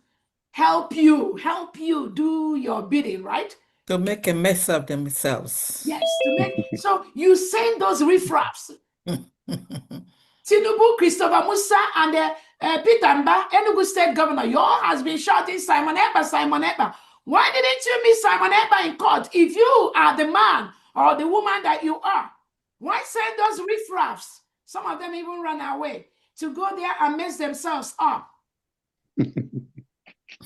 help you do your bidding, right? To make a mess of themselves. Yes, to make. So you send those riffraffs. Tinubu, Christopher Musa, and Peter Mba, Enugu State Governor, you all has been shouting Simon Ekpa, Simon Ekpa. Why didn't you meet Simon Ekpa in court if you are the man or the woman that you are? Why send those riffraffs? Some of them even run away to go there and mess themselves up.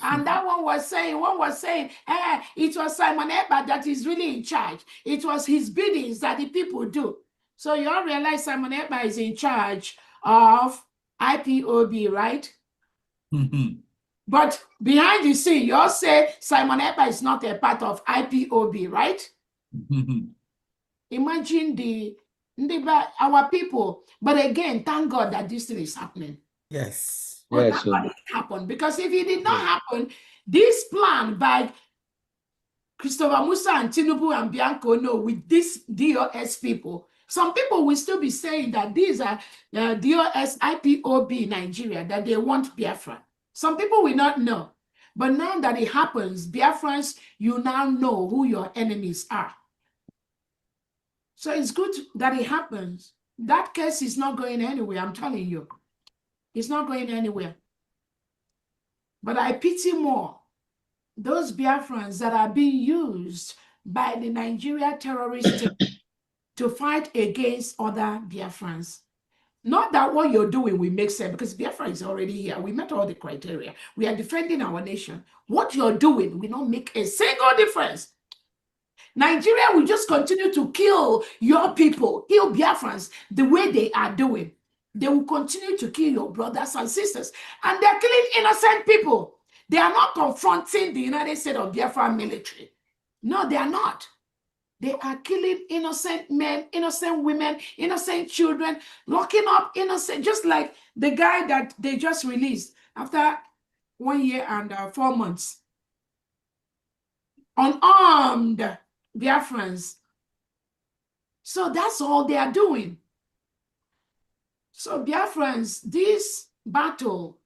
And that one was saying, it was Simon Ekpa that is really in charge. It was his biddings that the people do. So you all realize Simon Ekpa is in charge of IPOB, right? But behind the scene, you all say Simon Ekpa is not a part of IPOB, right? Imagine our people. But again, thank God that this thing is happening. Yes. But yes, that it happened. Because if it did not happen, this plan by Christopher Musa and Tinubu and Bianco, no, with these DOS people, some people will still be saying that these are DOS IPOB Nigeria, that they want Biafra. Some people will not know. But now that it happens, Biafrans, you now know who your enemies are. So it's good that it happens. That case is not going anywhere, I'm telling you. It's not going anywhere. But I pity more those Biafrans that are being used by the Nigeria terrorists to fight against other Biafrans. Not that what you're doing will make sense, because Biafra is already here. We met all the criteria. We are defending our nation. What you're doing will not make a single difference. Nigeria will just continue to kill your people, kill Biafrans the way they are doing. They will continue to kill your brothers and sisters. And they're killing innocent people. They are not confronting the United States of Biafra military. No, they are not. They are killing innocent men, innocent women, innocent children, locking up innocent, just like the guy that they just released after 1 year and 4 months. Unarmed Biafrans. So that's all they are doing. So Biafrans, this battle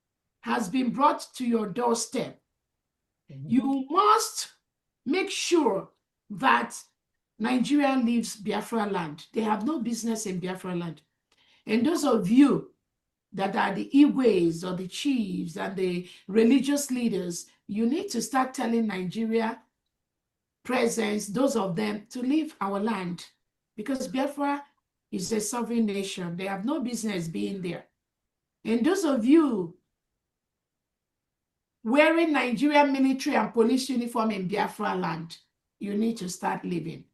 has been brought to your doorstep. You must make sure that Nigeria leaves Biafra land. They have no business in Biafra land. And those of you that are the Igwes or the chiefs and the religious leaders, you need to start telling Nigeria presence, those of them, to leave our land, because Biafra is a sovereign nation. They have no business being there. And those of you wearing Nigerian military and police uniform in Biafra land, you need to start leaving.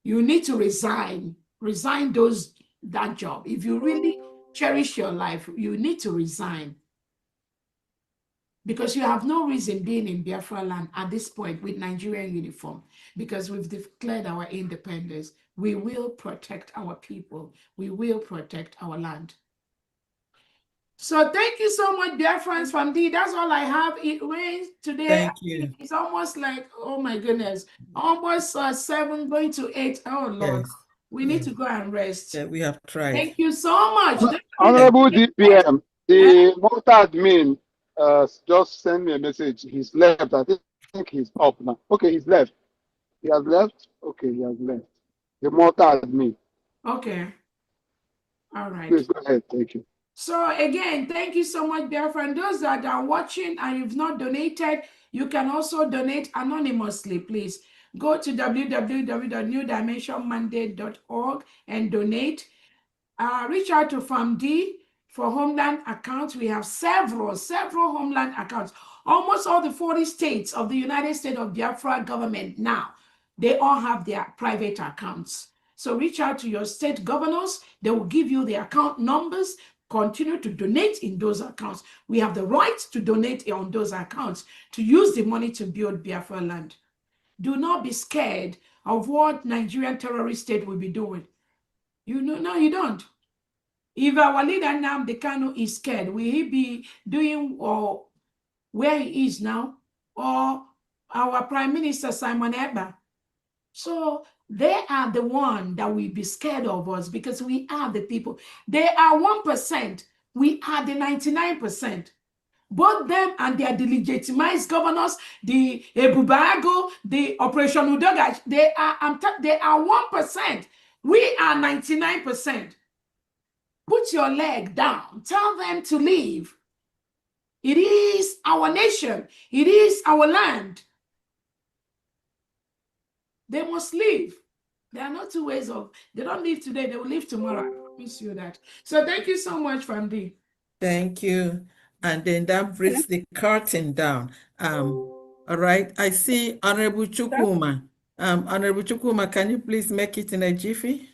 You need to resign that job. If you really cherish your life, you need to resign, because you have no reason being in Biafra land at this point with Nigerian uniform, because we've declared our independence. We will protect our people. We will protect our land. So thank you so much, Biafrans from D. That's all I have. It rains today. Thank you. It's almost like, oh my goodness, almost 7 going to 8. Oh Lord, Yes. we need to go and rest. Yeah, we have tried. Thank you so much. Honorable DPM, the multi-admin just sent me a message. He's left. I think he's up now. Okay, he's left. He has left? Okay, he has left. The multi-admin. Okay. All right. Please go ahead. Thank you. So again, thank you so much, Biafra. And those that are watching and you've not donated, you can also donate anonymously, please. Go to www.newdimensionmandate.org and donate. Reach out to FAMD for Homeland accounts. We have several Homeland accounts. Almost all the 40 states of the United States of Biafra government now, they all have their private accounts. So reach out to your state governors. They will give you the account numbers. Continue to donate in those accounts. We have the right to donate on those accounts to use the money to build Biafra land. Do not be scared of what Nigerian terrorist state will be doing. You know, no, you don't. If our leader Nnamdi Kanu is scared, will he be doing where he is now? Or our Prime Minister Simon Ekpa? So they are the one that will be scared of us, because we are the people. They are 1%. We are the 99%. Both them and their delegitimized governors, the Ebubago, the Operation Udogaj, they are 1%. We are 99%. Put your leg down. Tell them to leave. It is our nation. It is our land. They must leave. There are no two ways of, they don't leave today, they will leave tomorrow. I promise you that. So thank you so much, Famdi. Thank you. and then that brings the curtain down. All right, I see Honorable Chukuma. Honorable Chukuma, can you please make it in a jiffy?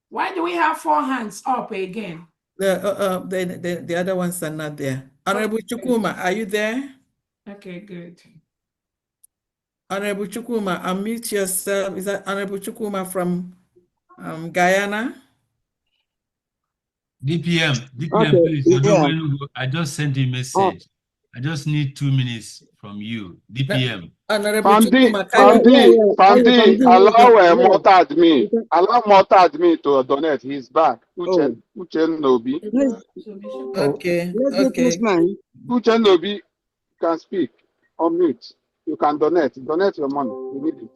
Why do we have 4 hands up again? The other ones are not there. Honorable Chukuma, are you there? Okay, good. Honorable Chukuma, unmute yourself. Is that Honorable Chukuma from Guyana? DPM, Okay, please. yeah. I just sent you a message. I just need 2 minutes from you. DPM. Honorable Fandi, Chukuma, can you? Fandi, allow Morta admin to donate. He's back. Uchen Nobi. Okay, Uchen Nobi can speak. Unmute. You can donate. Donate your money. We need it.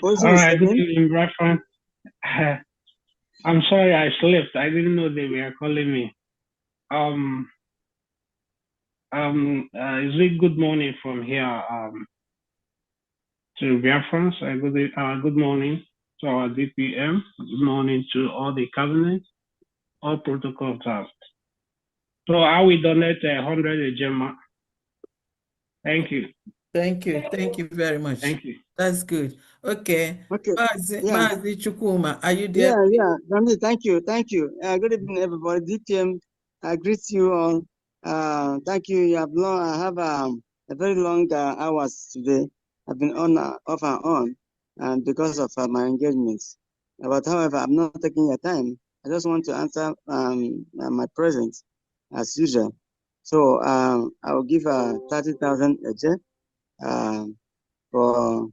All right, good evening, Biafran. I'm sorry I slept. I didn't know they were calling me. It's really good morning from here to Biafrans. Good morning to our DPM. Good morning to all the cabinet, all protocols observed. So I will donate 100 ejema. Thank you. Thank you. Thank you very much. Thank you. That's good. Okay. Okay. Mazi Chukuma, are you there? Yeah. Randy, thank you. Good evening, everybody. DPM, I greet you all. Thank you. I have a very long hours today. I've been on, off and on, and because of my engagements. But however, I'm not taking your time. I just want to answer my presence as usual. So I will give 30,000 for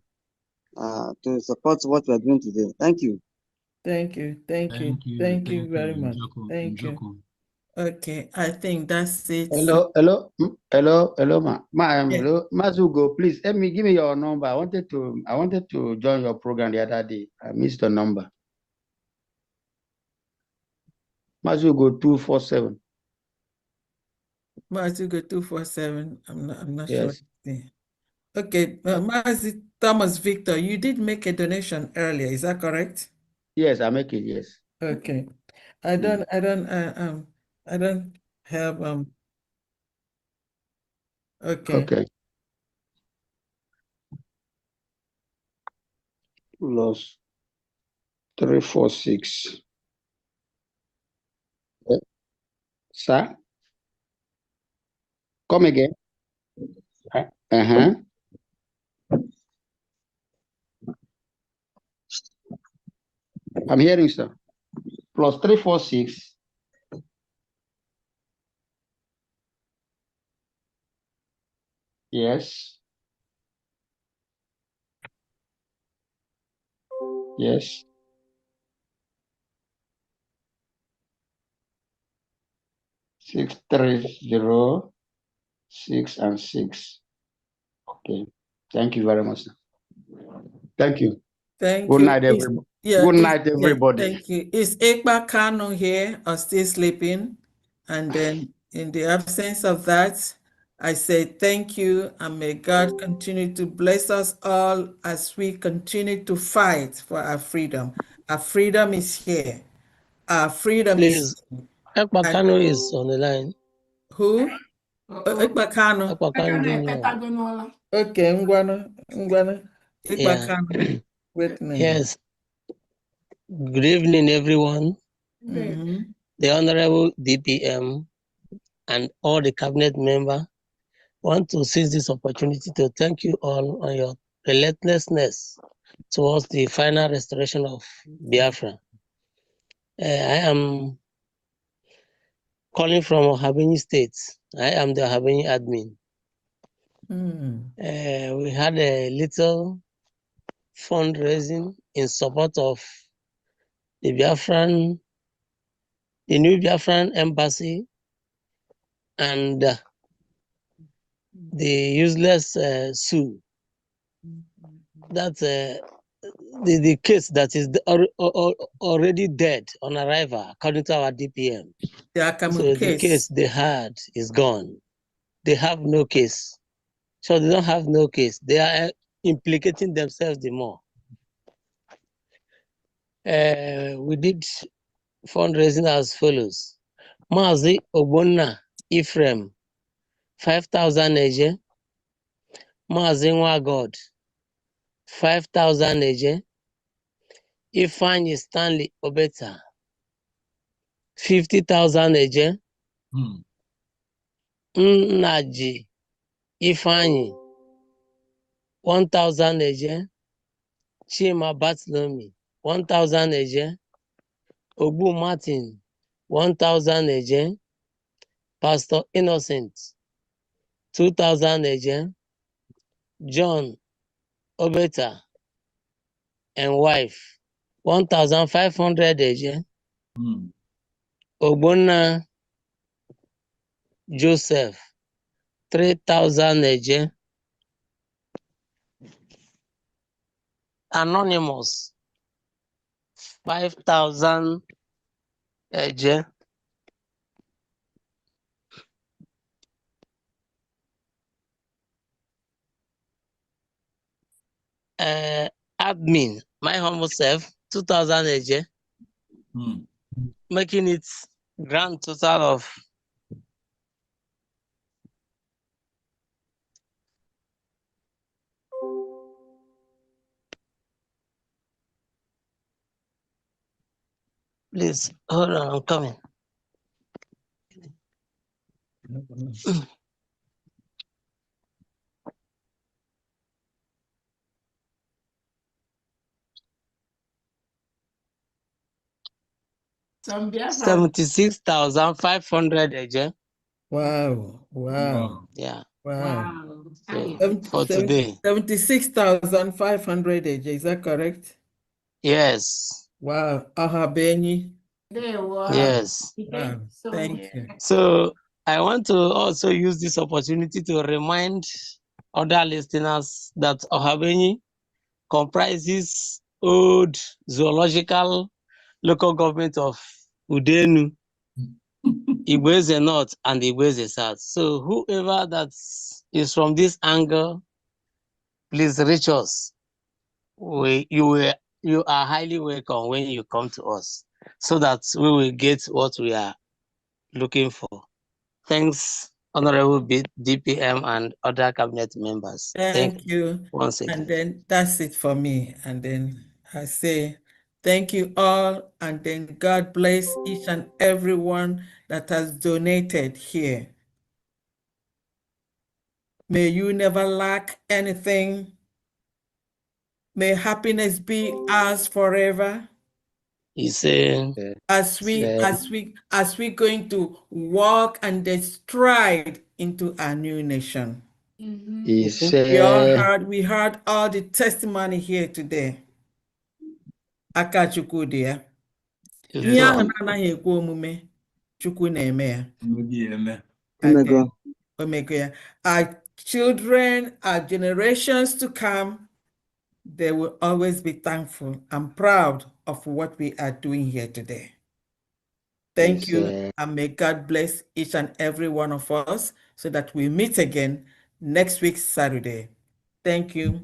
to support what we are doing today. Thank you. Thank you very much. Thank you. Okay, I think that's it. Hello, Mazugo, please give me your number. I wanted to join your program the other day. I missed the number. Mazugo 247. Mazugo 247. I'm not Yes. sure. Okay, Mazi Thomas Victor, you did make a donation earlier. Is that correct? Yes, I make it. Yes. Okay. I don't have Okay. Plus 346. Sir? Come again. I'm hearing, sir. Plus 346. Yes. Yes. Six, 3, 0, 6 and 6. Okay. Thank you very much, sir. Thank you. Thank Good you. night, everybody. Good night, everybody. Thank you. Is Ekpa Kano here or still sleeping? And then in the absence of that, I say thank you and may God continue to bless us all as we continue to fight for our freedom. Our freedom is here. Our freedom is here. Ekpa Kano is on the line. Who? Ekpa Kano. Okay, Ngwano. Ekpa Kano. Yes. Good evening, everyone. The Honorable DPM and all the cabinet members want to seize this opportunity to thank you all on your relentlessness towards the final restoration of Biafra. I am calling from Ohabeni State. I am the Ohabeni admin. We had a little fundraising in support of the new Biafran embassy and the useless Sue. That's the case that is already dead on arrival, according to our DPM. So the case they had is gone. They have no case. So they don't have no case. They are implicating themselves the more. We did fundraising as follows. Mazi Ogbonna Ephraim, 5,000 eje. Mazi Nwagod, 5,000 eje. Ifeanyi Stanley Obeta, 50,000 eje. N9jeria Ifeanyi, 1,000 eje. Chima Bartholomew, 1,000 eje. Ogbu Martin, 1,000 eje. Pastor Innocent, 2,000 eje. John Obeta and wife, 1,500 eje. Ogbonna Joseph, 3,000 eje. Anonymous, 5,000 eje. Admin, my humble self, 2,000 eje. Making it grand total of please hold on, I'm coming. Some Biafran. 76,500 eje. Wow, wow. Yeah. Wow. So, for today. 76,500 AJ, is that correct? Yes. Wow. Benny. Yes. Wow. Thank you. So I want to also use this opportunity to remind other listeners that Ohabenyi comprises old zoological local government of Udenu, Igweze North, and Igweze South. So whoever that is from this angle, please reach us. You are highly welcome when you come to us, so that we will get what we are looking for. Thanks, Honorable DPM and other cabinet members. Thank you. Once again. And then that's it for me. And then I say thank you all. And then God bless each and everyone that has donated here. May you never lack anything. May happiness be ours forever. He said, as we going to walk and then stride into a new nation. He said, We heard all the testimony here today. Akachukwu dị ya. Ihe ahụ na-anaghị ekwe omume, Chukwu na-eme ya. Omego ya. Our children, our generations to come, they will always be thankful and proud of what we are doing here today. Thank you, and may God bless each and every one of us so that we meet again next week, Saturday. Thank you.